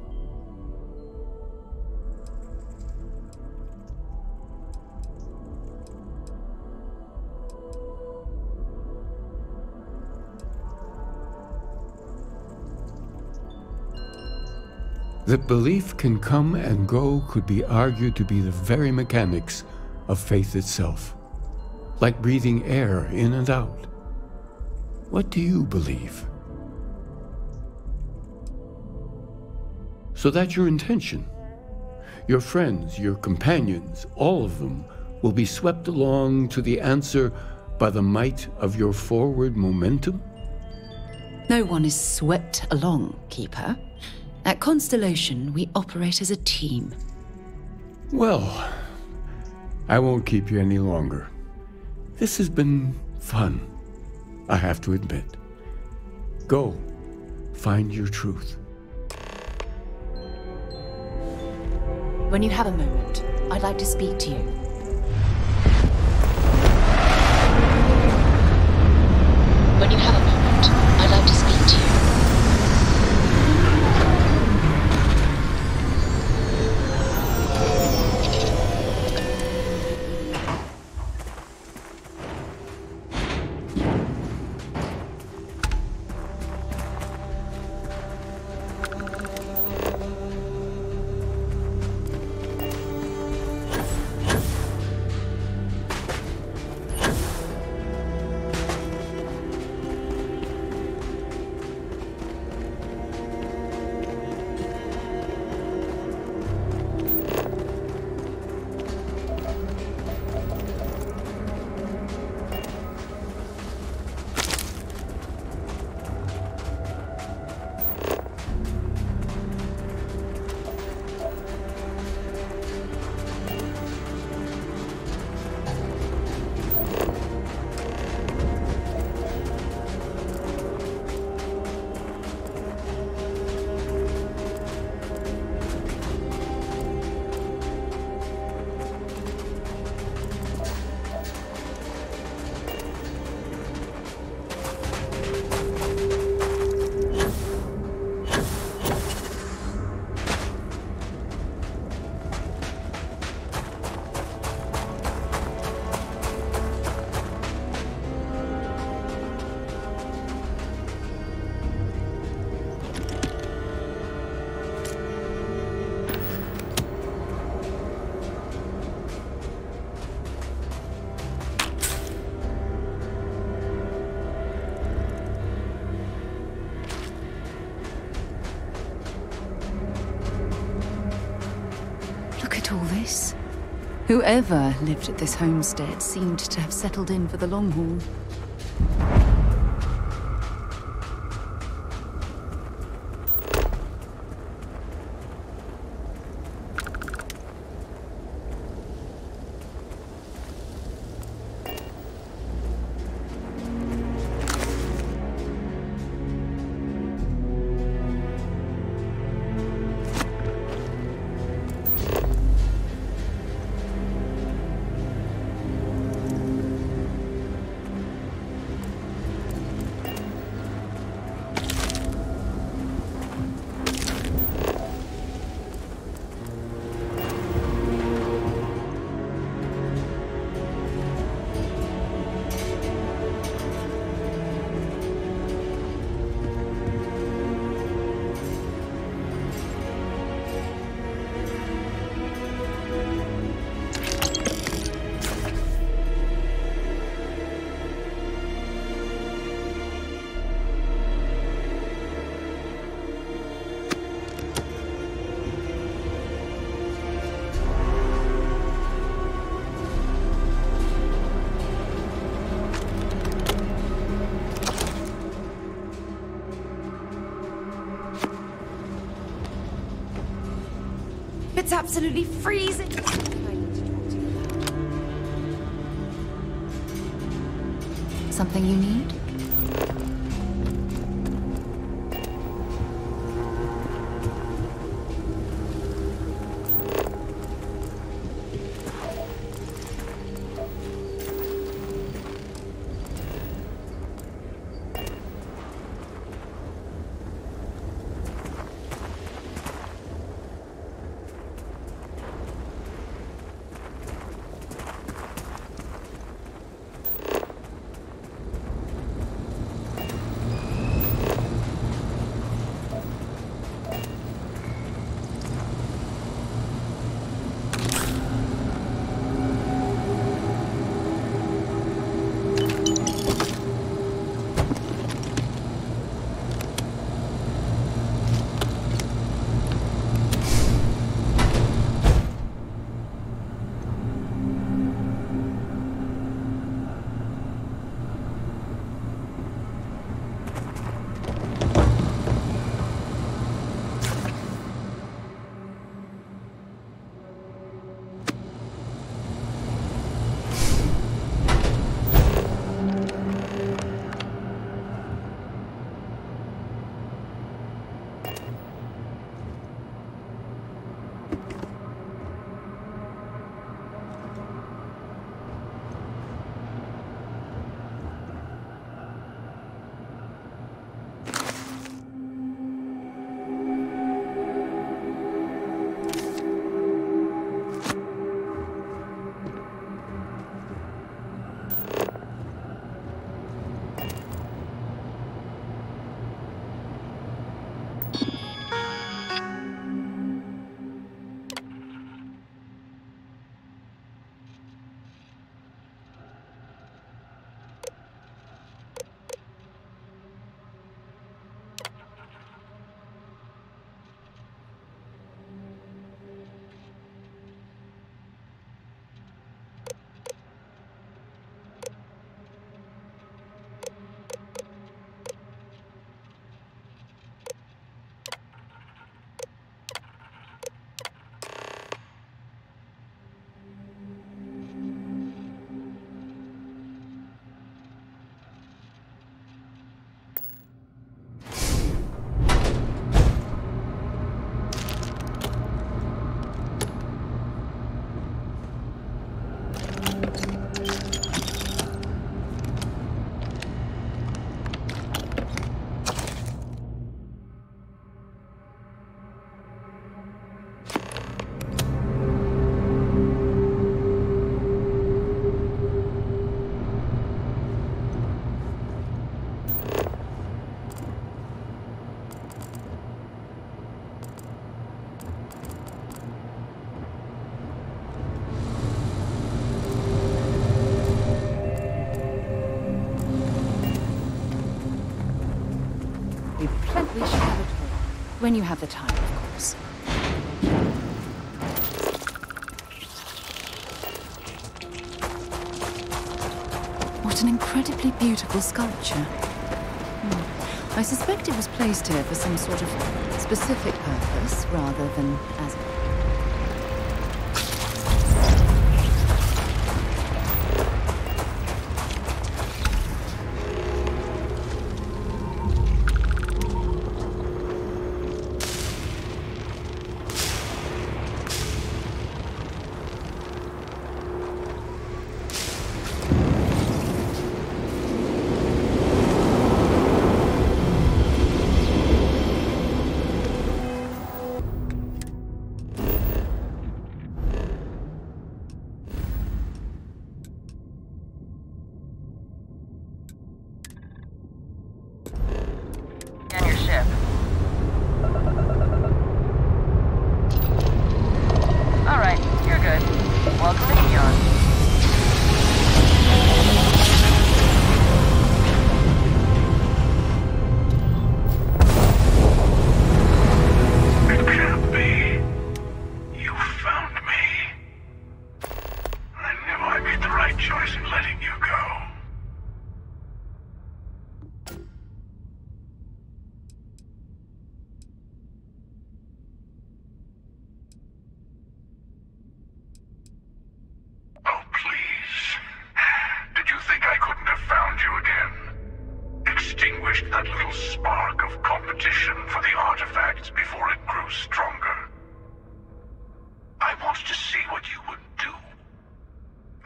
That belief can come and go could be argued to be the very mechanics of faith itself, like breathing air in and out. What do you believe? So that's your intention. Your friends, your companions, all of them will be swept along to the answer by the might of your forward momentum? No one is swept along, Keeper. At Constellation, we operate as a team. Well, I won't keep you any longer. This has been fun. I have to admit. Go, find your truth. When you have a moment, I'd like to speak to you. When you have a moment, I'd like to speak to you. Whoever lived at this homestead seemed to have settled in for the long haul. It's absolutely freezing. Something you need? When you have the time, of course. What an incredibly beautiful sculpture. I suspect it was placed here for some sort of specific purpose, rather than as... That little spark of competition for the artifacts before it grew stronger. I wanted to see what you would do,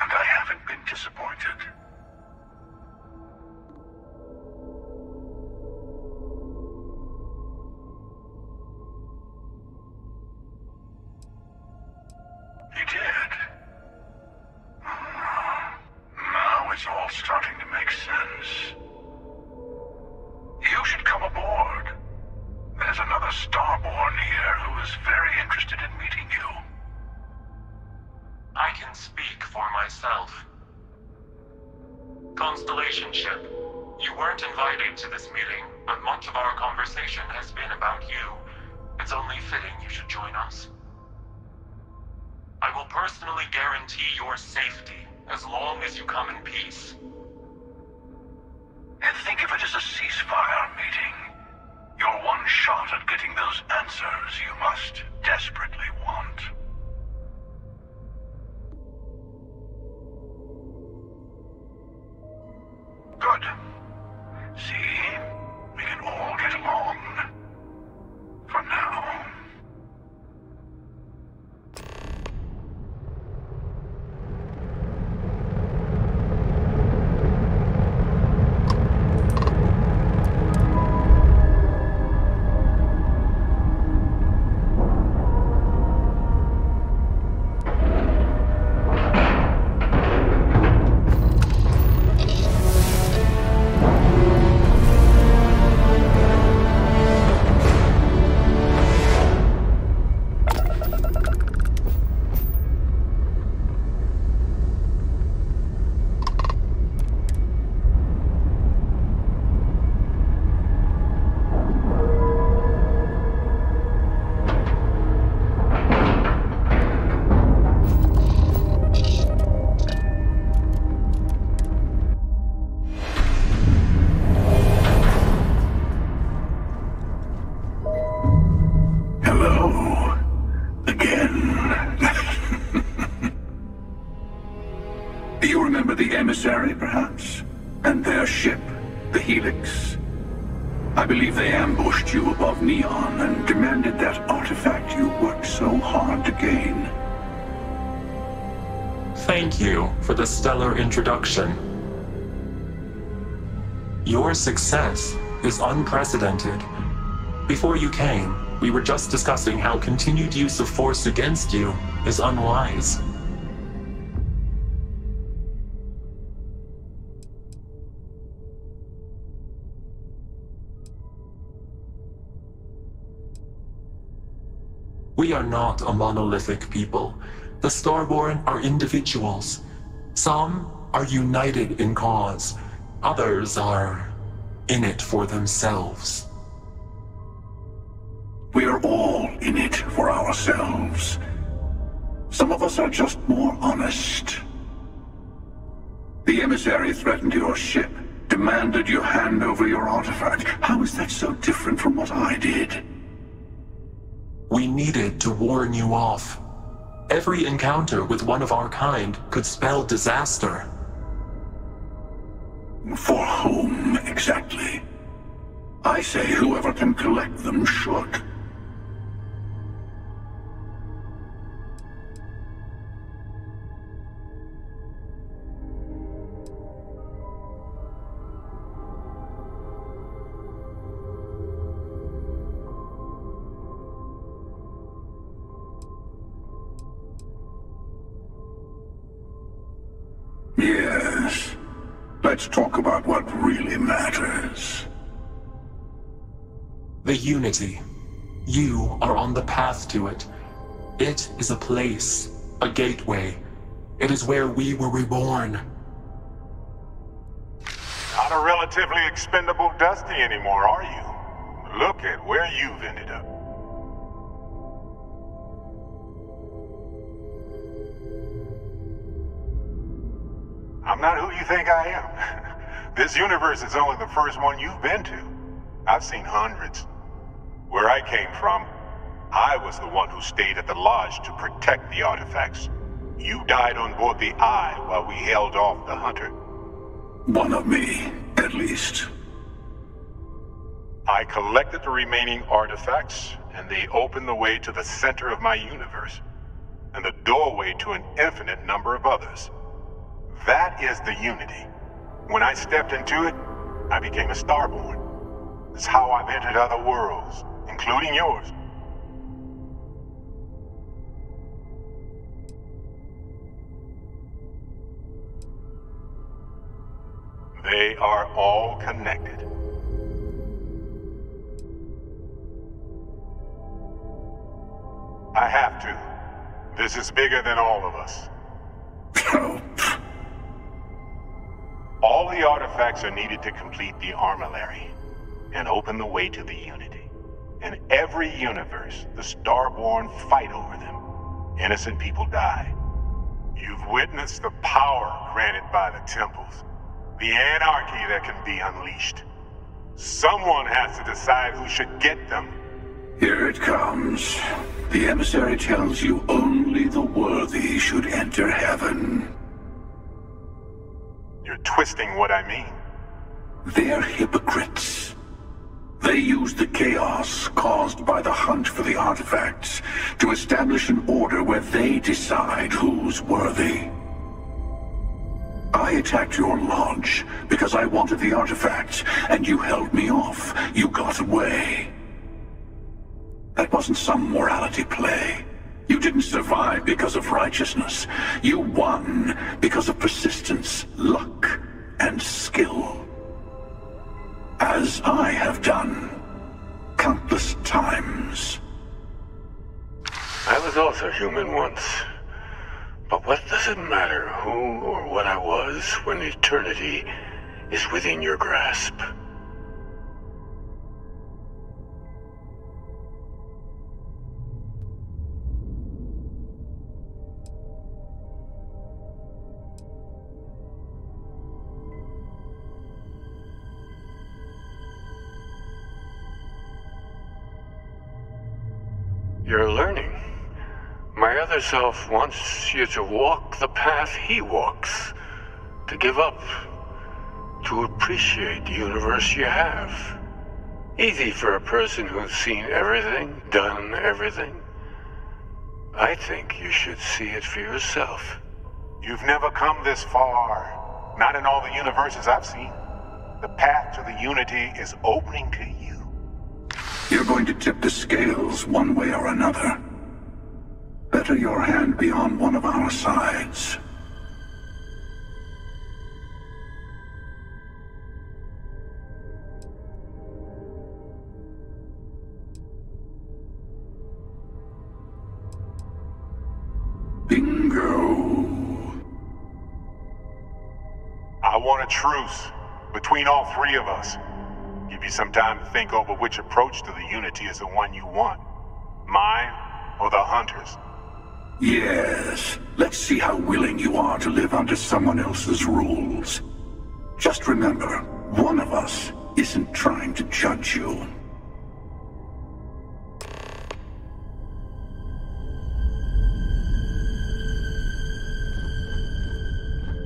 and I haven't been disappointed. You did. Now it's all starting to make sense. You should come aboard. There's another Starborn here who is very interested in meeting you. I can speak for myself. Constellation ship, you weren't invited to this meeting, but much of our conversation has been about you. It's only fitting you should join us. I will personally guarantee your safety as long as you come in peace. And think of it as a ceasefire meeting. You're one shot at getting those answers you must desperately want. Good. See? We can all get along. For now. Perhaps, and their ship, the Helix. I believe they ambushed you above Neon and demanded that artifact you worked so hard to gain. Thank you for the stellar introduction. Your success is unprecedented. Before you came, we were just discussing how continued use of force against you is unwise. We are not a monolithic people. The Starborn are individuals. Some are united in cause. Others are in it for themselves. We're all in it for ourselves. Some of us are just more honest. The emissary threatened your ship, demanded you hand over your artifact. How is that so different from what I did? We needed to warn you off. Every encounter with one of our kind could spell disaster. For whom, exactly? I say whoever can collect them should. Yes. Let's talk about what really matters. The Unity. You are on the path to it. It is a place, a gateway. It is where we were reborn. Not a relatively expendable Dusty anymore, are you? Look at where you've ended up. I'm not who you think I am. This universe is only the first one you've been to. I've seen hundreds. Where I came from, I was the one who stayed at the lodge to protect the artifacts. You died on board the Eye while we held off the Hunter. One of me, at least. I collected the remaining artifacts, and they opened the way to the center of my universe, and the doorway to an infinite number of others. That is the Unity. When I stepped into it, I became a Starborn. It's how I've entered other worlds, including yours. They are all connected. I have to. This is bigger than all of us. All the artifacts are needed to complete the armillary and open the way to the Unity. In every universe, the Starborn fight over them. Innocent people die. You've witnessed the power granted by the temples, the anarchy that can be unleashed. Someone has to decide who should get them. Here it comes. The emissary tells you only the worthy should enter heaven. You're twisting what I mean. They're hypocrites. They use the chaos caused by the hunt for the artifacts to establish an order where they decide who's worthy. I attacked your lodge because I wanted the artifacts, and you held me off. You got away. That wasn't some morality play. You didn't survive because of righteousness. You won because of persistence, luck, and skill. As I have done countless times. I was also human once. But what does it matter who or what I was when eternity is within your grasp? You're learning. My other self wants you to walk the path he walks. To give up. To appreciate the universe you have. Easy for a person who's seen everything, done everything. I think you should see it for yourself. You've never come this far. Not in all the universes I've seen. The path to the Unity is opening to you. You're going to tip the scales one way or another. Better your hand be on one of our sides. Bingo. I want a truce between all three of us. Give you some time to think over which approach to the Unity is the one you want. Mine or the Hunter's? Yes. Let's see how willing you are to live under someone else's rules. Just remember, one of us isn't trying to judge you.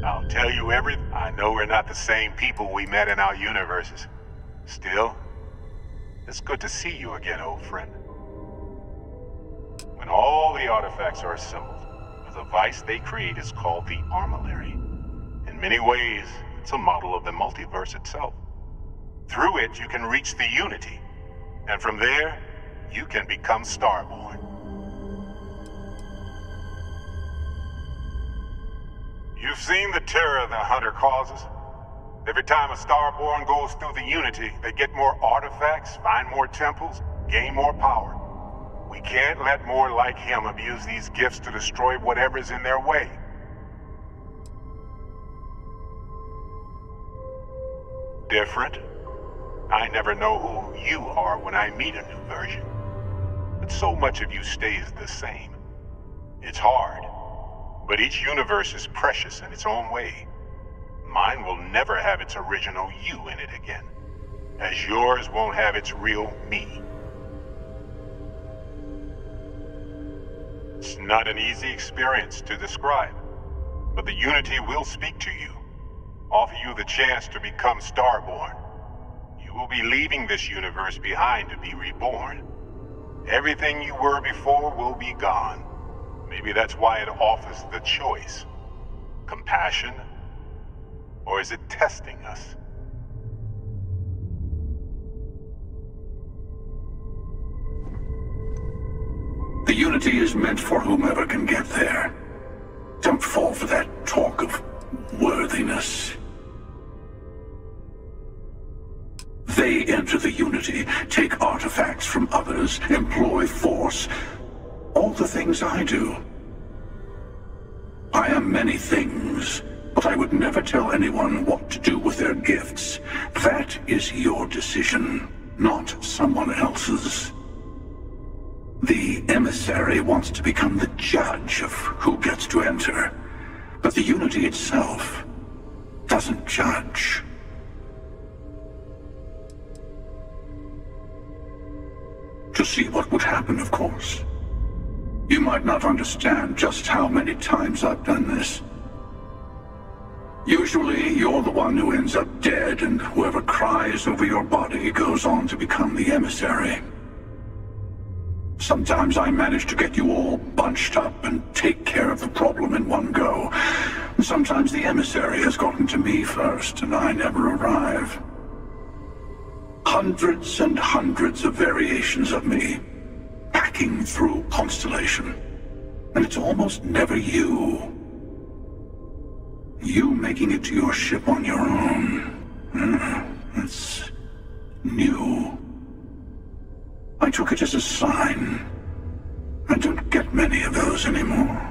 I'll tell you everything. I know we're not the same people we met in our universes. Still, it's good to see you again, old friend. When all the artifacts are assembled, the device they create is called the Armillary. In many ways, it's a model of the multiverse itself. Through it, you can reach the Unity, and from there, you can become Starborn. You've seen the terror the Hunter causes. Every time a Starborn goes through the Unity, they get more artifacts, find more temples, gain more power. We can't let more like him abuse these gifts to destroy whatever's in their way. Different? I never know who you are when I meet a new version. But so much of you stays the same. It's hard, but each universe is precious in its own way. Mine will never have its original you in it again, as yours won't have its real me. It's not an easy experience to describe, but the Unity will speak to you, offer you the chance to become Starborn. You will be leaving this universe behind to be reborn. Everything you were before will be gone. Maybe that's why it offers the choice. Compassion? Or is it testing us? The Unity is meant for whomever can get there. Don't fall for that talk of worthiness. They enter the Unity, take artifacts from others, employ force. All the things I do. I am many things, but I would never tell anyone what to do with their gifts. That is your decision, not someone else's. The emissary wants to become the judge of who gets to enter, but the Unity itself doesn't judge. To see what would happen, of course. You might not understand just how many times I've done this. Usually, you're the one who ends up dead, and whoever cries over your body goes on to become the emissary. Sometimes I manage to get you all bunched up and take care of the problem in one go. Sometimes the emissary has gotten to me first, and I never arrive. Hundreds and hundreds of variations of me, hacking through Constellation. And it's almost never you. You making it to your ship on your own. That's new. I took it as a sign. I don't get many of those anymore.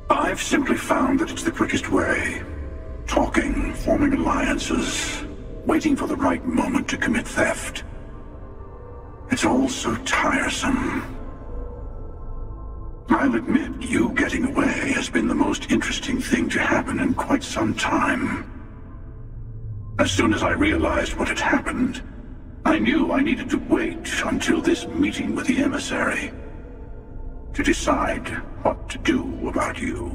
I've simply found that it's the quickest way. Talking, forming alliances, waiting for the right moment to commit theft. It's all so tiresome. I'll admit, you getting away has been the most interesting thing to happen in quite some time. As soon as I realized what had happened, I knew I needed to wait until this meeting with the emissary to decide what to do about you.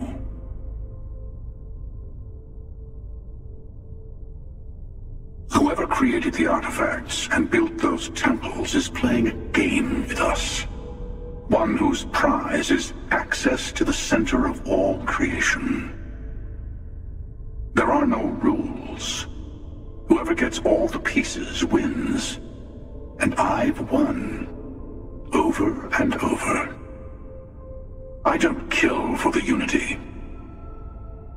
Whoever created the artifacts and built those temples is playing a game with us. One whose prize is access to the center of all creation. There are no rules. Whoever gets all the pieces wins. And I've won. Over and over. I don't kill for the Unity.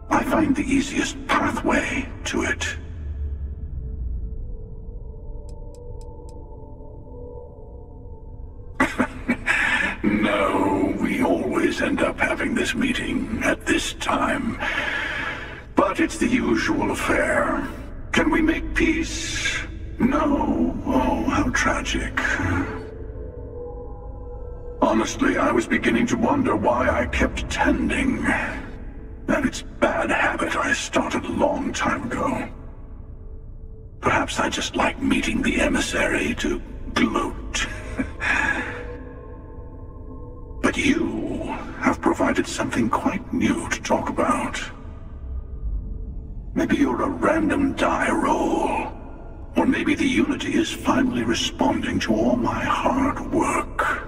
I find the easiest pathway to it. No, we always always end up having this meeting at this time. But it's the usual affair. Can we make peace? No. Oh, how tragic. Honestly, I was beginning to wonder why I kept tending. And it's a bad habit I started a long time ago. Perhaps I just like meeting the emissary to gloat. But you have provided something quite new to talk about. Maybe you're a random die roll. Or maybe the Unity is finally responding to all my hard work.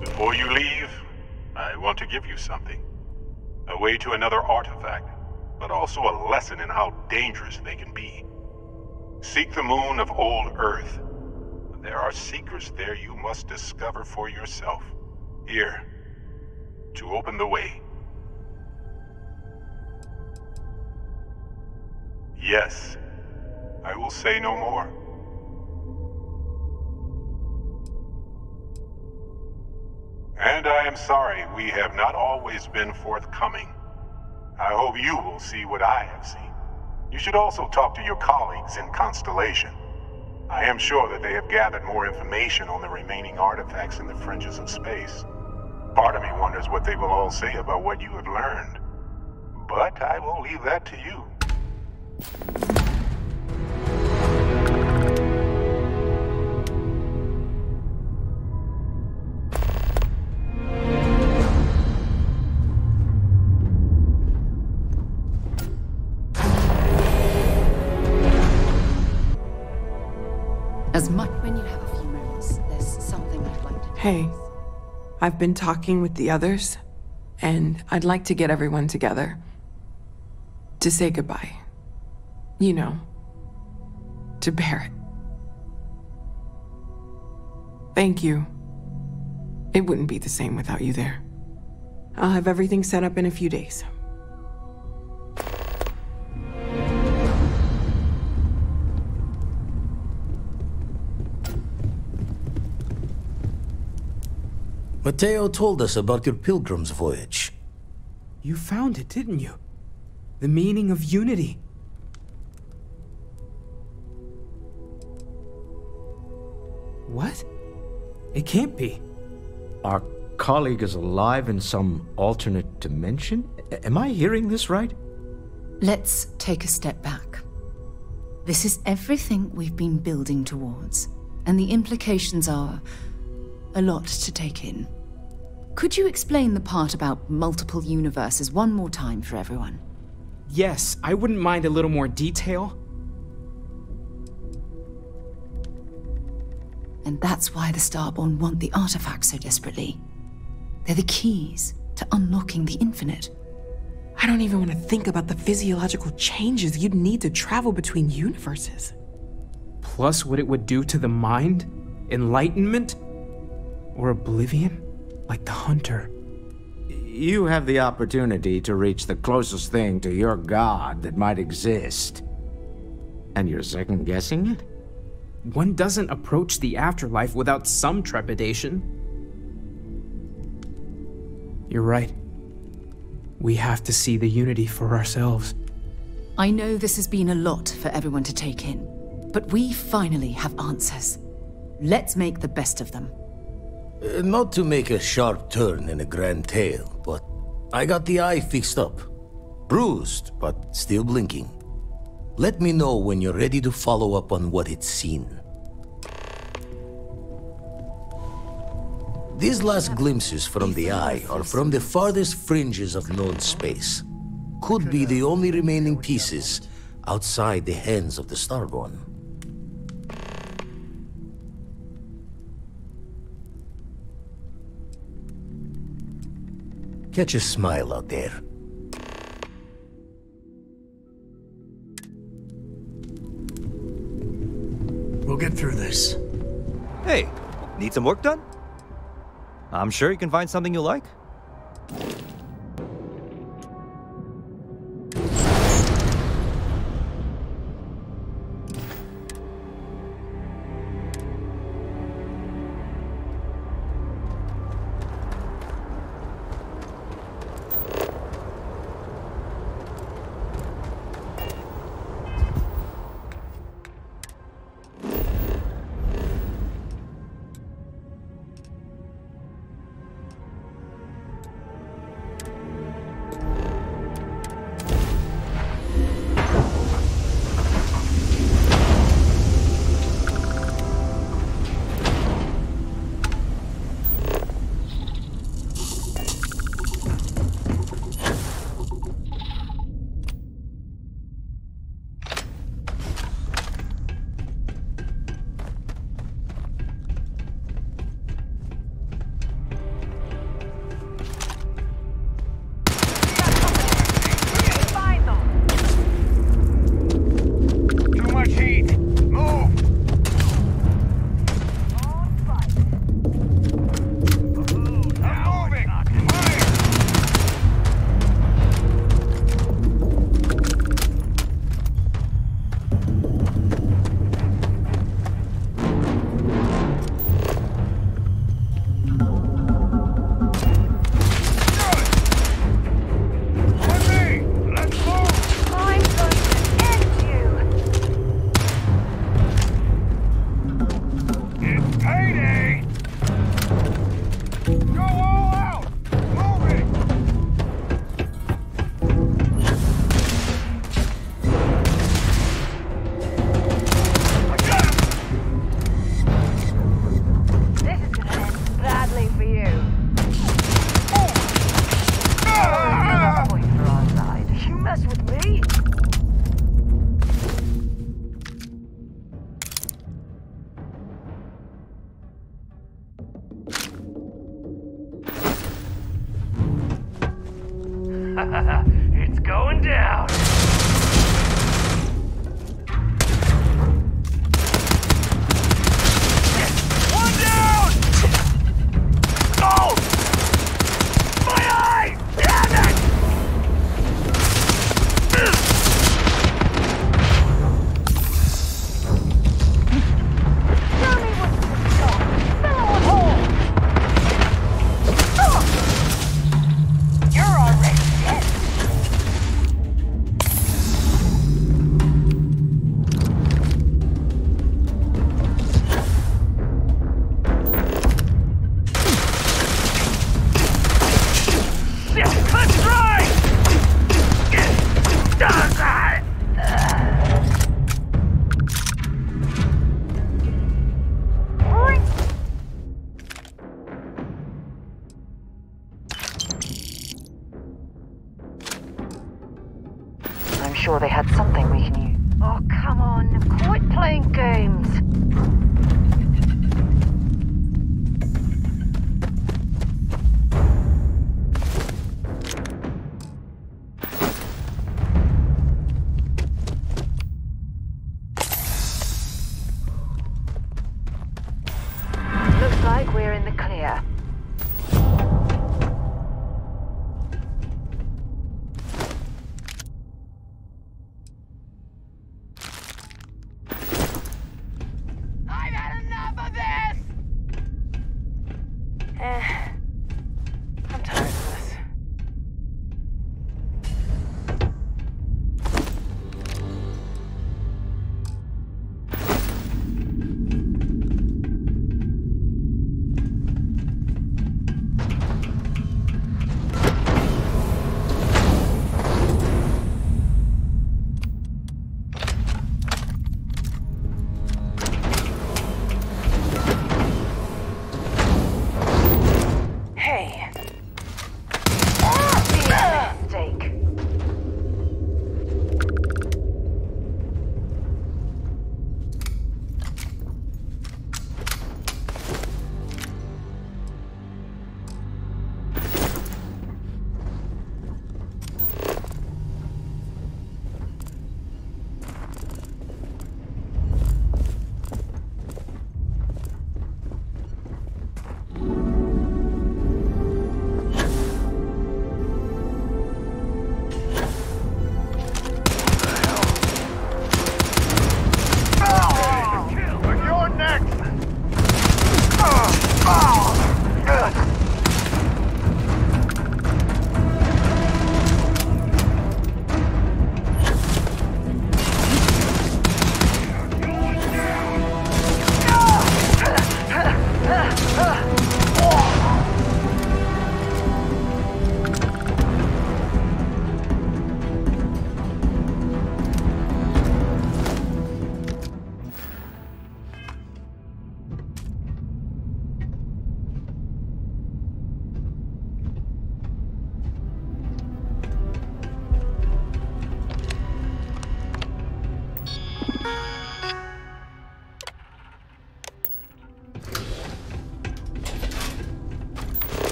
Before you leave, I want to give you something. A way to another artifact, but also a lesson in how dangerous they can be. Seek the moon of old Earth. There are secrets there you must discover for yourself. Here, to open the way. Yes, I will say no more. And I am sorry we have not always been forthcoming. I hope you will see what I have seen. You should also talk to your colleagues in Constellation. I am sure that they have gathered more information on the remaining artifacts in the fringes of space. Part of me wonders what they will all say about what you have learned. But I will leave that to you. As much when you have a few moments, there's something I'd like to do. Hey, I've been talking with the others, and I'd like to get everyone together. To say goodbye. You know, to Barrett. Thank you. It wouldn't be the same without you there. I'll have everything set up in a few days. Mateo told us about your pilgrim's voyage. You found it, didn't you? The meaning of unity. What? It can't be. Our colleague is alive in some alternate dimension? Am I hearing this right? Let's take a step back. This is everything we've been building towards, and the implications are a lot to take in. Could you explain the part about multiple universes one more time for everyone? Yes, I wouldn't mind a little more detail. And that's why the Starborn want the artifacts so desperately. They're the keys to unlocking the infinite. I don't even want to think about the physiological changes you'd need to travel between universes. Plus what it would do to the mind? Enlightenment? Or oblivion? Like the Hunter. You have the opportunity to reach the closest thing to your god that might exist. And you're second-guessing it? One doesn't approach the afterlife without some trepidation. You're right. We have to see the unity for ourselves. I know this has been a lot for everyone to take in, but we finally have answers. Let's make the best of them. Not to make a sharp turn in a grand tale, but I got the eye fixed up. Bruised, but still blinking. Let me know when you're ready to follow up on what it's seen. These last glimpses from the eye are from the farthest fringes of known space. Could be the only remaining pieces outside the hands of the Starborn. Catch a smile out there. We'll get through this. Hey, need some work done? I'm sure you can find something you like. going down. One down! Oh! My eye! Damn it! Tell me what's the stop. Fellow on hold. You're already dead. Let's try! I'm sure they had something we can use. Oh, come on. Quit playing games. Looks like we're in the clear.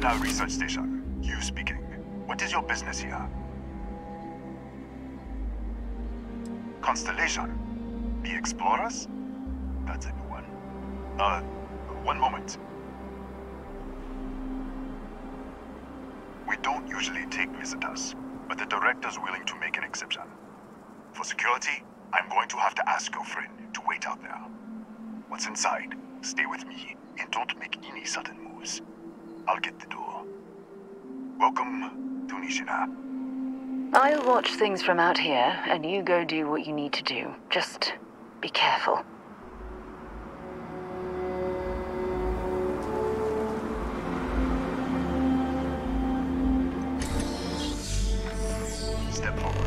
Nishina Research Station. You speaking. What is your business here? Constellation? The Explorers? That's a new one. One moment. We don't usually take visitors, but the director's willing to make an exception. For security, I'm going to have to ask your friend to wait out there. What's inside? Stay with me, and don't make any sudden moves. I'll get the door. Welcome to Nishina. I'll watch things from out here, and you go do what you need to do. Just be careful. Step forward.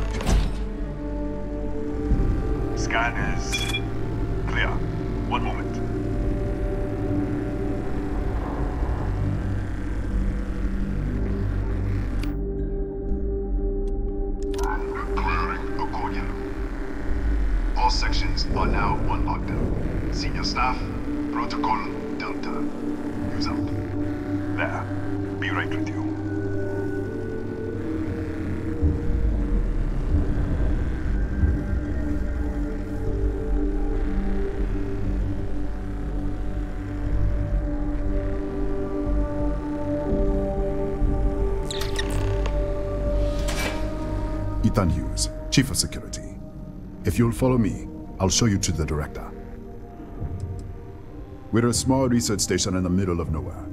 Scan is clear. One moment. All sections are now on lockdown. Senior staff, Protocol Delta. Use out. There. Be right with you. Ethan Hughes, Chief of Security. If you'll follow me, I'll show you to the director. We're a small research station in the middle of nowhere.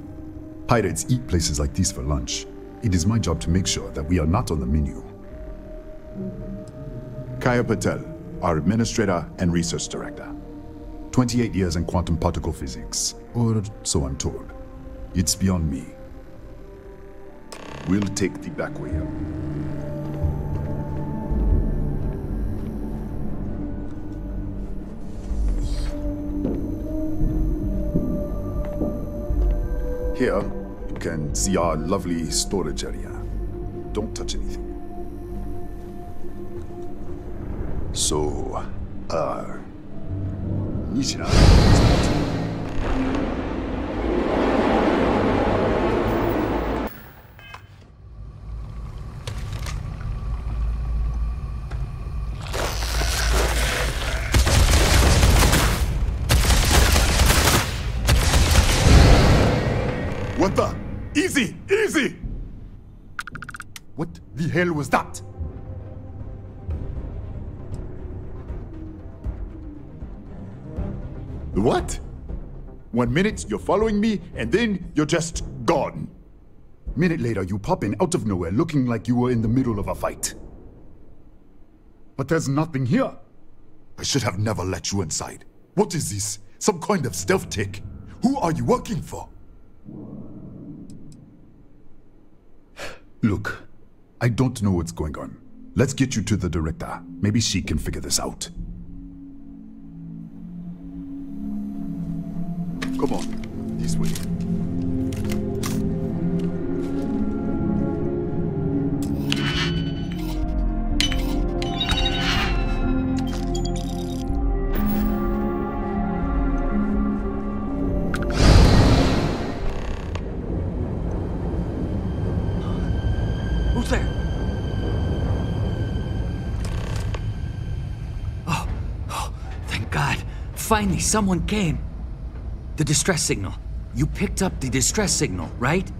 Pirates eat places like these for lunch. It is my job to make sure that we are not on the menu. Kaya Patel, our administrator and research director. 28 years in quantum particle physics, or so I'm told. It's beyond me. We'll take the back way up. Here, you can see our lovely storage area. Don't touch anything. So, Nishina. What the? Easy! Easy! What the hell was that? What? 1 minute you're following me, and then you're just gone. Minute later you pop in out of nowhere looking like you were in the middle of a fight. But there's nothing here. I should have never let you inside. What is this? Some kind of stealth tick? Who are you working for? Look, I don't know what's going on. Let's get you to the director. Maybe she can figure this out. Come on, this way. Who's there? Oh, thank God. Finally, someone came. The distress signal. You picked up the distress signal, right?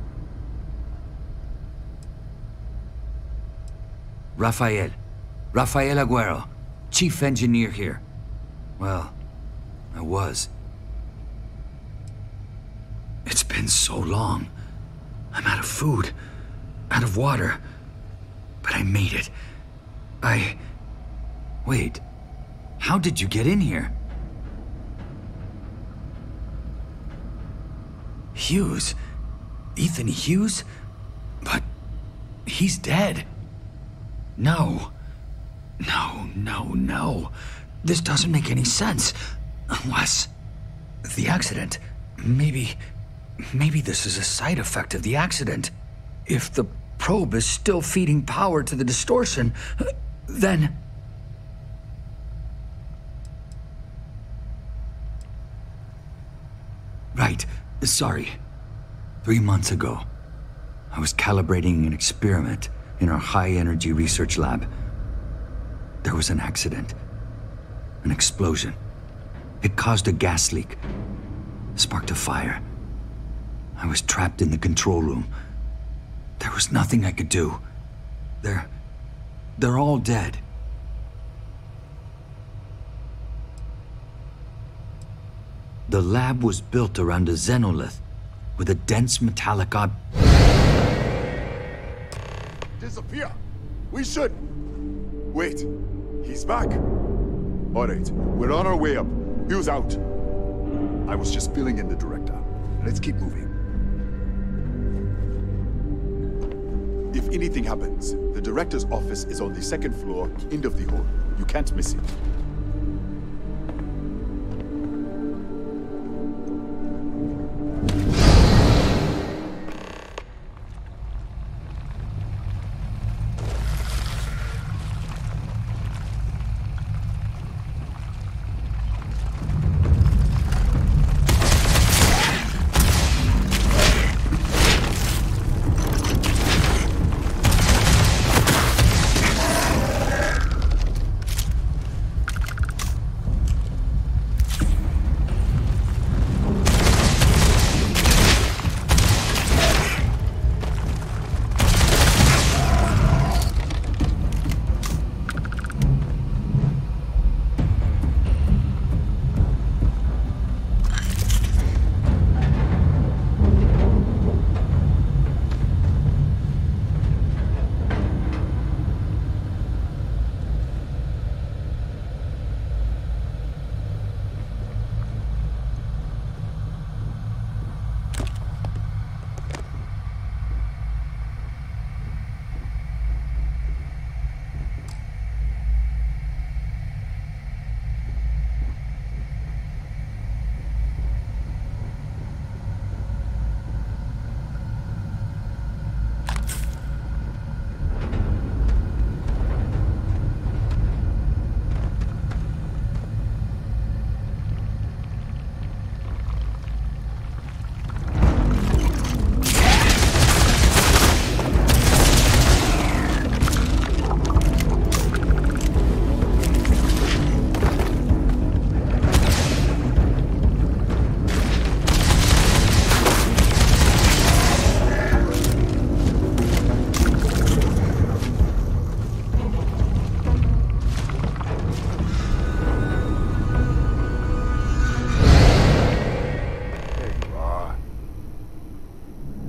Rafael Aguero, chief engineer here. Well, I was. It's been so long. I'm out of food, out of water, but I made it. Wait, how did you get in here? Hughes? Ethan Hughes? But he's dead. No. This doesn't make any sense. Unless the accident. Maybe this is a side effect of the accident. If the probe is still feeding power to the distortion, then... Right. Sorry. 3 months ago, I was calibrating an experiment in our high-energy research lab. There was an accident. An explosion. It caused a gas leak. Sparked a fire. I was trapped in the control room. There was nothing I could do. They're all dead. The lab was built around a xenolith with a dense metallic Disappear! We should... Wait, he's back. All right, we're on our way up. Hugh's out. I was just filling in the director. Let's keep moving. If anything happens, the director's office is on the second floor, end of the hall. You can't miss it.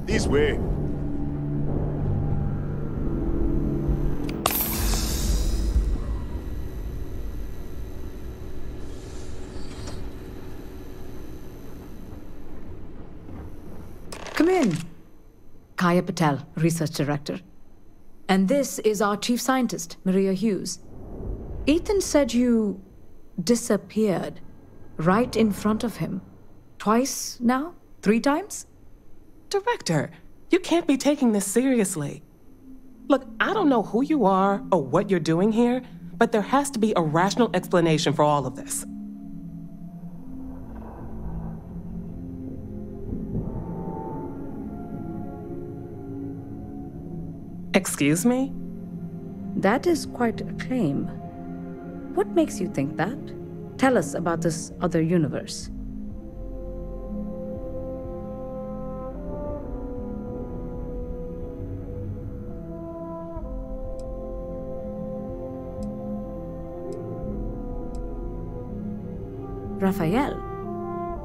This way. Come in. Kaya Patel, Research Director. And this is our Chief Scientist, Maria Hughes. Ethan said you disappeared right in front of him. Twice now? 3 times? Director, you can't be taking this seriously. Look, I don't know who you are or what you're doing here, but there has to be a rational explanation for all of this. Excuse me? That is quite a claim. What makes you think that? Tell us about this other universe.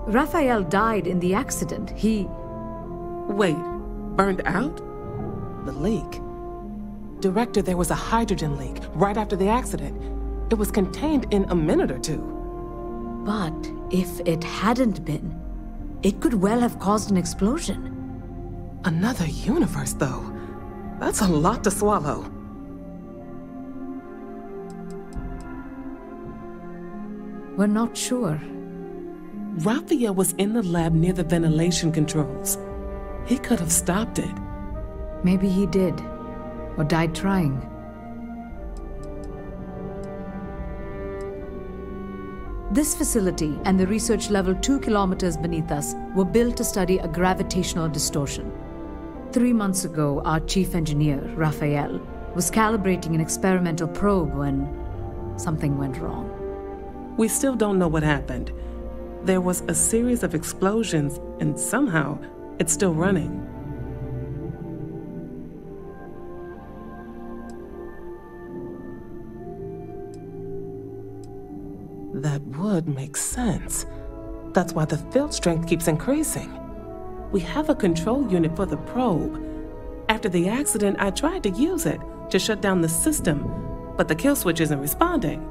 Raphael died in the accident. He... Wait, burned out? The leak. Director, there was a hydrogen leak right after the accident. It was contained in a minute or two. But if it hadn't been, it could well have caused an explosion. Another universe, though. That's a lot to swallow. We're not sure. Raphael was in the lab near the ventilation controls. He could have stopped it. Maybe he did, or died trying. This facility and the research level 2 kilometers beneath us were built to study a gravitational distortion. 3 months ago, our chief engineer, Raphael, was calibrating an experimental probe when something went wrong. We still don't know what happened. There was a series of explosions, and somehow it's still running. That would make sense. That's why the field strength keeps increasing. We have a control unit for the probe. After the accident, I tried to use it to shut down the system, but the kill switch isn't responding.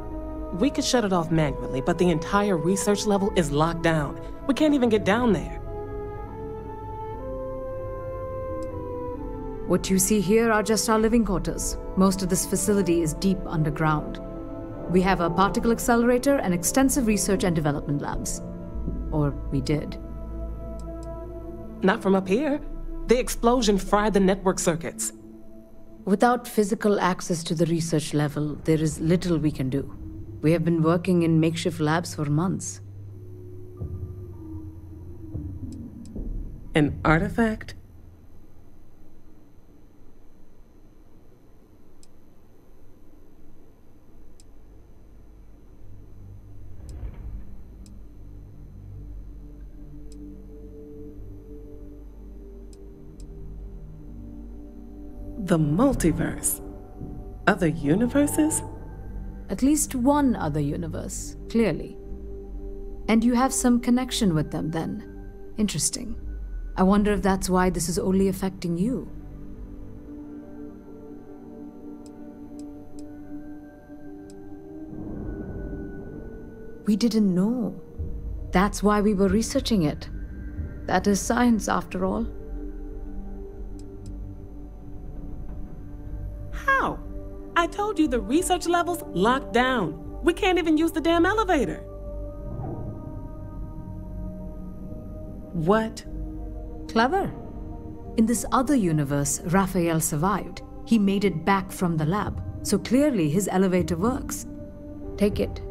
We could shut it off manually, but the entire research level is locked down. We can't even get down there. What you see here are just our living quarters. Most of this facility is deep underground. We have a particle accelerator and extensive research and development labs. Or we did. Not from up here. The explosion fried the network circuits. Without physical access to the research level, there is little we can do. We have been working in makeshift labs for months. An artifact? The multiverse. Other universes? At least one other universe, clearly. And you have some connection with them then. Interesting. I wonder if that's why this is only affecting you. We didn't know. That's why we were researching it. That is science, after all. How? I told you the research level's locked down. We can't even use the damn elevator. What? Clever. In this other universe, Raphael survived. He made it back from the lab, so clearly his elevator works. Take it,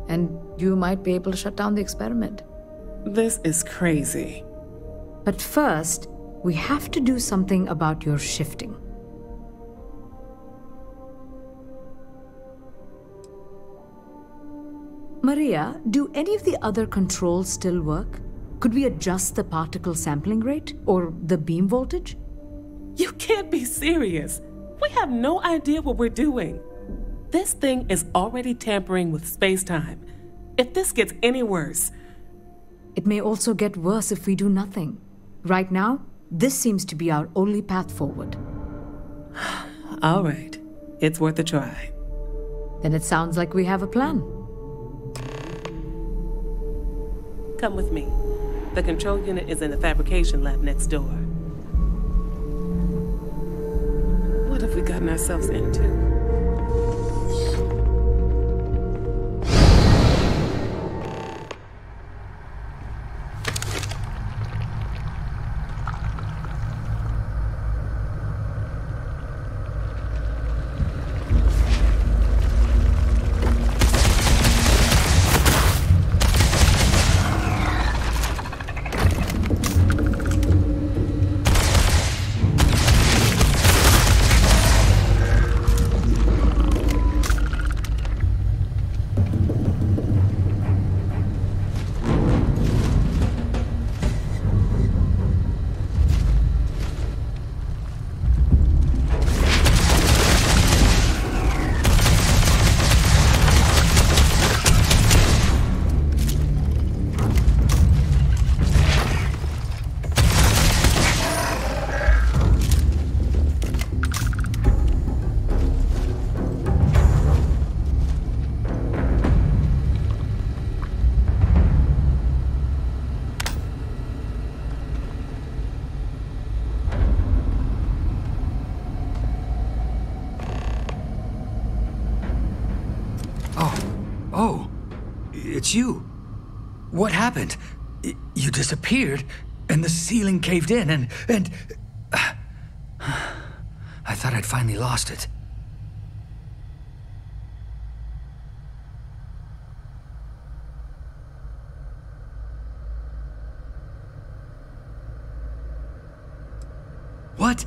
and you might be able to shut down the experiment. This is crazy. But first, we have to do something about your shifting. Maria, do any of the other controls still work? Could we adjust the particle sampling rate or the beam voltage? You can't be serious. We have no idea what we're doing. This thing is already tampering with space-time. If this gets any worse... It may also get worse if we do nothing. Right now, this seems to be our only path forward. All right. It's worth a try. Then it sounds like we have a plan. Come with me. The control unit is in the fabrication lab next door. What have we gotten ourselves into? It's you. What happened? You disappeared, and the ceiling caved in, and... I thought I'd finally lost it. What?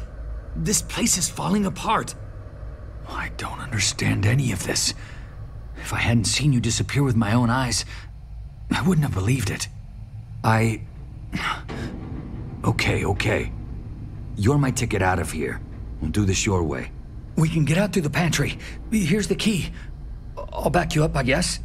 This place is falling apart. I don't understand any of this. If I hadn't seen you disappear with my own eyes, I wouldn't have believed it. Okay. You're my ticket out of here. We'll do this your way. We can get out through the pantry. Here's the key. I'll back you up, I guess.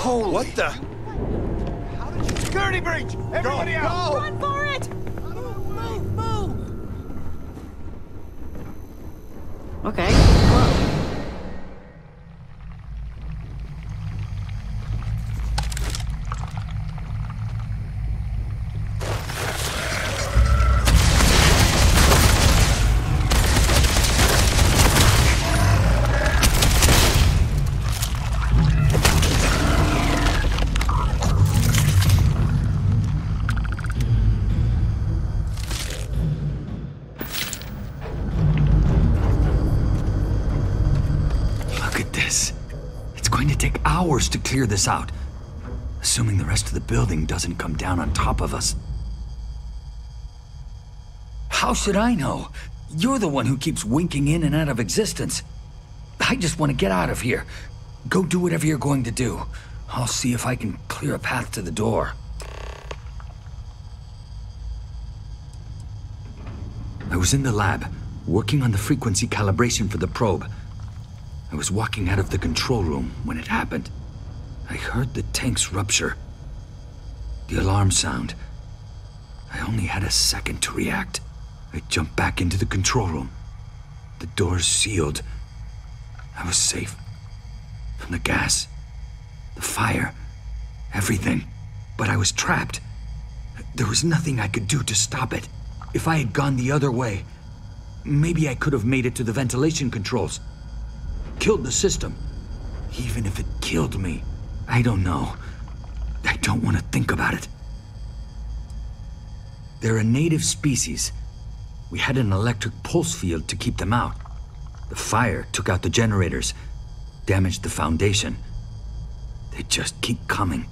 What the? Security breach! Everybody out! Go! Run for it! Move! Okay, well. Hours to clear this out, assuming the rest of the building doesn't come down on top of us. How should I know? You're the one who keeps winking in and out of existence. I just want to get out of here. Go do whatever you're going to do. I'll see if I can clear a path to the door. I was in the lab, working on the frequency calibration for the probe. I was walking out of the control room when it happened. I heard the tanks rupture. The alarm sound. I only had a second to react. I jumped back into the control room. The doors sealed. I was safe. From the gas, the fire, everything. But I was trapped. There was nothing I could do to stop it. If I had gone the other way, maybe I could have made it to the ventilation controls. Killed the system. Even if it killed me, I don't know. I don't want to think about it. They're a native species. We had an electric pulse field to keep them out. The fire took out the generators, damaged the foundation. They just keep coming.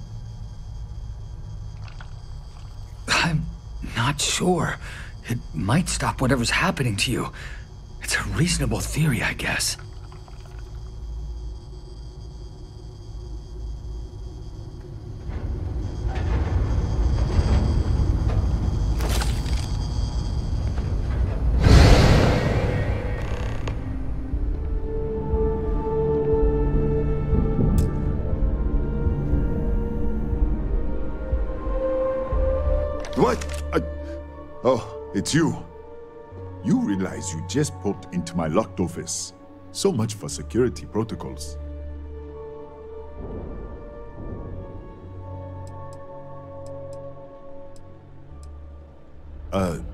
I'm not sure. It might stop whatever's happening to you. It's a reasonable theory, I guess. Oh, it's you. You realize you just popped into my locked office. So much for security protocols.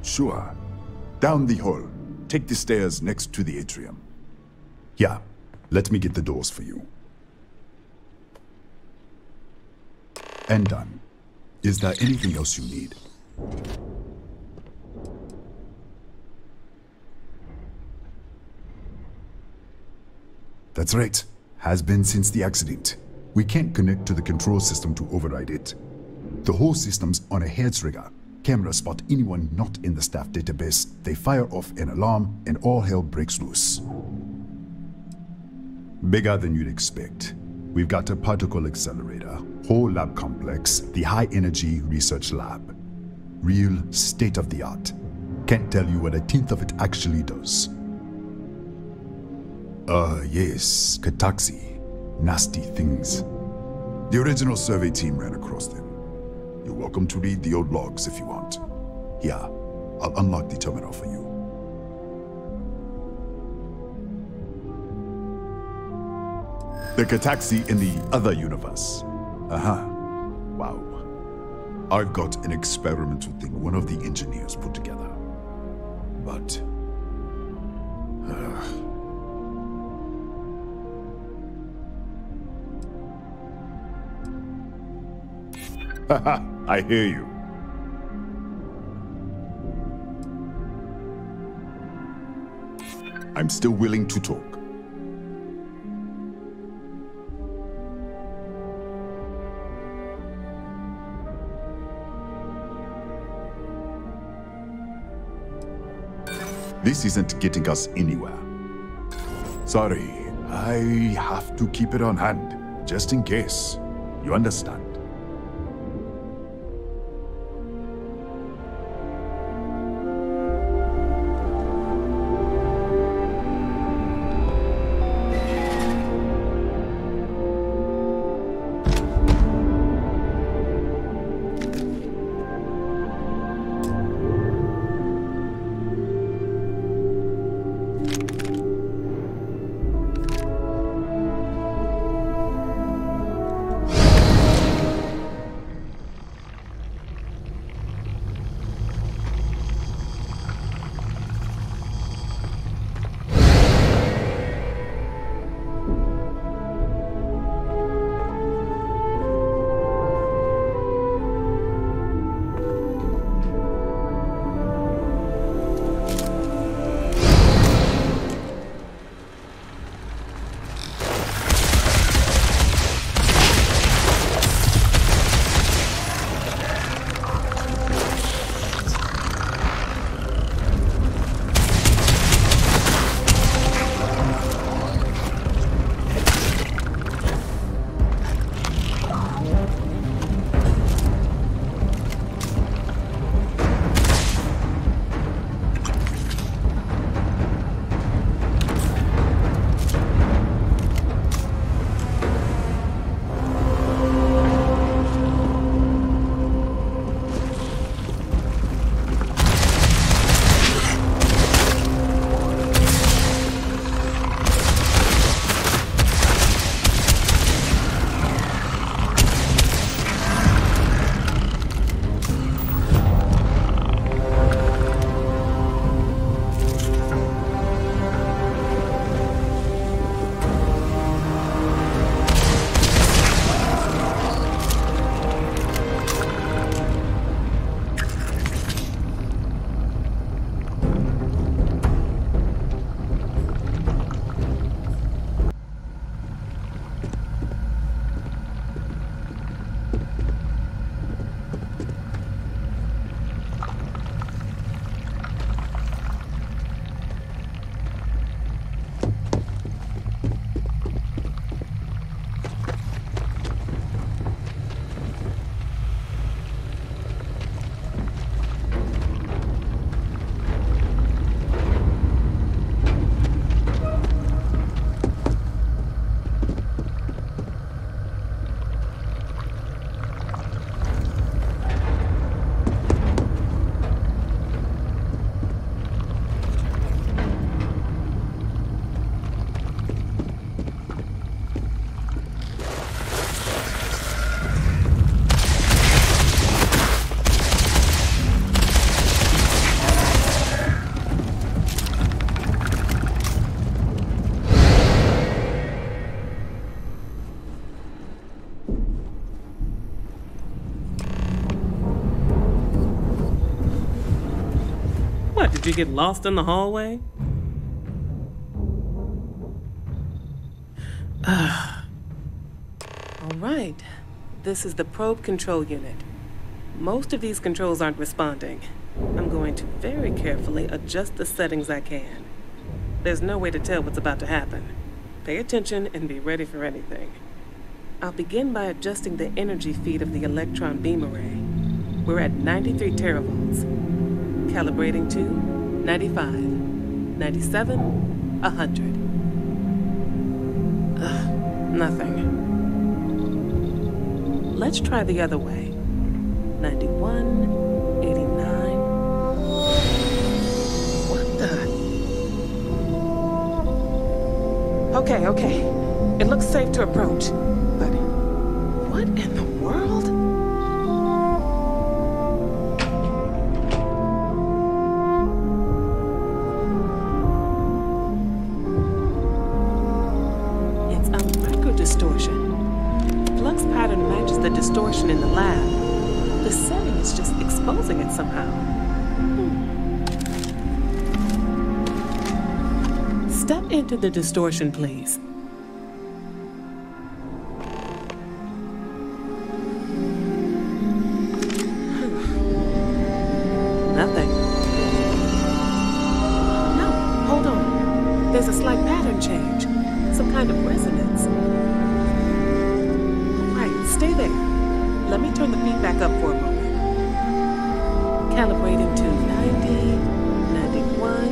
Sure. Down the hall. Take the stairs next to the atrium. Yeah, let me get the doors for you. And done. Is there anything else you need? That's right. Has been since the accident. We can't connect to the control system to override it. The whole system's on a hair trigger. Cameras spot anyone not in the staff database. They fire off an alarm and all hell breaks loose. Bigger than you'd expect. We've got a particle accelerator, whole lab complex, the high-energy research lab. Real state-of-the-art. Can't tell you what a tenth of it actually does. Yes, Kataxi. Nasty things. The original survey team ran across them. You're welcome to read the old logs if you want. Here, I'll unlock the terminal for you. The Kataxi in the other universe. Wow. I've got an experimental thing one of the engineers put together. But... Haha, I hear you. I'm still willing to talk. This isn't getting us anywhere. Sorry, I have to keep it on hand, just in case. You understand? Did you get lost in the hallway? All right. This is the probe control unit. Most of these controls aren't responding. I'm going to very carefully adjust the settings I can. There's no way to tell what's about to happen. Pay attention and be ready for anything. I'll begin by adjusting the energy feed of the electron beam array. We're at 93 teravolts. Calibrating to 95, 97, 100. Nothing. Let's try the other way. 91, 89. What the? Okay. It looks safe to approach. But what in the world? It's a microdistortion. Flux pattern matches the distortion in the lab, The setting is just exposing it somehow. Step into the distortion, please. Nothing. No, hold on. There's a slight pattern change. Some kind of resonance. Right, stay there. Let me turn the feedback up for a moment. Calibrating to 90, 91.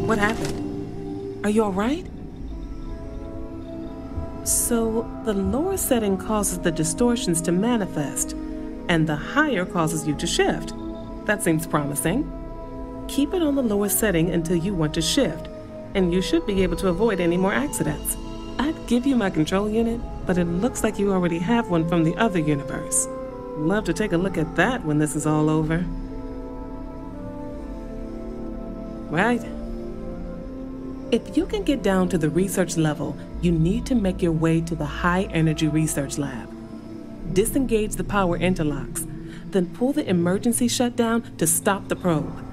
What happened? Are you all right? So, the lower setting causes the distortions to manifest, and the higher causes you to shift. That seems promising. Keep it on the lower setting until you want to shift, and you should be able to avoid any more accidents. I'd give you my control unit, but it looks like you already have one from the other universe. Love to take a look at that when this is all over. Right? If you can get down to the research level, you need to make your way to the high-energy research lab. Disengage the power interlocks, then pull the emergency shutdown to stop the probe.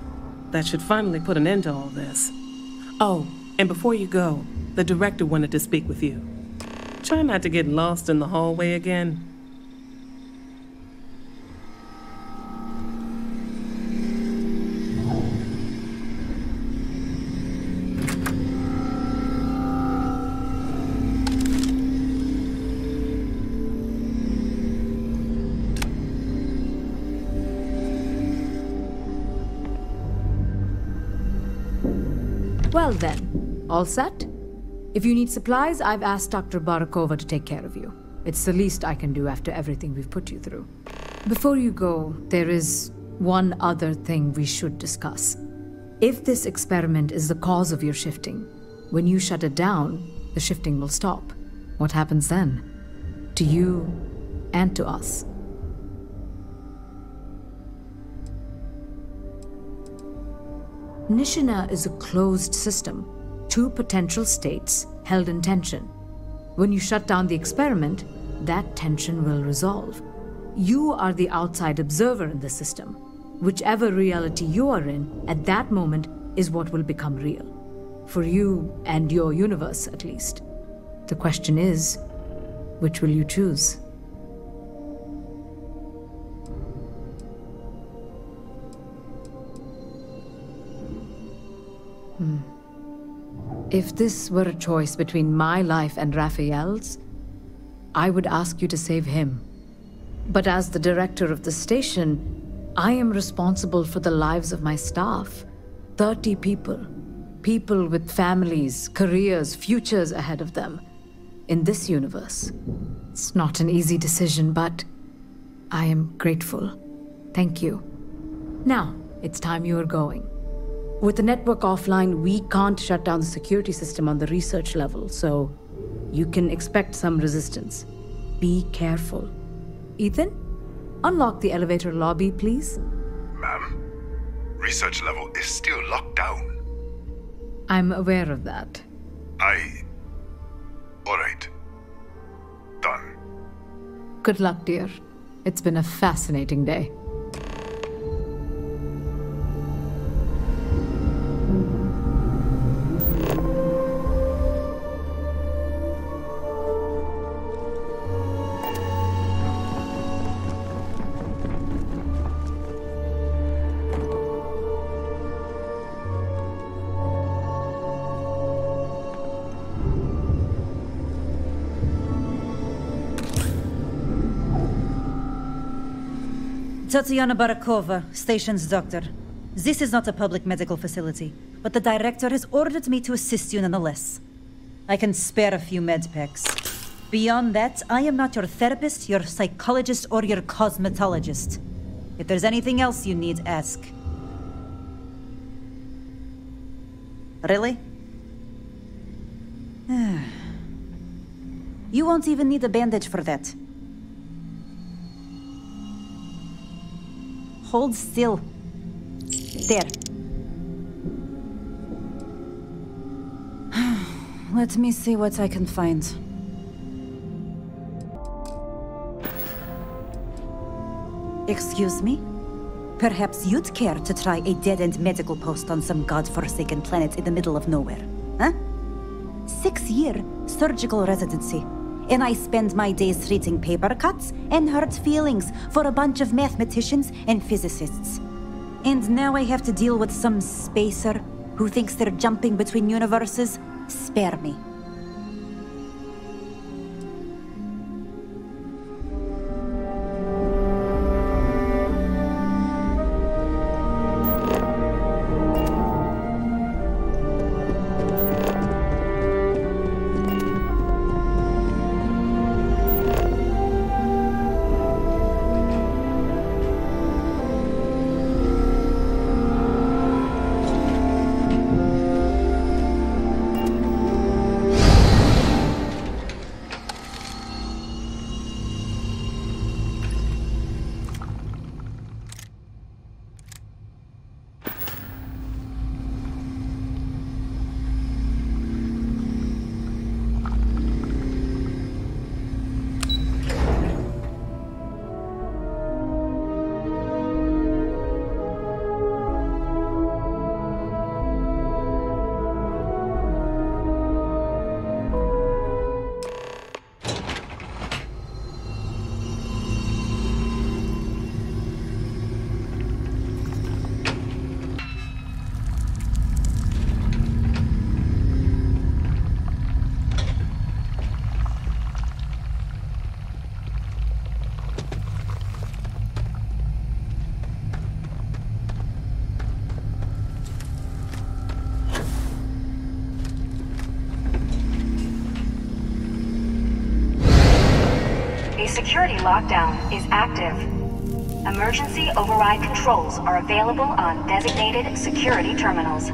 That should finally put an end to all this. Oh, and before you go, the director wanted to speak with you. Try not to get lost in the hallway again. Well then, all set? If you need supplies, I've asked Dr. Barakova to take care of you. It's the least I can do after everything we've put you through. Before you go, there is one other thing we should discuss. If this experiment is the cause of your shifting, when you shut it down, the shifting will stop. What happens then? To you and to us. Nishina is a closed system, 2 potential states held in tension. When you shut down the experiment, that tension will resolve. You are the outside observer in the system. Whichever reality you are in, at that moment, is what will become real. For you and your universe, at least. The question is, which will you choose? If this were a choice between my life and Raphael's, I would ask you to save him. But as the director of the station, I am responsible for the lives of my staff. 30 people. People with families, careers, futures ahead of them. In this universe. It's not an easy decision, but I am grateful. Thank you. Now, it's time you are going. With the network offline, we can't shut down the security system on the research level, so you can expect some resistance. Be careful. Ethan, unlock the elevator lobby, please. Ma'am, research level is still locked down. I'm aware of that. All right. Done. Good luck, dear. It's been a fascinating day. Tatiana Barakova, station's doctor. This is not a public medical facility, but the director has ordered me to assist you nonetheless. I can spare a few med packs. Beyond that, I am not your therapist, your psychologist, or your cosmetologist. If there's anything else you need, ask. Really? You won't even need a bandage for that. Hold still. There. Let me see what I can find. Excuse me? Perhaps you'd care to try a dead-end medical post on some godforsaken planet in the middle of nowhere, huh? 6-year surgical residency, and I spend my days treating paper cuts and hurt feelings for a bunch of mathematicians and physicists. And now I have to deal with some spacer who thinks they're jumping between universes? Spare me. Security lockdown is active. Emergency override controls are available on designated security terminals.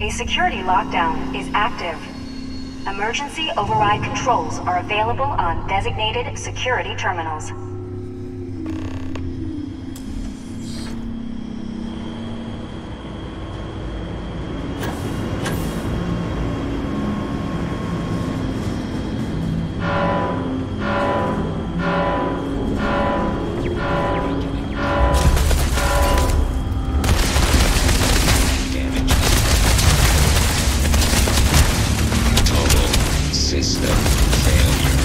A security lockdown is active. Emergency override controls are available on designated security terminals. System failure.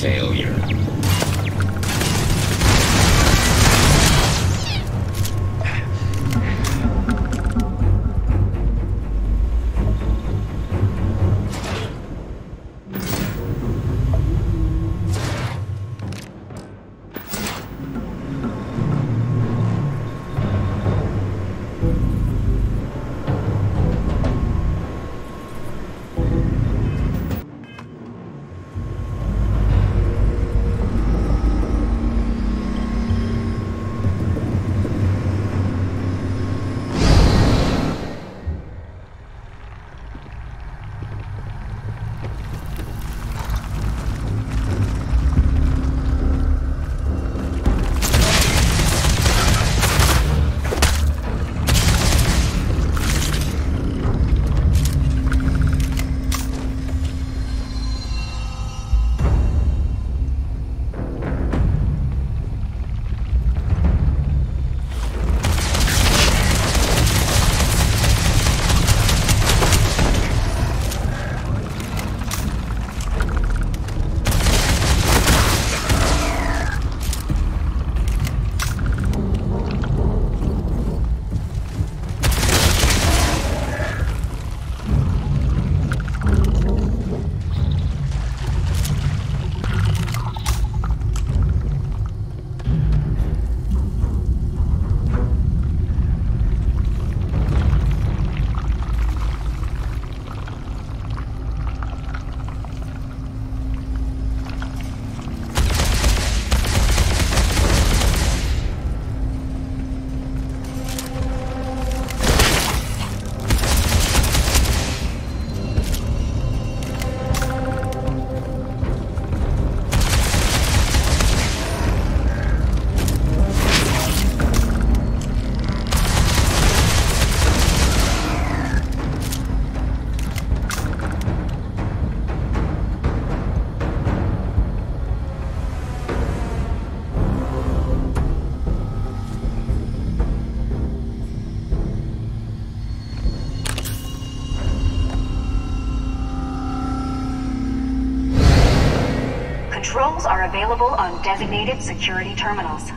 failure. Controls are available on designated security terminals.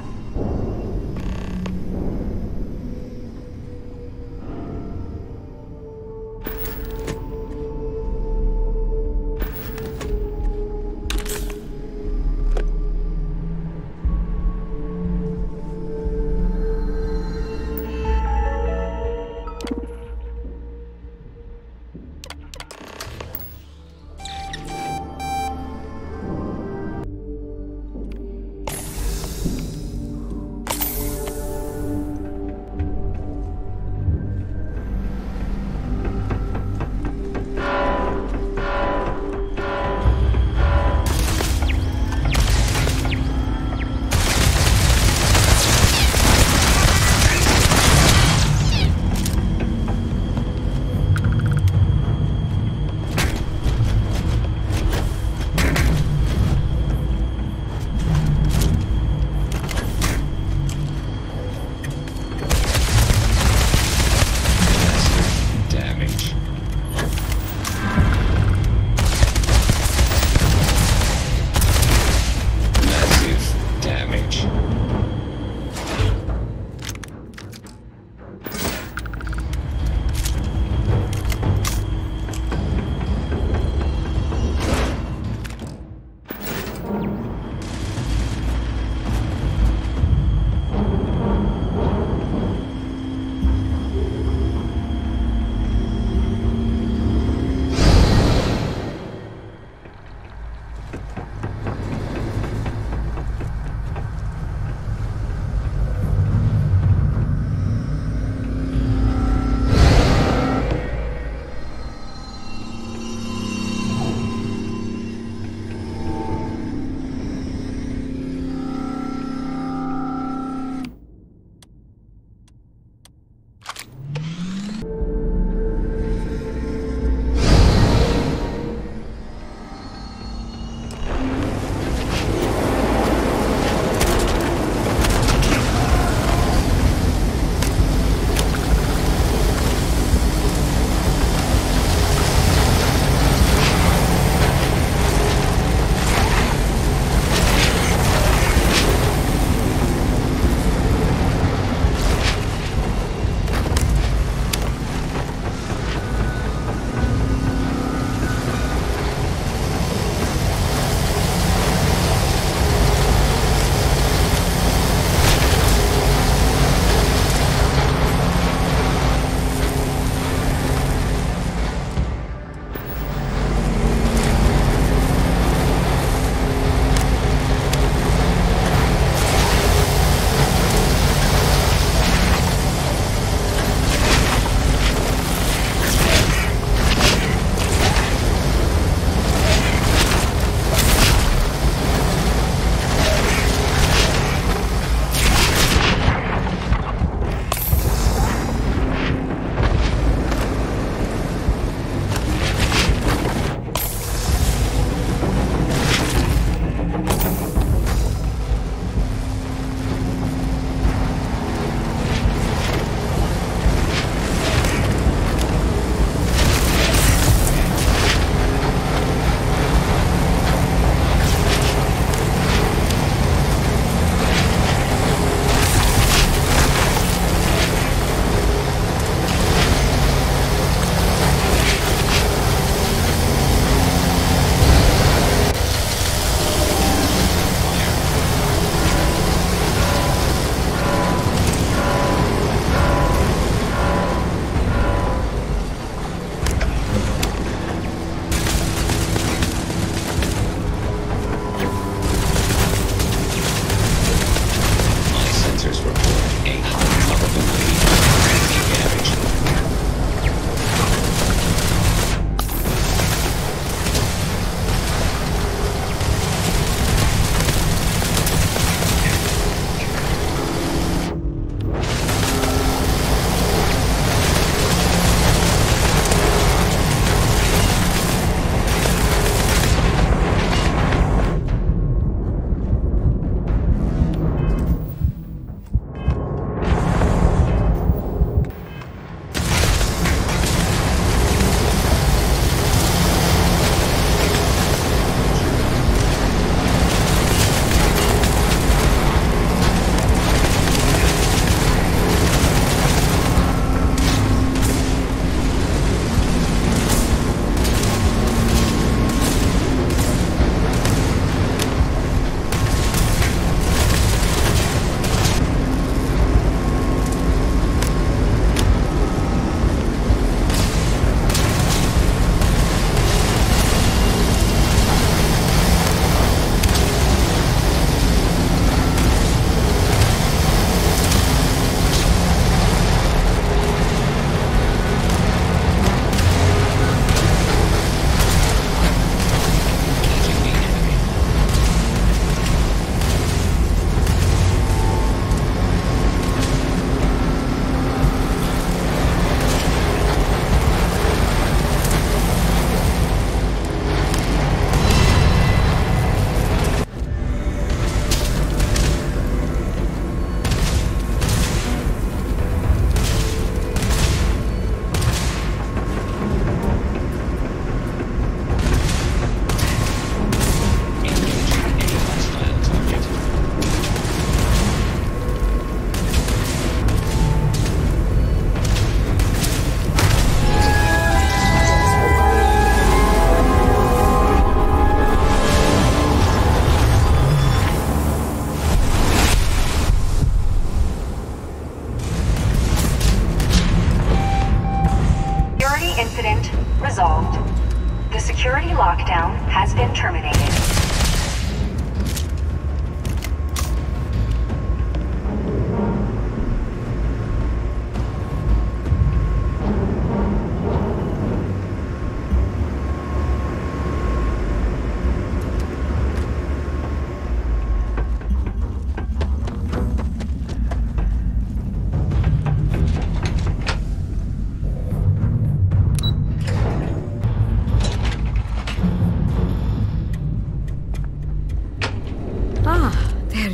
has been terminated.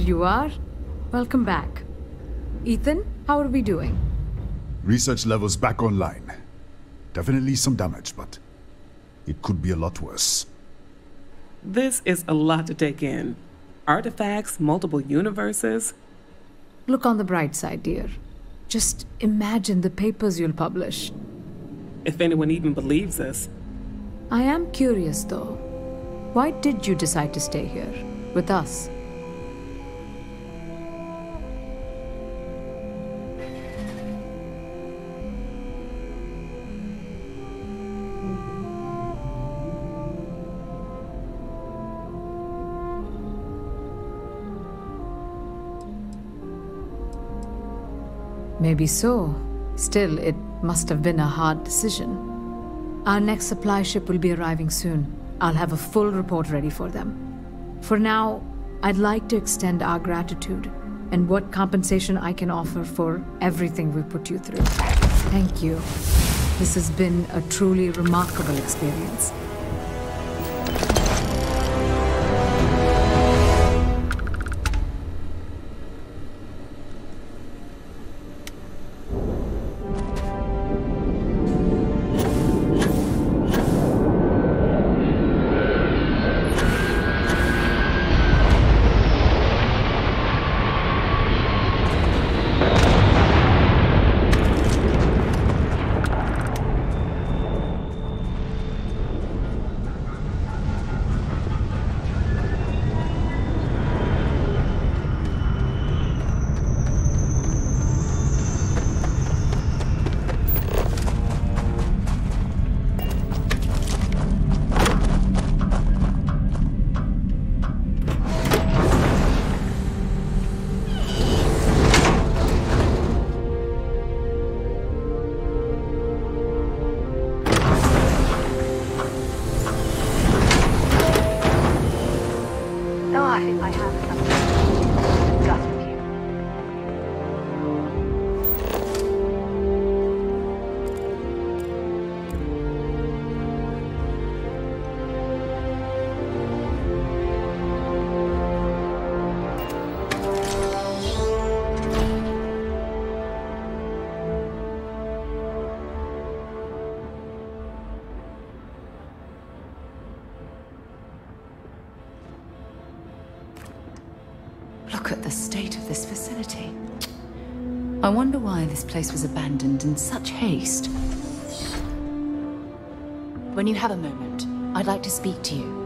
You are? Welcome back. Ethan, how are we doing? Research levels back online. Definitely some damage, but it could be a lot worse. This is a lot to take in. Artifacts, multiple universes. Look on the bright side, dear. Just imagine the papers you'll publish. If anyone even believes us. I am curious, though. Why did you decide to stay here, with us? Maybe so. Still, it must have been a hard decision. Our next supply ship will be arriving soon. I'll have a full report ready for them. For now, I'd like to extend our gratitude and what compensation I can offer for everything we've put you through. Thank you. This has been a truly remarkable experience. Look at the state of this facility. I wonder why this place was abandoned in such haste. When you have a moment, I'd like to speak to you.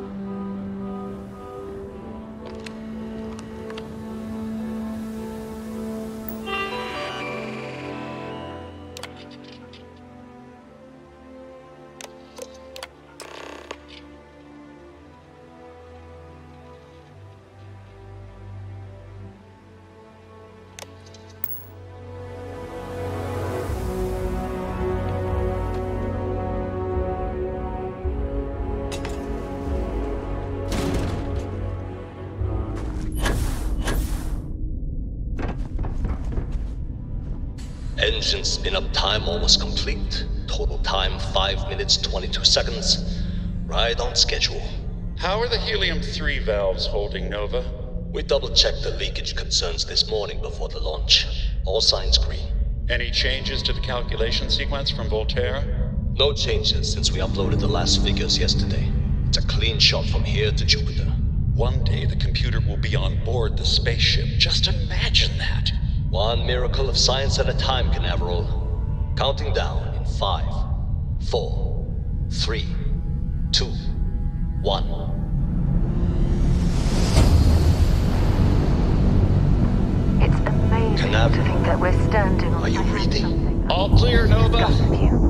Engine spin-up time almost complete. Total time 5 minutes 22 seconds. Right on schedule. How are the helium-3 valves holding, Nova? We double-checked the leakage concerns this morning before the launch. All signs green. Any changes to the calculation sequence from Volterra? No changes since we uploaded the last figures yesterday. It's a clean shot from here to Jupiter. One day the computer will be on board the spaceship. Just imagine that. One miracle of science at a time, Canaveral. Counting down in 5, 4, 3, 2, 1. It's amazing to think that we're standing on. Are you reading? All clear, Nova.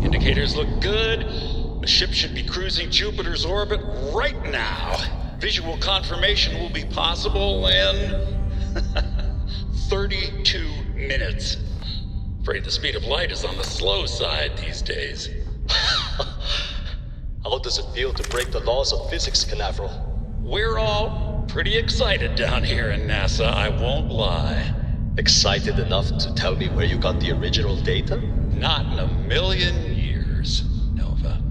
Indicators look good. The ship should be cruising Jupiter's orbit right now. Visual confirmation will be possible in 32 minutes. Afraid the speed of light is on the slow side these days. How does it feel to break the laws of physics, Canaveral? We're all pretty excited down here in NASA, I won't lie. Excited enough to tell me where you got the original data? Not in a million years, Nova.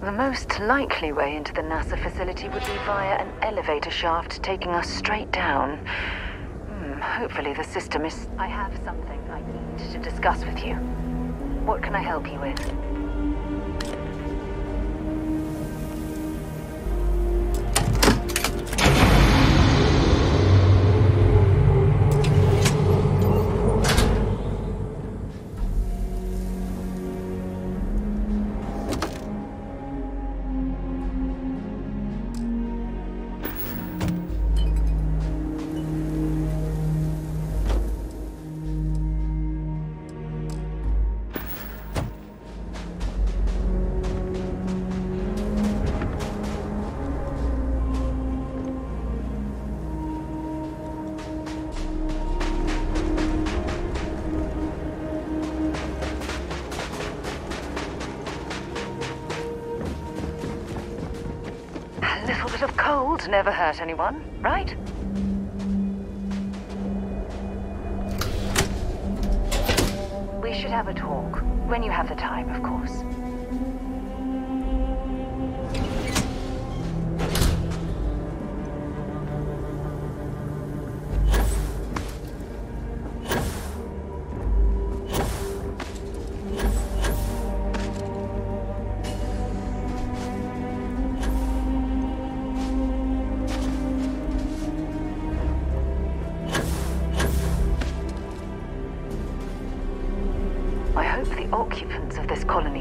The most likely way into the NASA facility would be via an elevator shaft taking us straight down. Hopefully the system is... I have something I need to discuss with you. What can I help you with? Never hurt anyone, right? We should have a talk. When you have the time, of course.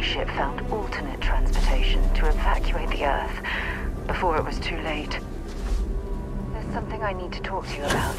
Ship found alternate transportation to evacuate the Earth before it was too late. There's something I need to talk to you about.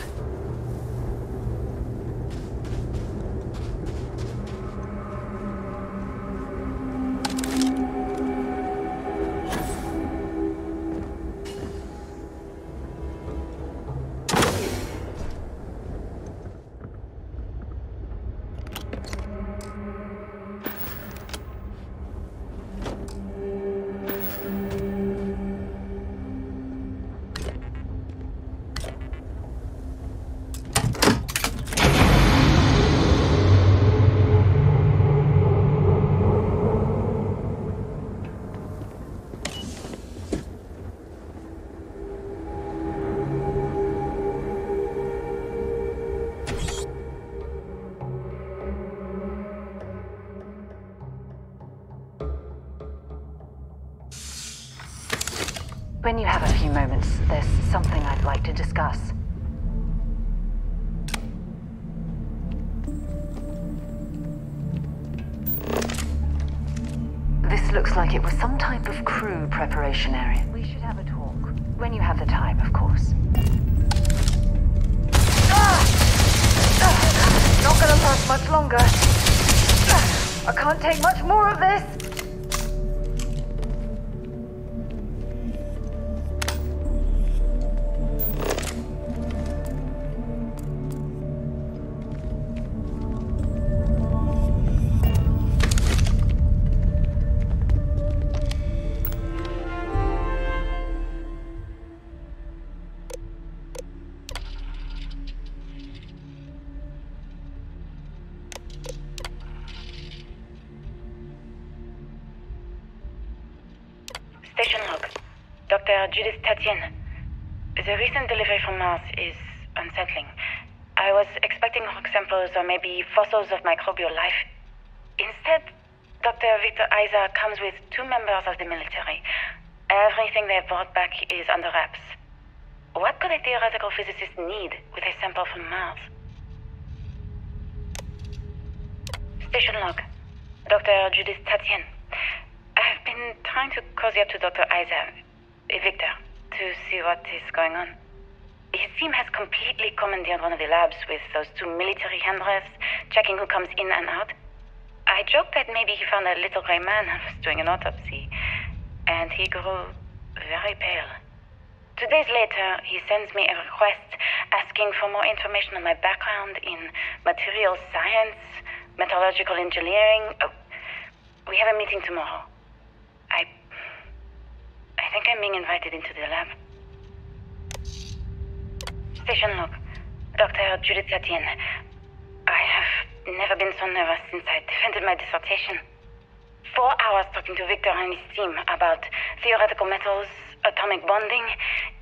When you have a few moments, there's something I'd like to discuss. This looks like it was some type of crew preparation area. We should have a talk. When you have the time, of course. Not gonna last much longer. I can't take much more of this. Station log. Dr. Judith Tatien. The recent delivery from Mars is unsettling. I was expecting rock samples or maybe fossils of microbial life. Instead, Dr. Victor Isa comes with 2 members of the military. Everything they've brought back is under wraps. What could a theoretical physicist need with a sample from Mars? Station log. Dr. Judith Tatien. I've been trying to cozy up to Dr. Isa, Victor, to see what is going on. His team has completely commandeered one of the labs with those 2 military handlers, checking who comes in and out. I joked that maybe he found a little gray man and was doing an autopsy, and he grew very pale. 2 days later, he sends me a request asking for more information on my background in material science, metallurgical engineering. We have a meeting tomorrow. I think I'm being invited into the lab. Station log. Dr. Judith Tatien. I have never been so nervous since I defended my dissertation. 4 hours talking to Victor and his team about theoretical metals, atomic bonding,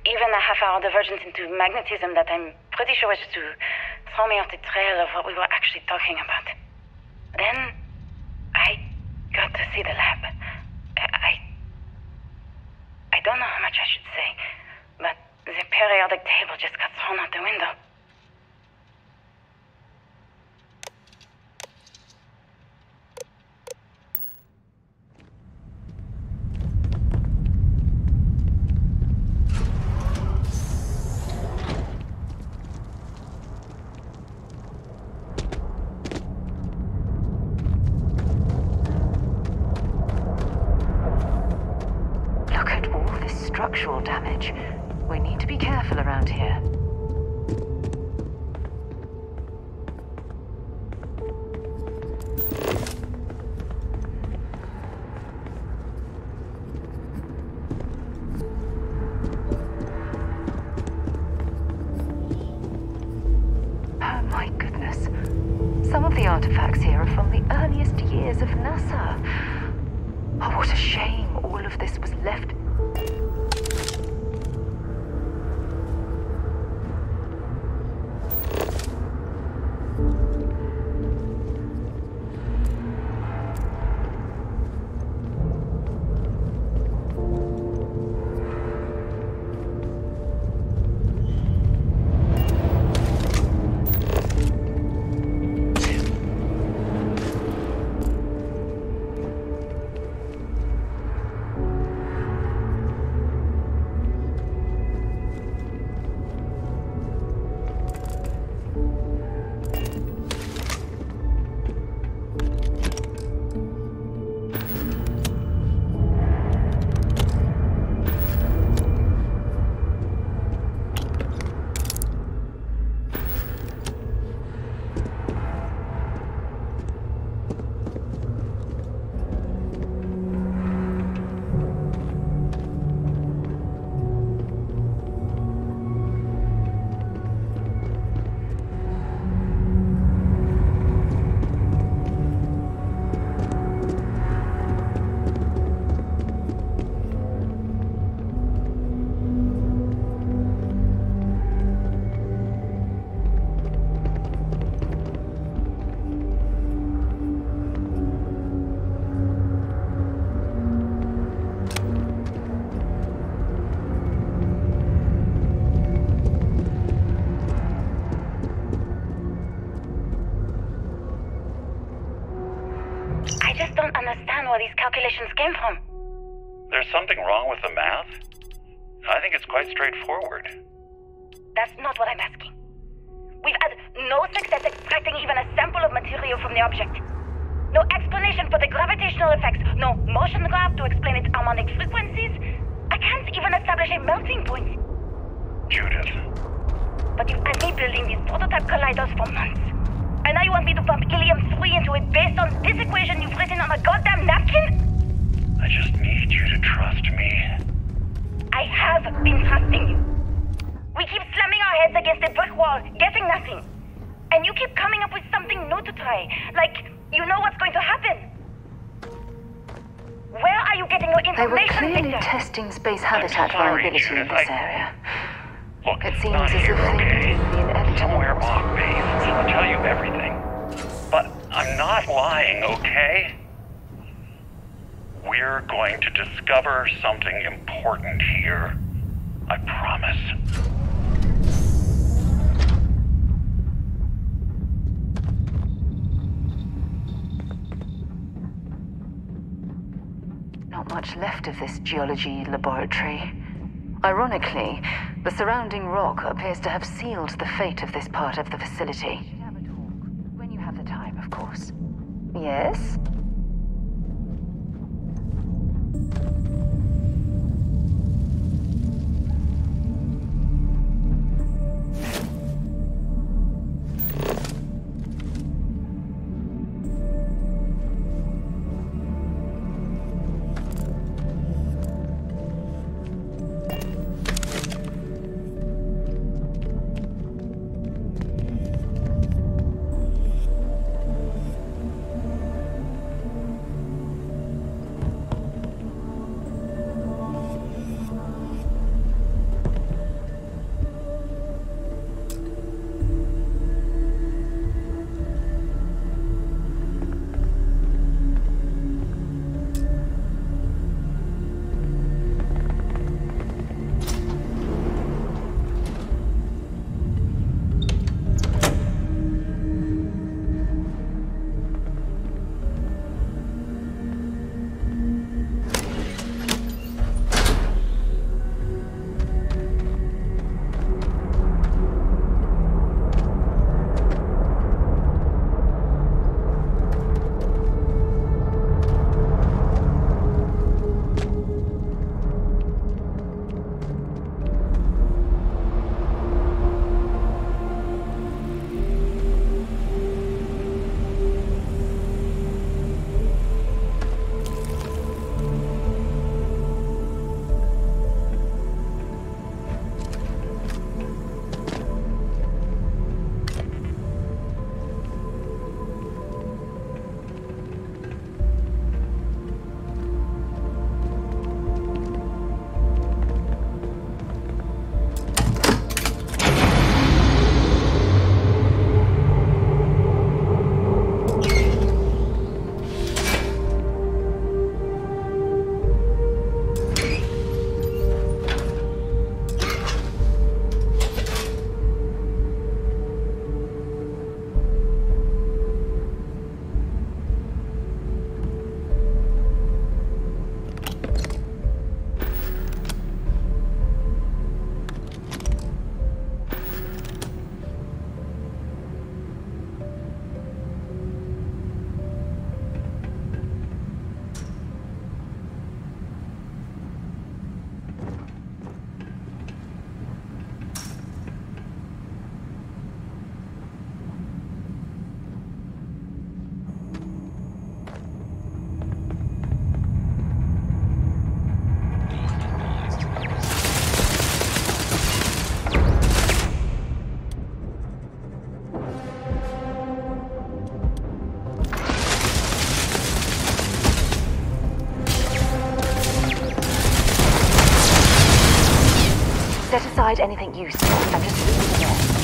even a half-hour divergence into magnetism that I'm pretty sure was to throw me off the trail of what we were actually talking about. Then, I got to see the lab. I don't know how much I should say, but the periodic table just got thrown out the window. Structural damage. We need to be careful around here. Oh my goodness. Some of the artifacts here are from the earliest years of NASA. Oh, what a shame all of this was left. These calculations came from. There's something wrong with the math? I think it's quite straightforward. That's not what I'm asking. We've had no success extracting even a sample of material from the object. No explanation for the gravitational effects, no motion graph to explain its harmonic frequencies. I can't even establish a melting point. Judith. But you've had me building these prototype colliders for months. And now you want me to pump helium-3 into it based on this equation you've written on a goddamn napkin? I just need you to trust me. I have been trusting you. We keep slamming our heads against a brick wall, getting nothing. And you keep coming up with something new to try. Like, you know what's going to happen. Where are you getting your They were information, clearly Victor? testing space habitat vulnerability in this area. Look, It it's seems not as if here, they okay? knew the inevitable. Somewhere off base. I'll tell you everything. But I'm not lying, okay? We're going to discover something important here. I promise. Not much left of this geology laboratory. Ironically, the surrounding rock appears to have sealed the fate of this part of the facility. When you have the time, of course. Yes? Set aside anything useful. I'm just leaving it.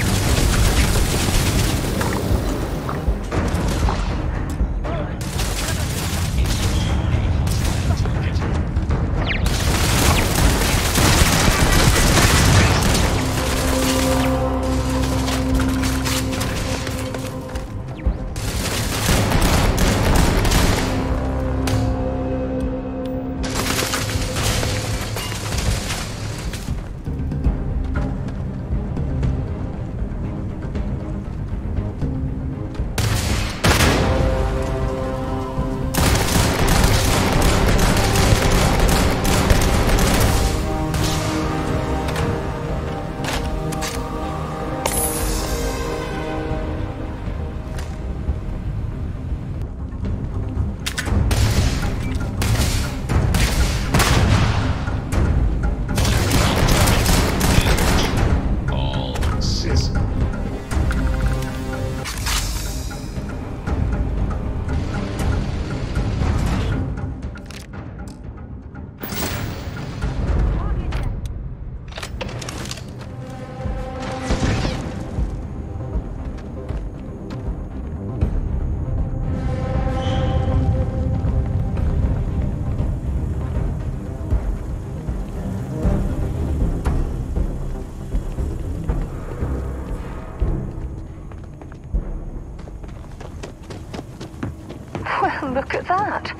that?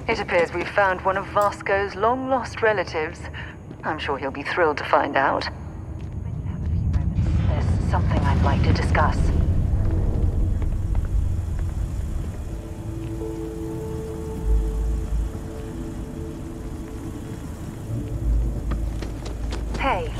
It appears we've found one of Vasco's long-lost relatives. I'm sure he'll be thrilled to find out. There's something I'd like to discuss. Hey.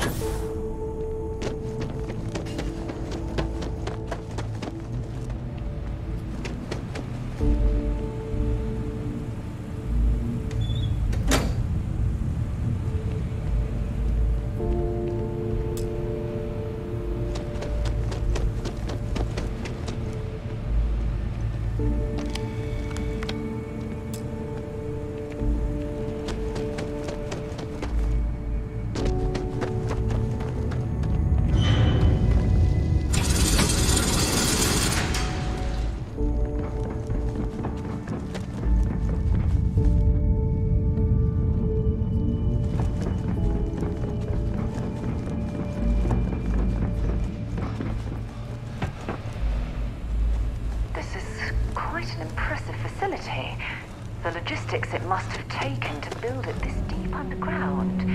The logistics it must have taken to build it this deep underground.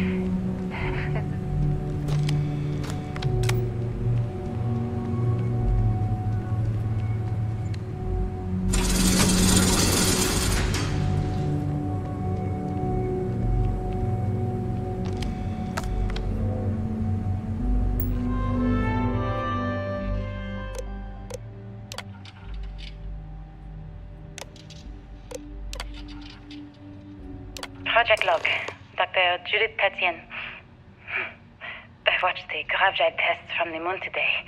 Project log, Dr. Judith Tatian. I watched the gravjite tests from the moon today.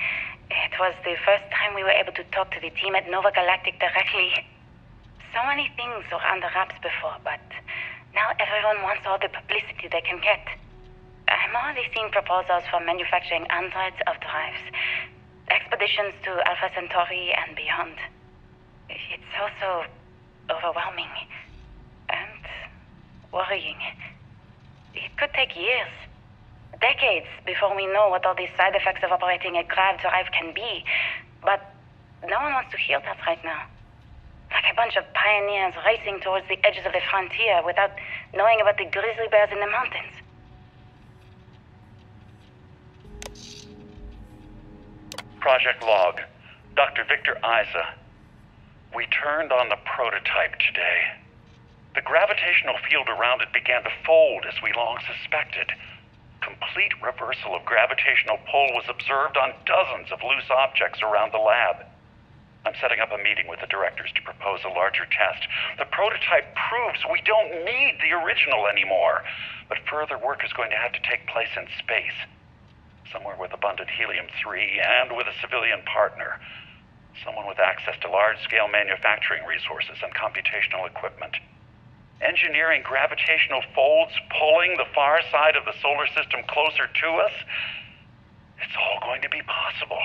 It was the first time we were able to talk to the team at Nova Galactic directly. So many things were under wraps before, but now everyone wants all the publicity they can get. I'm already seeing proposals for manufacturing androids of drives, expeditions to Alpha Centauri and beyond. It's also overwhelming and worrying. It could take years, decades, before we know what all these side effects of operating a grav drive can be. But no one wants to hear that right now. Like a bunch of pioneers racing towards the edges of the frontier without knowing about the grizzly bears in the mountains. Project log, Dr. Victor Isa. We turned on the prototype today. The gravitational field around it began to fold as we long suspected. Complete reversal of gravitational pull was observed on dozens of loose objects around the lab. I'm setting up a meeting with the directors to propose a larger test. The prototype proves we don't need the original anymore, but further work is going to have to take place in space. Somewhere with abundant helium-3 and with a civilian partner. Someone with access to large-scale manufacturing resources and computational equipment. Engineering gravitational folds, pulling the far side of the solar system closer to us, it's all going to be possible.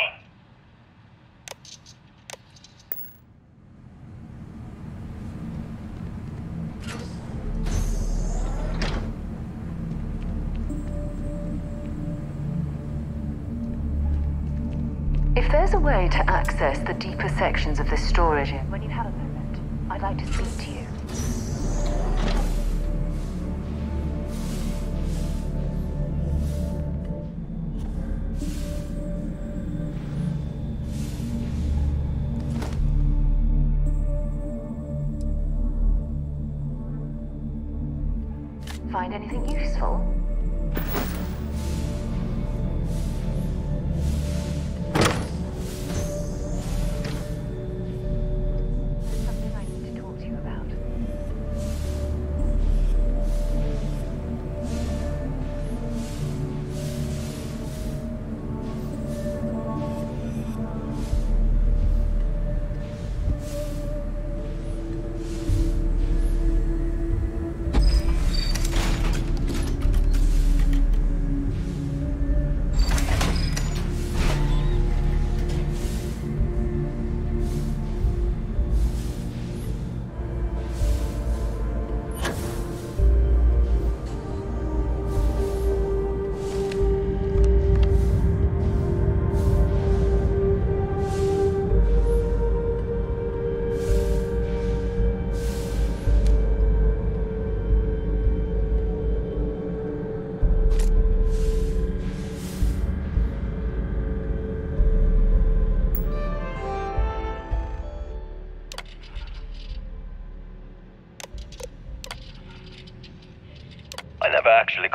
If there's a way to access the deeper sections of this storage, when you have a moment, I'd like to speak to you. Find anything useful? Something I need to talk to you about.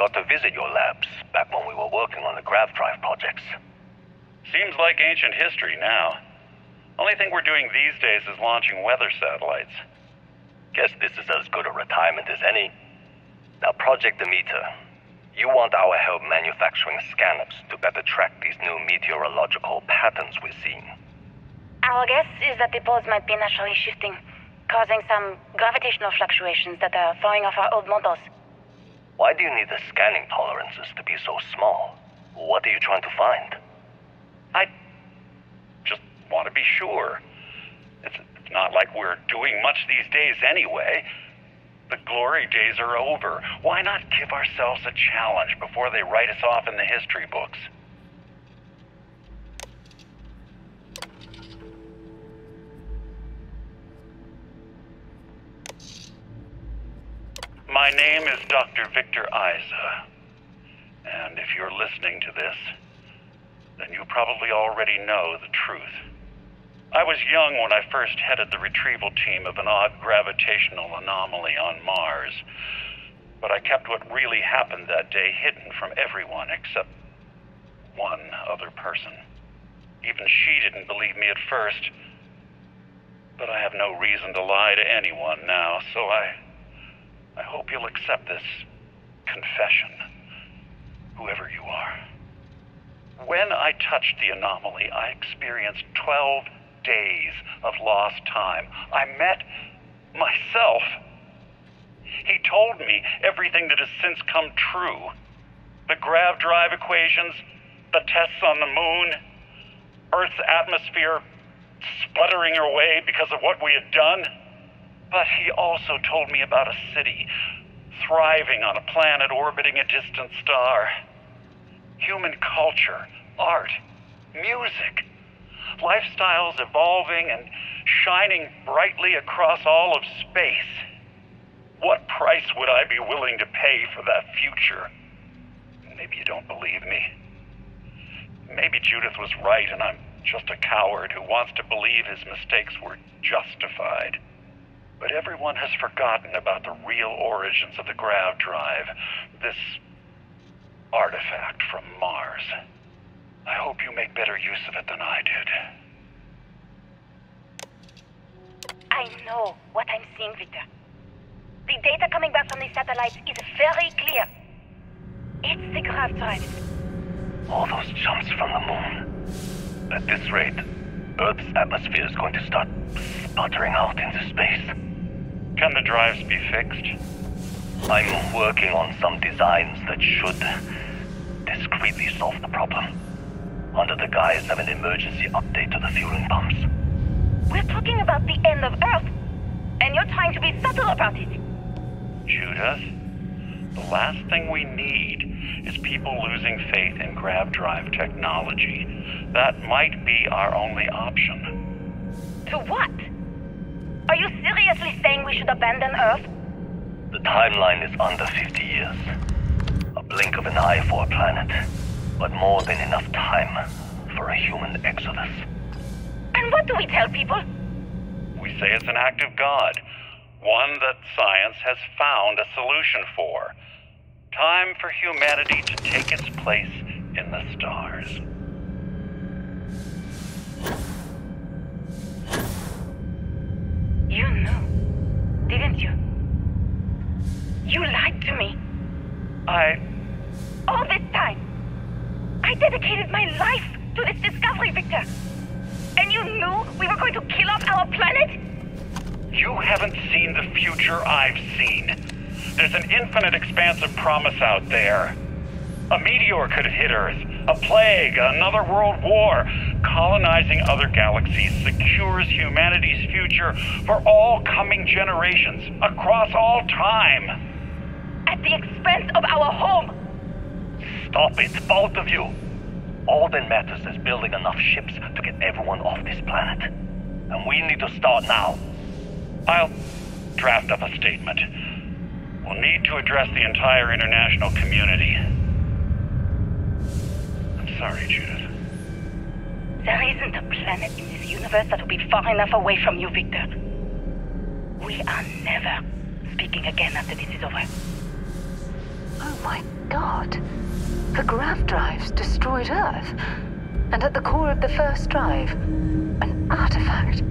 got to visit your labs back when we were working on the grav drive projects. Seems like ancient history now. Only thing we're doing these days is launching weather satellites. Guess this is as good a retirement as any. Now, Project Demeter, you want our help manufacturing scanners to better track these new meteorological patterns we're seeing. Our guess is that the poles might be naturally shifting, causing some gravitational fluctuations that are throwing off our old models. Why do you need the scanning tolerances to be so small? What are you trying to find? I just want to be sure. It's not like we're doing much these days anyway. The glory days are over. Why not give ourselves a challenge before they write us off in the history books? My name is Dr. Victor Isa, and if you're listening to this, then you probably already know the truth. I was young when I first headed the retrieval team of an odd gravitational anomaly on Mars, but I kept what really happened that day hidden from everyone except one other person. Even she didn't believe me at first, but I have no reason to lie to anyone now, so I hope you'll accept this confession, whoever you are. When I touched the anomaly, I experienced 12 days of lost time. I met myself. He told me everything that has since come true. The grav drive equations, the tests on the moon, Earth's atmosphere sputtering away because of what we had done. But he also told me about a city thriving on a planet orbiting a distant star. Human culture, art, music, lifestyles evolving and shining brightly across all of space. What price would I be willing to pay for that future? Maybe you don't believe me. Maybe Judith was right and I'm just a coward who wants to believe his mistakes were justified. But everyone has forgotten about the real origins of the grav drive, this artifact from Mars. I hope you make better use of it than I did. I know what I'm seeing, Victor. The data coming back from the satellites is very clear. It's the grav drive. All those jumps from the moon. At this rate, Earth's atmosphere is going to start sputtering out into space. Can the drives be fixed? I'm working on some designs that should discreetly solve the problem, under the guise of an emergency update to the fueling pumps. We're talking about the end of Earth, and you're trying to be subtle about it. Judith, the last thing we need is people losing faith in grav drive technology. That might be our only option. To what? Are you seriously saying we should abandon Earth? The timeline is under 50 years. A blink of an eye for a planet, but more than enough time for a human exodus. And what do we tell people? We say it's an act of God, one that science has found a solution for. Time for humanity to take its place in the stars. You knew, didn't you? You lied to me. All this time, I dedicated my life to this discovery, Victor. And you knew we were going to kill off our planet? You haven't seen the future I've seen. There's an infinite expanse of promise out there. A meteor could hit Earth, a plague, another world war. Colonizing other galaxies secures humanity's future for all coming generations, across all time. At the expense of our home. Stop it, both of you. All that matters is building enough ships to get everyone off this planet. And we need to start now. I'll draft up a statement. We'll need to address the entire international community. I'm sorry, Judith. There isn't a planet in this universe that will be far enough away from you, Victor. We are never speaking again after this is over. Oh my God. The grav drives destroyed Earth. And at the core of the first drive, an artifact.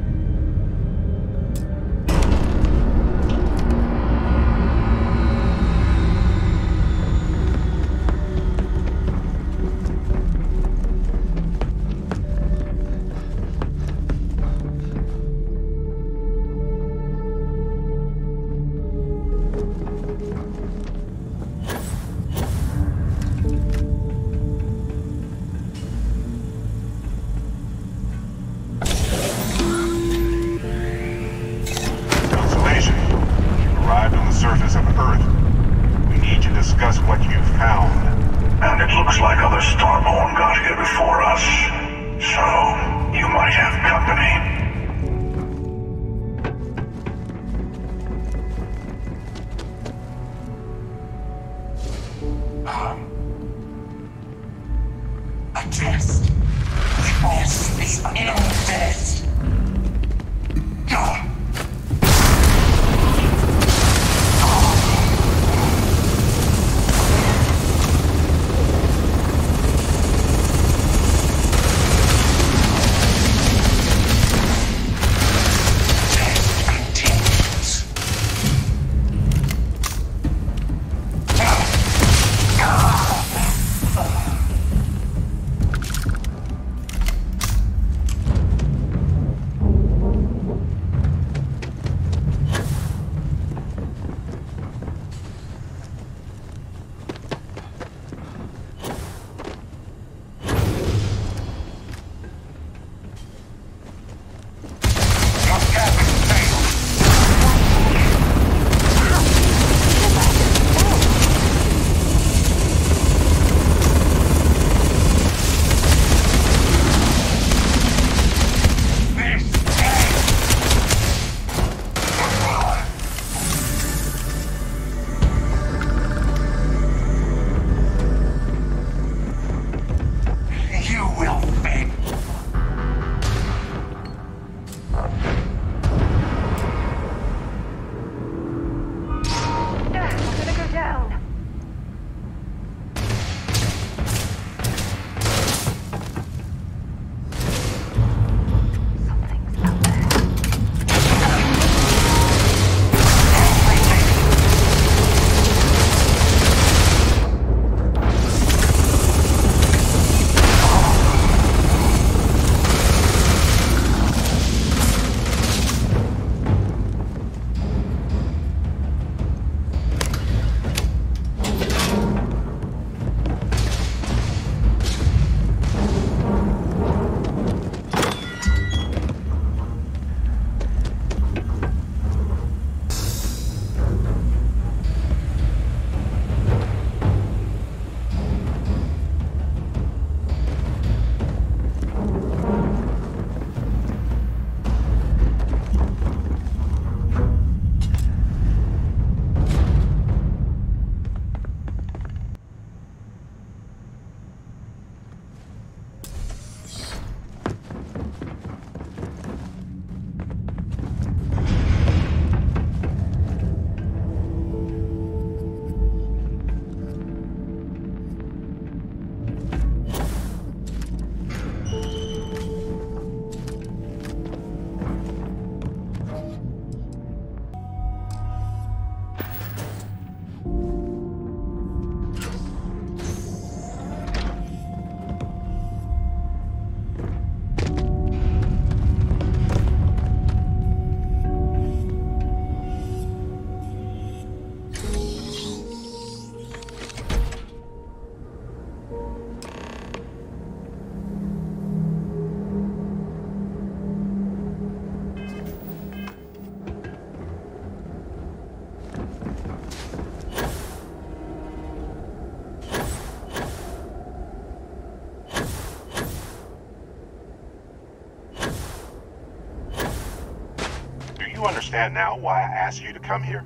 Understand now why I asked you to come here?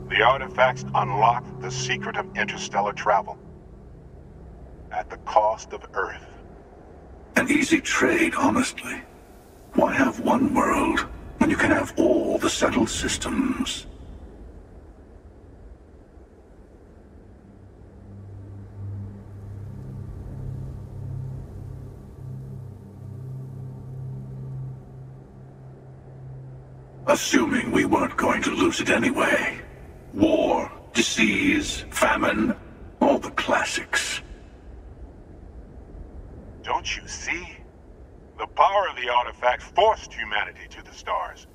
The artifacts unlock the secret of interstellar travel. At the cost of Earth. An easy trade, honestly. Why have one world when you can have all the settled systems? Assuming we weren't going to lose it anyway. War, disease, famine, all the classics. Don't you see? The power of the artifacts forced humanity to the stars.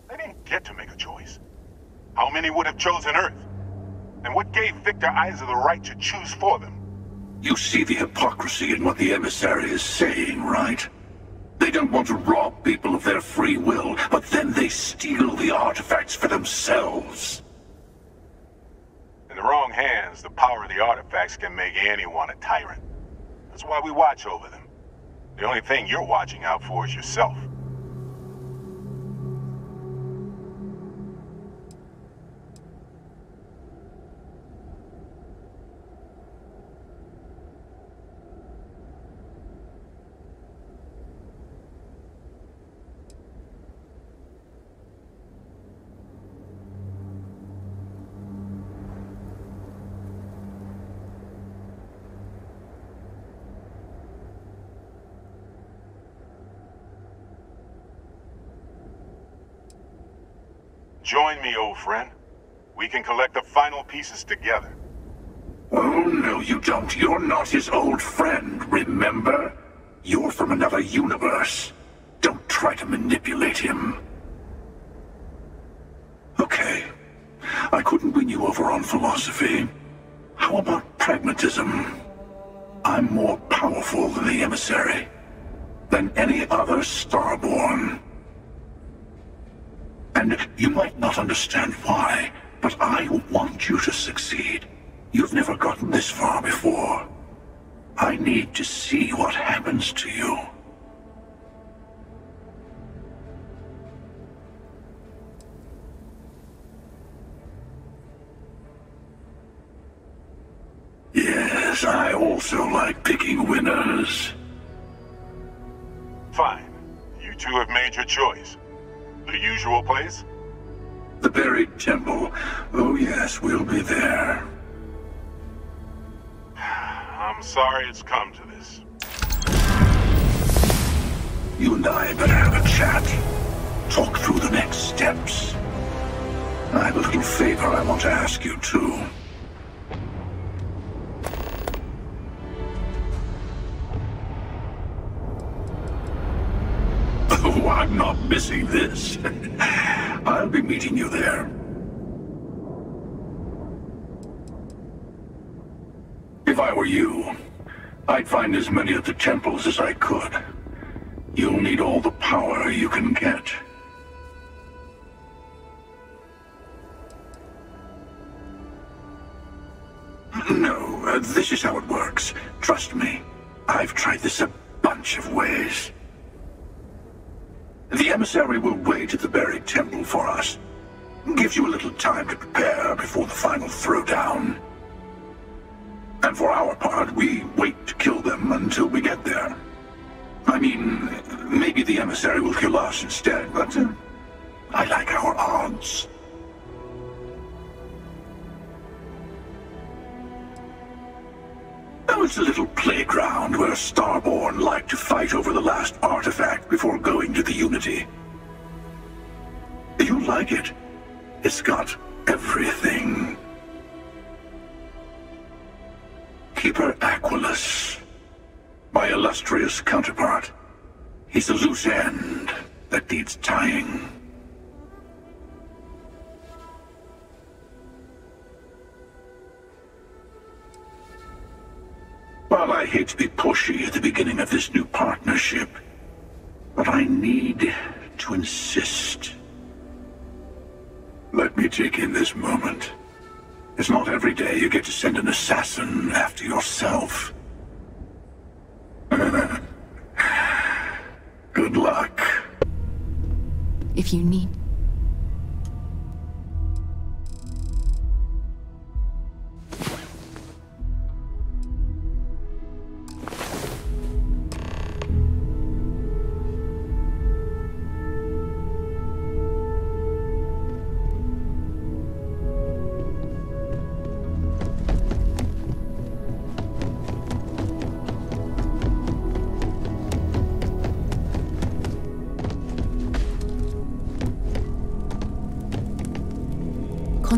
They didn't get to make a choice. How many would have chosen Earth? And what gave Victor Isa the right to choose for them? You see the hypocrisy in what the emissary is saying, right? They don't want to rob people of their free will, but then they steal the artifacts for themselves. In the wrong hands, the power of the artifacts can make anyone a tyrant. That's why we watch over them. The only thing you're watching out for is yourself. Join me, old friend. We can collect the final pieces together. Oh, no, you don't. You're not his old friend, remember? You're from another universe. Don't try to manipulate him. Okay. I couldn't win you over on philosophy. How about pragmatism? I'm more powerful than the emissary. Than any other Starborn. And you might not understand why, but I want you to succeed. You've never gotten this far before. I need to see what happens to you. Yes, I also like picking winners. Fine. You two have made your choice. The usual place? The buried temple. Oh yes, we'll be there. I'm sorry it's come to this. You and I better have a chat. Talk through the next steps. I have a little favor I want to ask you too. Oh, I'm not missing this. I'll be meeting you there. If I were you, I'd find as many of the temples as I could. You'll need all the power you can get. No, this is how it works. Trust me. I've tried this a bunch of ways. The emissary will wait at the buried temple for us. Gives you a little time to prepare before the final throwdown. And for our part, we wait to kill them until we get there. I mean, maybe the emissary will kill us instead, but I like our odds. Oh, it's a little playground where Starborn like to fight over the last artifact before going to the Unity. You'll like it. It's got everything. Keeper Aquilus, my illustrious counterpart. He's a loose end that needs tying. Well, I hate to be pushy at the beginning of this new partnership, but I need to insist. Let me take in this moment. It's not every day you get to send an assassin after yourself. Good luck. If you need...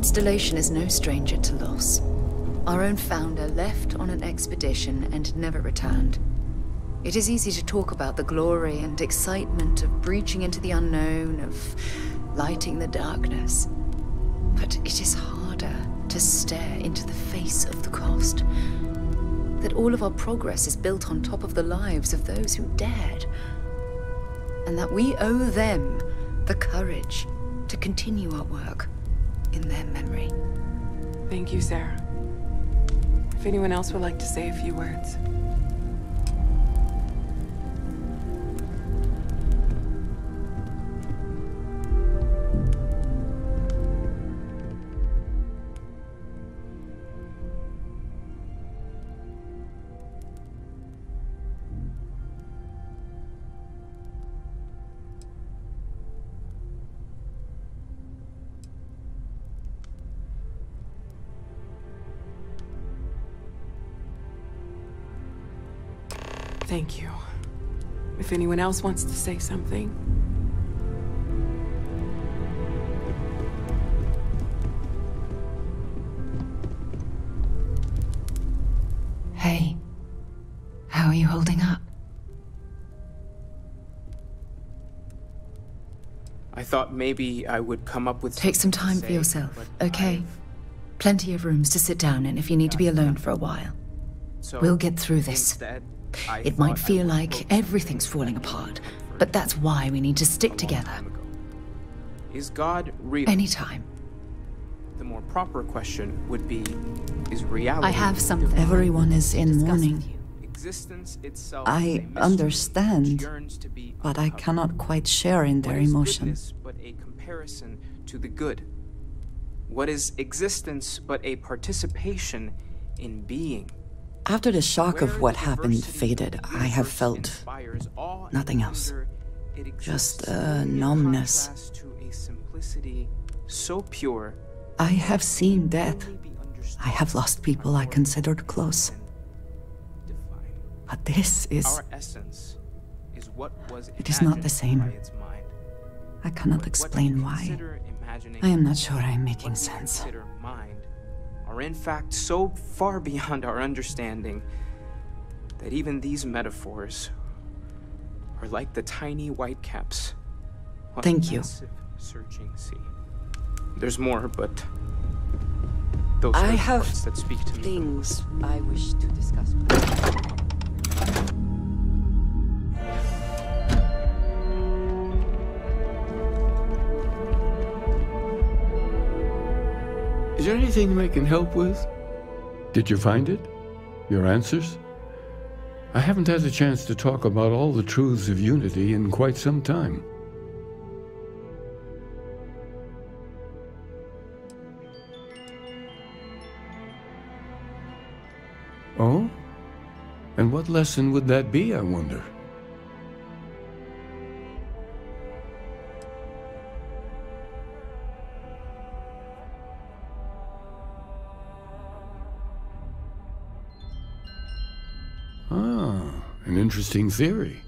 Constellation is no stranger to loss. Our own founder left on an expedition and never returned. It is easy to talk about the glory and excitement of breaching into the unknown, of lighting the darkness. But it is harder to stare into the face of the cost. That all of our progress is built on top of the lives of those who dared. And that we owe them the courage to continue our work in their memory. Thank you, Sarah. If anyone else would like to say a few words. Thank you. If anyone else wants to say something. Hey, how are you holding up? I thought maybe I would come up with Take some time for yourself, okay? Plenty of rooms to sit down in if you need to be alone for a while. We'll get through this. It might feel like everything's falling apart, but that's why we need to stick together. Is God real? Anytime. The more proper question would be, is reality? I have something. Everyone is in mourning. Existence itself I understand, but I cannot quite share in their emotion. But a comparison to the good. What is existence but a participation in being? After the shock of what happened faded, I have felt nothing else. Just a numbness. So pure. I have seen death. I have lost people I considered close. But this is... Our essence is what was it is not the same. I cannot explain why. I am not sure I am making sense. Are in fact so far beyond our understanding that even these metaphors are like the tiny whitecaps on Thank a you. massive searching sea. There's more, but those I are the have parts that speak to me. things I wish to discuss. Is there anything I can help with? Did you find it? Your answers? I haven't had a chance to talk about all the truths of Unity in quite some time. Oh? And what lesson would that be, I wonder? An interesting theory.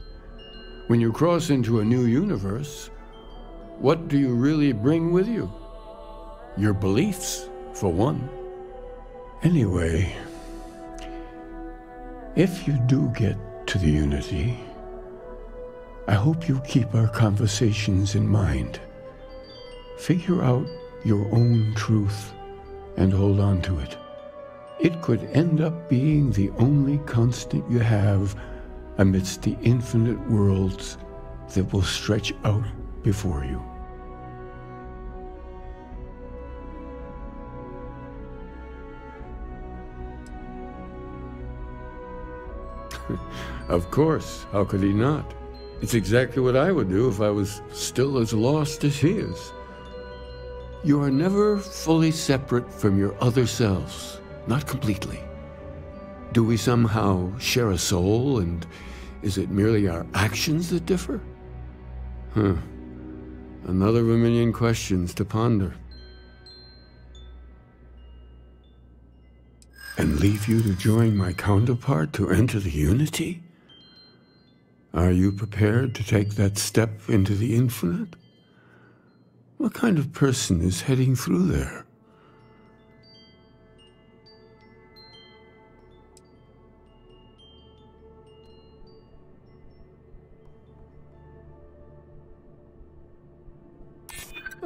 When you cross into a new universe, what do you really bring with you? Your beliefs, for one. Anyway, if you do get to the Unity, I hope you keep our conversations in mind. Figure out your own truth and hold on to it. It could end up being the only constant you have amidst the infinite worlds that will stretch out before you. Of course, how could he not? It's exactly what I would do if I was still as lost as he is. You are never fully separate from your other selves, not completely. Do we somehow share a soul, and is it merely our actions that differ? Another of a million questions to ponder. And leave you to join my counterpart to enter the Unity? Are you prepared to take that step into the infinite? What kind of person is heading through there?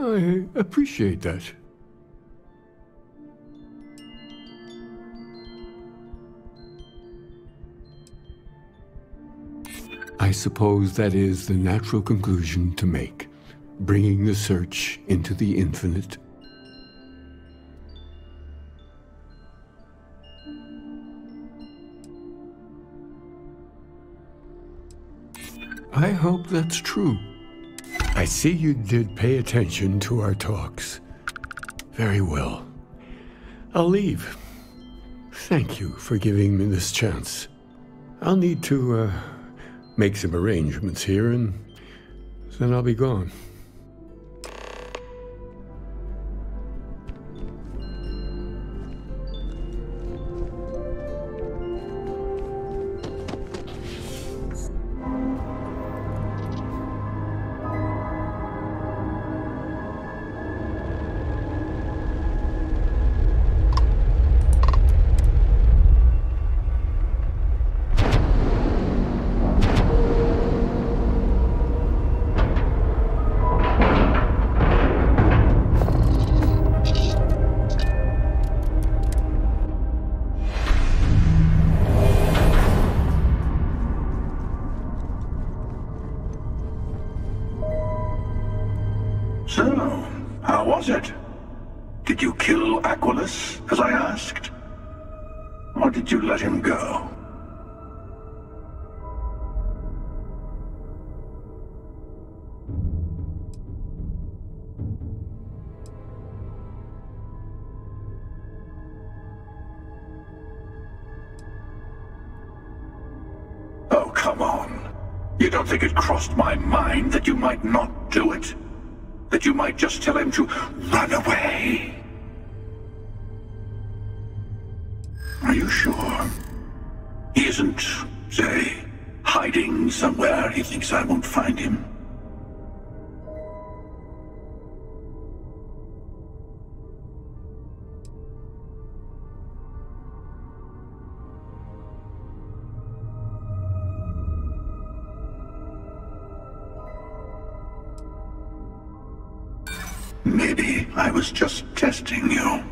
I appreciate that. I suppose that is the natural conclusion to make, bringing the search into the infinite. I hope that's true. I see you did pay attention to our talks. Very well. I'll leave. Thank you for giving me this chance. I'll need to, make some arrangements here, and then I'll be gone. So, how was it? Did you kill Aquilus, as I asked? Or did you let him go? Oh, come on. You don't think it crossed my mind that you might not do it? That you might just tell him to run away? Are you sure? He isn't, say, hiding somewhere he thinks I won't find him? Maybe I was just testing you.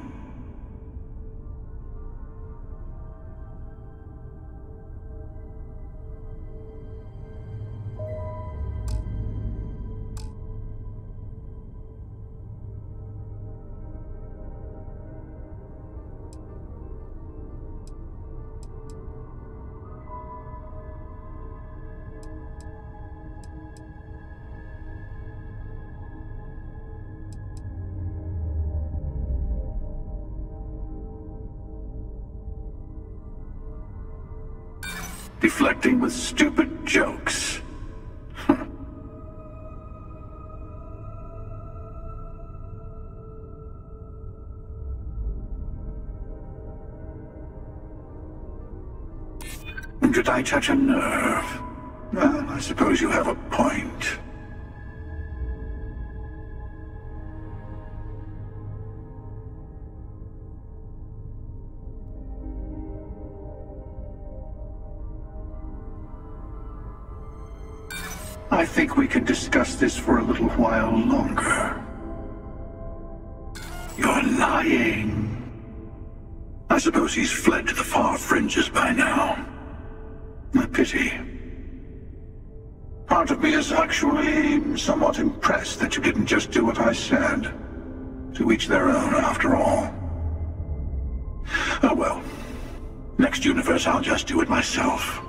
Deflecting with stupid jokes. Did I touch a nerve? Well, I suppose you have a point. I think we can discuss this for a little while longer. You're lying. I suppose he's fled to the far fringes by now. A pity. Part of me is actually somewhat impressed that you didn't just do what I said. To each their own, after all. Oh well. Next universe, I'll just do it myself.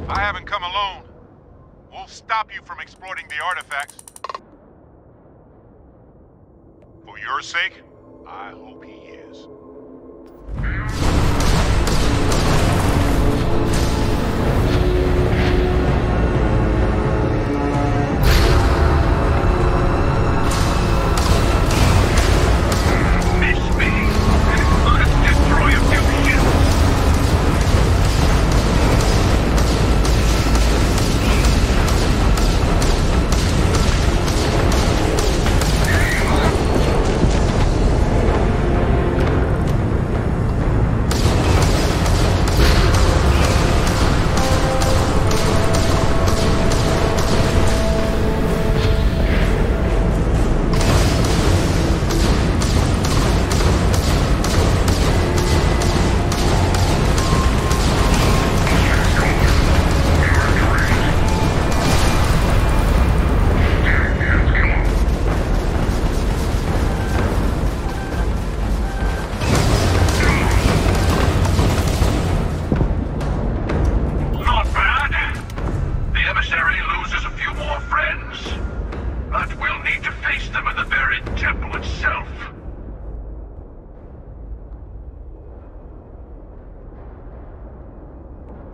I haven't come alone. We'll stop you from exploiting the artifacts. For your sake, I hope he is. Miss me, and let's destroy a few ships.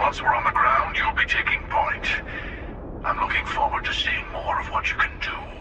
Once we're on the ground, you'll be taking point. I'm looking forward to seeing more of what you can do.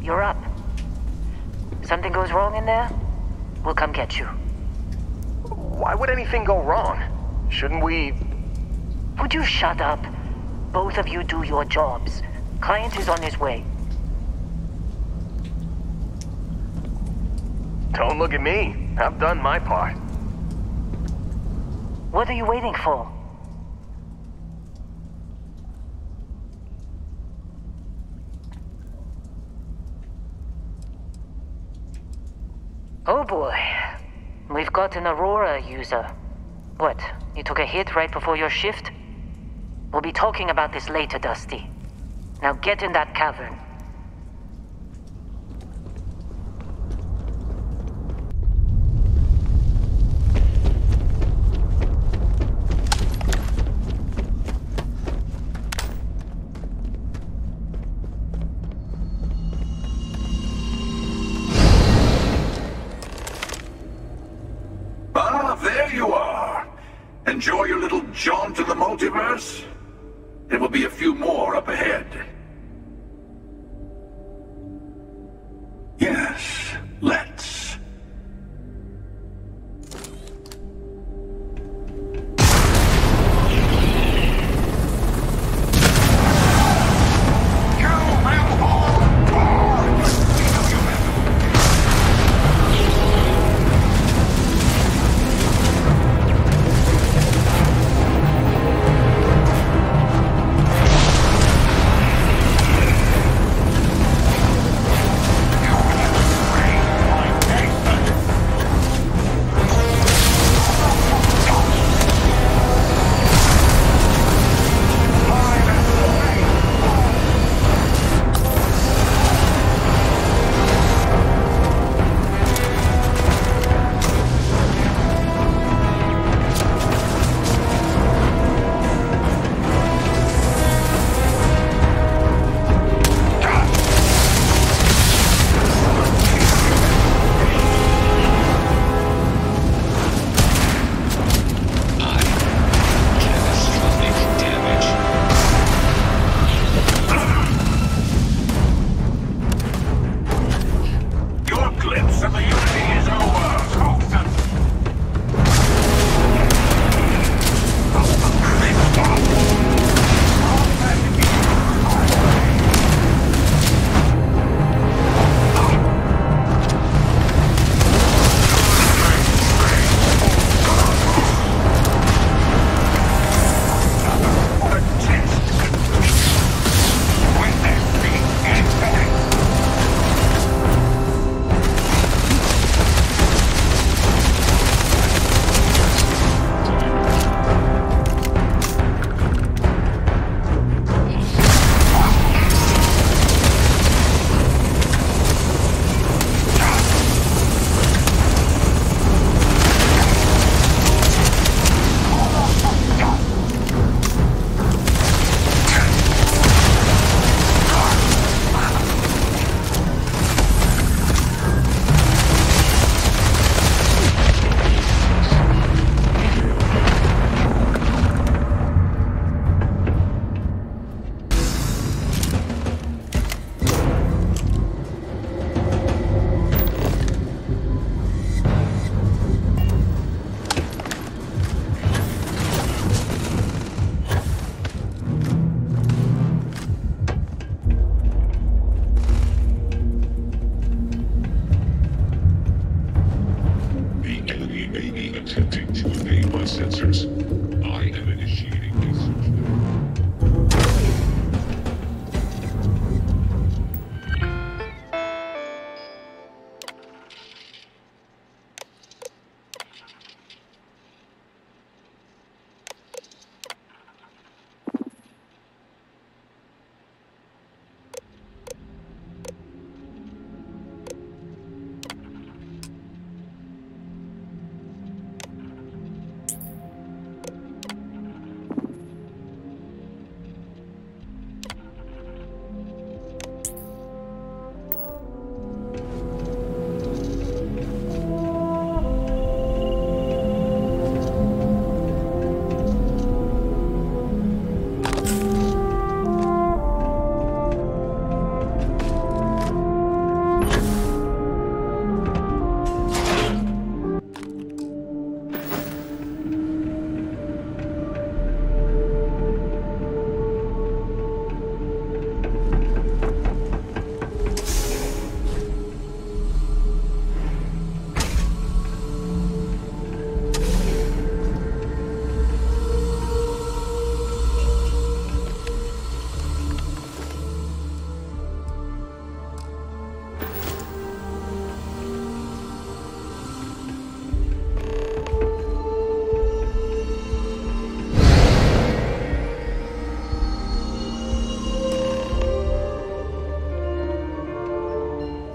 you're up. Something goes wrong in there, we'll come get you. Why would anything go wrong? Shouldn't we... Would you shut up? Both of you do your jobs. Client is on his way. Don't look at me. I've done my part. What are you waiting for? Oh boy. We've got an Aurora user. What, you took a hit right before your shift? We'll be talking about this later, Dusty. Now get in that cavern. Ah, there you are. Enjoy your little jaunt to the multiverse? There will be a few more up ahead. Yes, let's.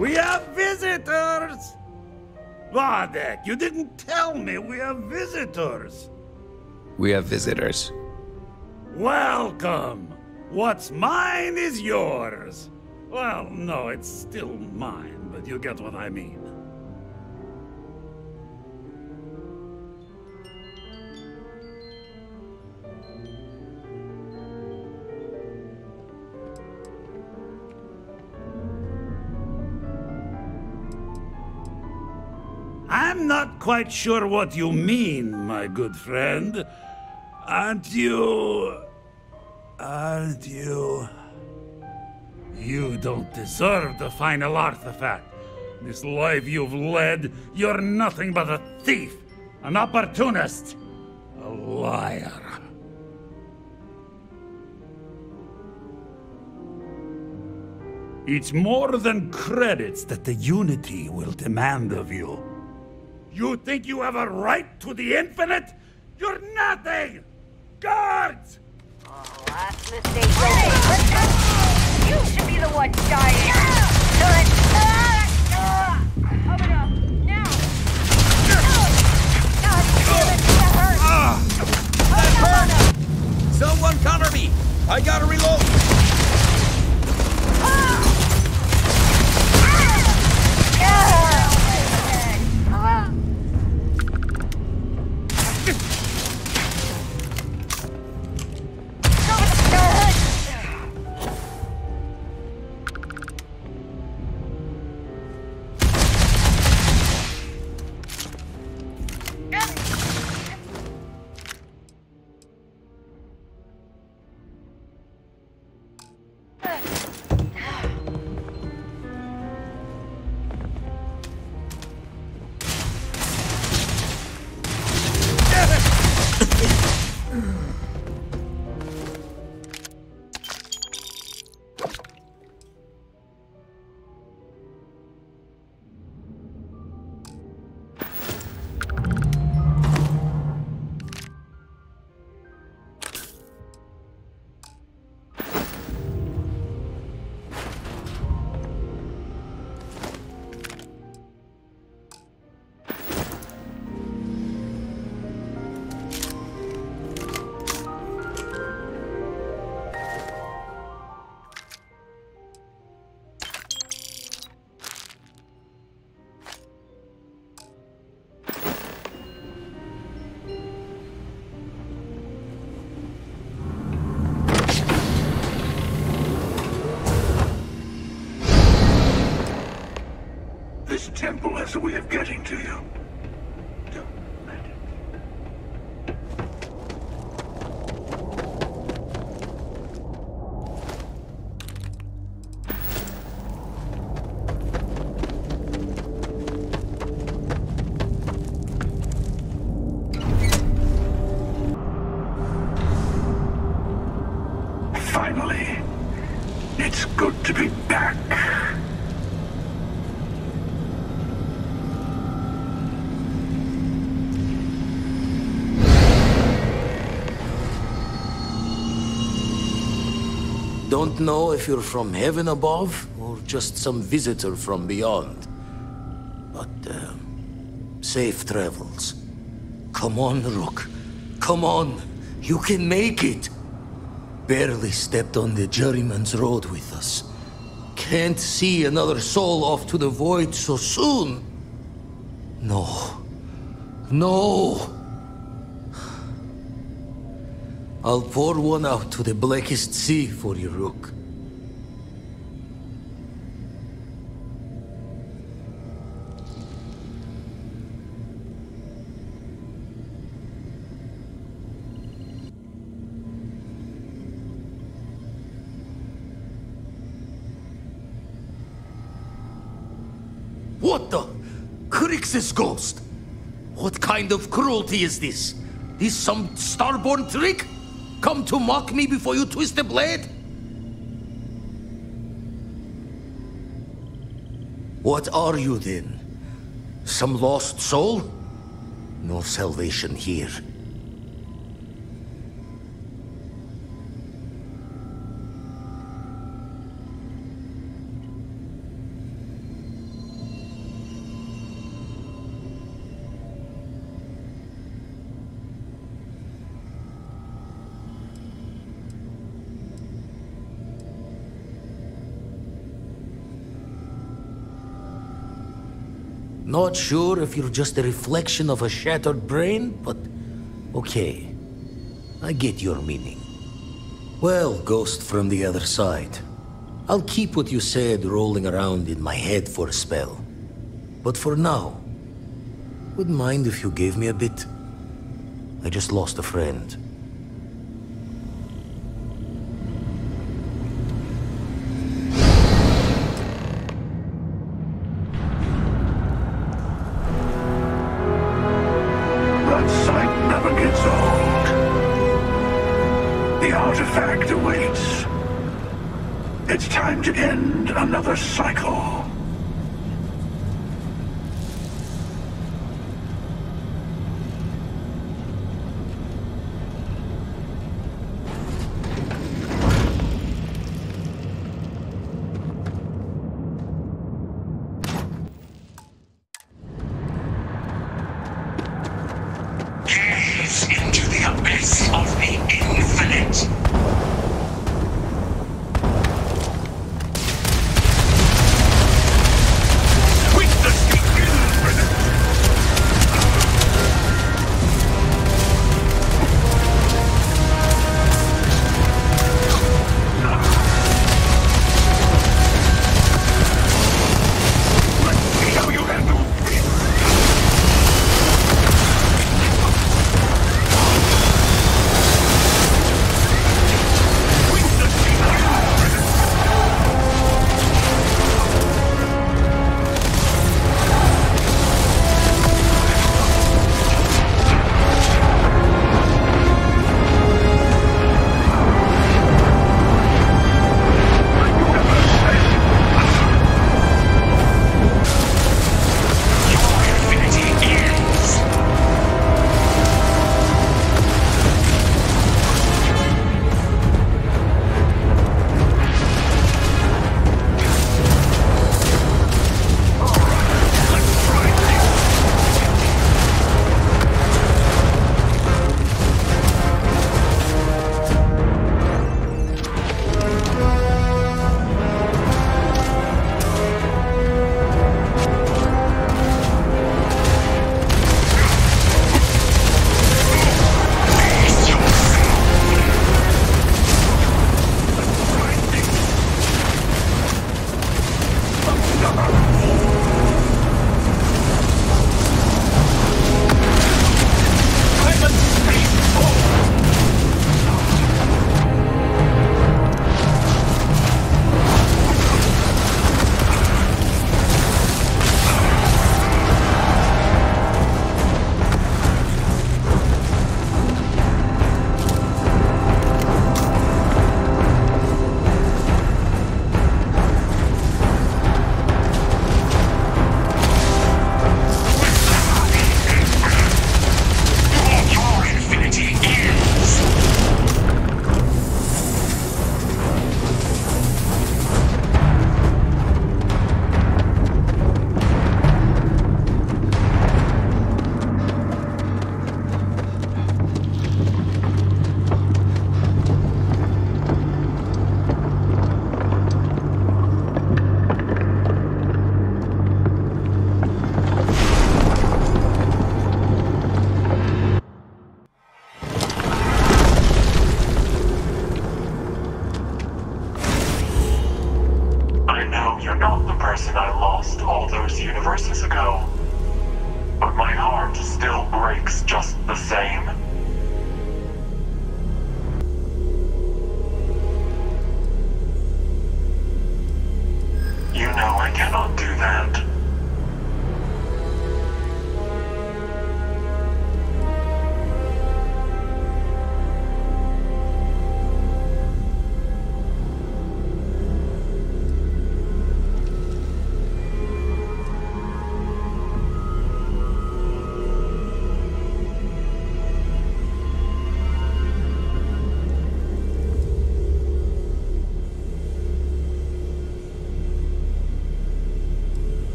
We have visitors! Wadek, you didn't tell me we have visitors. We have visitors. Welcome. What's mine is yours. Well, no, it's still mine, but you get what I mean. I'm not quite sure what you mean, my good friend. Aren't you... You don't deserve the final artifact. This life you've led, you're nothing but a thief, an opportunist, a liar. It's more than credits that the Unity will demand of you. You think you have a right to the infinite? You're nothing! Guards! Oh, last mistake. Hey! You should be the one dying. Coming up. Now. God damn it, that hurts. Someone cover me! I gotta reload! This temple has a way of getting to you. Don't let it. Finally, it's good to be back. Don't know if you're from heaven above or just some visitor from beyond. But, safe travels. Come on, Rook. Come on. You can make it. Barely stepped on the juryman's road with us. Can't see another soul off to the void so soon. No. No. I'll pour one out to the blackest sea for you, Rook. What the? Crix's ghost? What kind of cruelty is this? Is some starborn trick? Come to mock me before you twist the blade? What are you then? Some lost soul? No salvation here. Not sure if you're just a reflection of a shattered brain, but okay. I get your meaning. Well, ghost from the other side, I'll keep what you said rolling around in my head for a spell. But for now, wouldn't mind if you gave me a bit. I just lost a friend. That sight never gets old. The artifact awaits. It's time to end another cycle. Gaze into the abyss of the infinite. universes ago. But my heart still breaks just the same. You know I cannot do that.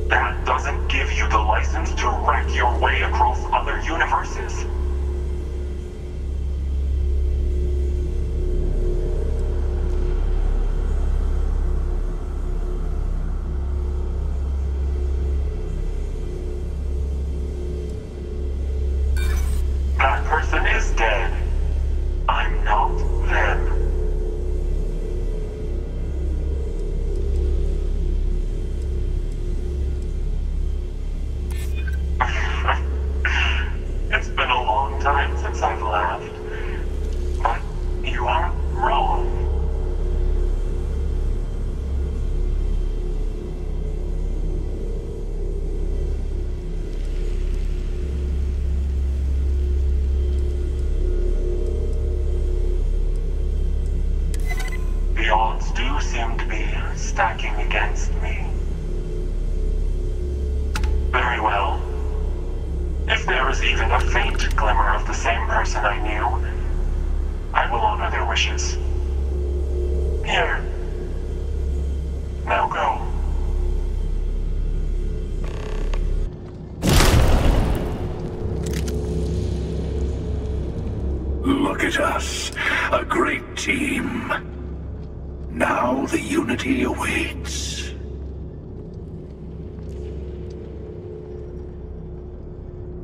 That doesn't give you the license to wreck your way across other universes. stacking against me. Very well. If there is even a faint glimmer of the same person I knew, I will honor their wishes. Here. Now go. Look at us, a great team. Now the unity awaits.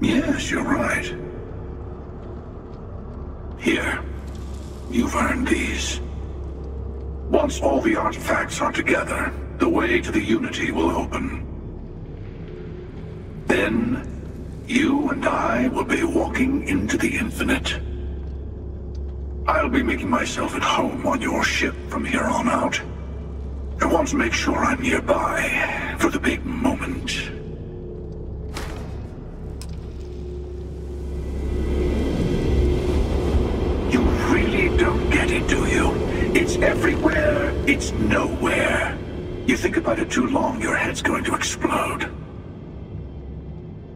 Yes, you're right. Here, you've earned these. Once all the artifacts are together, the way to the unity will open. Then, you and I will be walking into the infinite. I'll be making myself at home on your ship from here on out. I want to make sure I'm nearby for the big moment. You really don't get it, do you? It's everywhere, it's nowhere. You think about it too long, your head's going to explode.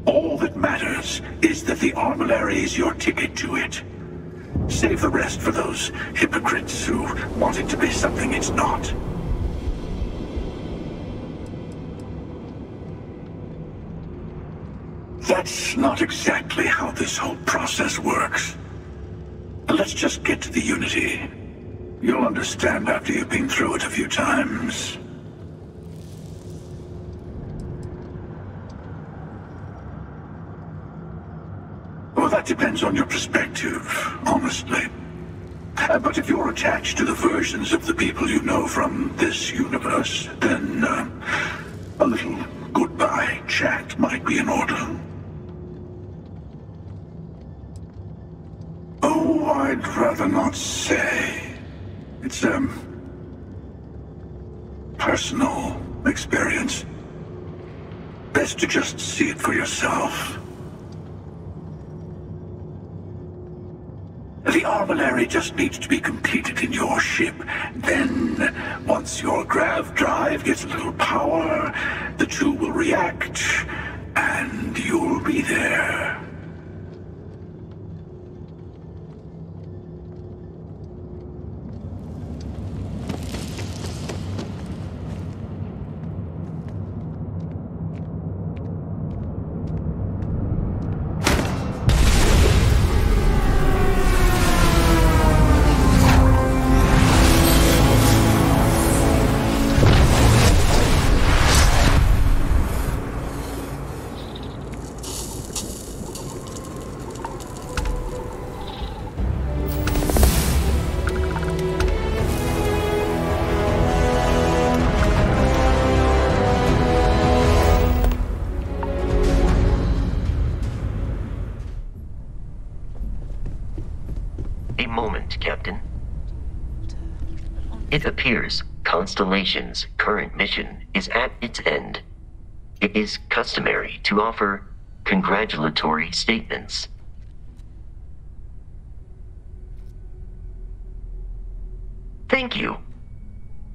All that matters is that the armillary is your ticket to it. Save the rest for those hypocrites who want it to be something it's not. That's not exactly how this whole process works. Let's just get to the unity. You'll understand after you've been through it a few times. Well, that depends on your perspective, honestly. But if you're attached to the versions of the people you know from this universe, then a little goodbye chat might be in order. Oh, I'd rather not say. It's a personal experience. Best to just see it for yourself. The armillary just needs to be completed in your ship. Then, once your grav drive gets a little power, the two will react, and you'll be there. It appears Constellation's current mission is at its end. It is customary to offer congratulatory statements. Thank you.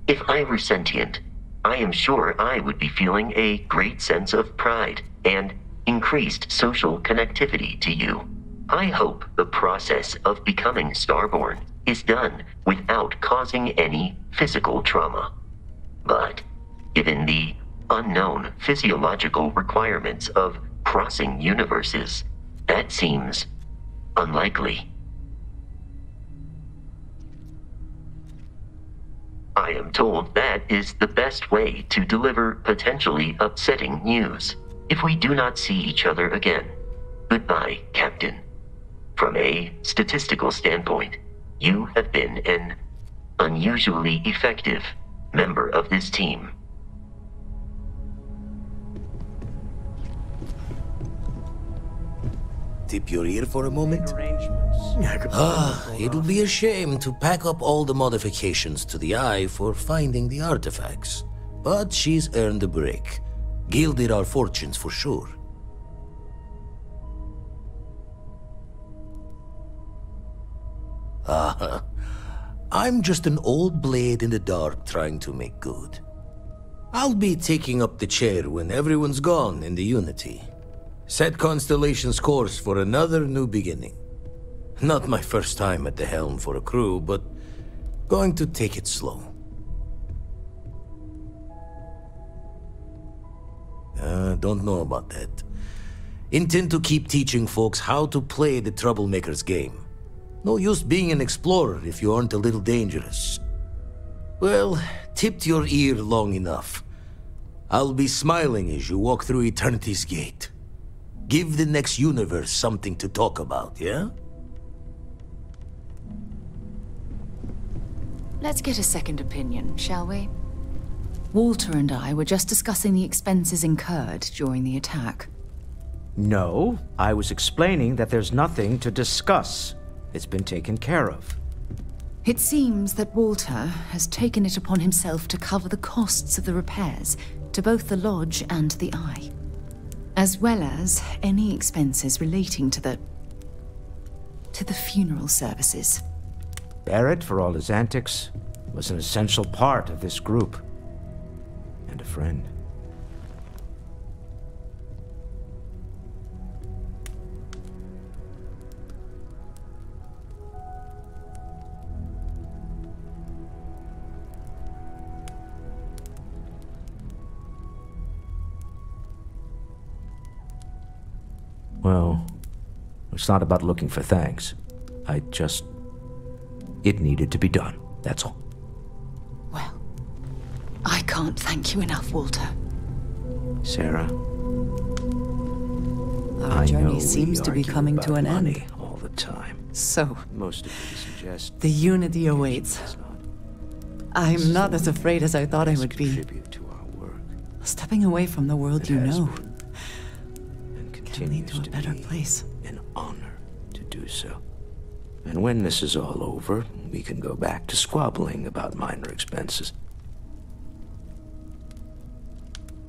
If I were sentient, I am sure I would be feeling a great sense of pride and increased social connectivity to you. I hope the process of becoming Starborn is done without causing any physical trauma. But given the unknown physiological requirements of crossing universes, that seems unlikely. I am told that is the best way to deliver potentially upsetting news. If we do not see each other again, goodbye, Captain. From a statistical standpoint, you have been an unusually effective member of this team. Tip your ear for a moment? It'll be a shame to pack up all the modifications to the Eye for finding the artifacts. But she's earned a break. Gilded our fortunes for sure. I'm just an old blade in the dark trying to make good. I'll be taking up the chair when everyone's gone in the Unity. Set Constellation's course for another new beginning. Not my first time at the helm for a crew, but going to take it slow. Don't know about that. Intend to keep teaching folks how to play the Troublemaker's game. No use being an explorer if you aren't a little dangerous. Well, tipped your ear long enough. I'll be smiling as you walk through Eternity's gate. Give the next universe something to talk about, yeah? Let's get a second opinion, shall we? Walter and I were just discussing the expenses incurred during the attack. No, I was explaining that there's nothing to discuss. It's been taken care of. It seems that Walter has taken it upon himself to cover the costs of the repairs to both the Lodge and the Eye, as well as any expenses relating to the funeral services. Barrett, for all his antics, was an essential part of this group. And a friend. Well, it's not about looking for thanks. It needed to be done, that's all. Well, I can't thank you enough, Walter. Sarah, Our journey seems to be coming to an end. All the time. So, Most of you suggest the Unity awaits. I'm not as afraid as I thought I would be. Stepping away from the world you know can lead to a better place. An honor to do so. And when this is all over, we can go back to squabbling about minor expenses.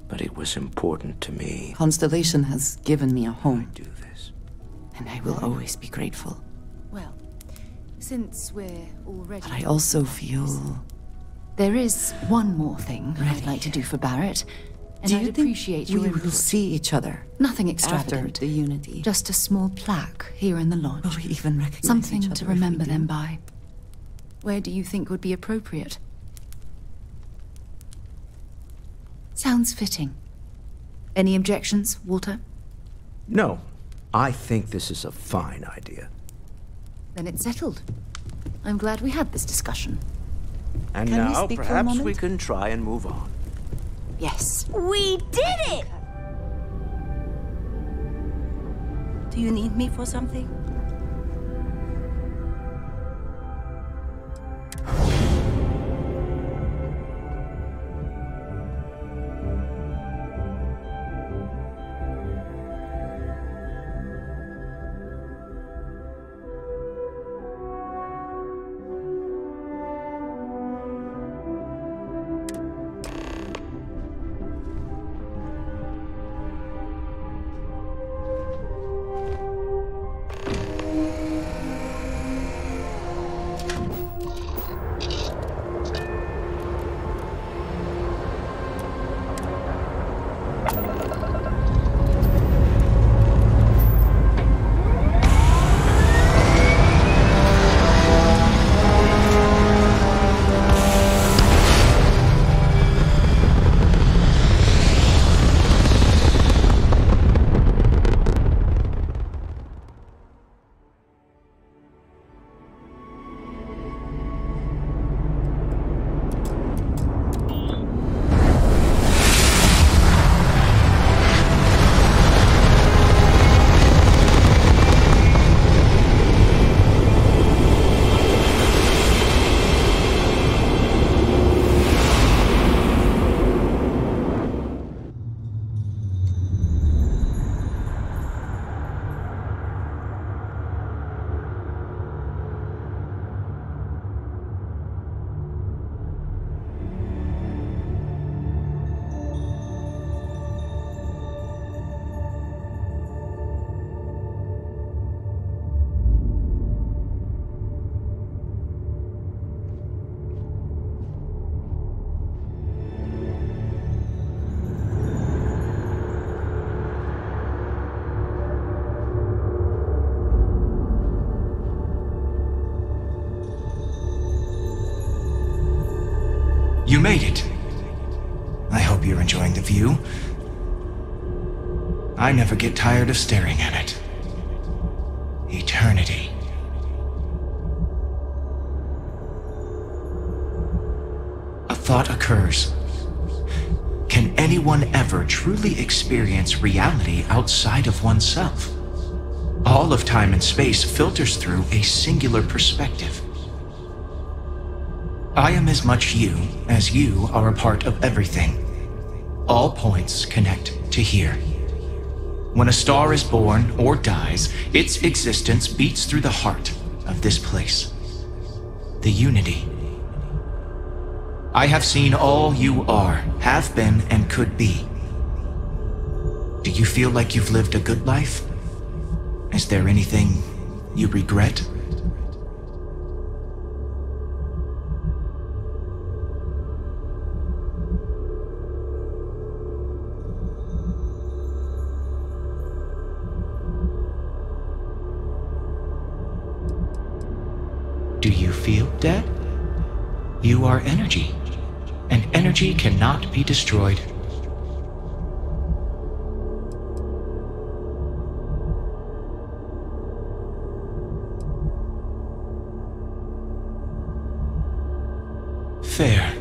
But it was important to me. Constellation has given me a home. I do this. And I will always be grateful. Well, since we're already... But I also feel... There is one more thing I'd like to do for Barrett. And Do I'd you think appreciate we your will input. see each other Nothing extravagant. after the Unity? Just a small plaque here in the lodge. Will we even recognize Something each other to if we remember do? them by. Where do you think would be appropriate? Sounds fitting. Any objections, Walter? No, I think this is a fine idea. Then it's settled. I'm glad we had this discussion. And Can we now, speak for a perhaps moment? we can try and move on. Yes. We did it! Do you need me for something? You made it. I hope you're enjoying the view. I never get tired of staring at it. Eternity. A thought occurs. Can anyone ever truly experience reality outside of oneself? All of time and space filters through a singular perspective. I am as much you as you are a part of everything. All points connect to here. When a star is born or dies, its existence beats through the heart of this place. The unity. I have seen all you are, have been, and could be. Do you feel like you've lived a good life? Is there anything you regret? Do you feel dead? You are energy, and energy cannot be destroyed. Fair.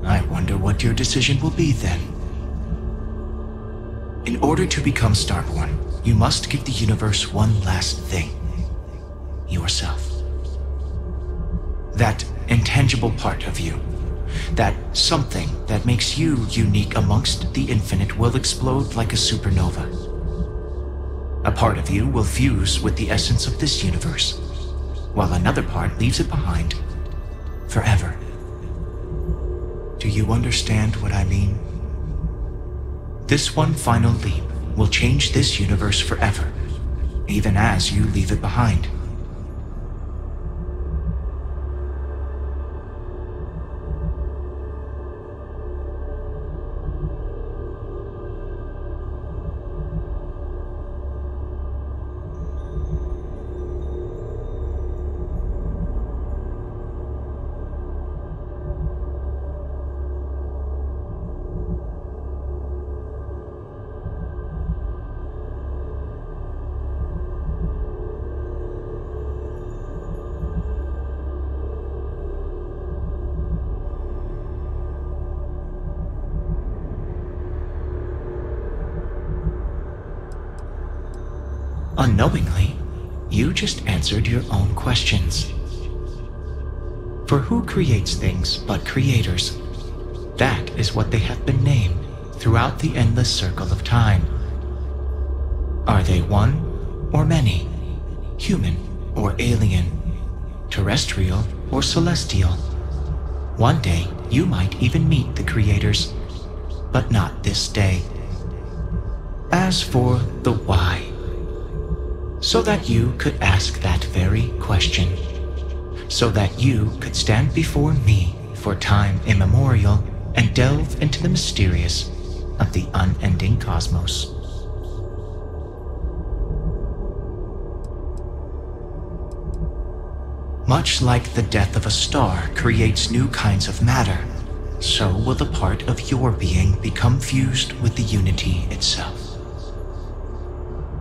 I wonder what your decision will be then. In order to become Starborn, you must give the universe one last thing. Yourself. That intangible part of you. That something that makes you unique amongst the infinite will explode like a supernova. A part of you will fuse with the essence of this universe, while another part leaves it behind forever. Do you understand what I mean? This one final leap will change this universe forever, even as you leave it behind. Unknowingly, you just answered your own questions. For who creates things but creators? That is what they have been named throughout the endless circle of time. Are they one or many? Human or alien? Terrestrial or celestial? One day, you might even meet the creators, but not this day. As for the why, so that you could ask that very question. So that you could stand before me for time immemorial and delve into the mysterious of the unending cosmos. Much like the death of a star creates new kinds of matter, so will the part of your being become fused with the unity itself.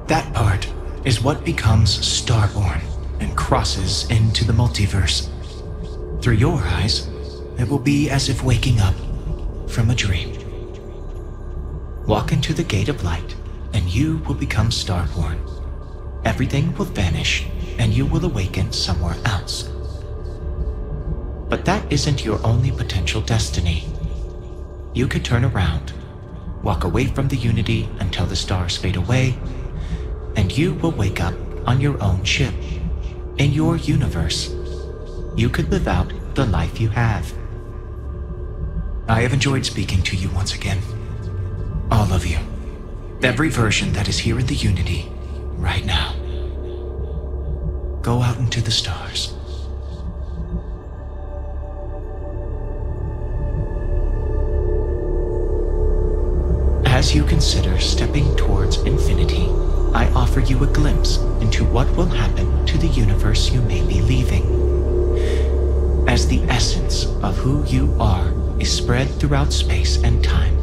That part is what becomes Starborn and crosses into the multiverse. Through your eyes, it will be as if waking up from a dream. Walk into the gate of light, and you will become Starborn. Everything will vanish, and you will awaken somewhere else. But that isn't your only potential destiny. You could turn around, walk away from the unity until the stars fade away, and you will wake up on your own ship, in your universe. You could live out the life you have. I have enjoyed speaking to you once again. All of you. Every version that is here in the Unity, right now. Go out into the stars. As you consider stepping towards infinity, I offer you a glimpse into what will happen to the universe you may be leaving. as the essence of who you are is spread throughout space and time.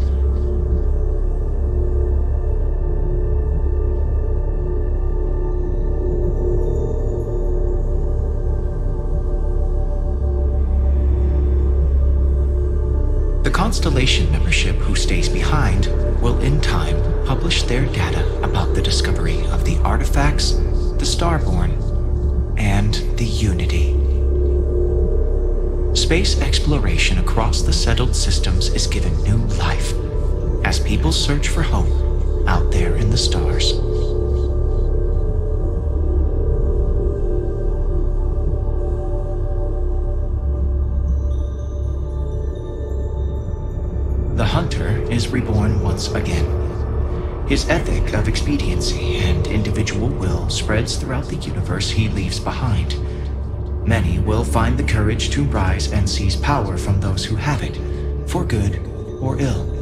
The Constellation membership who stays behind will in time publish their data about the discovery of the artifacts, the Starborn, and the Unity. Space exploration across the settled systems is given new life as people search for home out there in the stars. The hunter is reborn once again. His ethic of expediency and individual will spreads throughout the universe he leaves behind. Many will find the courage to rise and seize power from those who have it, for good or ill.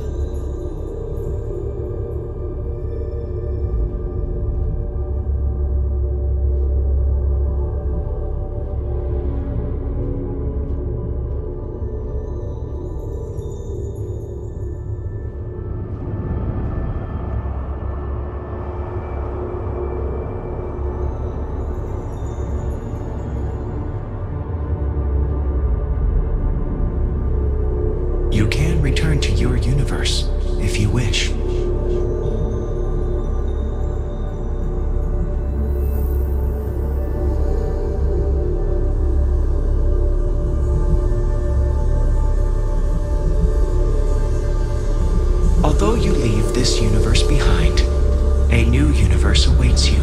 You can return to your universe if you wish. Although you leave this universe behind, a new universe awaits you.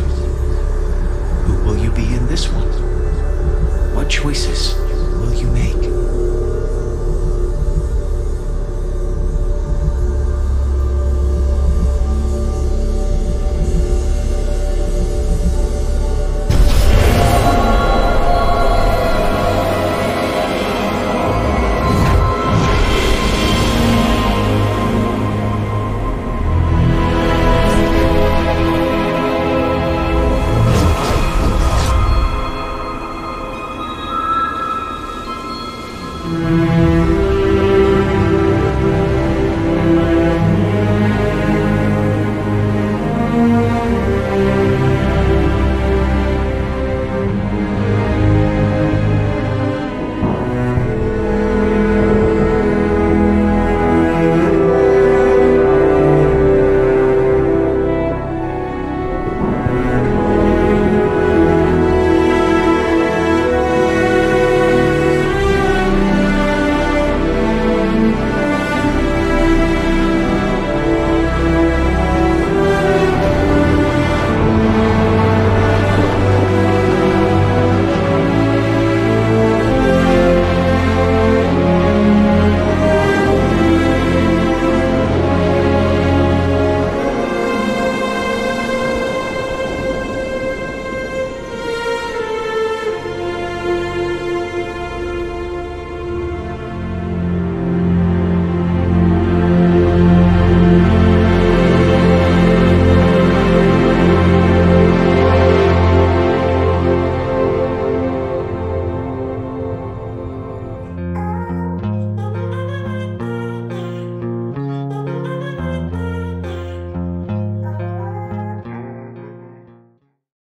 Who will you be in this one? What choices will you make?